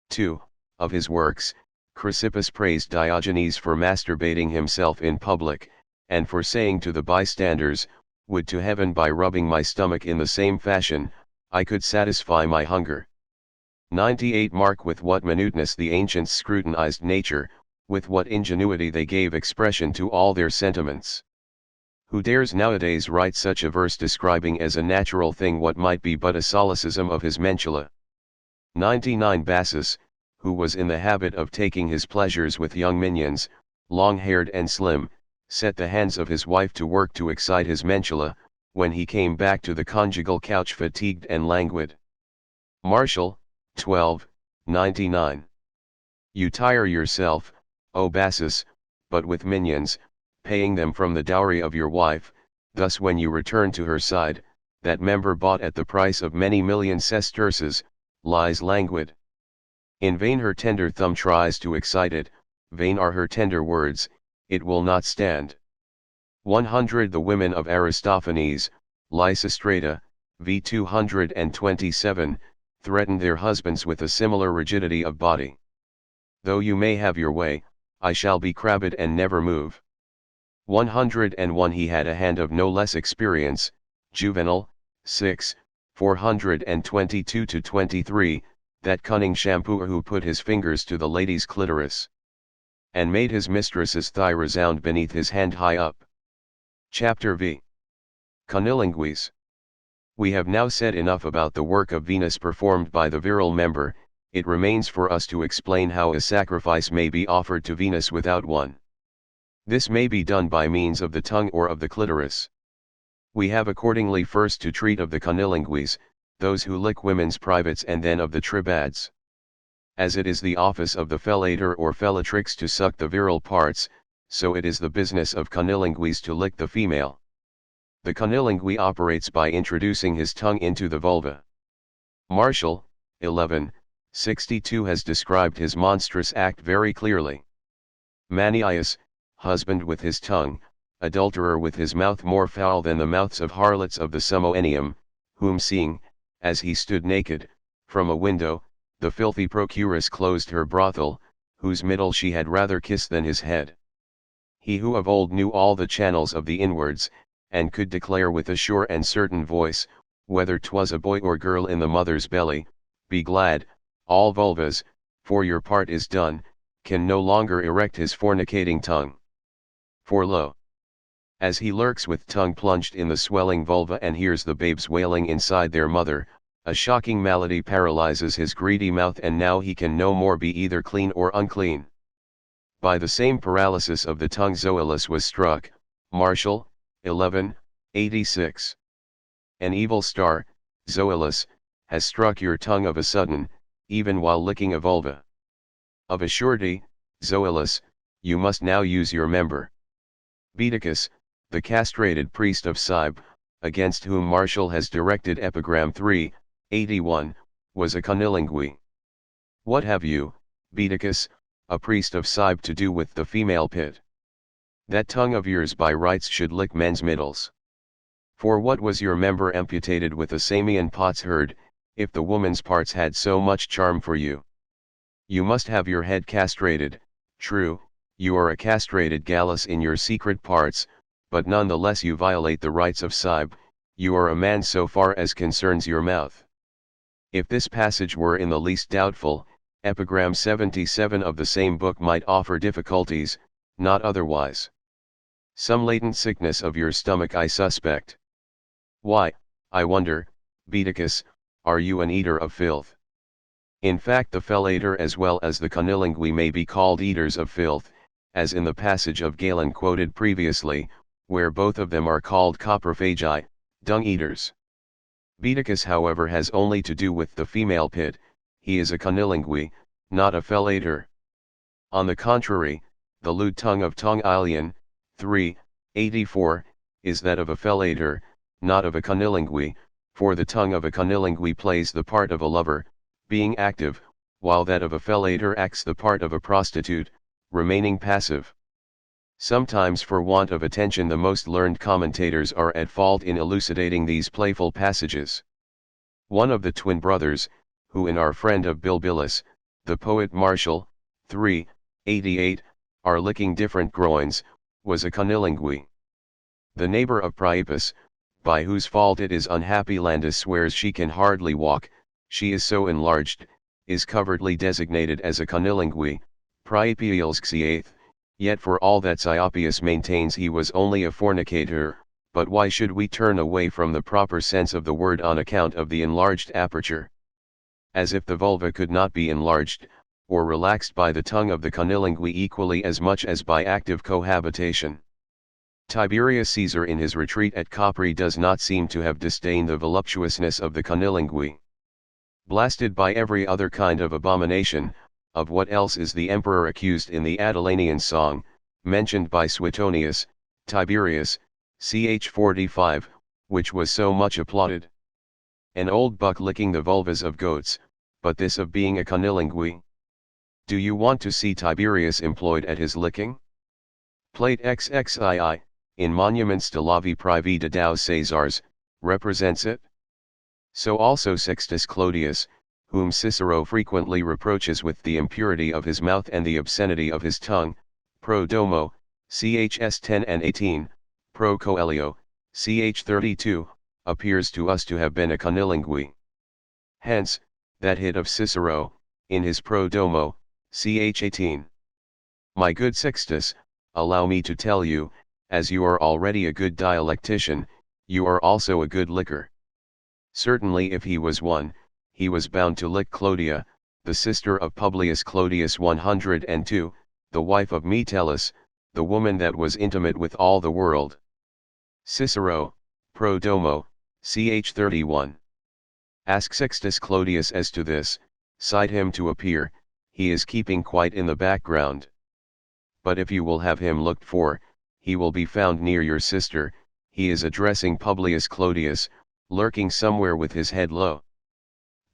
S1: 2, of his works, Chrysippus praised Diogenes for masturbating himself in public, and for saying to the bystanders, would to heaven by rubbing my stomach in the same fashion, I could satisfy my hunger. 98 Mark with what minuteness the ancients scrutinized nature, with what ingenuity they gave expression to all their sentiments. Who dares nowadays write such a verse describing as a natural thing what might be but a solecism of his mentula? 99 Bassus, who was in the habit of taking his pleasures with young minions, long-haired and slim, set the hands of his wife to work to excite his mentula, when he came back to the conjugal couch fatigued and languid. Martial, 12, 99. You tire yourself, O Bassus, but with minions, paying them from the dowry of your wife, thus when you return to her side, that member bought at the price of many million sesterces, lies languid. In vain her tender thumb tries to excite it, vain are her tender words, it will not stand. 100 The women of Aristophanes, Lysistrata, v 227, threatened their husbands with a similar rigidity of body. Though you may have your way, I shall be crabbed and never move. 101 He had a hand of no less experience, Juvenal, 6, 422-23, that cunning shampooer who put his fingers to the lady's clitoris, and made his mistress's thigh resound beneath his hand high up. Chapter V. Cunnilingues. We have now said enough about the work of Venus performed by the virile member. It remains for us to explain how a sacrifice may be offered to Venus without one. This may be done by means of the tongue or of the clitoris. We have accordingly first to treat of the cunnilingues, those who lick women's privates, and then of the tribads. As it is the office of the fellator or fellatrix to suck the virile parts, so it is the business of cunnilingues to lick the female. The cunnilingue operates by introducing his tongue into the vulva. Martial, 11, 62 has described his monstrous act very clearly. Manius, husband with his tongue, adulterer with his mouth, more foul than the mouths of harlots of the Samoenium, whom seeing, as he stood naked, from a window, the filthy procuress closed her brothel, whose middle she had rather kiss than his head. He who of old knew all the channels of the inwards, and could declare with a sure and certain voice, whether 'twas a boy or girl in the mother's belly, be glad, all vulvas, for your part is done, can no longer erect his fornicating tongue. For lo! As he lurks with tongue plunged in the swelling vulva and hears the babes wailing inside their mother, a shocking malady paralyzes his greedy mouth, and now he can no more be either clean or unclean. By the same paralysis of the tongue Zoilus was struck, Martial, 11, 86. An evil star, Zoilus, has struck your tongue of a sudden, even while licking a vulva. Of a surety, Zoilus, you must now use your member. Baedicus, the castrated priest of Cybe, against whom Martial has directed epigram 3, 81, was a cunnilingue. What have you, Baedicus, a priest of Cybe, to do with the female pit? That tongue of yours by rights should lick men's middles. For what was your member amputated with a Samian potsherd, if the woman's parts had so much charm for you? You must have your head castrated. True, you are a castrated Gallus in your secret parts, but none the less you violate the rights of Cybe. You are a man so far as concerns your mouth. If this passage were in the least doubtful, epigram 77 of the same book might offer difficulties, not otherwise. Some latent sickness of your stomach I suspect. Why, I wonder, Baedicus, are you an eater of filth? In fact, the fellator as well as the conilingui may be called eaters of filth, as in the passage of Galen quoted previously, where both of them are called coprophagi, dung eaters. Baedicus, however, has only to do with the female pit. He is a conilingui, not a fellator. On the contrary, the lewd tongue of Tongue Ilion, 3:84, is that of a fellator, not of a conilingui, for the tongue of a conilingui plays the part of a lover, being active, while that of a fellator acts the part of a prostitute, remaining passive. Sometimes for want of attention the most learned commentators are at fault in elucidating these playful passages. One of the twin brothers, who in our friend of Bilbilis, the poet Martial, 3:88, are licking different groins, was a conilingui. The neighbor of Priapus, by whose fault it is unhappy Landus swears she can hardly walk, she is so enlarged, is covertly designated as a conilingui, Priapialsxiath. Yet for all that Siopius maintains he was only a fornicator, but why should we turn away from the proper sense of the word on account of the enlarged aperture? As if the vulva could not be enlarged, or relaxed by the tongue of the conilingui equally as much as by active cohabitation. Tiberius Caesar in his retreat at Capri does not seem to have disdained the voluptuousness of the conilingui. Blasted by every other kind of abomination, of what else is the emperor accused in the Attilanian song, mentioned by Suetonius, Tiberius, ch. 45, which was so much applauded? An old buck licking the vulvas of goats, but this of being a conilingui? Do you want to see Tiberius employed at his licking? Plate XXII, in Monuments de la Vie Privée de Deux Césars, represents it. So also Sextus Clodius, whom Cicero frequently reproaches with the impurity of his mouth and the obscenity of his tongue, Pro Domo, chs 10 and 18, Pro Coelio, ch 32, appears to us to have been a conilingui. Hence, that hit of Cicero, in his Pro Domo, ch 18. My good Sextus, allow me to tell you, as you are already a good dialectician, you are also a good licker. Certainly if he was one, he was bound to lick Clodia, the sister of Publius Clodius 102, the wife of Metellus, the woman that was intimate with all the world. Cicero, Pro Domo, ch 31. Ask Sextus Clodius as to this, cite him to appear, he is keeping quite in the background. But if you will have him looked for, he will be found near your sister, he is addressing Publius Clodius, lurking somewhere with his head low.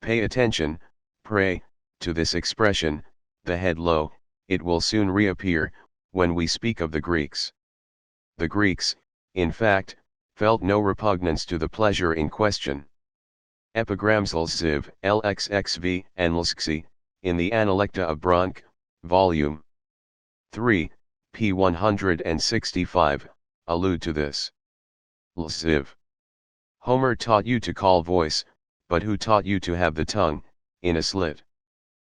S1: Pay attention, pray, to this expression, the head low, it will soon reappear, when we speak of the Greeks. The Greeks, in fact, felt no repugnance to the pleasure in question. Epigrams Lziv, Lxxv, and Lxxi, in the Analecta of Bronch, Volume 3, p. 165, allude to this. Lziv. Homer taught you to call voice, but who taught you to have the tongue, in a slit?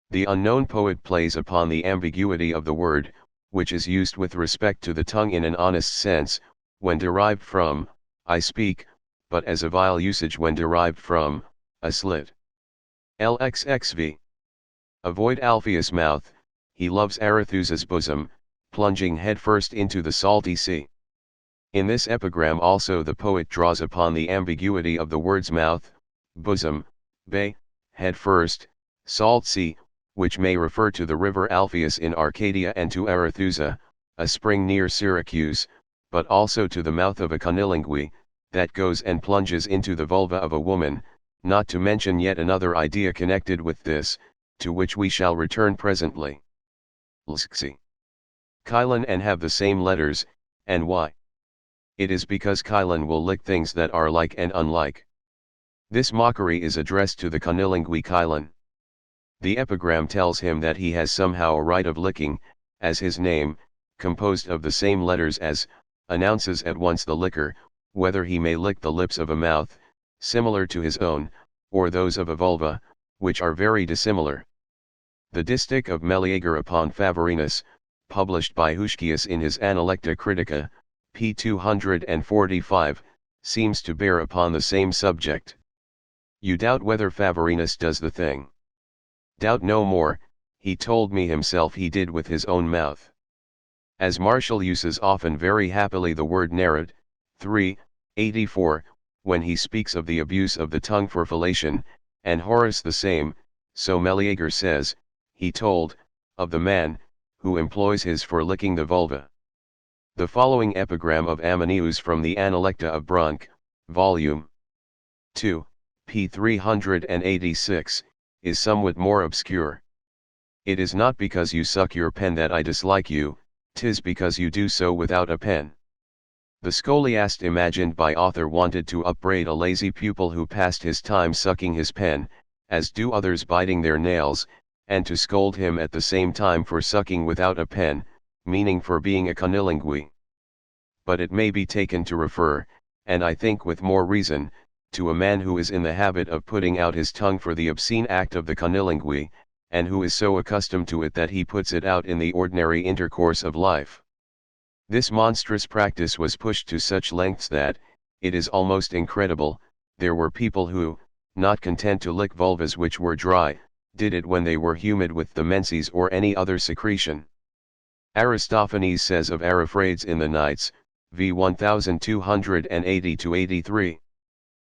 S1: The unknown poet plays upon the ambiguity of the word, which is used with respect to the tongue in an honest sense, when derived from, I speak, but as a vile usage when derived from, a slit. Lxxv. Avoid Alpheus' mouth, he loves Arethusa's bosom, plunging headfirst into the salty sea. In this epigram also the poet draws upon the ambiguity of the word's mouth, bosom, bay, head first, salt sea, which may refer to the river Alpheus in Arcadia and to Arethusa, a spring near Syracuse, but also to the mouth of a conilingui, that goes and plunges into the vulva of a woman, not to mention yet another idea connected with this, to which we shall return presently. Lsxi. Kylan and have the same letters, and why? It is because Kylan will lick things that are like and unlike. This mockery is addressed to the conilingui Kylan. The epigram tells him that he has somehow a right of licking, as his name, composed of the same letters as, announces at once the licker, whether he may lick the lips of a mouth, similar to his own, or those of a vulva, which are very dissimilar. The distich of Meleager upon Favorinus, published by Huschkius in his Analecta Critica, p. 245, seems to bear upon the same subject. You doubt whether Favorinus does the thing. Doubt no more, he told me himself he did with his own mouth. As Martial uses often very happily the word narrate, 384, when he speaks of the abuse of the tongue for fellation, and Horace the same, so Meleager says, he told, of the man, who employs his for licking the vulva. The following epigram of Ammianus from the Analecta of Brunck, Volume 2, p. 386, is somewhat more obscure. It is not because you suck your pen that I dislike you, 'tis because you do so without a pen. The scholiast imagined by author wanted to upbraid a lazy pupil who passed his time sucking his pen, as do others biting their nails, and to scold him at the same time for sucking without a pen, meaning for being a conilingui. But it may be taken to refer, and I think with more reason, to a man who is in the habit of putting out his tongue for the obscene act of the conilingui, and who is so accustomed to it that he puts it out in the ordinary intercourse of life. This monstrous practice was pushed to such lengths that, it is almost incredible, there were people who, not content to lick vulvas which were dry, did it when they were humid with the menses or any other secretion. Aristophanes says of Ariphrades in the Nights, v. 1280-83.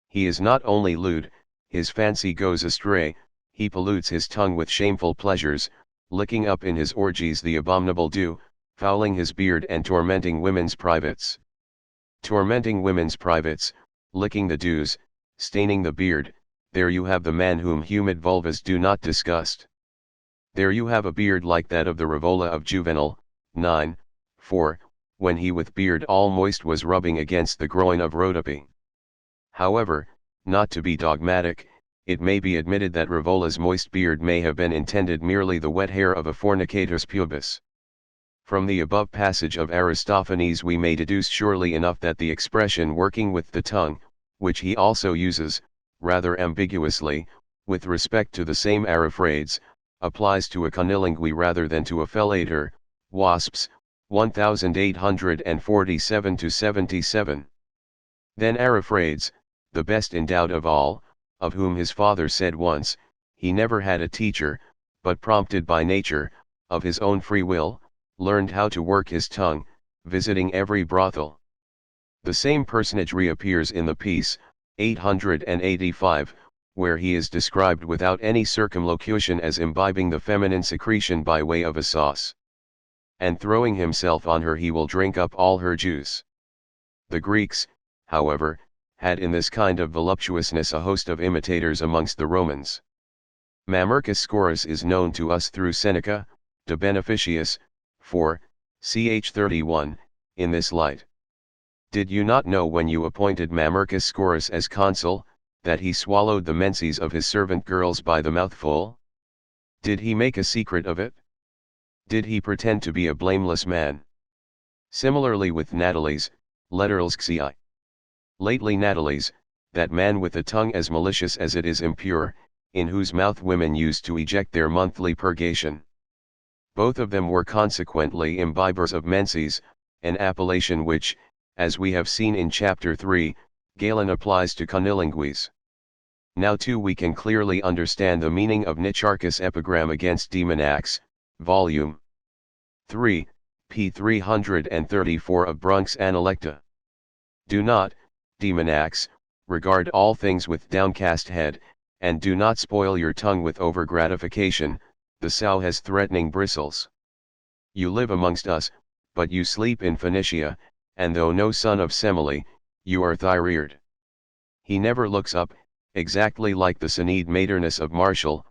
S1: He is not only lewd, his fancy goes astray, he pollutes his tongue with shameful pleasures, licking up in his orgies the abominable dew, fouling his beard and tormenting women's privates. Tormenting women's privates, licking the dews, staining the beard, there you have the man whom humid vulvas do not disgust. There you have a beard like that of the Rivola of Juvenal, 9:4, when he with beard all moist was rubbing against the groin of Rhodope. However, not to be dogmatic, it may be admitted that Rivola's moist beard may have been intended merely the wet hair of a fornicatus pubis. From the above passage of Aristophanes we may deduce surely enough that the expression working with the tongue, which he also uses, rather ambiguously, with respect to the same Ariphrades, applies to a conilingui rather than to a fellator, wasps, 1847-77. Then Ariphrades, the best endowed of all, of whom his father said once, he never had a teacher, but prompted by nature, of his own free will, learned how to work his tongue, visiting every brothel. The same personage reappears in the piece, 885, where he is described without any circumlocution as imbibing the feminine secretion by way of a sauce. And throwing himself on her he will drink up all her juice. The Greeks, however, had in this kind of voluptuousness a host of imitators amongst the Romans. Mamercus Scaurus is known to us through Seneca, De Beneficiis, 4, ch. 31, in this light. Did you not know when you appointed Mamercus Scaurus as consul, that he swallowed the menses of his servant girls by the mouthful? Did he make a secret of it? Did he pretend to be a blameless man? Similarly with Natales, Letterlsxi. Lately Natales, that man with a tongue as malicious as it is impure, in whose mouth women used to eject their monthly purgation. Both of them were consequently imbibers of menses, an appellation which, as we have seen in chapter 3, Galen applies to conilingues. Now too we can clearly understand the meaning of Nicharchus' epigram against Demonax, volume 3, p. 334 of Brunck's Analecta. Do not, Demonax, regard all things with downcast head, and do not spoil your tongue with over-gratification, the sow has threatening bristles. You live amongst us, but you sleep in Phoenicia, and though no son of Semele, you are thigh-reared. He never looks up, exactly like the Sneed materness of Martial,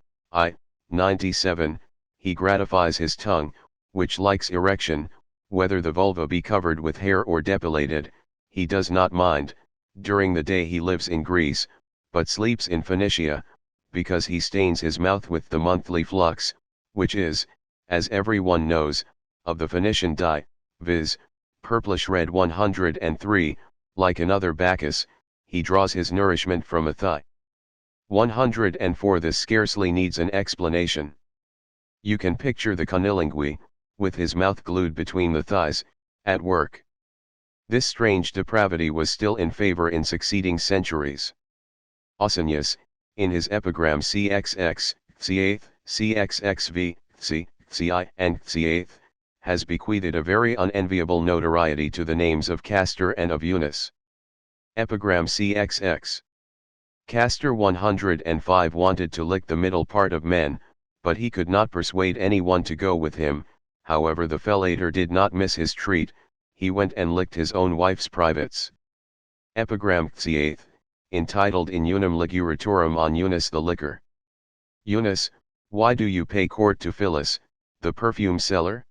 S1: 97, he gratifies his tongue, which likes erection, whether the vulva be covered with hair or depilated, he does not mind. During the day he lives in Greece, but sleeps in Phoenicia, because he stains his mouth with the monthly flux, which is, as everyone knows, of the Phoenician dye, viz., purplish red. 103, like another Bacchus, he draws his nourishment from a thigh. 104. This scarcely needs an explanation. You can picture the cunnilingue, with his mouth glued between the thighs, at work. This strange depravity was still in favor in succeeding centuries. Ausonius, in his epigram CXX, C8, CXXV, C, Ci, and C8, has bequeathed a very unenviable notoriety to the names of Castor and of Eunice. Epigram CXX. Castor 105 wanted to lick the middle part of men, but he could not persuade anyone to go with him. However, the fellator did not miss his treat, he went and licked his own wife's privates. Epigram C8, entitled In Unum Liguratorum on Eunice the Liquor. Eunice, why do you pay court to Phyllis, the perfume seller?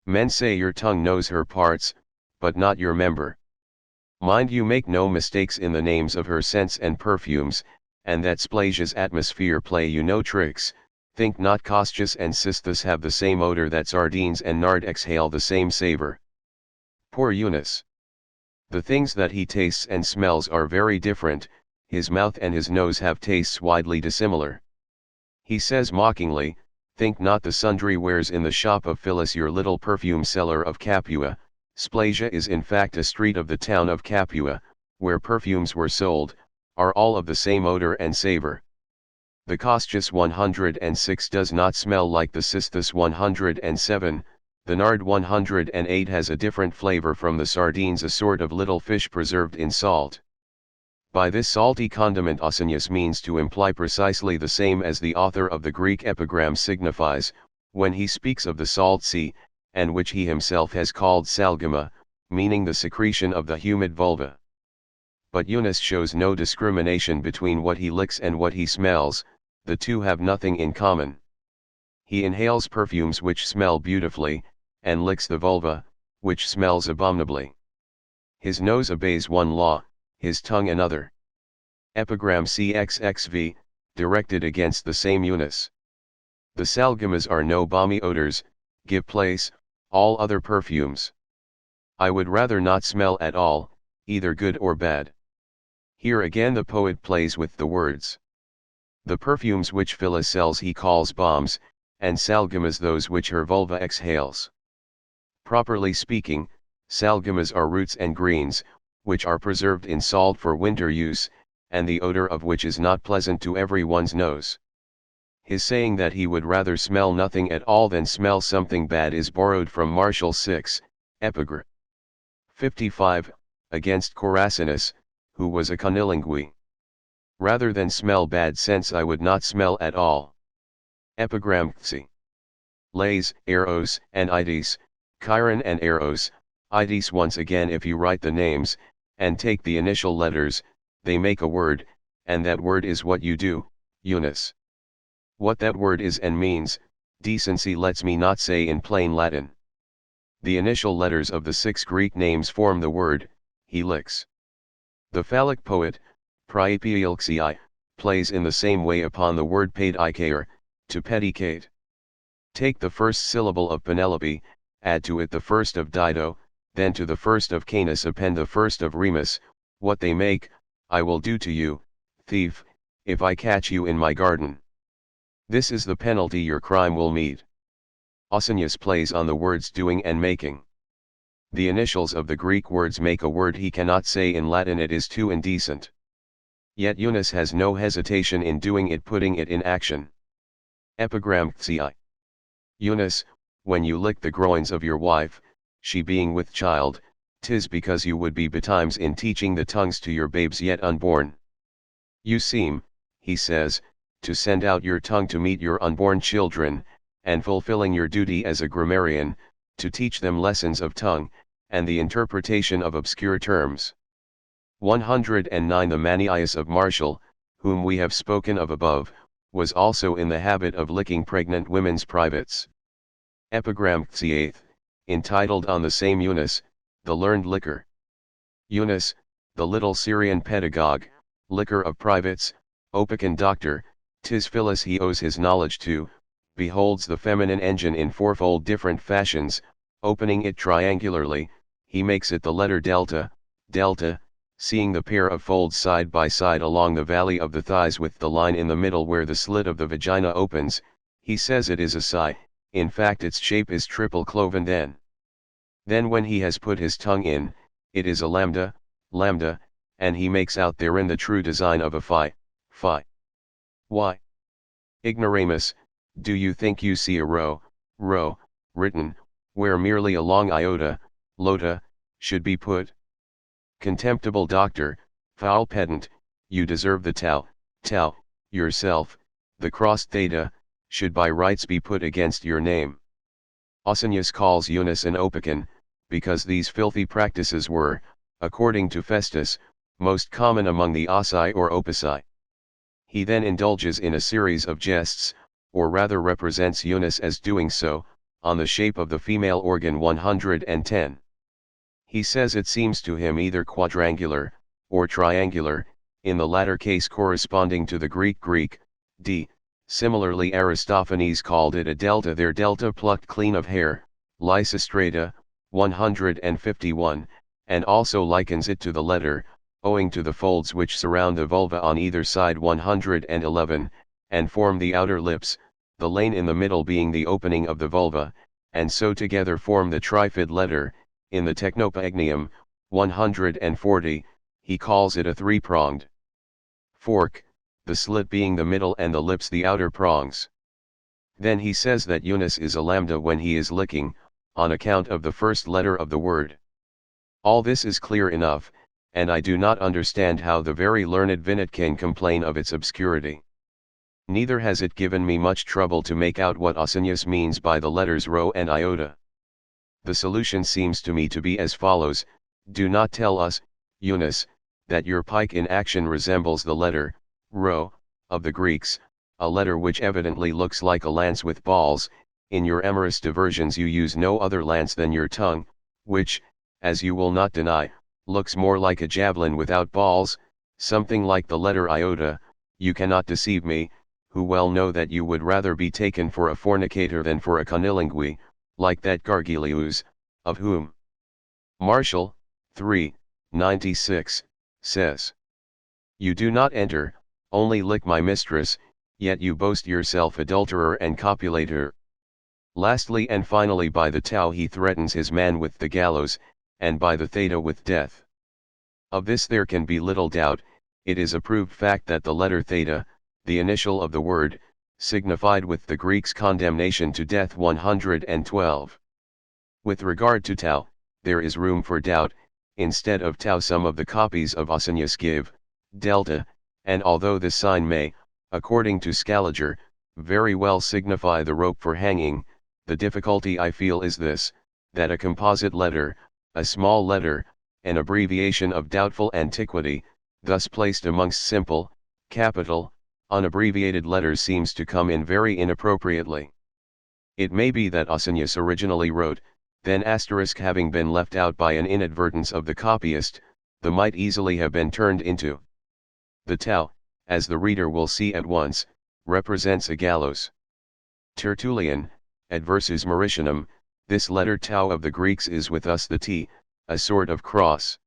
S1: Men say your tongue knows her parts, but not your member. Mind you make no mistakes in the names of her scents and perfumes, and that Splasia's atmosphere play you no tricks. Think not Costus and Cisthus have the same odor, that sardines and nard exhale the same savor. Poor Eunice. The things that he tastes and smells are very different, his mouth and his nose have tastes widely dissimilar. He says mockingly, think not the sundry wares in the shop of Phyllis your little perfume seller of Capua. Splasia is in fact a street of the town of Capua, where perfumes were sold, are all of the same odor and savor. The Costus 106 does not smell like the Cisthus 107, the nard 108 has a different flavor from the sardines, a sort of little fish preserved in salt. By this salty condiment Ausonius means to imply precisely the same as the author of the Greek epigram signifies, when he speaks of the salt sea, and which he himself has called salgama, meaning the secretion of the humid vulva. But Eunice shows no discrimination between what he licks and what he smells, the two have nothing in common. He inhales perfumes which smell beautifully, and licks the vulva, which smells abominably. His nose obeys one law, his tongue another. Epigram CXXV, directed against the same Eunice. The salgamas are no balmy odors, give place, all other perfumes. I would rather not smell at all, either good or bad. Here again the poet plays with the words. The perfumes which Phyllis sells he calls balms, and salgamas those which her vulva exhales. Properly speaking, salgamas are roots and greens, which are preserved in salt for winter use, and the odor of which is not pleasant to everyone's nose. His saying that he would rather smell nothing at all than smell something bad is borrowed from Martial 6, Epigram 55, against Coracinus, who was a cunnilingue. Rather than smell bad scents I would not smell at all. Epigram C. Lays, Eros, and Ides, Chiron and Eros, Ides. Once again, if you write the names, and take the initial letters, they make a word, and that word is what you do, Eunice. What that word is and means, decency lets me not say in plain Latin. The initial letters of the 6 Greek names form the word, he licks. The phallic poet, Priapielxi, plays in the same way upon the word pedicare, to pedicate. Take the first syllable of Penelope, add to it the first of Dido, then to the first of Canis append the first of Remus, what they make, I will do to you, thief, if I catch you in my garden. This is the penalty your crime will meet. Ausonius plays on the words doing and making. The initials of the Greek words make a word he cannot say in Latin, it is too indecent. Yet Eunice has no hesitation in doing it, putting it in action. Epigram Ci. Eunice, when you lick the groins of your wife, she being with child, 'tis because you would be betimes in teaching the tongues to your babes yet unborn. You seem, he says, to send out your tongue to meet your unborn children, and fulfilling your duty as a grammarian, to teach them lessons of tongue, and the interpretation of obscure terms. 109. The Maniaeus of Martial, whom we have spoken of above, was also in the habit of licking pregnant women's privates. Epigram Xiath, entitled on the same Eunice, the learned licker. Eunice, the little Syrian pedagogue, licker of privates, Opacan doctor, 'tis Phyllis he owes his knowledge to, beholds the feminine engine in fourfold different fashions, opening it triangularly, he makes it the letter delta, delta, seeing the pair of folds side by side along the valley of the thighs with the line in the middle where the slit of the vagina opens, he says it is a psi, in fact its shape is triple cloven Then when he has put his tongue in, it is a lambda, lambda, and he makes out therein the true design of a phi, phi. Why? Ignoramus, do you think you see a rho, written, where merely a long iota, lota, should be put? Contemptible doctor, foul pedant, you deserve the tau, yourself, the cross theta, should by rights be put against your name. Ausonius calls Eunice an Opacan, because these filthy practices were, according to Festus, most common among the Ossi or Opaci. He then indulges in a series of jests, or rather represents Eunice as doing so, on the shape of the female organ 110. He says it seems to him either quadrangular, or triangular, in the latter case corresponding to the Greek, d. Similarly Aristophanes called it a delta, their delta plucked clean of hair, Lysistrata, 151, and also likens it to the letter, owing to the folds which surround the vulva on either side 111, and form the outer lips, the lane in the middle being the opening of the vulva, and so together form the trifid letter. In the Technopagnium, 140, he calls it a three-pronged fork, the slit being the middle and the lips the outer prongs. Then he says that Eunice is a lambda when he is licking, on account of the first letter of the word. All this is clear enough, and I do not understand how the very learned Vinnet can complain of its obscurity. Neither has it given me much trouble to make out what Ausonius means by the letters rho and iota. The solution seems to me to be as follows: do not tell us, Eunice, that your pike in action resembles the letter, rho, of the Greeks, a letter which evidently looks like a lance with balls. In your amorous diversions you use no other lance than your tongue, which, as you will not deny, looks more like a javelin without balls, something like the letter iota. You cannot deceive me, who well know that you would rather be taken for a fornicator than for a conilingui, like that Gargilius, of whom Martial, 396, says, "You do not enter, only lick my mistress, yet you boast yourself adulterer and copulator." Lastly and finally by the tau he threatens his man with the gallows, and by the theta with death. Of this there can be little doubt, it is a proved fact that the letter theta, the initial of the word, signified with the Greeks condemnation to death 112. With regard to tau, there is room for doubt. Instead of tau some of the copies of Ausonius give delta, and although this sign may, according to Scaliger, very well signify the rope for hanging, the difficulty I feel is this, that a composite letter, a small letter, an abbreviation of doubtful antiquity, thus placed amongst simple, capital, unabbreviated letters seems to come in very inappropriately. It may be that Ausonius originally wrote, then asterisk having been left out by an inadvertence of the copyist, the might easily have been turned into. The tau, as the reader will see at once, represents a gallows. Tertullian, Adversus Mauritianum, this letter tau of the Greeks is with us the T, a sort of cross.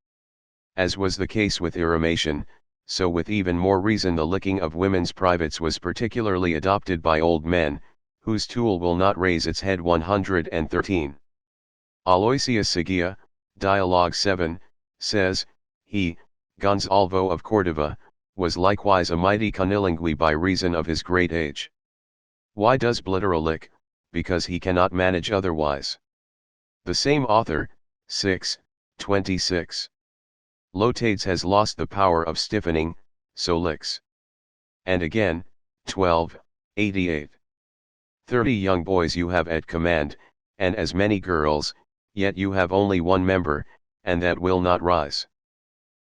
S1: As was the case with irrumation, so with even more reason the licking of women's privates was particularly adopted by old men, whose tool will not raise its head 113. Aloysius Sigia, Dialogue 7, says, he, Gonzalvo of Cordova, was likewise a mighty conilingui by reason of his great age. Why does Blitero lick? Because he cannot manage otherwise. The same author, 6:26. Lotades has lost the power of stiffening, so licks. And again, 12:88. 30 young boys you have at command, and as many girls, yet you have only one member, and that will not rise.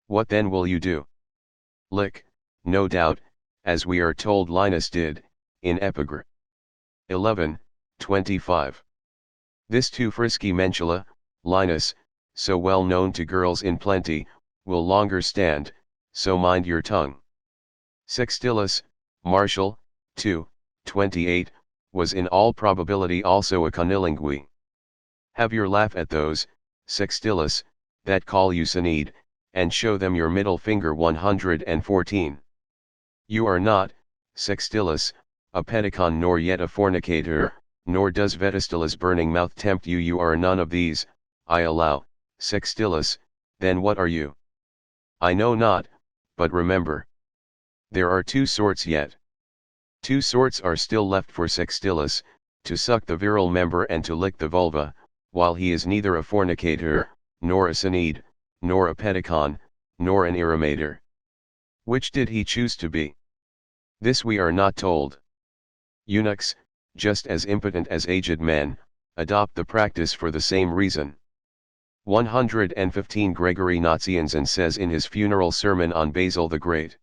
S1: What then will you do? Lick, no doubt, as we are told Linus did, in Epigr. 11:25. This too frisky Mentula, Linus, so well known to girls in plenty, will longer stand, so mind your tongue. Sextilis, Martial, 2:28, was in all probability also a conilingui. Have your laugh at those, Sextilis, that call you Sanid, and show them your middle finger. 114. You are not, Sextilis, a pedicon nor yet a fornicator, nor does Vetistilis burning mouth tempt you. You are none of these, I allow, Sextilis, then what are you? I know not, but remember. There are two sorts yet. Two sorts are still left for Sextilis, to suck the virile member and to lick the vulva, while he is neither a fornicator, nor a Sanid, nor a pedicon, nor an irrimator. Which did he choose to be? This we are not told. Eunuchs, just as impotent as aged men, adopt the practice for the same reason. 115 Gregory Nazianzen says in his funeral sermon on Basil the Great.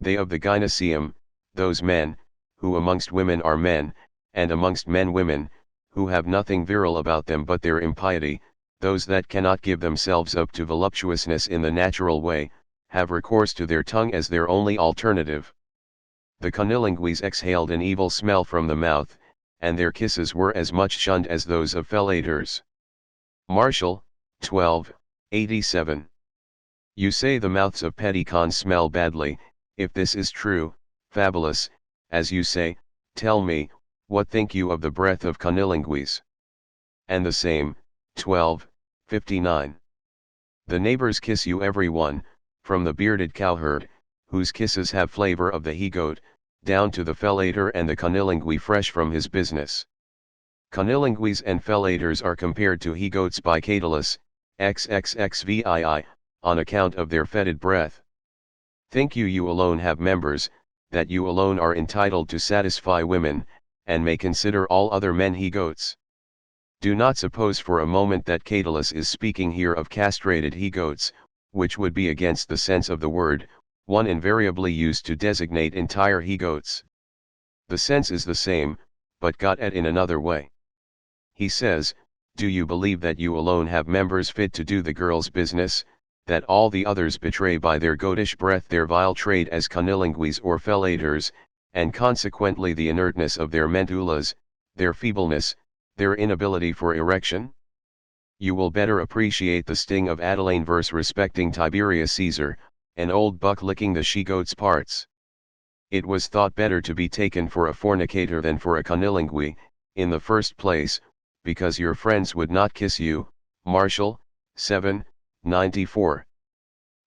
S1: They of the gynoecium, those men, who amongst women are men, and amongst men women, who have nothing virile about them but their impiety, those that cannot give themselves up to voluptuousness in the natural way, have recourse to their tongue as their only alternative. The conilingues exhaled an evil smell from the mouth, and their kisses were as much shunned as those of fellators. Martial, 12:87. You say the mouths of pedicons smell badly. If this is true, fabulous, as you say, tell me, what think you of the breath of conilingues? And the same, 12:59. The neighbors kiss you every one, from the bearded cowherd, whose kisses have flavor of the he-goat, down to the fellator and the conilingui fresh from his business. Conilingues and fellators are compared to he-goats by Catullus, XXXVII, on account of their fetid breath. Think you alone have members, that you alone are entitled to satisfy women, and may consider all other men he-goats? Do not suppose for a moment that Catullus is speaking here of castrated he-goats, which would be against the sense of the word, one invariably used to designate entire he-goats. The sense is the same, but got at in another way. He says, do you believe that you alone have members fit to do the girl's business, that all the others betray by their goatish breath their vile trade as conilingues or fellators, and consequently the inertness of their mentulas, their feebleness, their inability for erection? You will better appreciate the sting of Adelane verse respecting Tiberius Caesar, an old buck licking the she-goat's parts. It was thought better to be taken for a fornicator than for a conilingui, in the first place, because your friends would not kiss you. Martial, 7:94.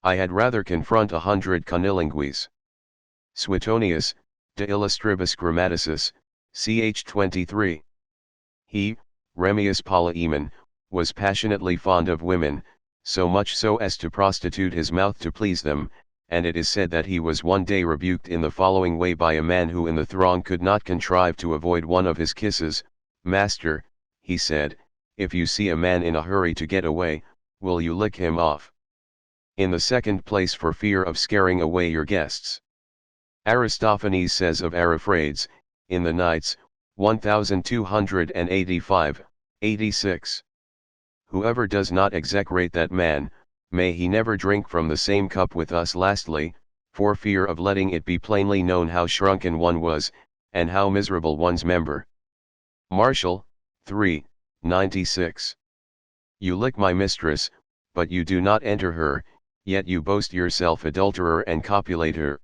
S1: I had rather confront 100 conilingues. Suetonius, De Illustribus Grammaticis, ch. 23. He, Remius Polyemon, was passionately fond of women, so much so as to prostitute his mouth to please them, and it is said that he was one day rebuked in the following way by a man who in the throng could not contrive to avoid one of his kisses. Master, he said, if you see a man in a hurry to get away, will you lick him off? In the second place, for fear of scaring away your guests. Aristophanes says of Ariphrades, in the Nights, 1285, 86. Whoever does not execrate that man, may he never drink from the same cup with us. Lastly, for fear of letting it be plainly known how shrunken one was, and how miserable one's member. Martial, 3:96. You lick my mistress, but you do not enter her, yet you boast yourself adulterer and copulator.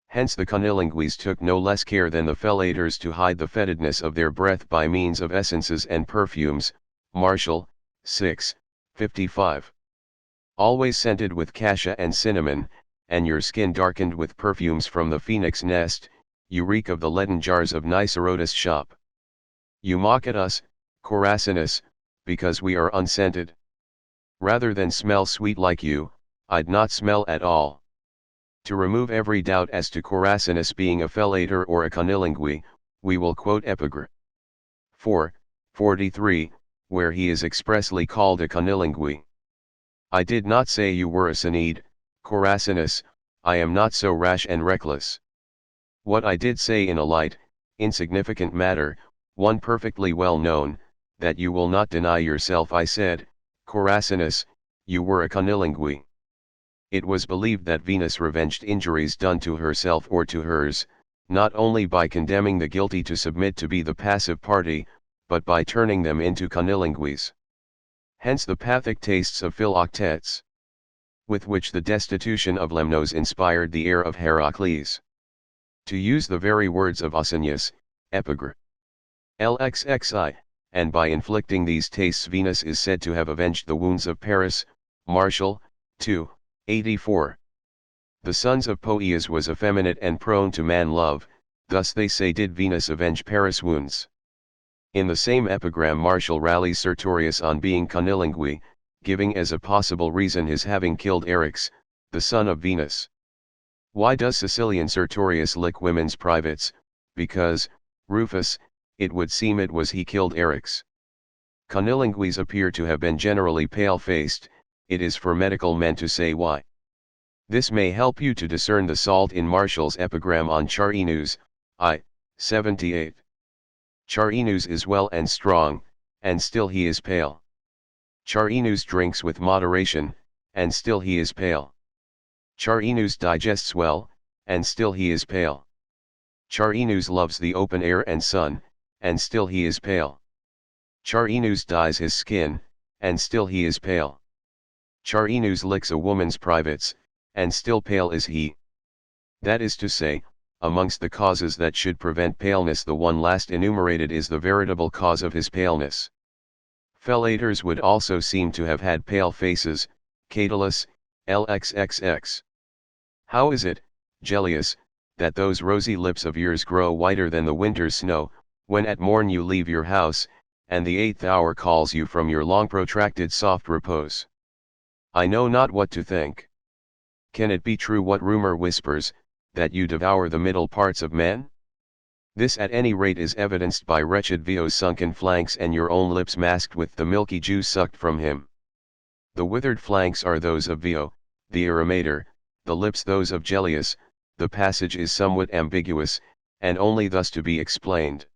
S1: Hence the conilingues took no less care than the fellators to hide the fetidness of their breath by means of essences and perfumes. Martial, 6:55. Always scented with cassia and cinnamon, and your skin darkened with perfumes from the phoenix nest, you reek of the leaden jars of Nicerotus' shop. You mock at us, Coracinus, because we are unscented. Rather than smell sweet like you, I'd not smell at all. To remove every doubt as to Coracinus being a fellator or a conilingui, we will quote Epigr. 4:43, where he is expressly called a conilingui. I did not say you were a Sanid, Coracinus, I am not so rash and reckless. What I did say in a light, Insignificant matter, one perfectly well known, that you will not deny yourself. I said, Coracinus, you were a cunnilingue. It was believed that Venus revenged injuries done to herself or to hers, not only by condemning the guilty to submit to be the passive party, but by turning them into cunnilingues. Hence the pathic tastes of philoctetes, with which the destitution of Lemnos inspired the heir of Heracles. To use the very words of Ausonius, Epigr. LXXI, and by inflicting these tastes Venus is said to have avenged the wounds of Paris, Martial, 2, 84. The sons of Poeas was effeminate and prone to man-love, thus they say did Venus avenge Paris' wounds. In the same epigram Martial rallies Sertorius on being cunnilingue, giving as a possible reason his having killed Eryx, the son of Venus. Why does Sicilian Sertorius lick women's privates? Because, Rufus, it would seem it was he killed Eryx. Cunnilingues appear to have been generally pale-faced, it is for medical men to say why. This may help you to discern the salt in Martial's epigram on Charinus, I, 78. Charinus is well and strong, and still he is pale. Charinus drinks with moderation, and still he is pale. Charinus digests well, and still he is pale. Charinus loves the open air and sun, and still he is pale. Charinus dyes his skin, and still he is pale. Charinus licks a woman's privates, and still pale is he. That is to say, amongst the causes that should prevent paleness the one last enumerated is the veritable cause of his paleness. Fellators would also seem to have had pale faces, Catullus, LXXX. How is it, Gellius, that those rosy lips of yours grow whiter than the winter's snow, when at morn you leave your house, and the 8th hour calls you from your long protracted soft repose? I know not what to think. Can it be true what rumor whispers, that you devour the middle parts of men? This at any rate is evidenced by wretched Vio's sunken flanks and your own lips masked with the milky juice sucked from him. The withered flanks are those of Vio, the irrimator, the lips those of Gellius. The passage is somewhat ambiguous, and only thus to be explained.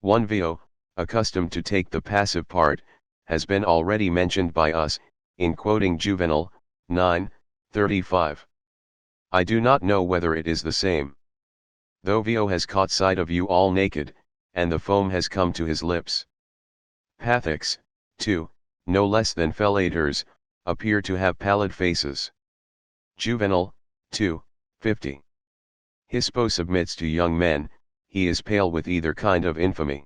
S1: One Vio, accustomed to take the passive part, has been already mentioned by us, in quoting Juvenal, 9, 35. I do not know whether it is the same. Though Vio has caught sight of you all naked, and the foam has come to his lips. Pathics, too, no less than fellators, appear to have pallid faces. Juvenal, 2, 50. Hispo submits to young men, he is pale with either kind of infamy.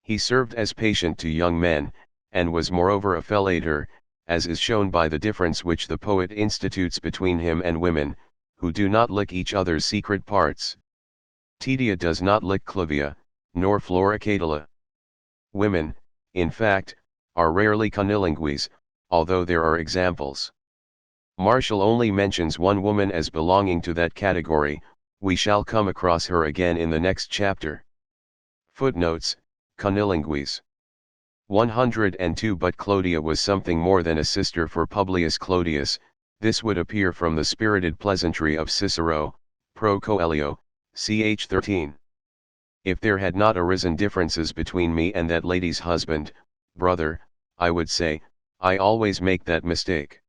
S1: He served as patient to young men, and was moreover a fellator, as is shown by the difference which the poet institutes between him and women, who do not lick each other's secret parts. Tetia does not lick Clivia, nor Floricatula. Women, in fact, are rarely cunnilingues, although there are examples. Martial only mentions one woman as belonging to that category. We shall come across her again in the next chapter. Footnotes, cunnilingues. 102 But Clodia was something more than a sister for Publius Clodius. This would appear from the spirited pleasantry of Cicero, Pro Coelio, ch. 13. If there had not arisen differences between me and that lady's husband, brother, I would say, I always make that mistake.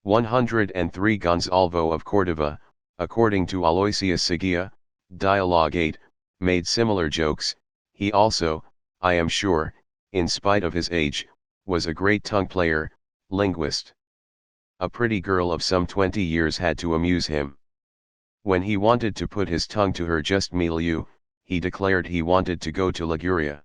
S1: 103 Gonzalvo of Cordova, according to Aloysius Sigia, Dialogue 8, made similar jokes. He also, I am sure, in spite of his age, was a great tongue player, linguist. A pretty girl of some 20 years had to amuse him. When he wanted to put his tongue to her just milieu, he declared he wanted to go to Liguria.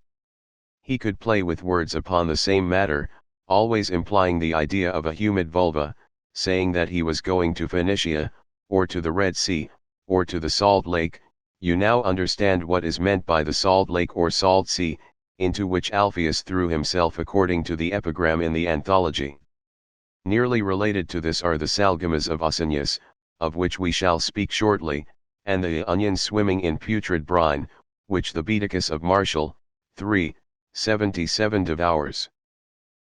S1: He could play with words upon the same matter, always implying the idea of a humid vulva, saying that he was going to Phoenicia, or to the Red Sea, or to the Salt Lake. You now understand what is meant by the Salt Lake or Salt Sea, into which Alpheus threw himself according to the epigram in the Anthology. Nearly related to this are the Salgamas of Ausonius, of which we shall speak shortly, and the onions swimming in putrid brine, which the Baedicus of Martial, 3, 77 devours.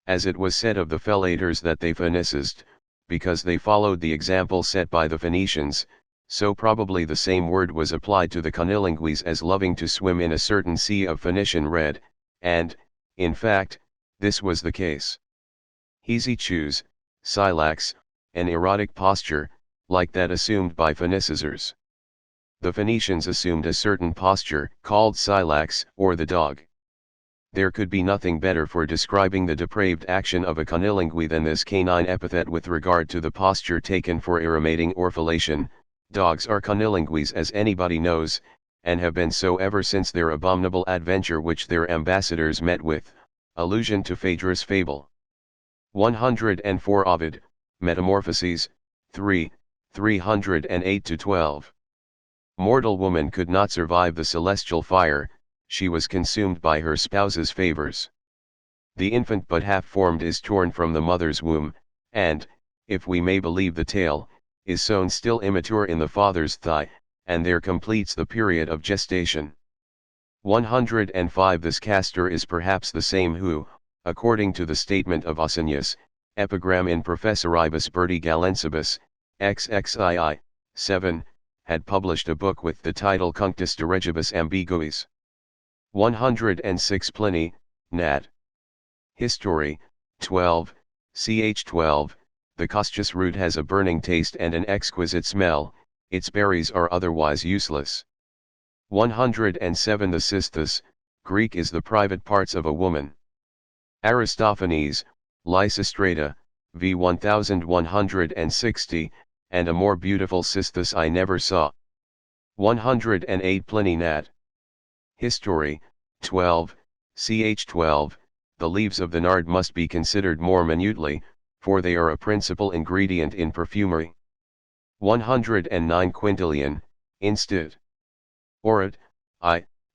S1: As it was said of the fellators that they phoenicized, because they followed the example set by the Phoenicians, So probably the same word was applied to the conilingues as loving to swim in a certain sea of Phoenician red, and, in fact, this was the case. Hesychus, silax, an erotic posture, like that assumed by phoenicizers. The Phoenicians assumed a certain posture, called silax, or the dog. There could be nothing better for describing the depraved action of a conilingue than this canine epithet with regard to the posture taken for aromating or fellation. Dogs are conilingues as anybody knows, and have been so ever since their abominable adventure which their ambassadors met with, allusion to Phaedrus' fable. 104 Ovid, Metamorphoses, 3, 308-12. Mortal woman could not survive the celestial fire, she was consumed by her spouse's favors. The infant but half-formed is torn from the mother's womb, and, if we may believe the tale, is sown still immature in the father's thigh, and there completes the period of gestation. 105 This castor is perhaps the same who, according to the statement of Ausonius, epigram in Professoribus Berti Galensibus, XXII, 7, had published a book with the title Cunctus de Regibus Ambiguis. 106 Pliny, Nat. History, 12, ch. 12, the costus root has a burning taste and an exquisite smell, its berries are otherwise useless. 107 The cisthus, Greek is the private parts of a woman. Aristophanes, Lysistrata, v 1160, and a more beautiful cisthus I never saw. 108 Pliny Nat. History, 12, ch. 12, the leaves of the nard must be considered more minutely, for they are a principal ingredient in perfumery. 109 Quintilian, Instit. Orat,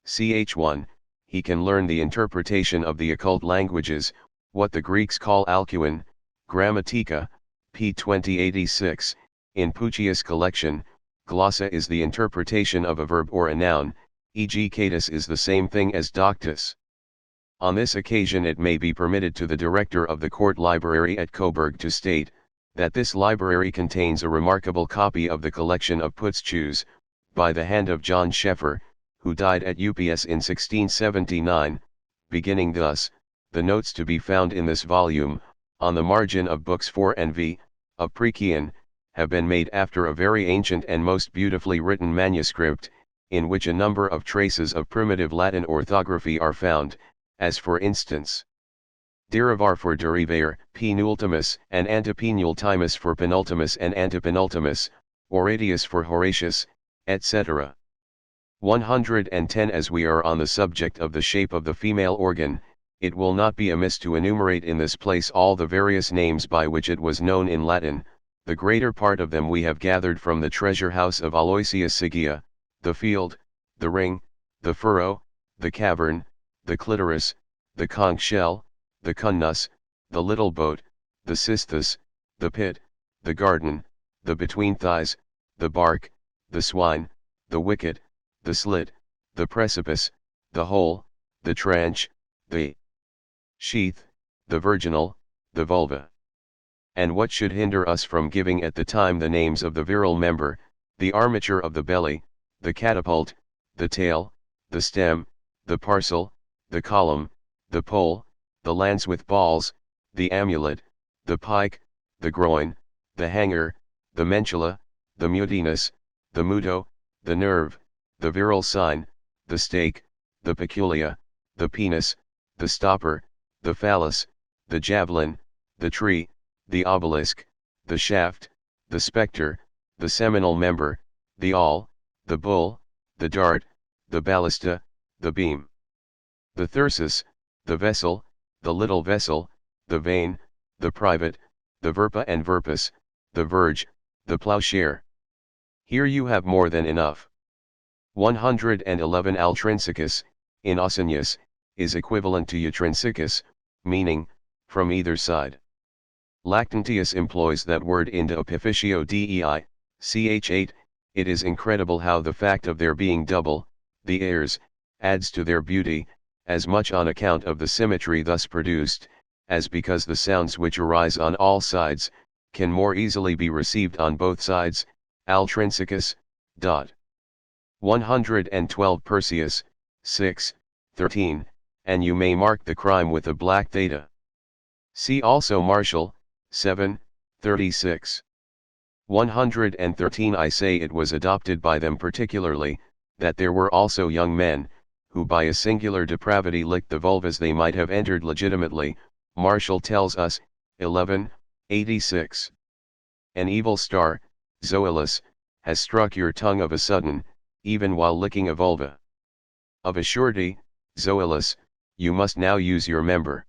S1: ch. 1, he can learn the interpretation of the occult languages, what the Greeks call alcuin, Grammatica, p. 2086, in Puccius' collection, glossa is the interpretation of a verb or a noun, e.g. catus is the same thing as doctus. On this occasion it may be permitted to the director of the court library at Coburg to state, that this library contains a remarkable copy of the collection of Putzschuss, by the hand of John Scheffer, who died at UPS in 1679, beginning thus, the notes to be found in this volume, on the margin of books 4 and v, of Precian, have been made after a very ancient and most beautifully written manuscript, in which a number of traces of primitive Latin orthography are found, as for instance, derivar for derivare, penultimus and antepenultimus for penultimus and antepenultimus, Horatius for Horatius, etc. 110 As we are on the subject of the shape of the female organ, it will not be amiss to enumerate in this place all the various names by which it was known in Latin. The greater part of them we have gathered from the treasure house of Aloysius Sigia, the field, the ring, the furrow, the cavern, the clitoris, the conch shell, the cunnus, the little boat, the cisthus, the pit, the garden, the between thighs, the bark, the swine, the wicket, the slit, the precipice, the hole, the trench, the sheath, the virginal, the vulva. And what should hinder us from giving at the time the names of the virile member, the armature of the belly, the catapult, the tail, the stem, the parcel, the column, the pole, the lance with balls, the amulet, the pike, the groin, the hanger, the mentula, the mutinus, the muto, the nerve, the virile sign, the stake, the peculia, the penis, the stopper, the phallus, the javelin, the tree, the obelisk, the shaft, the spectre, the seminal member, the awl, the bull, the dart, the ballista, the beam, the thyrsus, the vessel, the little vessel, the vein, the privet, the verpa and verpus, the verge, the plowshare. Here you have more than enough. 111 Altrinsicus, in Ausonius, is equivalent to utrinsicus, meaning, from either side. Lactantius employs that word in De Opificio Dei, ch. 8, it is incredible how the fact of their being double, the heirs, adds to their beauty, as much on account of the symmetry thus produced, as because the sounds which arise on all sides, can more easily be received on both sides. Altrinsicus, Dot. 112 Perseus, 6, 13, and you may mark the crime with a black theta. See also Martial, 7, 36. 113 I say it was adopted by them particularly, that there were also young men, who by a singular depravity licked the vulvas they might have entered legitimately. Martial tells us, 11, 86. An evil star, Zoilus, has struck your tongue of a sudden, even while licking a vulva. Of a surety, Zoilus, you must now use your member.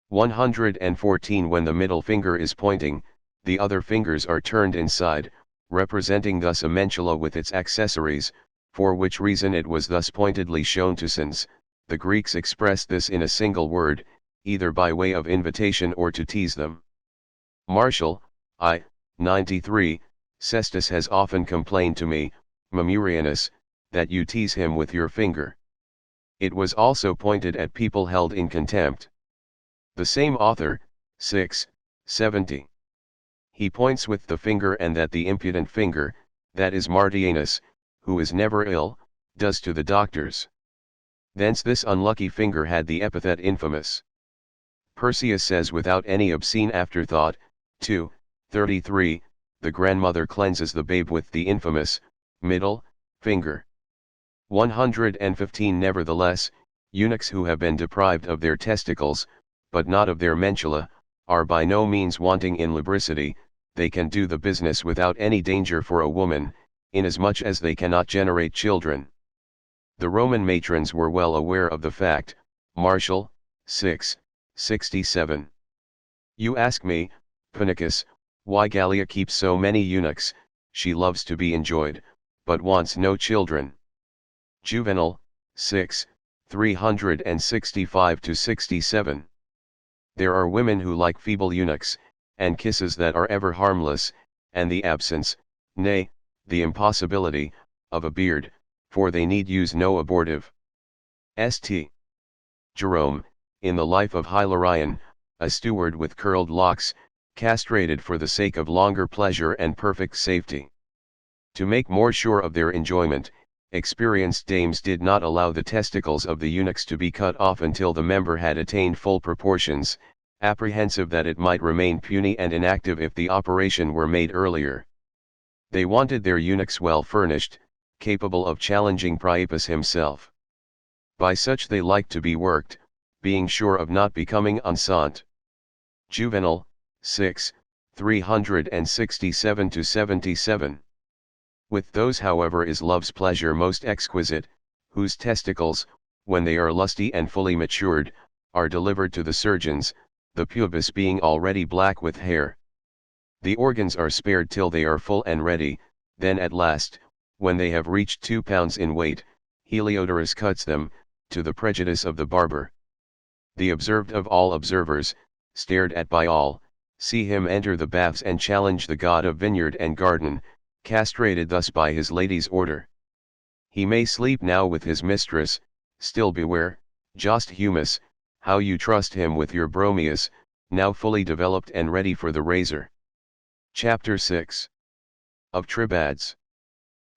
S1: 114 When the middle finger is pointing, the other fingers are turned inside, representing thus a mentula with its accessories, for which reason it was thus pointedly shown to since the Greeks expressed this in a single word, either by way of invitation or to tease them. Martial, I, 93, Cestus has often complained to me, Mamurianus, that you tease him with your finger. It was also pointed at people held in contempt. The same author, 6, 70. He points with the finger and that the impudent finger, that is Martianus, who is never ill, does to the doctors. Thence this unlucky finger had the epithet infamous. Perseus says without any obscene afterthought, 2, 33, the grandmother cleanses the babe with the infamous, middle, finger. 115 Nevertheless, eunuchs who have been deprived of their testicles, but not of their mentula, are by no means wanting in lubricity. They can do the business without any danger for a woman, inasmuch as they cannot generate children. The Roman matrons were well aware of the fact. Martial, 6, 67. You ask me, Punicus, why Gallia keeps so many eunuchs. She loves to be enjoyed, but wants no children. Juvenal, 6, 365-67. There are women who like feeble eunuchs, and kisses that are ever harmless, and the absence, nay, the impossibility, of a beard, for they need use no abortive. St. Jerome, in the life of Hilarion, a steward with curled locks, castrated for the sake of longer pleasure and perfect safety. To make more sure of their enjoyment, experienced dames did not allow the testicles of the eunuchs to be cut off until the member had attained full proportions, apprehensive that it might remain puny and inactive if the operation were made earlier. They wanted their eunuchs well furnished, capable of challenging Priapus himself. By such they liked to be worked, being sure of not becoming enceinte. Juvenal, 6, 367-77. With those however is love's pleasure most exquisite, whose testicles, when they are lusty and fully matured, are delivered to the surgeons, the pubis being already black with hair. The organs are spared till they are full and ready, then at last, when they have reached 2 pounds in weight, Heliodorus cuts them, to the prejudice of the barber. The observed of all observers, stared at by all, see him enter the baths and challenge the god of vineyard and garden, castrated thus by his lady's order. He may sleep now with his mistress, still beware, just humus, how you trust him with your bromius, now fully developed and ready for the razor. Chapter 6. Of Tribads.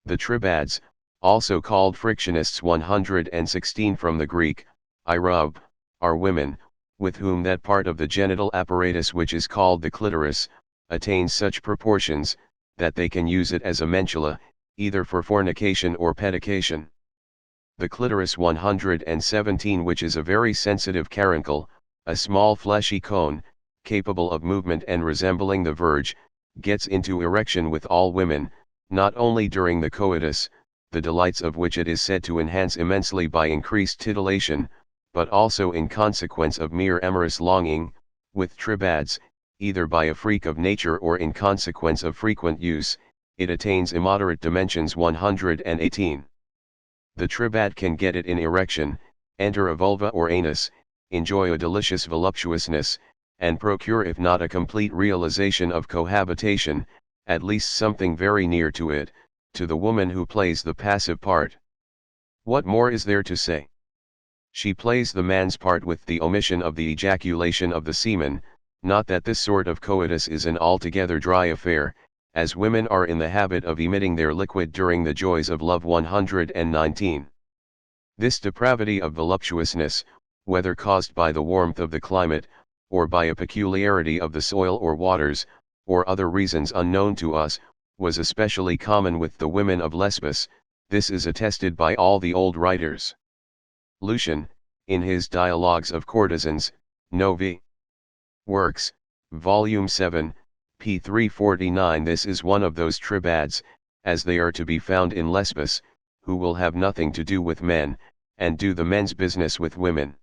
S1: The Tribads, also called frictionists 116 from the Greek, I rub, are women, with whom that part of the genital apparatus which is called the clitoris, attains such proportions, that they can use it as a mentula, either for fornication or pedication. The clitoris 117, which is a very sensitive caruncle, a small fleshy cone, capable of movement and resembling the verge, gets into erection with all women, not only during the coitus, the delights of which it is said to enhance immensely by increased titillation, but also in consequence of mere amorous longing. With tribads, either by a freak of nature or in consequence of frequent use, it attains immoderate dimensions 118. The tribad can get it in erection, enter a vulva or anus, enjoy a delicious voluptuousness, and procure if not a complete realization of cohabitation, at least something very near to it, to the woman who plays the passive part. What more is there to say? She plays the man's part with the omission of the ejaculation of the semen. Not that this sort of coitus is an altogether dry affair, as women are in the habit of emitting their liquid during the joys of love. 119. This depravity of voluptuousness, whether caused by the warmth of the climate, or by a peculiarity of the soil or waters, or other reasons unknown to us, was especially common with the women of Lesbos. This is attested by all the old writers. Lucian, in his Dialogues of Courtesans, Novi Works, Volume 7, p. 349. This is one of those tribads, as they are to be found in Lesbos, who will have nothing to do with men, and do the men's business with women.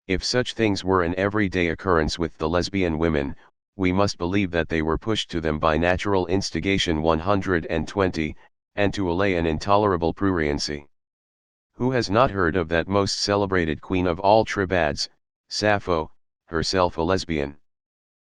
S1: If such things were an everyday occurrence with the lesbian women, we must believe that they were pushed to them by natural instigation. 120, and to allay an intolerable pruriency. Who has not heard of that most celebrated queen of all tribads, Sappho, herself a lesbian?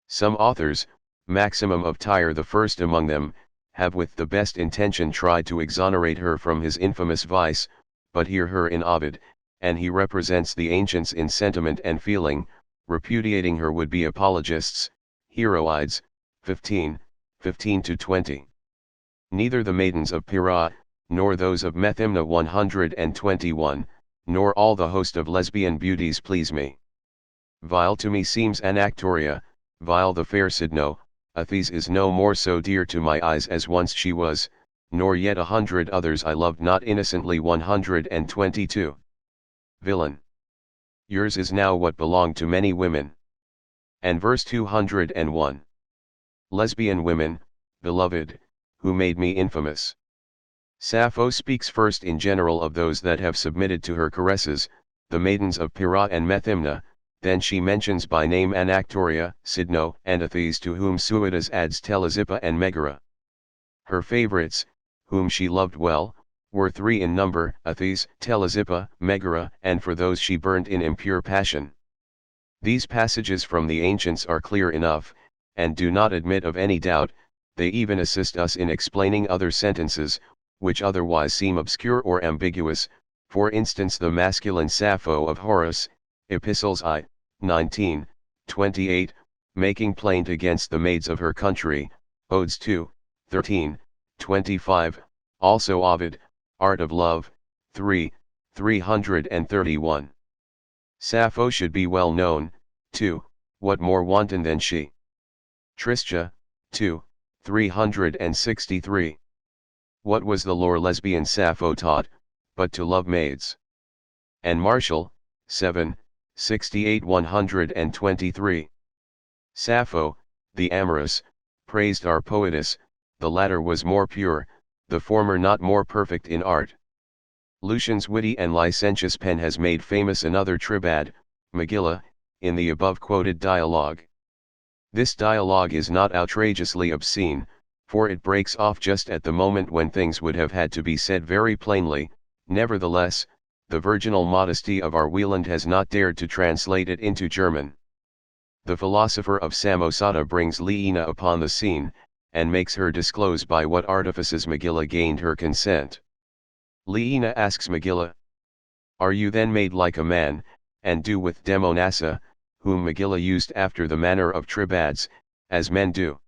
S1: Some authors, Maximum of Tyre the first among them, have with the best intention tried to exonerate her from his infamous vice, but hear her in Ovid, and he represents the ancients in sentiment and feeling, repudiating her would-be apologists, Heroides, 15:15-20. Neither the maidens of Pyrrha, nor those of Methymna 121, nor all the host of lesbian beauties please me. Vile to me seems Anactoria, vile the fair Cydno, Athens is no more so dear to my eyes as once she was, nor yet 100 others I loved not innocently. 122. Villain. Yours is now what belonged to many women. And verse 201. Lesbian women, beloved, who made me infamous. Sappho speaks first in general of those that have submitted to her caresses, the maidens of Pyrrha and Methymna, then she mentions by name Anactoria, Cydno, and Athens, to whom Suidas adds Telesippa and Megara. Her favorites, whom she loved well, were 3 in number, Athens, Telesippa, Megara, and for those she burnt in impure passion. These passages from the ancients are clear enough, and do not admit of any doubt. They even assist us in explaining other sentences, which otherwise seem obscure or ambiguous, for instance the masculine Sappho of Horace, Epistles I, 19, 28, making plaint against the maids of her country, Odes 2, 13, 25, also Ovid, Art of Love, 3, 331. Sappho should be well known, too, what more wanton than she? Tristia, 2, 363. What was the lore lesbian Sappho taught, but to love maids? And Martial, 7, 68. 123. Sappho, the amorous, praised our poetess, the latter was more pure, the former not more perfect in art. Lucian's witty and licentious pen has made famous another tribad, Megillah, in the above quoted dialogue. This dialogue is not outrageously obscene, for it breaks off just at the moment when things would have had to be said very plainly. Nevertheless, the virginal modesty of our Wieland has not dared to translate it into German. The philosopher of Samosata brings Leina upon the scene, and makes her disclose by what artifices Megillah gained her consent. Leina asks Megillah, "Are you then made like a man, and do with Demonassa, whom Megillah used after the manner of tribads, as men do?"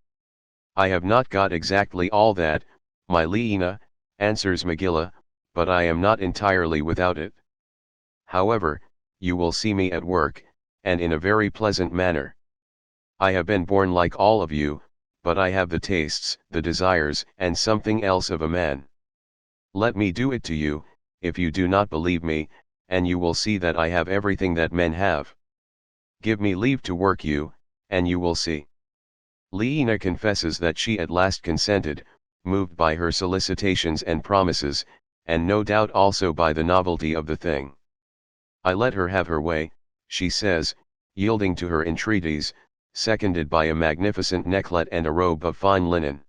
S1: "I have not got exactly all that, my Leina," answers Megillah, "but I am not entirely without it. However, you will see me at work, and in a very pleasant manner. I have been born like all of you, but I have the tastes, the desires, and something else of a man. Let me do it to you, if you do not believe me, and you will see that I have everything that men have. Give me leave to work you, and you will see." Leina confesses that she at last consented, moved by her solicitations and promises, and no doubt also by the novelty of the thing. "I let her have her way," she says, yielding to her entreaties, seconded by a magnificent necklet and a robe of fine linen.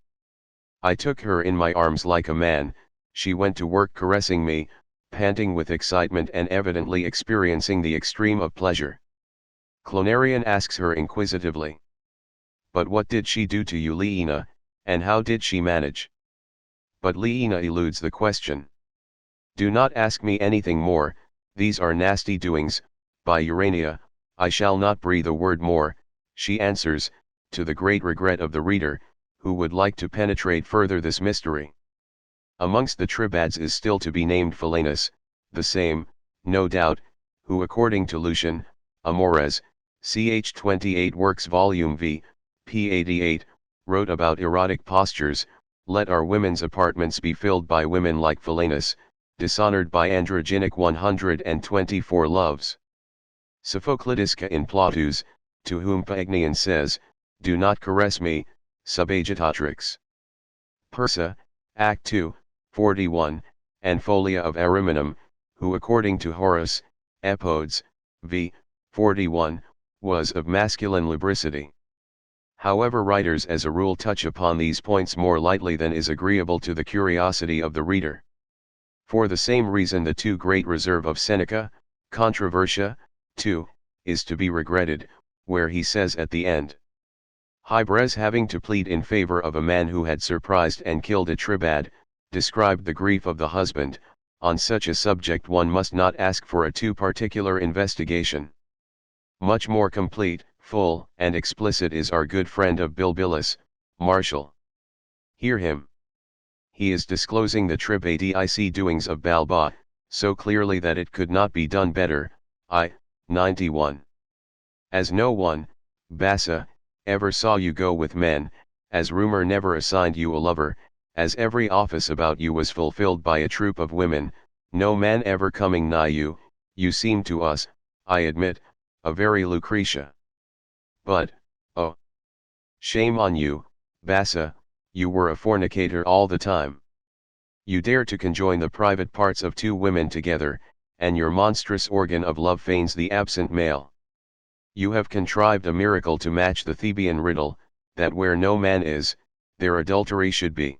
S1: "I took her in my arms like a man, she went to work caressing me, panting with excitement and evidently experiencing the extreme of pleasure." Clonarion asks her inquisitively, "But what did she do to you, Leina, and how did she manage?" But Leina eludes the question. "Do not ask me anything more, these are nasty doings, by Urania, I shall not breathe a word more," she answers, to the great regret of the reader, who would like to penetrate further this mystery. Amongst the tribads is still to be named Philanus, the same, no doubt, who according to Lucian, Amores, ch. 28 Works Volume V, p. 88, wrote about erotic postures, let our women's apartments be filled by women like Philanus, dishonored by androgynic 124 loves. Sophoclidiska in Plautus, to whom Pagnian says, do not caress me, subagitatrix. Persa, Act 2, 41, and Folia of Ariminum, who according to Horace, Epodes, v. 41, was of masculine lubricity. However, writers as a rule touch upon these points more lightly than is agreeable to the curiosity of the reader. For the same reason the too great reserve of Seneca, Controversia, 2, is to be regretted, where he says at the end, Hybres having to plead in favor of a man who had surprised and killed a tribad, described the grief of the husband. On such a subject one must not ask for a too particular investigation. Much more complete, full, and explicit is our good friend of Bilbilis, Martial. Hear him. He is disclosing the tribadic doings of Balba, so clearly that it could not be done better. 91. As no one, Bassa, ever saw you go with men, as rumor never assigned you a lover, as every office about you was fulfilled by a troop of women, no man ever coming nigh you, you seem to us, I admit, a very Lucretia. But, oh! Shame on you, Bassa, you were a fornicator all the time. You dare to conjoin the private parts of two women together, and your monstrous organ of love feigns the absent male. You have contrived a miracle to match the Theban riddle, that where no man is, there adultery should be.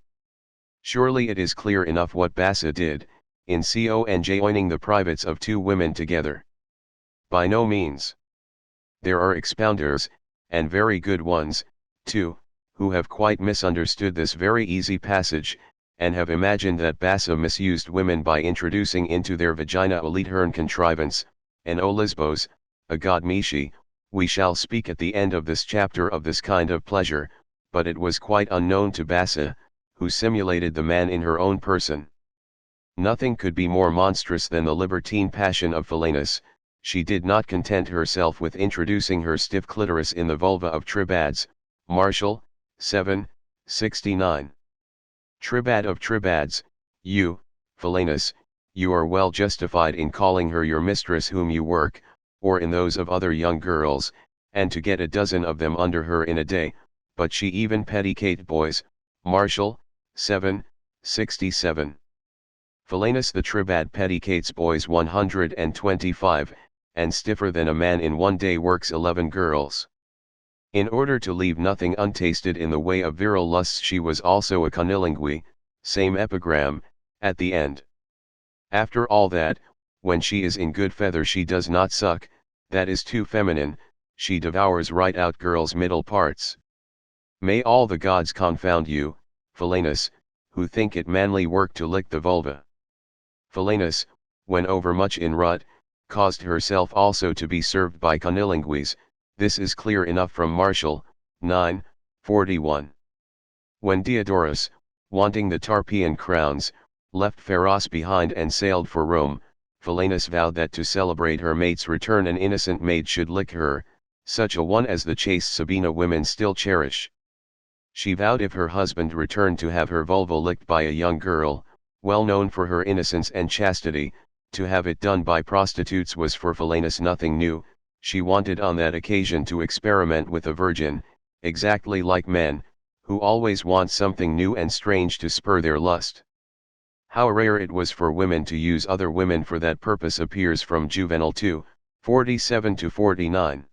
S1: Surely it is clear enough what Bassa did, in conjoining the privates of two women together. By no means. There are expounders, and very good ones, too, who have quite misunderstood this very easy passage, and have imagined that Bassa misused women by introducing into their vagina a Leithern contrivance, an Olisbos, a Godmishi. We shall speak at the end of this chapter of this kind of pleasure, but it was quite unknown to Bassa, who simulated the man in her own person. Nothing could be more monstrous than the libertine passion of Philanus. She did not content herself with introducing her stiff clitoris in the vulva of tribads. Martial, 7, 69. Tribad of tribads, you, Philanus, you are well justified in calling her your mistress whom you work, or in those of other young girls, and to get a dozen of them under her in a day, but she even petticate boys. Martial, 7, 67. Philanus the tribad petticates boys 125, and stiffer than a man in one day works 11 girls. In order to leave nothing untasted in the way of virile lusts, she was also a cunnilingue, same epigram, at the end. After all that, when she is in good feather she does not suck, that is too feminine, she devours right out girls' middle parts. May all the gods confound you, Philanus, who think it manly work to lick the vulva. Philanus, when overmuch in rut, caused herself also to be served by cunnilingues. This is clear enough from Martial, 9, 41. When Diodorus, wanting the Tarpeian crowns, left Pharos behind and sailed for Rome, Philanus vowed that to celebrate her mate's return an innocent maid should lick her, such a one as the chaste Sabina women still cherish. She vowed if her husband returned to have her vulva licked by a young girl, well known for her innocence and chastity. To have it done by prostitutes was for Philanus nothing new. She wanted on that occasion to experiment with a virgin, exactly like men, who always want something new and strange to spur their lust. How rare it was for women to use other women for that purpose appears from Juvenal 2, 47-49.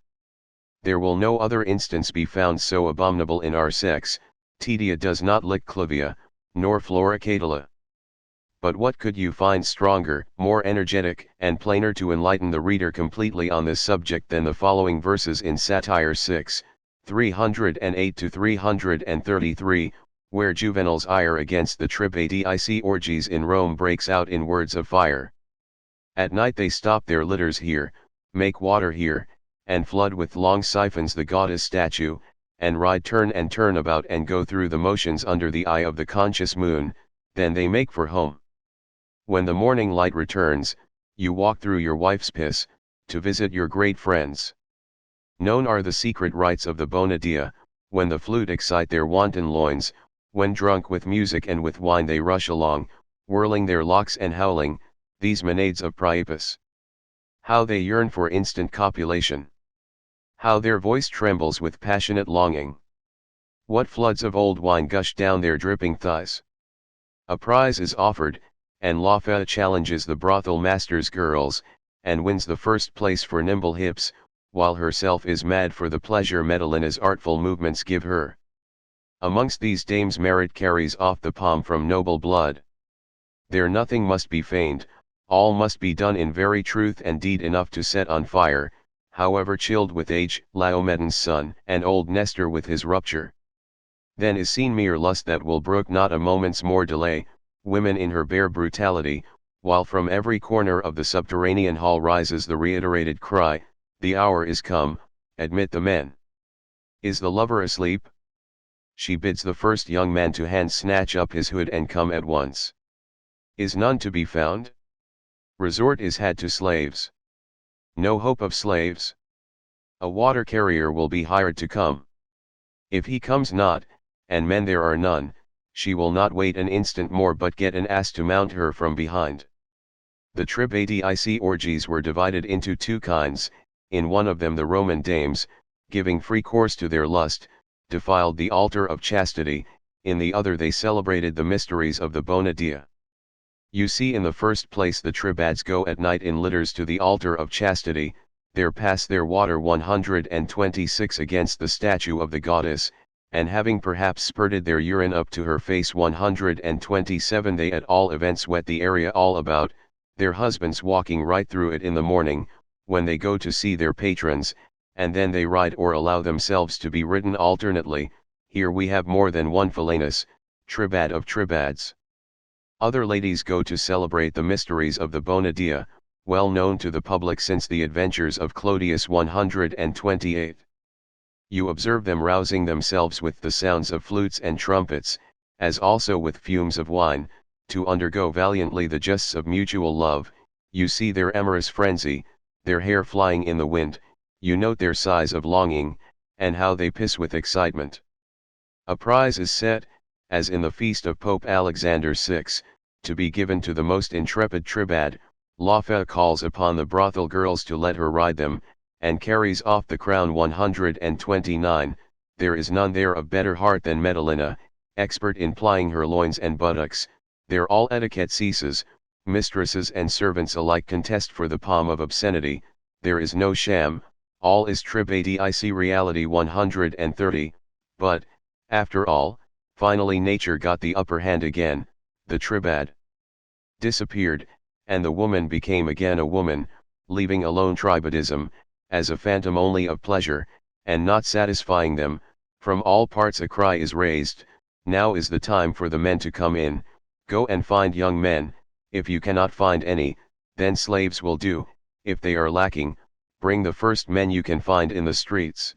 S1: There will no other instance be found so abominable in our sex. Tetia does not lick Clavia, nor Floricatala. But what could you find stronger, more energetic, and plainer to enlighten the reader completely on this subject than the following verses in Satire 6, 308-333, where Juvenal's ire against the tribadic orgies in Rome breaks out in words of fire. At night they stop their litters here, make water here, and flood with long siphons the goddess statue, and ride turn and turn about and go through the motions under the eye of the conscious moon, then they make for home. When the morning light returns, you walk through your wife's piss, to visit your great friends. Known are the secret rites of the bona dia, when the flute excite their wanton loins, when drunk with music and with wine they rush along, whirling their locks and howling, these Maenades of Priapus. How they yearn for instant copulation! How their voice trembles with passionate longing! What floods of old wine gush down their dripping thighs! A prize is offered, and Lafa challenges the brothel master's girls, and wins the first place for nimble hips, while herself is mad for the pleasure Madalena's artful movements give her. Amongst these dames merit carries off the palm from noble blood. There nothing must be feigned, all must be done in very truth and deed enough to set on fire, however chilled with age, Laomedon's son, and old Nestor with his rupture. Then is seen mere lust that will brook not a moment's more delay, women in her bare brutality, while from every corner of the subterranean hall rises the reiterated cry, "The hour is come, admit the men." Is the lover asleep? She bids the first young man to hand snatch up his hood and come at once. Is none to be found? Resort is had to slaves. No hope of slaves? A water carrier will be hired to come. If he comes not, and men there are none, she will not wait an instant more but get an ass to mount her from behind. The Tribatic orgies were divided into two kinds. In one of them the Roman dames, giving free course to their lust, defiled the altar of chastity, in the other they celebrated the mysteries of the bona dia. You see, in the first place the Tribads go at night in litters to the altar of chastity, there pass their water 126 against the statue of the goddess, and having perhaps spurted their urine up to her face 127 they at all events wet the area all about, their husbands walking right through it in the morning, when they go to see their patrons, and then they ride or allow themselves to be ridden alternately. Here we have more than one Philanus, Tribad of Tribads. Other ladies go to celebrate the mysteries of the bona dia, well known to the public since the adventures of Clodius 128. You observe them rousing themselves with the sounds of flutes and trumpets, as also with fumes of wine, to undergo valiantly the jests of mutual love. You see their amorous frenzy, their hair flying in the wind, you note their sighs of longing, and how they piss with excitement. A prize is set, as in the feast of Pope Alexander VI, to be given to the most intrepid Tribad. Lafa calls upon the brothel girls to let her ride them, and carries off the crown 129, there is none there of better heart than Madalena, expert in plying her loins and buttocks, there all etiquette ceases, mistresses and servants alike contest for the palm of obscenity, there is no sham, all is Tribatic reality 130, but, after all, finally nature got the upper hand again, the Tribad disappeared, and the woman became again a woman, leaving alone Tribadism, as a phantom only of pleasure, and not satisfying them. From all parts a cry is raised, now is the time for the men to come in, go and find young men, if you cannot find any, then slaves will do, if they are lacking, bring the first men you can find in the streets.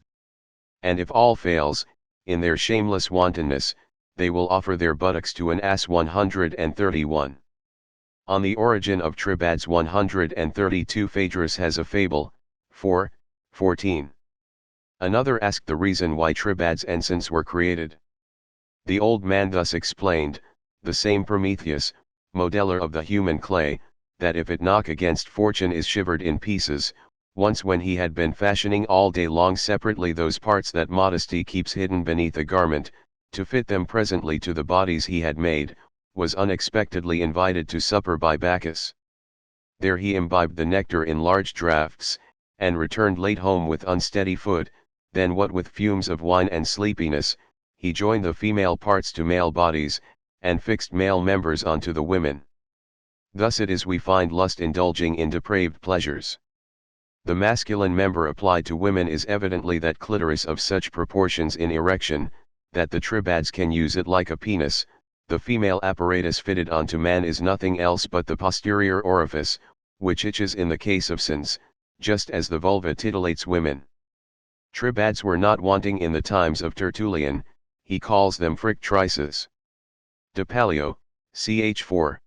S1: And if all fails, in their shameless wantonness, they will offer their buttocks to an ass 131. On the origin of Tribads 132 Phaedrus has a fable, 4:14. Another asked the reason why Tribads ensigns were created. The old man thus explained, the same Prometheus, modeller of the human clay, that if it knock against fortune is shivered in pieces, once when he had been fashioning all day long separately those parts that modesty keeps hidden beneath a garment, to fit them presently to the bodies he had made, was unexpectedly invited to supper by Bacchus. There he imbibed the nectar in large draughts, and returned late home with unsteady foot, then what with fumes of wine and sleepiness, he joined the female parts to male bodies, and fixed male members onto the women. Thus it is we find lust indulging in depraved pleasures. The masculine member applied to women is evidently that clitoris of such proportions in erection, that the Tribads can use it like a penis. The female apparatus fitted onto man is nothing else but the posterior orifice, which itches in the case of sins, just as the vulva titillates women. Tribads were not wanting in the times of Tertullian, he calls them frictrices. De Paleo, ch. 4.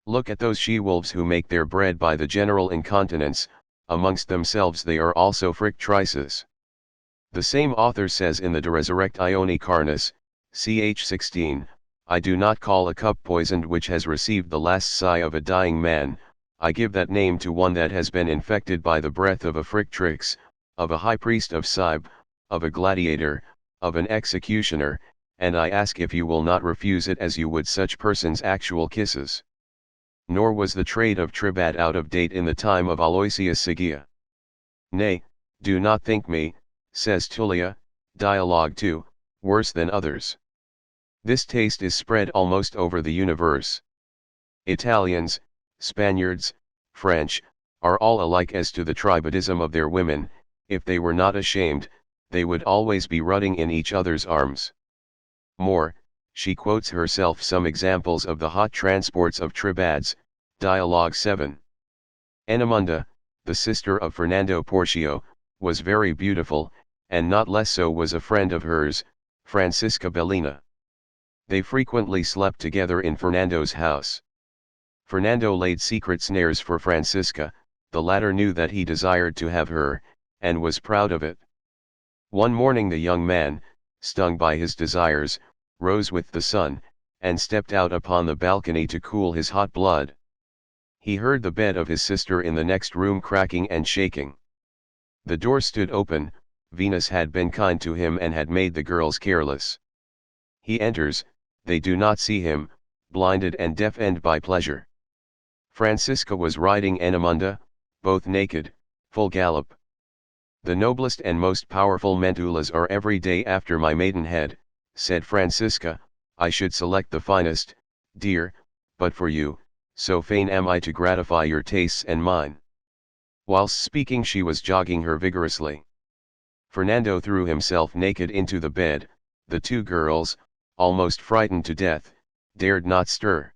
S1: Look at those she-wolves who make their bread by the general incontinence, amongst themselves they are also frictrices. The same author says in the De Resurrectione Carnis, ch. 16, I do not call a cup poisoned which has received the last sigh of a dying man, I give that name to one that has been infected by the breath of a frictrix, of a high priest of Cybe, of a gladiator, of an executioner, and I ask if you will not refuse it as you would such persons actual kisses. Nor was the trade of tribad out of date in the time of Aloysius Sigia. Nay, do not think me, says Tullia, Dialogue 2, worse than others. This taste is spread almost over the universe. Italians, Spaniards, French, are all alike as to the tribadism of their women. If they were not ashamed, they would always be rutting in each other's arms. More, she quotes herself some examples of the hot transports of tribads, Dialogue 7. Enamunda, the sister of Fernando Porcio, was very beautiful, and not less so was a friend of hers, Francisca Bellina. They frequently slept together in Fernando's house. Fernando laid secret snares for Francisca, the latter knew that he desired to have her, and was proud of it. One morning the young man, stung by his desires, rose with the sun, and stepped out upon the balcony to cool his hot blood. He heard the bed of his sister in the next room cracking and shaking. The door stood open, Venus had been kind to him and had made the girls careless. He enters, they do not see him, blinded and deafened by pleasure. Francisca was riding Enamunda, both naked, full gallop. The noblest and most powerful mantulas are every day after my maidenhead, said Francisca, I should select the finest, dear, but for you, so fain am I to gratify your tastes and mine. Whilst speaking she was jogging her vigorously. Fernando threw himself naked into the bed, the two girls, almost frightened to death, dared not stir.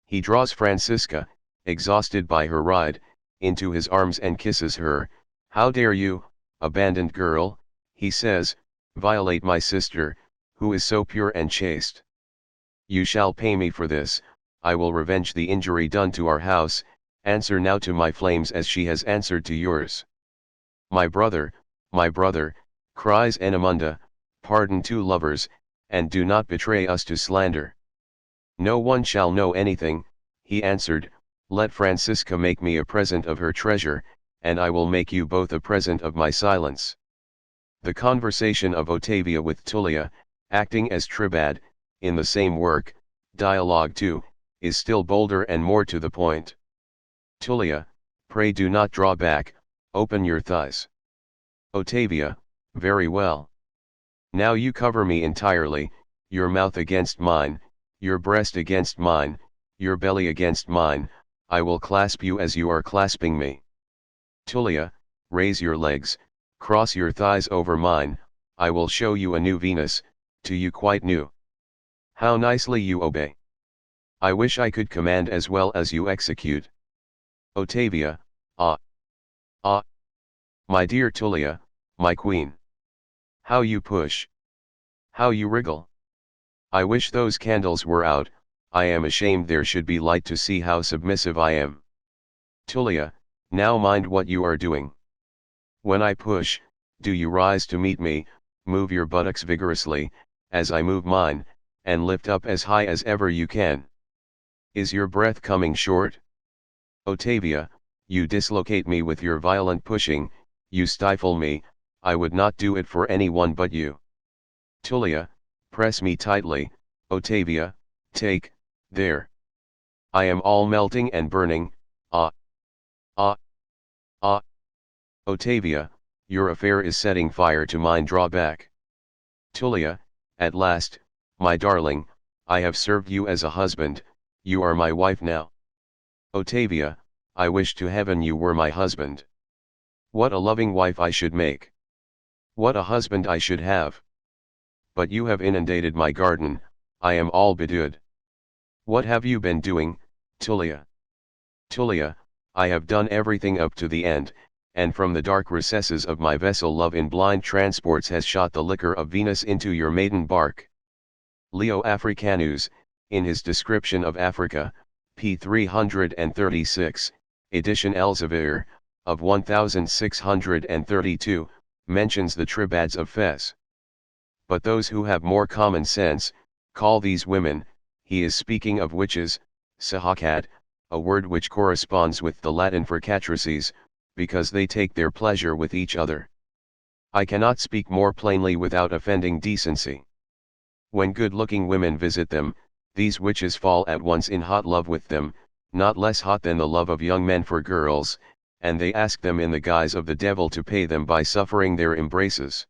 S1: He draws Francisca, exhausted by her ride, into his arms and kisses her. How dare you, abandoned girl, he says, violate my sister, who is so pure and chaste. You shall pay me for this, I will revenge the injury done to our house, answer now to my flames as she has answered to yours. My brother, cries Enamunda, pardon two lovers, and do not betray us to slander. No one shall know anything, he answered, let Francisca make me a present of her treasure, and I will make you both a present of my silence. The conversation of Ottavia with Tullia, acting as tribad, in the same work, Dialogue 2, is still bolder and more to the point. Tullia, pray do not draw back, open your thighs. Ottavia, very well. Now you cover me entirely, your mouth against mine, your breast against mine, your belly against mine, I will clasp you as you are clasping me. Tullia, raise your legs, cross your thighs over mine, I will show you a new Venus, to you quite new. How nicely you obey. I wish I could command as well as you execute. Ottavia, ah! My dear Tullia, my queen. How you push. How you wriggle. I wish those candles were out, I am ashamed there should be light to see how submissive I am. Tullia, now mind what you are doing. When I push, do you rise to meet me, move your buttocks vigorously, as I move mine, and lift up as high as ever you can. Is your breath coming short? Ottavia, you dislocate me with your violent pushing, you stifle me, I would not do it for anyone but you. Tullia, press me tightly, Ottavia, take, there. I am all melting and burning, ah! Ottavia, your affair is setting fire to mine drawback. Tullia, at last, my darling, I have served you as a husband, you are my wife now. Ottavia, I wish to heaven you were my husband. What a loving wife I should make. What a husband I should have. But you have inundated my garden, I am all bedewed. What have you been doing, Tullia? Tullia, I have done everything up to the end, and from the dark recesses of my vessel love in blind transports has shot the liquor of Venus into your maiden bark. Leo Africanus, in his description of Africa, p. 336, edition Elsevier, of 1632, mentions the Tribads of Fez. But those who have more common sense, call these women, he is speaking of witches, sahakat, a word which corresponds with the Latin for catrices, because they take their pleasure with each other. I cannot speak more plainly without offending decency. When good-looking women visit them, these witches fall at once in hot love with them, not less hot than the love of young men for girls, and they ask them in the guise of the devil to pay them by suffering their embraces.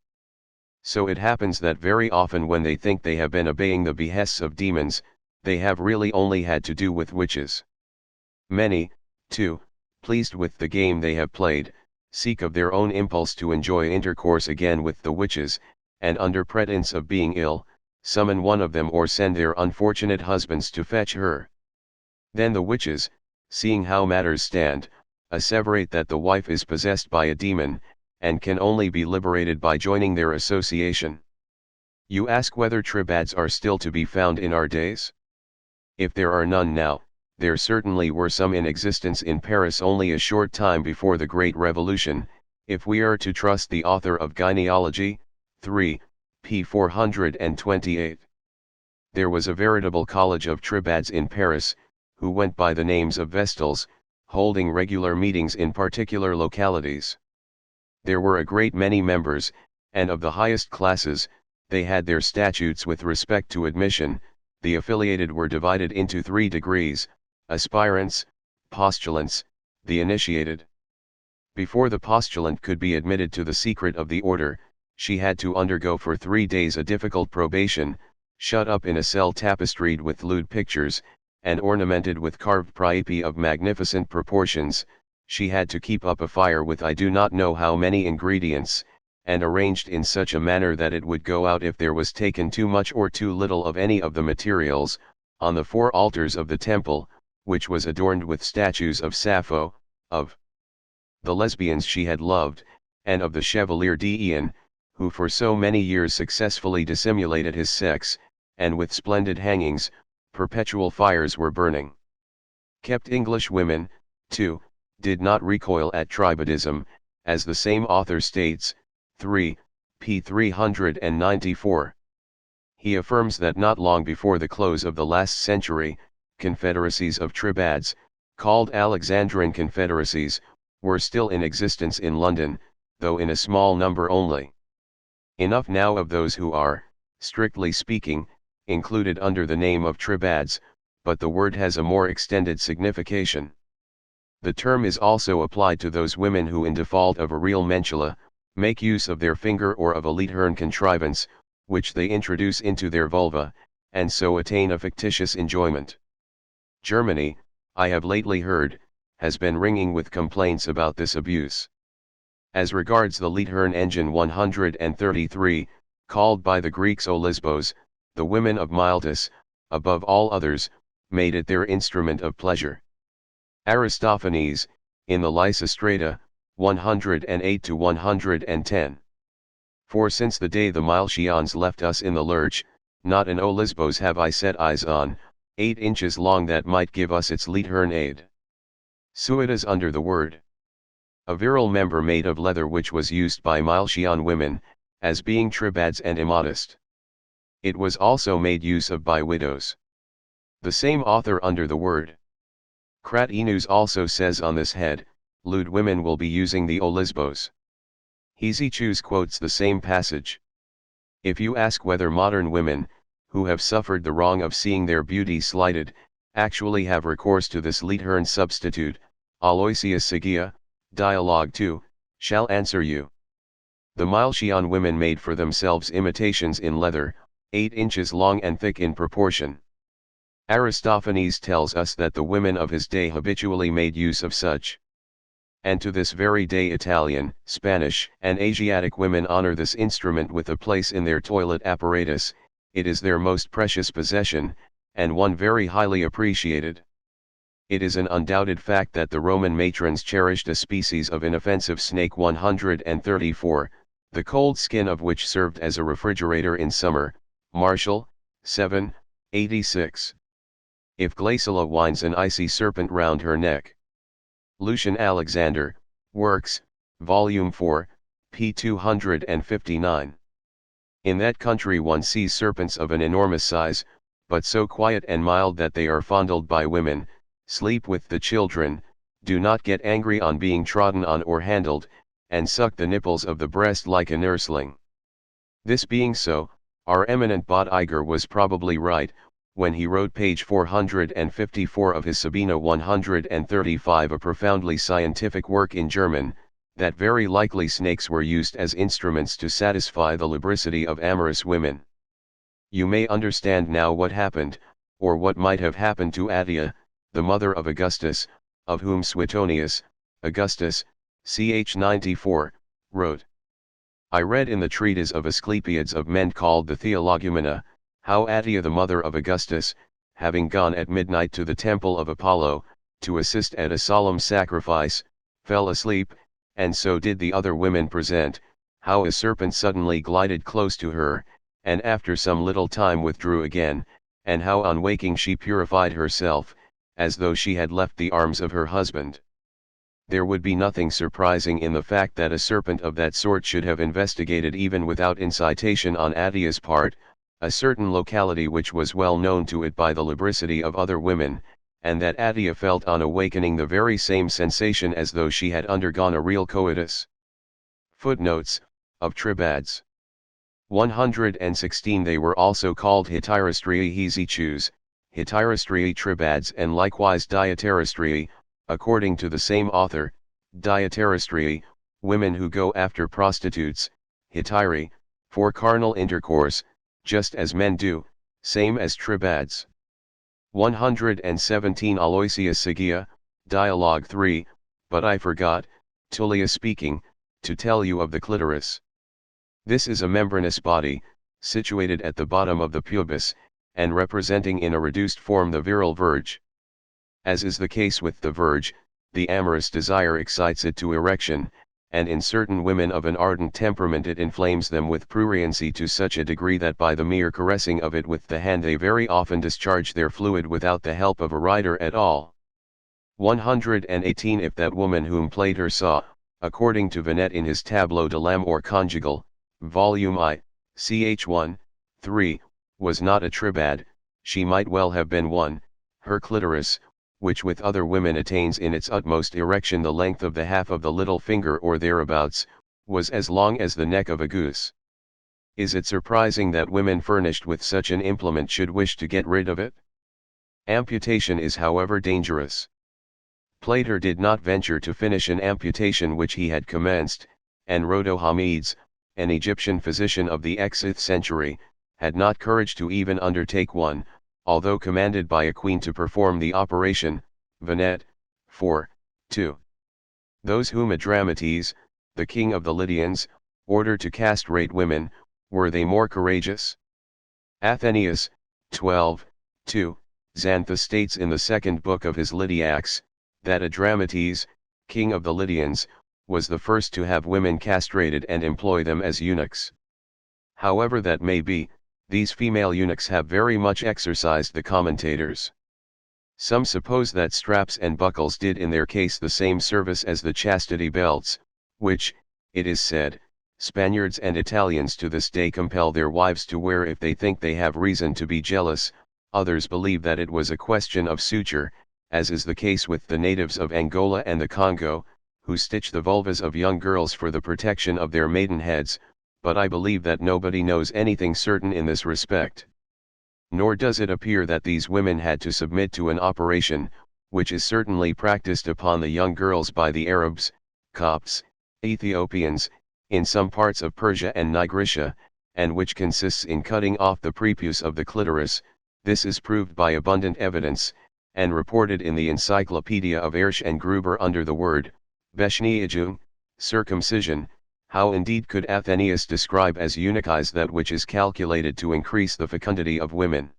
S1: So it happens that very often when they think they have been obeying the behests of demons, they have really only had to do with witches. Many, too, pleased with the game they have played, seek of their own impulse to enjoy intercourse again with the witches, and under pretence of being ill, summon one of them or send their unfortunate husbands to fetch her. Then the witches, seeing how matters stand, asseverate that the wife is possessed by a demon, and can only be liberated by joining their association. You ask whether Tribads are still to be found in our days? If there are none now, there certainly were some in existence in Paris only a short time before the Great Revolution, if we are to trust the author of Gyneology, 3, p. 428. There was a veritable college of Tribads in Paris, who went by the names of Vestals, holding regular meetings in particular localities. There were a great many members, and of the highest classes, they had their statutes with respect to admission. The affiliated were divided into 3 degrees, aspirants, postulants, the initiated. Before the postulant could be admitted to the secret of the order, she had to undergo for 3 days a difficult probation, shut up in a cell tapestried with lewd pictures, and ornamented with carved priapi of magnificent proportions. She had to keep up a fire with I do not know how many ingredients, and arranged in such a manner that it would go out if there was taken too much or too little of any of the materials, on the 4 altars of the temple, which was adorned with statues of Sappho, of the lesbians she had loved, and of the Chevalier d'Eon, who for so many years successfully dissimulated his sex, and with splendid hangings, perpetual fires were burning. Kept English women, too, did not recoil at tribadism, as the same author states, 3, p. 394. He affirms that not long before the close of the last century, confederacies of Tribads, called Alexandrine confederacies, were still in existence in London, though in a small number only. Enough now of those who are, strictly speaking, included under the name of Tribads, but the word has a more extended signification. The term is also applied to those women who in default of a real mentula, make use of their finger or of a Leithern contrivance, which they introduce into their vulva, and so attain a fictitious enjoyment. Germany, I have lately heard, has been ringing with complaints about this abuse. As regards the Leithern engine 133, called by the Greeks Olisbos, the women of Miletus, above all others, made it their instrument of pleasure. Aristophanes, in the Lysistrata, 108-110. For since the day the Milesians left us in the lurch, not an Olisbos have I set eyes on, 8 inches long that might give us its Leithern aid. Suidas under the word. A virile member made of leather which was used by Milesian women, as being Tribads and immodest. It was also made use of by widows. The same author under the word. Cratinus also says on this head, lewd women will be using the Olisbos. Hesychus quotes the same passage. If you ask whether modern women, who have suffered the wrong of seeing their beauty slighted, actually have recourse to this Leithern substitute, Aloysius Sigia, Dialogue 2, shall answer you. The Milesian women made for themselves imitations in leather, 8 inches long and thick in proportion. Aristophanes tells us that the women of his day habitually made use of such. And to this very day Italian, Spanish, and Asiatic women honor this instrument with a place in their toilet apparatus. It is their most precious possession, and one very highly appreciated. It is an undoubted fact that the Roman matrons cherished a species of inoffensive snake 134, the cold skin of which served as a refrigerator in summer. Martial, 7, 86. If Glaciala winds an icy serpent round her neck. Lucian Alexander, Works, Volume 4, p. 259. In that country one sees serpents of an enormous size, but so quiet and mild that they are fondled by women, sleep with the children, do not get angry on being trodden on or handled, and suck the nipples of the breast like a nursling. This being so, our eminent Bottiger was probably right, when he wrote page 454 of his Sabina 135, a profoundly scientific work in German, that very likely snakes were used as instruments to satisfy the lubricity of amorous women. You may understand now what happened, or what might have happened to Attia, the mother of Augustus, of whom Suetonius, Augustus, ch. 94, wrote. I read in the treatise of Asclepiades of Men called the Theologumena, how Attia the mother of Augustus, having gone at midnight to the temple of Apollo, to assist at a solemn sacrifice, fell asleep, and so did the other women present, how a serpent suddenly glided close to her, and after some little time withdrew again, and how on waking she purified herself, as though she had left the arms of her husband. There would be nothing surprising in the fact that a serpent of that sort should have investigated even without incitation on Attia's part, a certain locality which was well known to it by the lubricity of other women, and that Attia felt on awakening the very same sensation as though she had undergone a real coitus. Footnotes, of Tribads. 116. They were also called Heterostriae Hesychus, Heterostriae Tribads, and likewise Diaterostriae, according to the same author. Diaterostriae, women who go after prostitutes, Hetairai, for carnal intercourse, just as men do, same as Tribads. 117. Aloysius Sigia, Dialogue 3, but I forgot, Tullia speaking, to tell you of the clitoris. This is a membranous body, situated at the bottom of the pubis, and representing in a reduced form the virile verge. As is the case with the verge, the amorous desire excites it to erection, and in certain women of an ardent temperament it inflames them with pruriency to such a degree that by the mere caressing of it with the hand they very often discharge their fluid without the help of a rider at all. 118. If that woman whom Plater saw, according to Venet in his Tableau de l'amour conjugal, volume I, ch. 1, 3, was not a tribad, she might well have been one. Her clitoris, which with other women attains in its utmost erection the length of the half of the little finger or thereabouts, was as long as the neck of a goose. Is it surprising that women furnished with such an implement should wish to get rid of it? Amputation is however dangerous. Plater did not venture to finish an amputation which he had commenced, and Rodohamides, an Egyptian physician of the 6th century, had not courage to even undertake one, although commanded by a queen to perform the operation. Venet, 4, 2. Those whom Adramates, the king of the Lydians, ordered to castrate women, were they more courageous? Athenaeus, 12, 2, Xantha states in the second book of his Lydiacs, that Adramates, king of the Lydians, was the first to have women castrated and employ them as eunuchs. However that may be, these female eunuchs have very much exercised the commentators. Some suppose that straps and buckles did in their case the same service as the chastity belts, which, it is said, Spaniards and Italians to this day compel their wives to wear if they think they have reason to be jealous. Others believe that it was a question of suture, as is the case with the natives of Angola and the Congo, who stitch the vulvas of young girls for the protection of their maidenheads, but I believe that nobody knows anything certain in this respect. Nor does it appear that these women had to submit to an operation, which is certainly practiced upon the young girls by the Arabs, Copts, Ethiopians, in some parts of Persia and Nigritia, and which consists in cutting off the prepuce of the clitoris. This is proved by abundant evidence, and reported in the Encyclopedia of Ersch and Gruber under the word, Beschneidung, circumcision. How indeed could Athenaeus describe as eunuchize that which is calculated to increase the fecundity of women?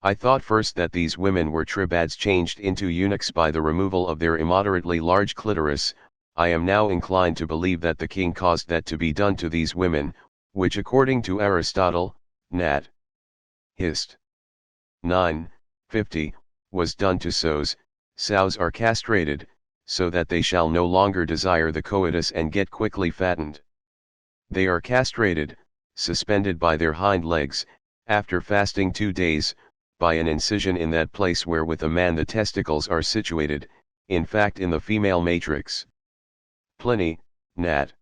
S1: I thought first that these women were tribads changed into eunuchs by the removal of their immoderately large clitoris. I am now inclined to believe that the king caused that to be done to these women, which according to Aristotle, Nat. Hist. 9:50, was done to sows. Sows are castrated, so that they shall no longer desire the coitus and get quickly fattened. They are castrated, suspended by their hind legs, after fasting 2 days, by an incision in that place where with a man the testicles are situated, in fact in the female matrix. Pliny, Nat.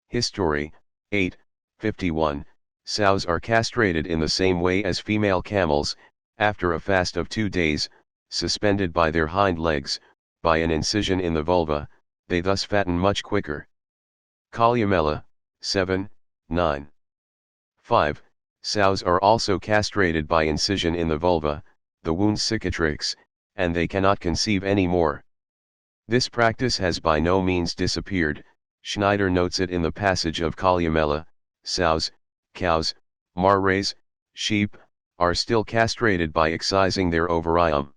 S1: History, 8:51, sows are castrated in the same way as female camels, after a fast of 2 days, suspended by their hind legs, by an incision in the vulva, they thus fatten much quicker. Columella, 7:9. 5. Sows are also castrated by incision in the vulva, the wound cicatrix, and they cannot conceive any more. This practice has by no means disappeared. Schneider notes it in the passage of Columella. Sows, cows, mares, sheep, are still castrated by excising their ovarium.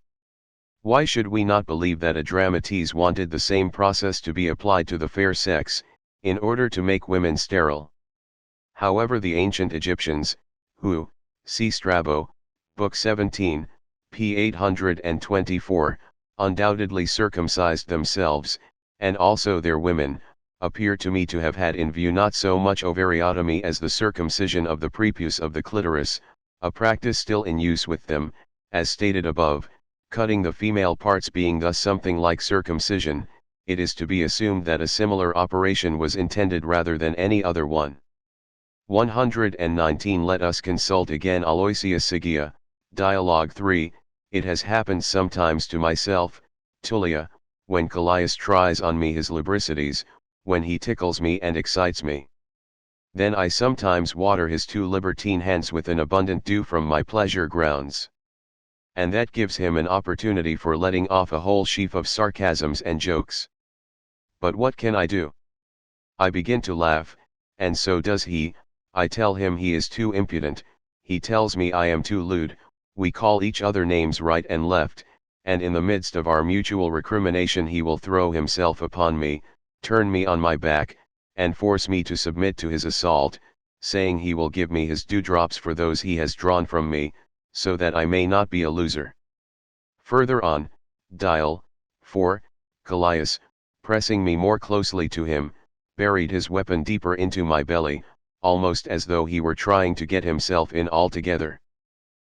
S1: Why should we not believe that Adramytes wanted the same process to be applied to the fair sex, in order to make women sterile? However, the ancient Egyptians, who, see Strabo, Book 17, p. 824, undoubtedly circumcised themselves, and also their women, appear to me to have had in view not so much ovariotomy as the circumcision of the prepuce of the clitoris, a practice still in use with them, as stated above, cutting the female parts being thus something like circumcision. It is to be assumed that a similar operation was intended rather than any other one. 119. Let us consult again Aloysius Sigia, Dialogue 3. It has happened sometimes to myself, Tullia, when Callias tries on me his lubricities, when he tickles me and excites me. Then I sometimes water his 2 libertine hands with an abundant dew from my pleasure grounds. And that gives him an opportunity for letting off a whole sheaf of sarcasms and jokes. But what can I do? I begin to laugh, and so does he. I tell him he is too impudent, he tells me I am too lewd, we call each other names right and left, and in the midst of our mutual recrimination he will throw himself upon me, turn me on my back, and force me to submit to his assault, saying he will give me his dewdrops for those he has drawn from me, so that I may not be a loser. Further on, Dial. 4, Callias, pressing me more closely to him, buried his weapon deeper into my belly, almost as though he were trying to get himself in altogether.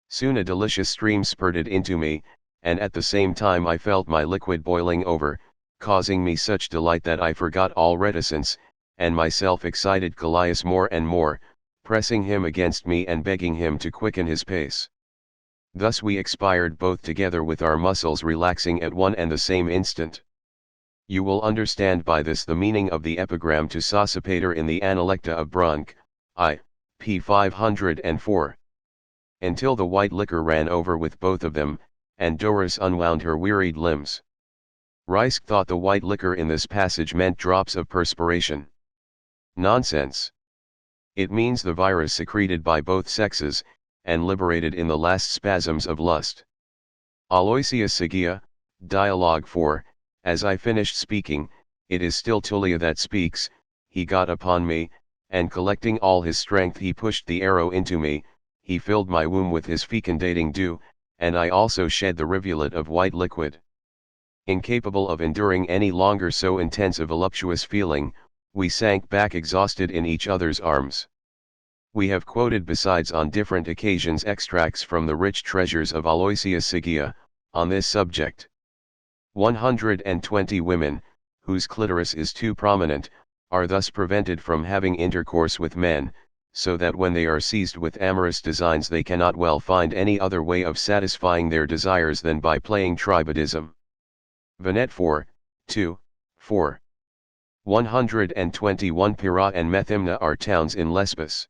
S1: Soon a delicious stream spurted into me, and at the same time I felt my liquid boiling over, causing me such delight that I forgot all reticence, and myself excited Callias more and more, pressing him against me and begging him to quicken his pace. Thus we expired both together with our muscles relaxing at one and the same instant. You will understand by this the meaning of the epigram to Sosipater in the Analecta of Brunck, p. 504. Until the white liquor ran over with both of them, and Doris unwound her wearied limbs. Reisk thought the white liquor in this passage meant drops of perspiration. Nonsense. It means the virus secreted by both sexes, and liberated in the last spasms of lust. Aloysius Sigia, Dialogue 4. As I finished speaking, it is still Tullia that speaks. He got upon me, and collecting all his strength he pushed the arrow into me, he filled my womb with his fecundating dew, and I also shed the rivulet of white liquid. Incapable of enduring any longer so intense a voluptuous feeling, we sank back exhausted in each other's arms. We have quoted besides on different occasions extracts from the rich treasures of Aloysius Sigia, on this subject. 120 women, whose clitoris is too prominent, are thus prevented from having intercourse with men, so that when they are seized with amorous designs they cannot well find any other way of satisfying their desires than by playing tribadism. Venet 4, 2, 4. 121 Pyrrha and Methymna are towns in Lesbos.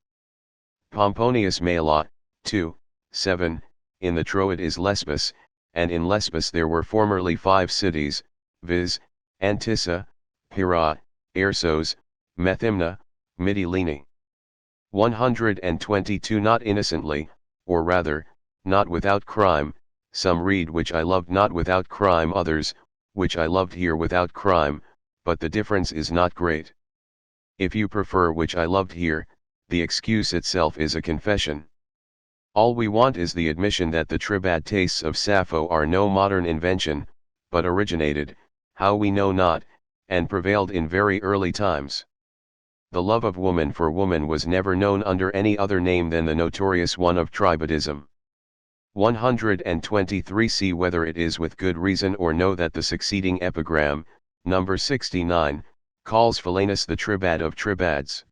S1: Pomponius Mela, 2, 7, in the Troad is Lesbos, and in Lesbos there were formerly 5 cities, viz., Antissa, Pyrrha, Ersos, Methymna, Mytilene. 122 Not innocently, or rather, not without crime, some read which I loved not without crime, others, which I loved here without crime, but the difference is not great. If you prefer which I loved here, the excuse itself is a confession. All we want is the admission that the tribad tastes of Sappho are no modern invention, but originated, how we know not, and prevailed in very early times. The love of woman for woman was never known under any other name than the notorious one of tribadism. 123. See whether it is with good reason or no that the succeeding epigram, number 69, calls Philanus the tribad of tribads.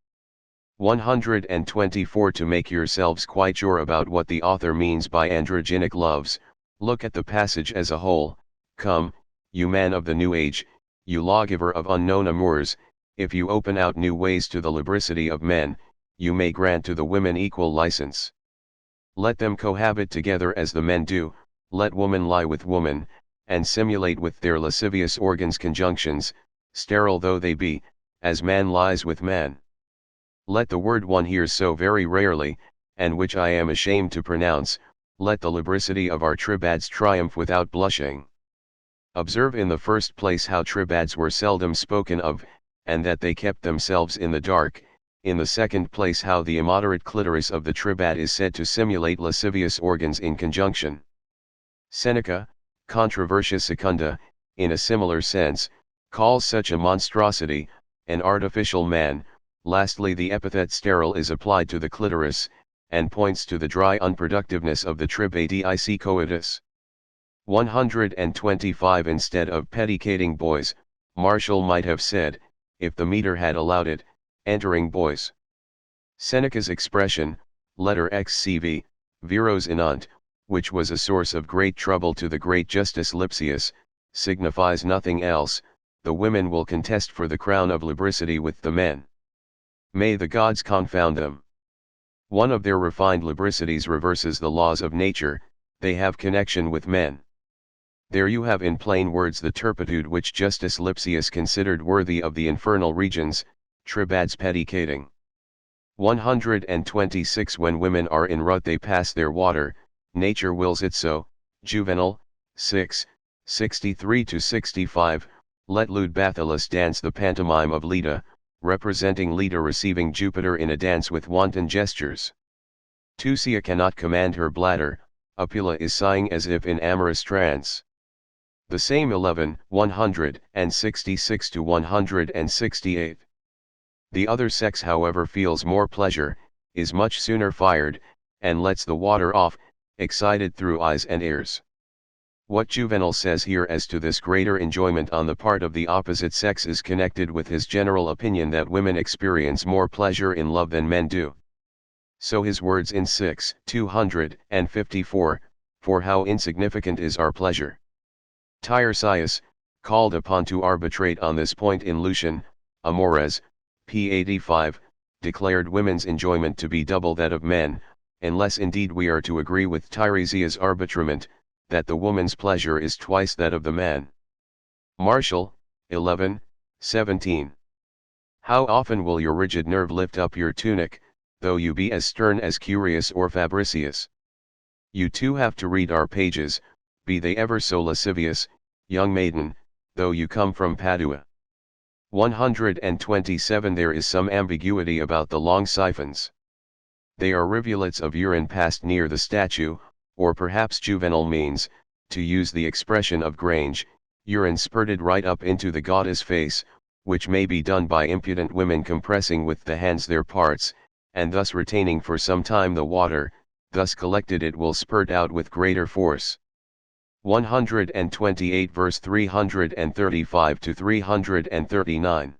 S1: 124. To make yourselves quite sure about what the author means by androgynic loves, look at the passage as a whole. Come, you man of the new age, you lawgiver of unknown amours, if you open out new ways to the lubricity of men, you may grant to the women equal license. Let them cohabit together as the men do, let woman lie with woman, and simulate with their lascivious organs conjunctions, sterile though they be, as man lies with man. Let the word one hears so very rarely, and which I am ashamed to pronounce, let the lubricity of our tribads triumph without blushing. Observe in the first place how tribads were seldom spoken of, and that they kept themselves in the dark. In the second place how the immoderate clitoris of the tribad is said to simulate lascivious organs in conjunction. Seneca, Controversia Secunda, in a similar sense, calls such a monstrosity, an artificial man. Lastly, the epithet sterile is applied to the clitoris, and points to the dry unproductiveness of the tribadic coitus. 125. Instead of peticating boys, Martial might have said, if the meter had allowed it, entering boys. Seneca's expression, letter XCV, viros inant, which was a source of great trouble to the great Justice Lipsius, signifies nothing else, the women will contest for the crown of lubricity with the men. May the gods confound them. One of their refined lubricities reverses the laws of nature, they have connection with men. There you have in plain words the turpitude which Justice Lipsius considered worthy of the infernal regions, tribads peticating. 126. When women are in rut they pass their water, nature wills it so. Juvenal, 6, 63-65, let lewd Bathyllus dance the pantomime of Leda, representing Leda receiving Jupiter in a dance with wanton gestures. Tusia cannot command her bladder, Apula is sighing as if in amorous trance. The same 11, 166-168. The other sex however feels more pleasure, is much sooner fired, and lets the water off, excited through eyes and ears. What Juvenal says here as to this greater enjoyment on the part of the opposite sex is connected with his general opinion that women experience more pleasure in love than men do. So his words in 6:254, for how insignificant is our pleasure. Tiresias, called upon to arbitrate on this point in Lucian, Amores, p. 85, declared women's enjoyment to be double that of men, unless indeed we are to agree with Tiresias' arbitrament, that the woman's pleasure is twice that of the man. Martial, 11, 17. How often will your rigid nerve lift up your tunic, though you be as stern as Curius or Fabricius? You too have to read our pages, be they ever so lascivious, young maiden, though you come from Padua. 127. There is some ambiguity about the long siphons. They are rivulets of urine passed near the statue, or perhaps Juvenal means, to use the expression of Grange, urine spurted right up into the goddess' face, which may be done by impudent women compressing with the hands their parts, and thus retaining for some time the water, thus collected it will spurt out with greater force. 128 verse 335-339.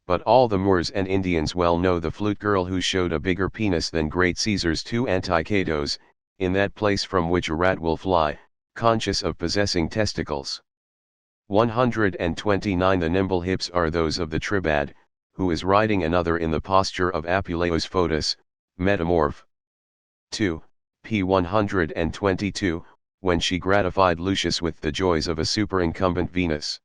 S1: But all the Moors and Indians well know the flute girl who showed a bigger penis than great Caesar's two Anticatos, in that place from which a rat will fly, conscious of possessing testicles. 129. The nimble hips are those of the tribad, who is riding another in the posture of Apuleius Photus, metamorph. 2, p. 122, when she gratified Lucius with the joys of a superincumbent Venus.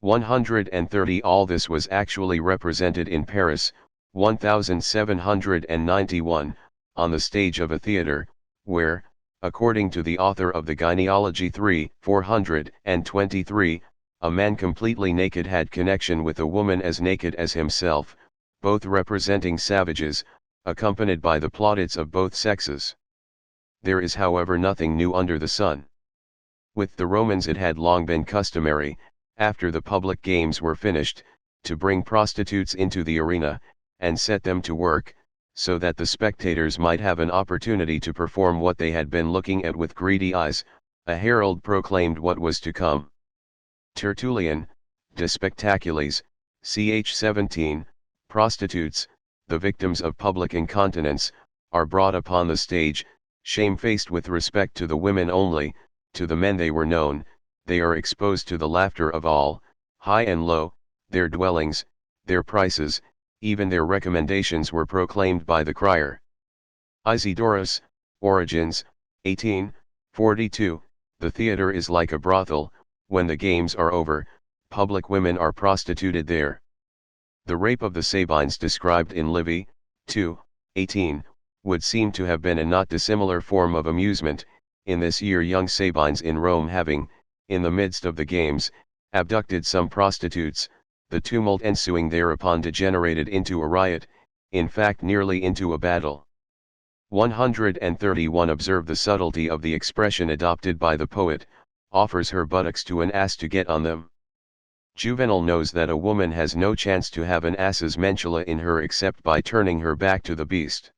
S1: 130. All this was actually represented in Paris, 1791, on the stage of a theatre, where, According to the author of the Gyneology 3, 423, a man completely naked had connection with a woman as naked as himself, both representing savages, accompanied by the plaudits of both sexes. There is however nothing new under the sun. With the Romans it had long been customary, after the public games were finished, to bring prostitutes into the arena, and set them to work, so that the spectators might have an opportunity to perform what they had been looking at with greedy eyes. A herald proclaimed what was to come. Tertullian, De Spectaculis, ch. 17, prostitutes, the victims of public incontinence, are brought upon the stage, shamefaced with respect to the women only, to the men they were known, they are exposed to the laughter of all, high and low, their dwellings, their prices, even their recommendations were proclaimed by the crier. Isidorus, Origins, 1842, the theatre is like a brothel, when the games are over, public women are prostituted there. The rape of the Sabines described in Livy, 2, 18, would seem to have been a not dissimilar form of amusement, in this year young Sabines in Rome having, in the midst of the games, abducted some prostitutes, the tumult ensuing thereupon degenerated into a riot, in fact nearly into a battle. 131 Observe the subtlety of the expression adopted by the poet, offers her buttocks to an ass to get on them. Juvenal knows that a woman has no chance to have an ass's mentula in her except by turning her back to the beast.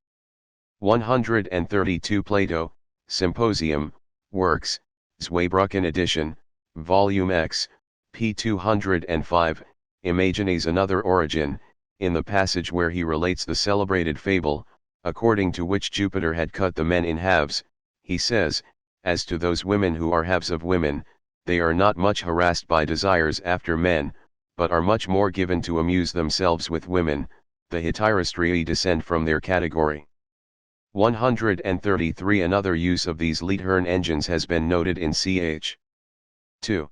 S1: 132 Plato, Symposium, Works, Zweibrücken edition, Volume X, p. 205, imagines another origin, in the passage where he relates the celebrated fable, according to which Jupiter had cut the men in halves. He says, as to those women who are halves of women, they are not much harassed by desires after men, but are much more given to amuse themselves with women. The Hetaerostrae descend from their category. 133 Another use of these Leithern engines has been noted in ch. 2.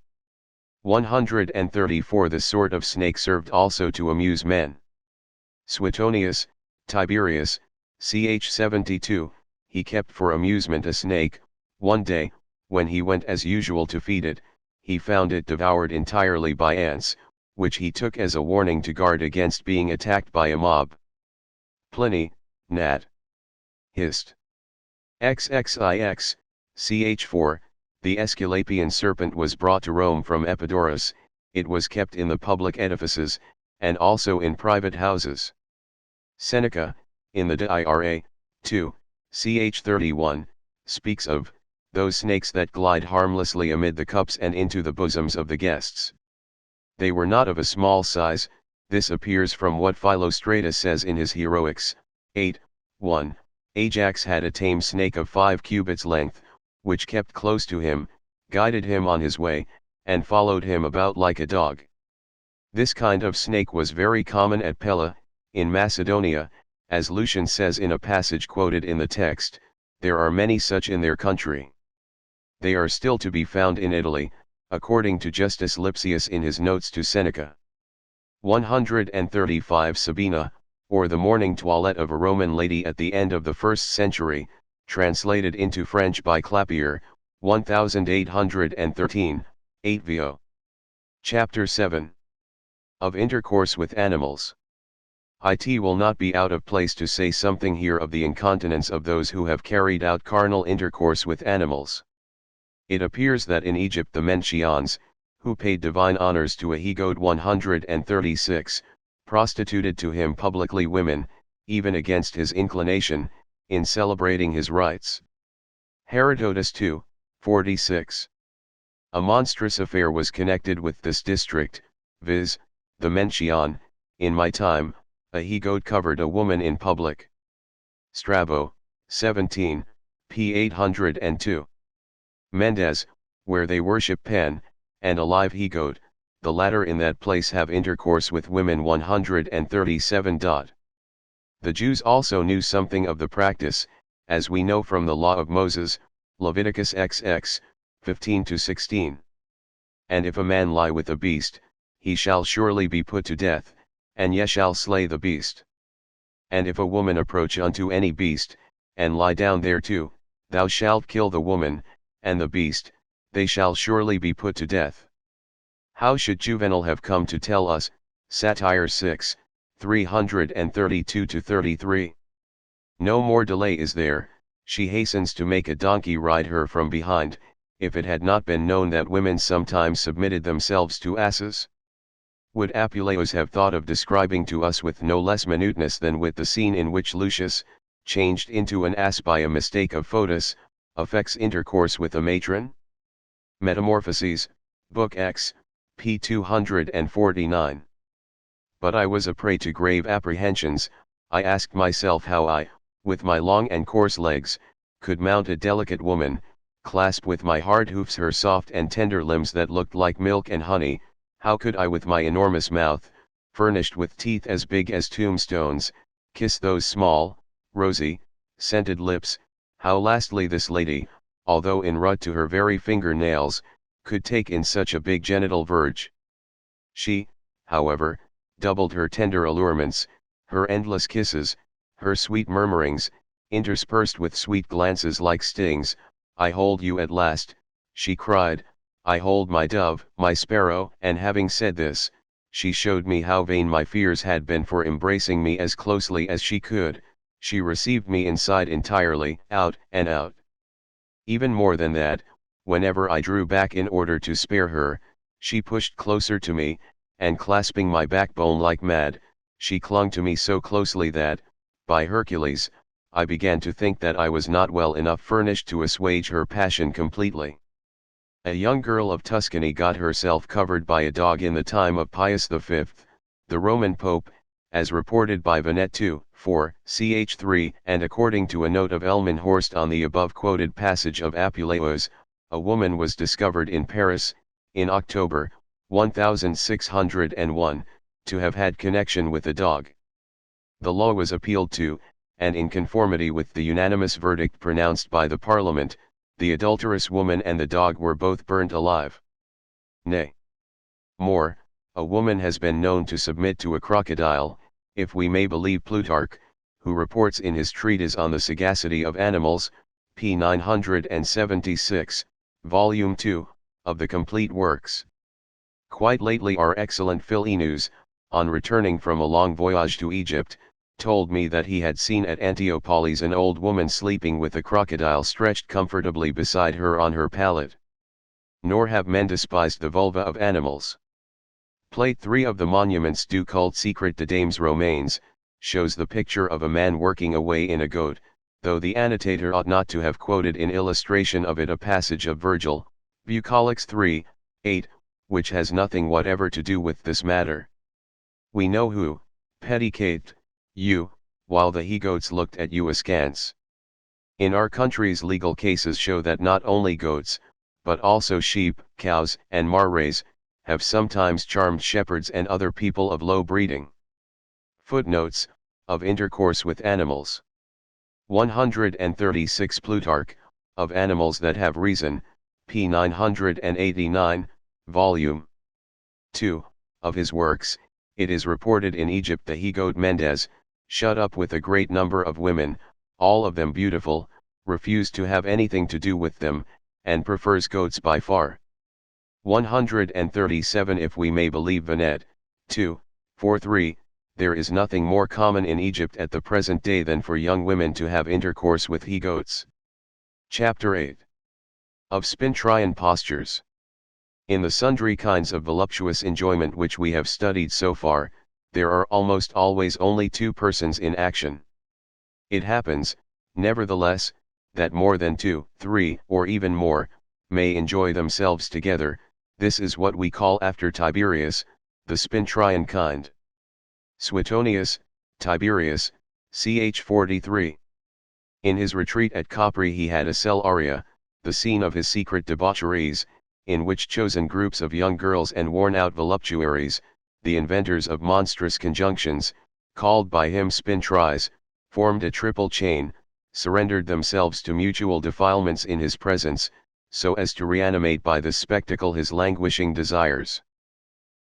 S1: 134 The sort of snake served also to amuse men. Suetonius, Tiberius, ch. 72, he kept for amusement a snake. One day, when he went as usual to feed it, he found it devoured entirely by ants, which he took as a warning to guard against being attacked by a mob. Pliny, Nat. Hist. XXIX, ch. 4, the Aesculapian serpent was brought to Rome from Epidaurus. It was kept in the public edifices, and also in private houses. Seneca, in the De Ira, 2, ch. 31, speaks of those snakes that glide harmlessly amid the cups and into the bosoms of the guests. They were not of a small size. This appears from what Philostratus says in his Heroics, 8, 1. Ajax had a tame snake of 5 cubits length, which kept close to him, guided him on his way, and followed him about like a dog. This kind of snake was very common at Pella, in Macedonia, as Lucian says in a passage quoted in the text. There are many such in their country. They are still to be found in Italy, according to Justus Lipsius in his notes to Seneca. 135 Sabina, or the morning toilette of a Roman lady at the end of the 1st century, translated into French by Clapier, 1813, 8 vo. Chapter 7. Of Intercourse with Animals. It will not be out of place to say something here of the incontinence of those who have carried out carnal intercourse with animals. It appears that in Egypt the Mencians, who paid divine honors to a he-goat 136, prostituted to him publicly women, even against his inclination, in celebrating his rites. Herodotus 2, 46. A monstrous affair was connected with this district, viz., the Mencian. In my time, a he-goat covered a woman in public. Strabo, 17, p. 802. Mendes, where they worship Pan, and a live he-goat, the latter in that place have intercourse with women 137. The Jews also knew something of the practice, as we know from the law of Moses, Leviticus XX, 15-16. And if a man lie with a beast, he shall surely be put to death, and ye shall slay the beast. And if a woman approach unto any beast, and lie down thereto, Thou shalt kill the woman, and the beast, they shall surely be put to death. How should Juvenal have come to tell us, Satire 6, 332-33? No more delay is there, she hastens to make a donkey ride her from behind, if it had not been known that women sometimes submitted themselves to asses. Would Apuleius have thought of describing to us with no less minuteness than with the scene in which Lucius, changed into an ass by a mistake of Fotis, affects intercourse with a matron? Metamorphoses, Book X, p. 249. But I was a prey to grave apprehensions. I asked myself how I, with my long and coarse legs, could mount a delicate woman, clasp with my hard hoofs her soft and tender limbs that looked like milk and honey. How could I with my enormous mouth, furnished with teeth as big as tombstones, kiss those small, rosy, scented lips? How lastly this lady, although in rut to her very finger-nails, could take in such a big genital verge? She, however, doubled her tender allurements, her endless kisses, her sweet murmurings, interspersed with sweet glances like stings. I hold you at last, she cried, I hold my dove, my sparrow. And having said this, she showed me how vain my fears had been for embracing me as closely as she could. She received me inside entirely, out and out. Even more than that, whenever I drew back in order to spare her, she pushed closer to me, and clasping my backbone like mad, she clung to me so closely that, by Hercules, I began to think that I was not well enough furnished to assuage her passion completely. A young girl of Tuscany got herself covered by a dog in the time of Pius V, the Roman Pope, as reported by Venet 2, 4, ch. 3, and according to a note of Elmenhorst on the above-quoted passage of Apuleius, a woman was discovered in Paris, in October, 1601, to have had connection with a dog. The law was appealed to, and in conformity with the unanimous verdict pronounced by the Parliament, the adulterous woman and the dog were both burnt alive. Nay, more, a woman has been known to submit to a crocodile, if we may believe Plutarch, who reports in his treatise on the sagacity of animals, p. 976, volume 2, of the Complete Works. Quite lately our excellent Philinus, on returning from a long voyage to Egypt, told me that he had seen at Antiopolis an old woman sleeping with a crocodile stretched comfortably beside her on her pallet. Nor have men despised the vulva of animals. Plate 3 of the Monuments du Culte Secret des Dames Romaines, shows the picture of a man working away in a goat, though the annotator ought not to have quoted in illustration of it a passage of Virgil, Bucolics 3, 8, which has nothing whatever to do with this matter. We know who, pedicate you, while the he-goats looked at you askance. In our country's legal cases show that not only goats, but also sheep, cows, and mares, have sometimes charmed shepherds and other people of low breeding. Footnotes, of intercourse with animals. 136 Plutarch, of animals that have reason, p. 989, volume 2, of his works. It is reported in Egypt the he-goat Mendes, shut up with a great number of women, all of them beautiful, refused to have anything to do with them, and prefers goats by far. 137 If we may believe Venet, 2, 4-3, there is nothing more common in Egypt at the present day than for young women to have intercourse with he-goats. Chapter 8. Of Spintrian Postures. In the sundry kinds of voluptuous enjoyment which we have studied so far, there are almost always only two persons in action. It happens, nevertheless, that more than 2, 3, or even more, may enjoy themselves together. This is what we call after Tiberius, the Spintrian kind. Suetonius, Tiberius, ch. 43. In his retreat at Capri he had a cell aria, the scene of his secret debaucheries, in which chosen groups of young girls and worn-out voluptuaries, the inventors of monstrous conjunctions, called by him spintries, formed a triple chain, surrendered themselves to mutual defilements in his presence, so as to reanimate by this spectacle his languishing desires.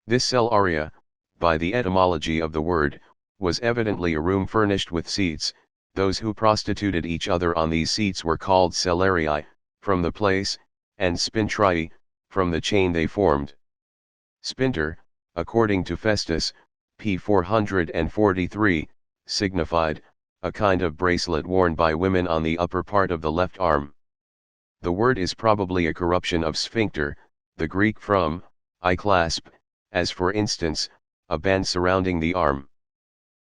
S1: This cell aria, by the etymology of the word, was evidently a room furnished with seats, Those who prostituted each other on these seats were called Celerii, from the place, and Spintrii, from the chain they formed. Spinter, according to Festus, p. 443, signified, a kind of bracelet worn by women on the upper part of the left arm. The word is probably a corruption of sphincter, the Greek from, I clasp, as for instance, a band surrounding the arm.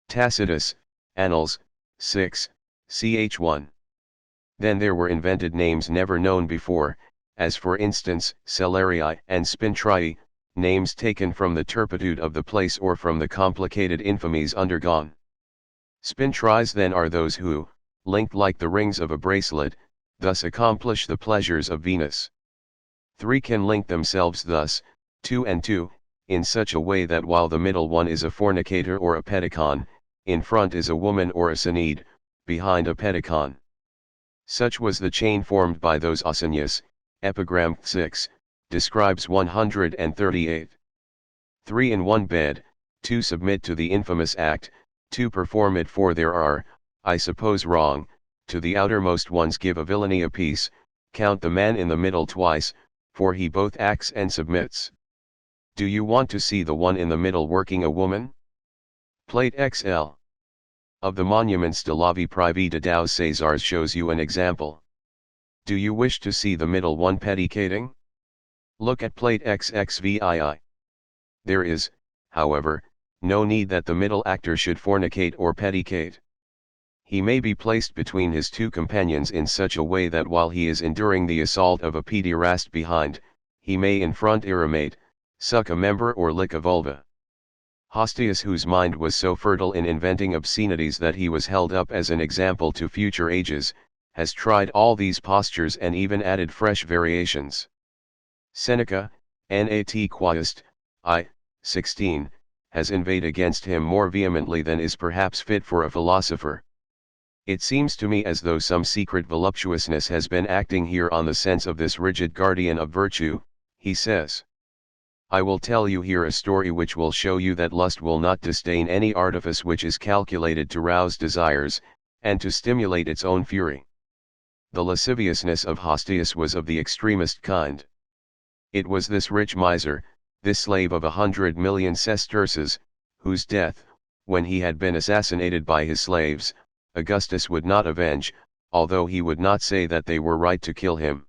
S1: Tacitus, Annals, 6, ch. 1. Then there were invented names never known before, as for instance Celerii and Spintrii, names taken from the turpitude of the place or from the complicated infamies undergone. Spintries then are those who, linked like the rings of a bracelet, thus accomplish the pleasures of Venus. 3 can link themselves thus, 2 and 2, in such a way that while the middle one is a fornicator or a pedicon, in front is a woman or a synede, behind a pedicon. Such was the chain formed by those Ausonius, epigram 6, describes 138. 3 in one bed, 2 submit to the infamous act, 2 perform it, for there are, I suppose wrong, to the outermost ones give a villainy apiece, count the man in the middle twice, for he both acts and submits. Do you want to see the one in the middle working a woman? Plate XL. Of the Monuments de la Vie Privée de Deux Césars shows you an example. Do you wish to see the middle one petticoating? Look at plate XXVII. There is, however, no need that the middle actor should fornicate or petticoat. He may be placed between his 2 companions in such a way that while he is enduring the assault of a pederast behind, he may in front irromate, suck a member or lick a vulva. Hostius, whose mind was so fertile in inventing obscenities that he was held up as an example to future ages, has tried all these postures and even added fresh variations. Seneca, Nat Quaest, I, 16, has inveighed against him more vehemently than is perhaps fit for a philosopher. It seems to me as though some secret voluptuousness has been acting here on the sense of this rigid guardian of virtue, he says. I will tell you here a story which will show you that lust will not disdain any artifice which is calculated to rouse desires, and to stimulate its own fury. The lasciviousness of Hostius was of the extremest kind. It was this rich miser, this slave of 100,000,000 sesterces, whose death, when he had been assassinated by his slaves, Augustus would not avenge, although he would not say that they were right to kill him.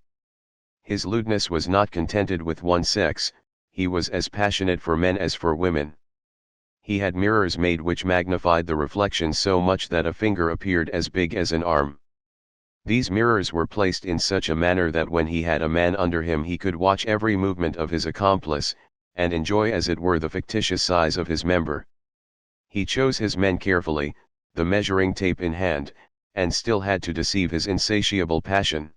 S1: His lewdness was not contented with one sex, he was as passionate for men as for women. He had mirrors made which magnified the reflection so much that a finger appeared as big as an arm. These mirrors were placed in such a manner that when he had a man under him he could watch every movement of his accomplice, and enjoy as it were the fictitious size of his member. He chose his men carefully, the measuring tape in hand, and still had to deceive his insatiable passion.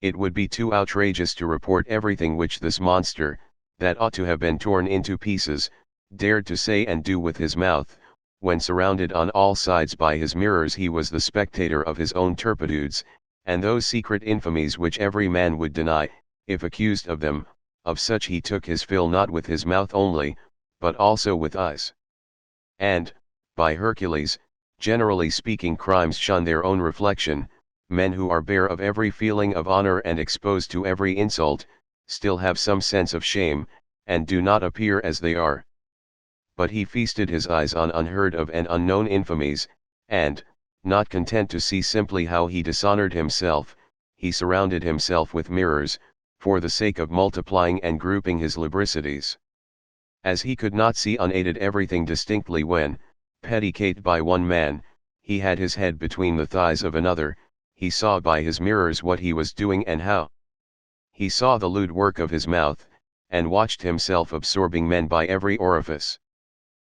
S1: It would be too outrageous to report everything which this monster, that ought to have been torn into pieces, dared to say and do with his mouth. When surrounded on all sides by his mirrors he was the spectator of his own turpitudes, and those secret infamies which every man would deny, if accused of them. Of such he took his fill not with his mouth only, but also with eyes. And, by Hercules, generally speaking, crimes shun their own reflection. Men who are bare of every feeling of honor and exposed to every insult, still have some sense of shame, and do not appear as they are. But he feasted his eyes on unheard of and unknown infamies, and, not content to see simply how he dishonored himself, he surrounded himself with mirrors, for the sake of multiplying and grouping his lubricities. As he could not see unaided everything distinctly when, petticoated by one man, he had his head between the thighs of another, he saw by his mirrors what he was doing and how. He saw the lewd work of his mouth, and watched himself absorbing men by every orifice.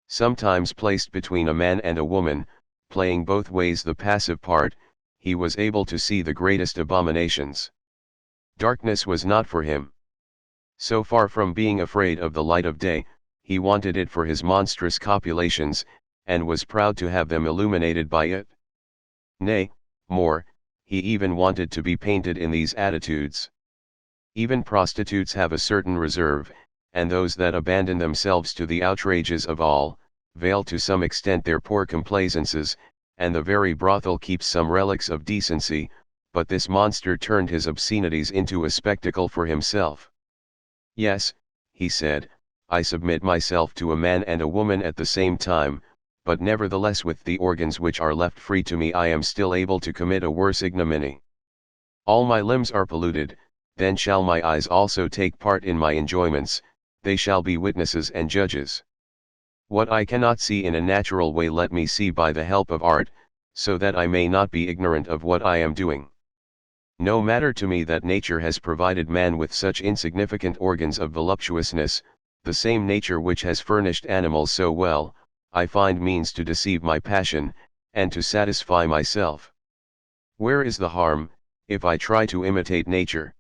S1: Sometimes placed between a man and a woman, playing both ways the passive part, he was able to see the greatest abominations. Darkness was not for him. So far from being afraid of the light of day, he wanted it for his monstrous copulations, and was proud to have them illuminated by it. Nay, more, he even wanted to be painted in these attitudes. Even prostitutes have a certain reserve, and those that abandon themselves to the outrages of all, veil to some extent their poor complaisances, and the very brothel keeps some relics of decency, but this monster turned his obscenities into a spectacle for himself. Yes, he said, I submit myself to a man and a woman at the same time, but nevertheless with the organs which are left free to me I am still able to commit a worse ignominy. All my limbs are polluted, then shall my eyes also take part in my enjoyments, they shall be witnesses and judges. What I cannot see in a natural way let me see by the help of art, so that I may not be ignorant of what I am doing. No matter to me that nature has provided man with such insignificant organs of voluptuousness, the same nature which has furnished animals so well, I find means to deceive my passion, and to satisfy myself. Where is the harm, if I try to imitate nature?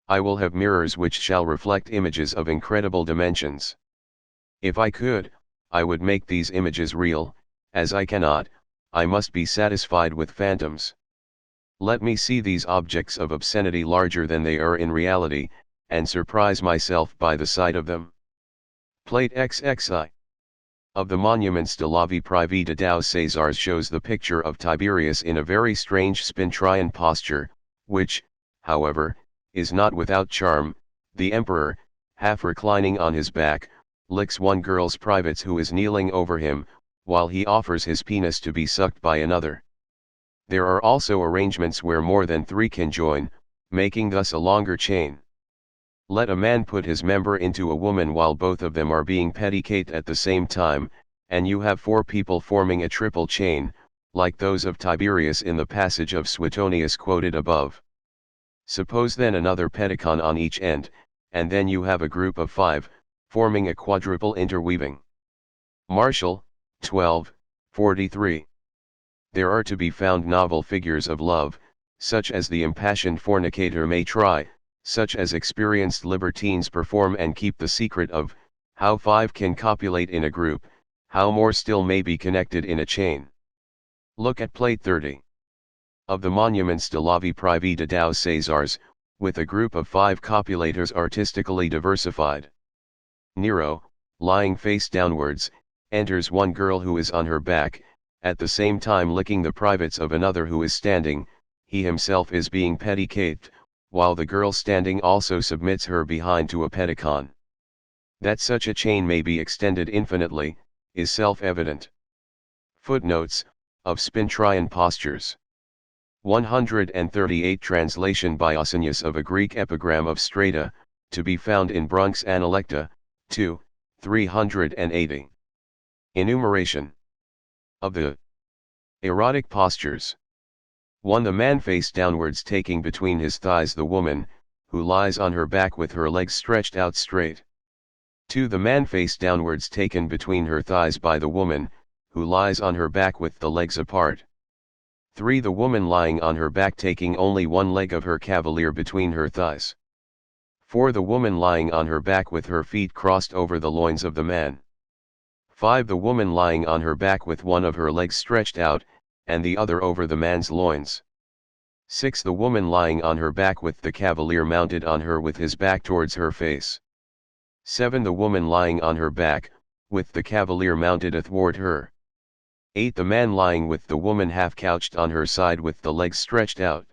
S1: I will have mirrors which shall reflect images of incredible dimensions. If I could, I would make these images real, as I cannot, I must be satisfied with phantoms. Let me see these objects of obscenity larger than they are in reality, and surprise myself by the sight of them. Plate XXI. Of the monuments de la vie privée de Deux Césars shows the picture of Tiberius in a very strange spintrian posture, which, however, is not without charm. The emperor, half reclining on his back, licks one girl's privates who is kneeling over him, while he offers his penis to be sucked by another. There are also arrangements where more than three can join, making thus a longer chain. Let a man put his member into a woman while both of them are being petticoated at the same time, and you have four people forming a triple chain, like those of Tiberius in the passage of Suetonius quoted above. Suppose then another pedicon on each end, and then you have a group of five, forming a quadruple interweaving. Martial, 12:43. There are to be found novel figures of love, such as the impassioned fornicator may try, such as experienced libertines perform and keep the secret of, how five can copulate in a group, how more still may be connected in a chain. Look at plate 30. Of the monuments de la vie privée de Deux Césars, with a group of five copulators artistically diversified. Nero, lying face downwards, enters one girl who is on her back, at the same time licking the privates of another who is standing, he himself is being petticoated, while the girl standing also submits her behind to a pedicon. That such a chain may be extended infinitely, is self-evident. Footnotes, of Spintrian postures. 138 Translation by Ausonius of a Greek epigram of Strata, to be found in Brunk's Analecta, 2, 380. Enumeration. Of the erotic postures. 1. The man face downwards taking between his thighs the woman, who lies on her back with her legs stretched out straight. 2. The man face downwards taken between her thighs by the woman, who lies on her back with the legs apart. 3. The woman lying on her back taking only one leg of her cavalier between her thighs. 4. The woman lying on her back with her feet crossed over the loins of the man. 5. The woman lying on her back with one of her legs stretched out, and the other over the man's loins. 6. The woman lying on her back with the cavalier mounted on her with his back towards her face. 7. The woman lying on her back, with the cavalier mounted athwart her. 8. The man lying with the woman half couched on her side with the legs stretched out.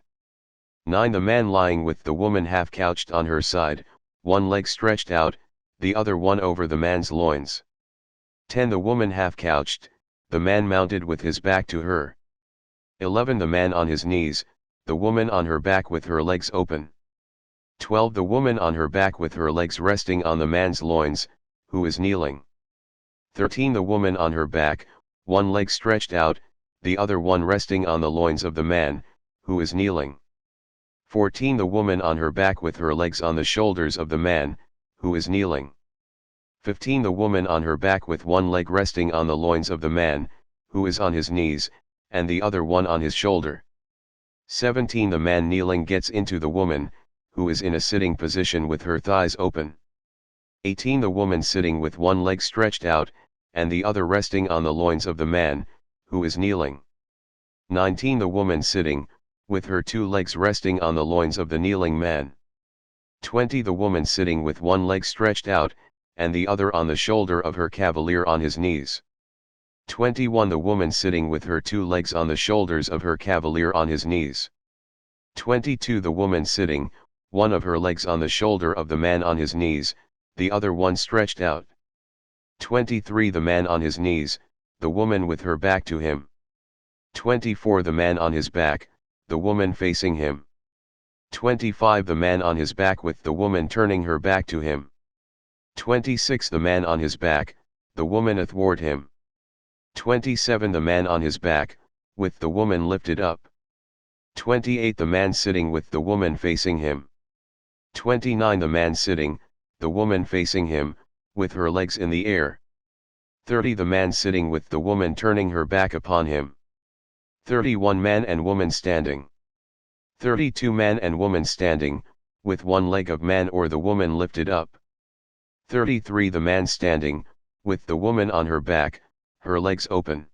S1: 9. The man lying with the woman half couched on her side, one leg stretched out, the other one over the man's loins. 10. The woman half couched, the man mounted with his back to her. 11. The man on his knees, the woman on her back with her legs open. 12. The woman on her back with her legs resting on the man's loins, who is kneeling. 13. The woman on her back, one leg stretched out, the other one resting on the loins of the man, who is kneeling. 14. The woman on her back with her legs on the shoulders of the man, who is kneeling. 15. The woman on her back with one leg resting on the loins of the man, who is on his knees, and the other one on his shoulder. 17. The man kneeling gets into the woman, who is in a sitting position with her thighs open. 18. The woman sitting with one leg stretched out, and the other resting on the loins of the man, who is kneeling. 19. The woman sitting, with her two legs resting on the loins of the kneeling man. 20. The woman sitting with one leg stretched out, and the other on the shoulder of her cavalier on his knees. 21 The woman sitting with her 2 legs on the shoulders of her cavalier on his knees. 22 The woman sitting, one of her legs on the shoulder of the man on his knees, the other one stretched out. 23 The man on his knees, the woman with her back to him. 24 The man on his back, the woman facing him. 25 The man on his back with the woman turning her back to him. 26 The man on his back, the woman athwart him. 27 The man on his back, with the woman lifted up. 28 The man sitting with the woman facing him. 29 The man sitting, the woman facing him, with her legs in the air. 30 The man sitting with the woman turning her back upon him. 31 Man and woman standing. 32 Man and woman standing, with one leg of man or the woman lifted up. 33 The man standing, with the woman on her back, her legs open.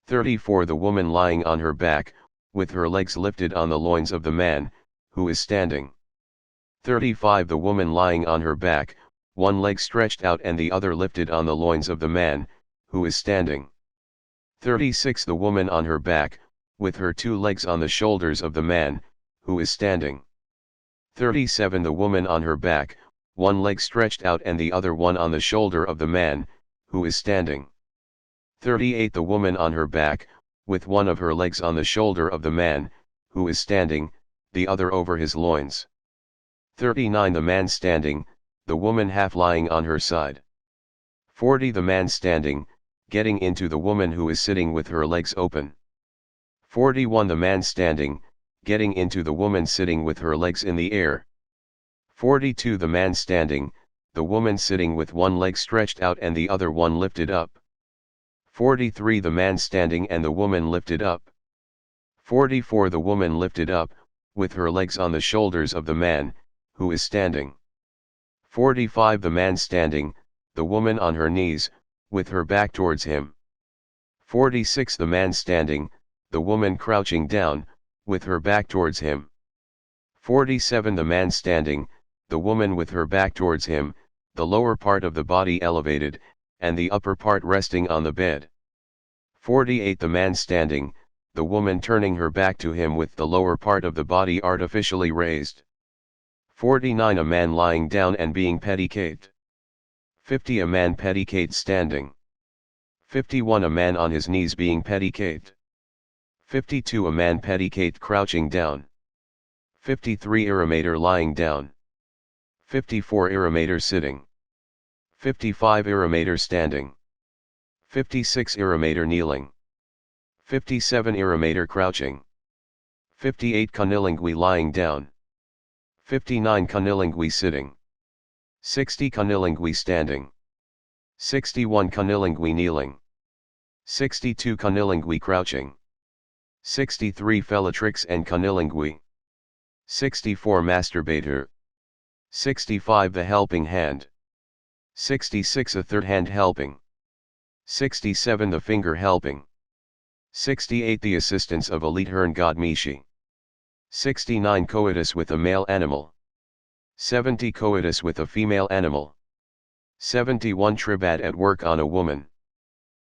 S1: 34 The woman lying on her back, with her legs lifted on the loins of the man, who is standing. 35 The woman lying on her back, one leg stretched out and the other lifted on the loins of the man, who is standing. 36 The woman on her back, with her 2 legs on the shoulders of the man, who is standing. 37 The woman on her back, one leg stretched out and the other one on the shoulder of the man, who is standing. 38 The woman on her back, with one of her legs on the shoulder of the man, who is standing, the other over his loins. 39 The man standing, the woman half lying on her side. 40 The man standing, getting into the woman who is sitting with her legs open. 41 The man standing, getting into the woman sitting with her legs in the air. 42 The man standing, the woman sitting with one leg stretched out and the other one lifted up. 43 The man standing and the woman lifted up. 44 The woman lifted up, with her legs on the shoulders of the man, who is standing. 45 The man standing, the woman on her knees, with her back towards him. 46 The man standing, the woman crouching down, with her back towards him. 47 The man standing, the woman with her back towards him, the lower part of the body elevated, and the upper part resting on the bed. 48 The man standing, the woman turning her back to him with the lower part of the body artificially raised. 49 A man lying down and being petticoated. 50 A man petticoated standing. 51 A man on his knees being petticoated. 52 A man petticoated crouching down. 53 Irrimator lying down. 54 Irrimator sitting. 55 Irrimator standing. 56 Irrimator kneeling. 57 Irrimator crouching. 58 Cunnilingue lying down. 59 Cunnilingue sitting. 60 Cunnilingue standing. 61 Cunnilingue kneeling. 62 Cunnilingue crouching. 63 Fellatrix and Cunnilingue. 64 Masturbator. 65 The helping hand. 66 A third hand helping. 67 The finger helping. 68 The assistance of a Liedhern Godmishi. 69 Coitus with a male animal. 70 Coitus with a female animal. 71 Tribad at work on a woman.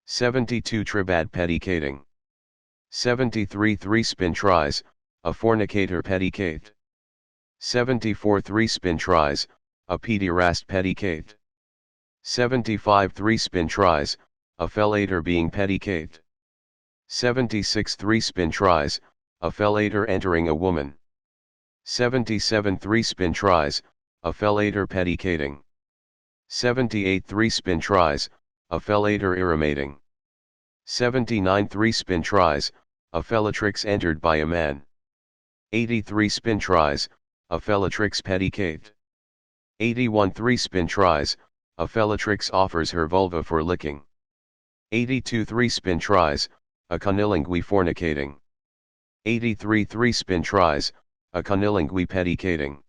S1: 72 Tribad petticoating. 73 3 spin tries, a fornicator petticoat. 74 3 spin tries, a pederast petticoat. 75 3 spin tries, a fellator being petticoat. 76 3 spin tries, a fellator entering a woman. 77 3 spin tries, a fellator petticoating. 78 3 spin tries, a fellator irrimating. 79 3 spin tries, a fellatrix entered by a man. 83 spin tries, a fellatrix petticoat. 81 3 spin tries, a fellatrix offers her vulva for licking. 82 3 spin tries, a cunnilingue fornicating. 83 3 spin tries, a cunnilingue petticoating.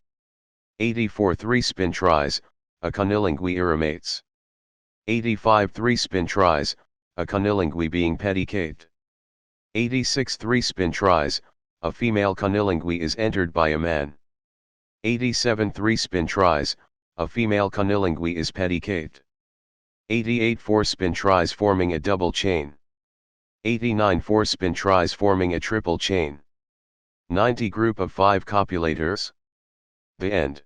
S1: 84 3 spin tries, a cunnilingue irrimates. 85 3 spin tries, a cunnilingue being petticoat. 86 3 spin tries, a female cunnilingue is entered by a man. 87 3 spin tries, a female cunnilingue is petticoat. 88 4-spin tries forming a double chain. 89 4-spin tries forming a triple chain. 90 group of 5 copulators. The end.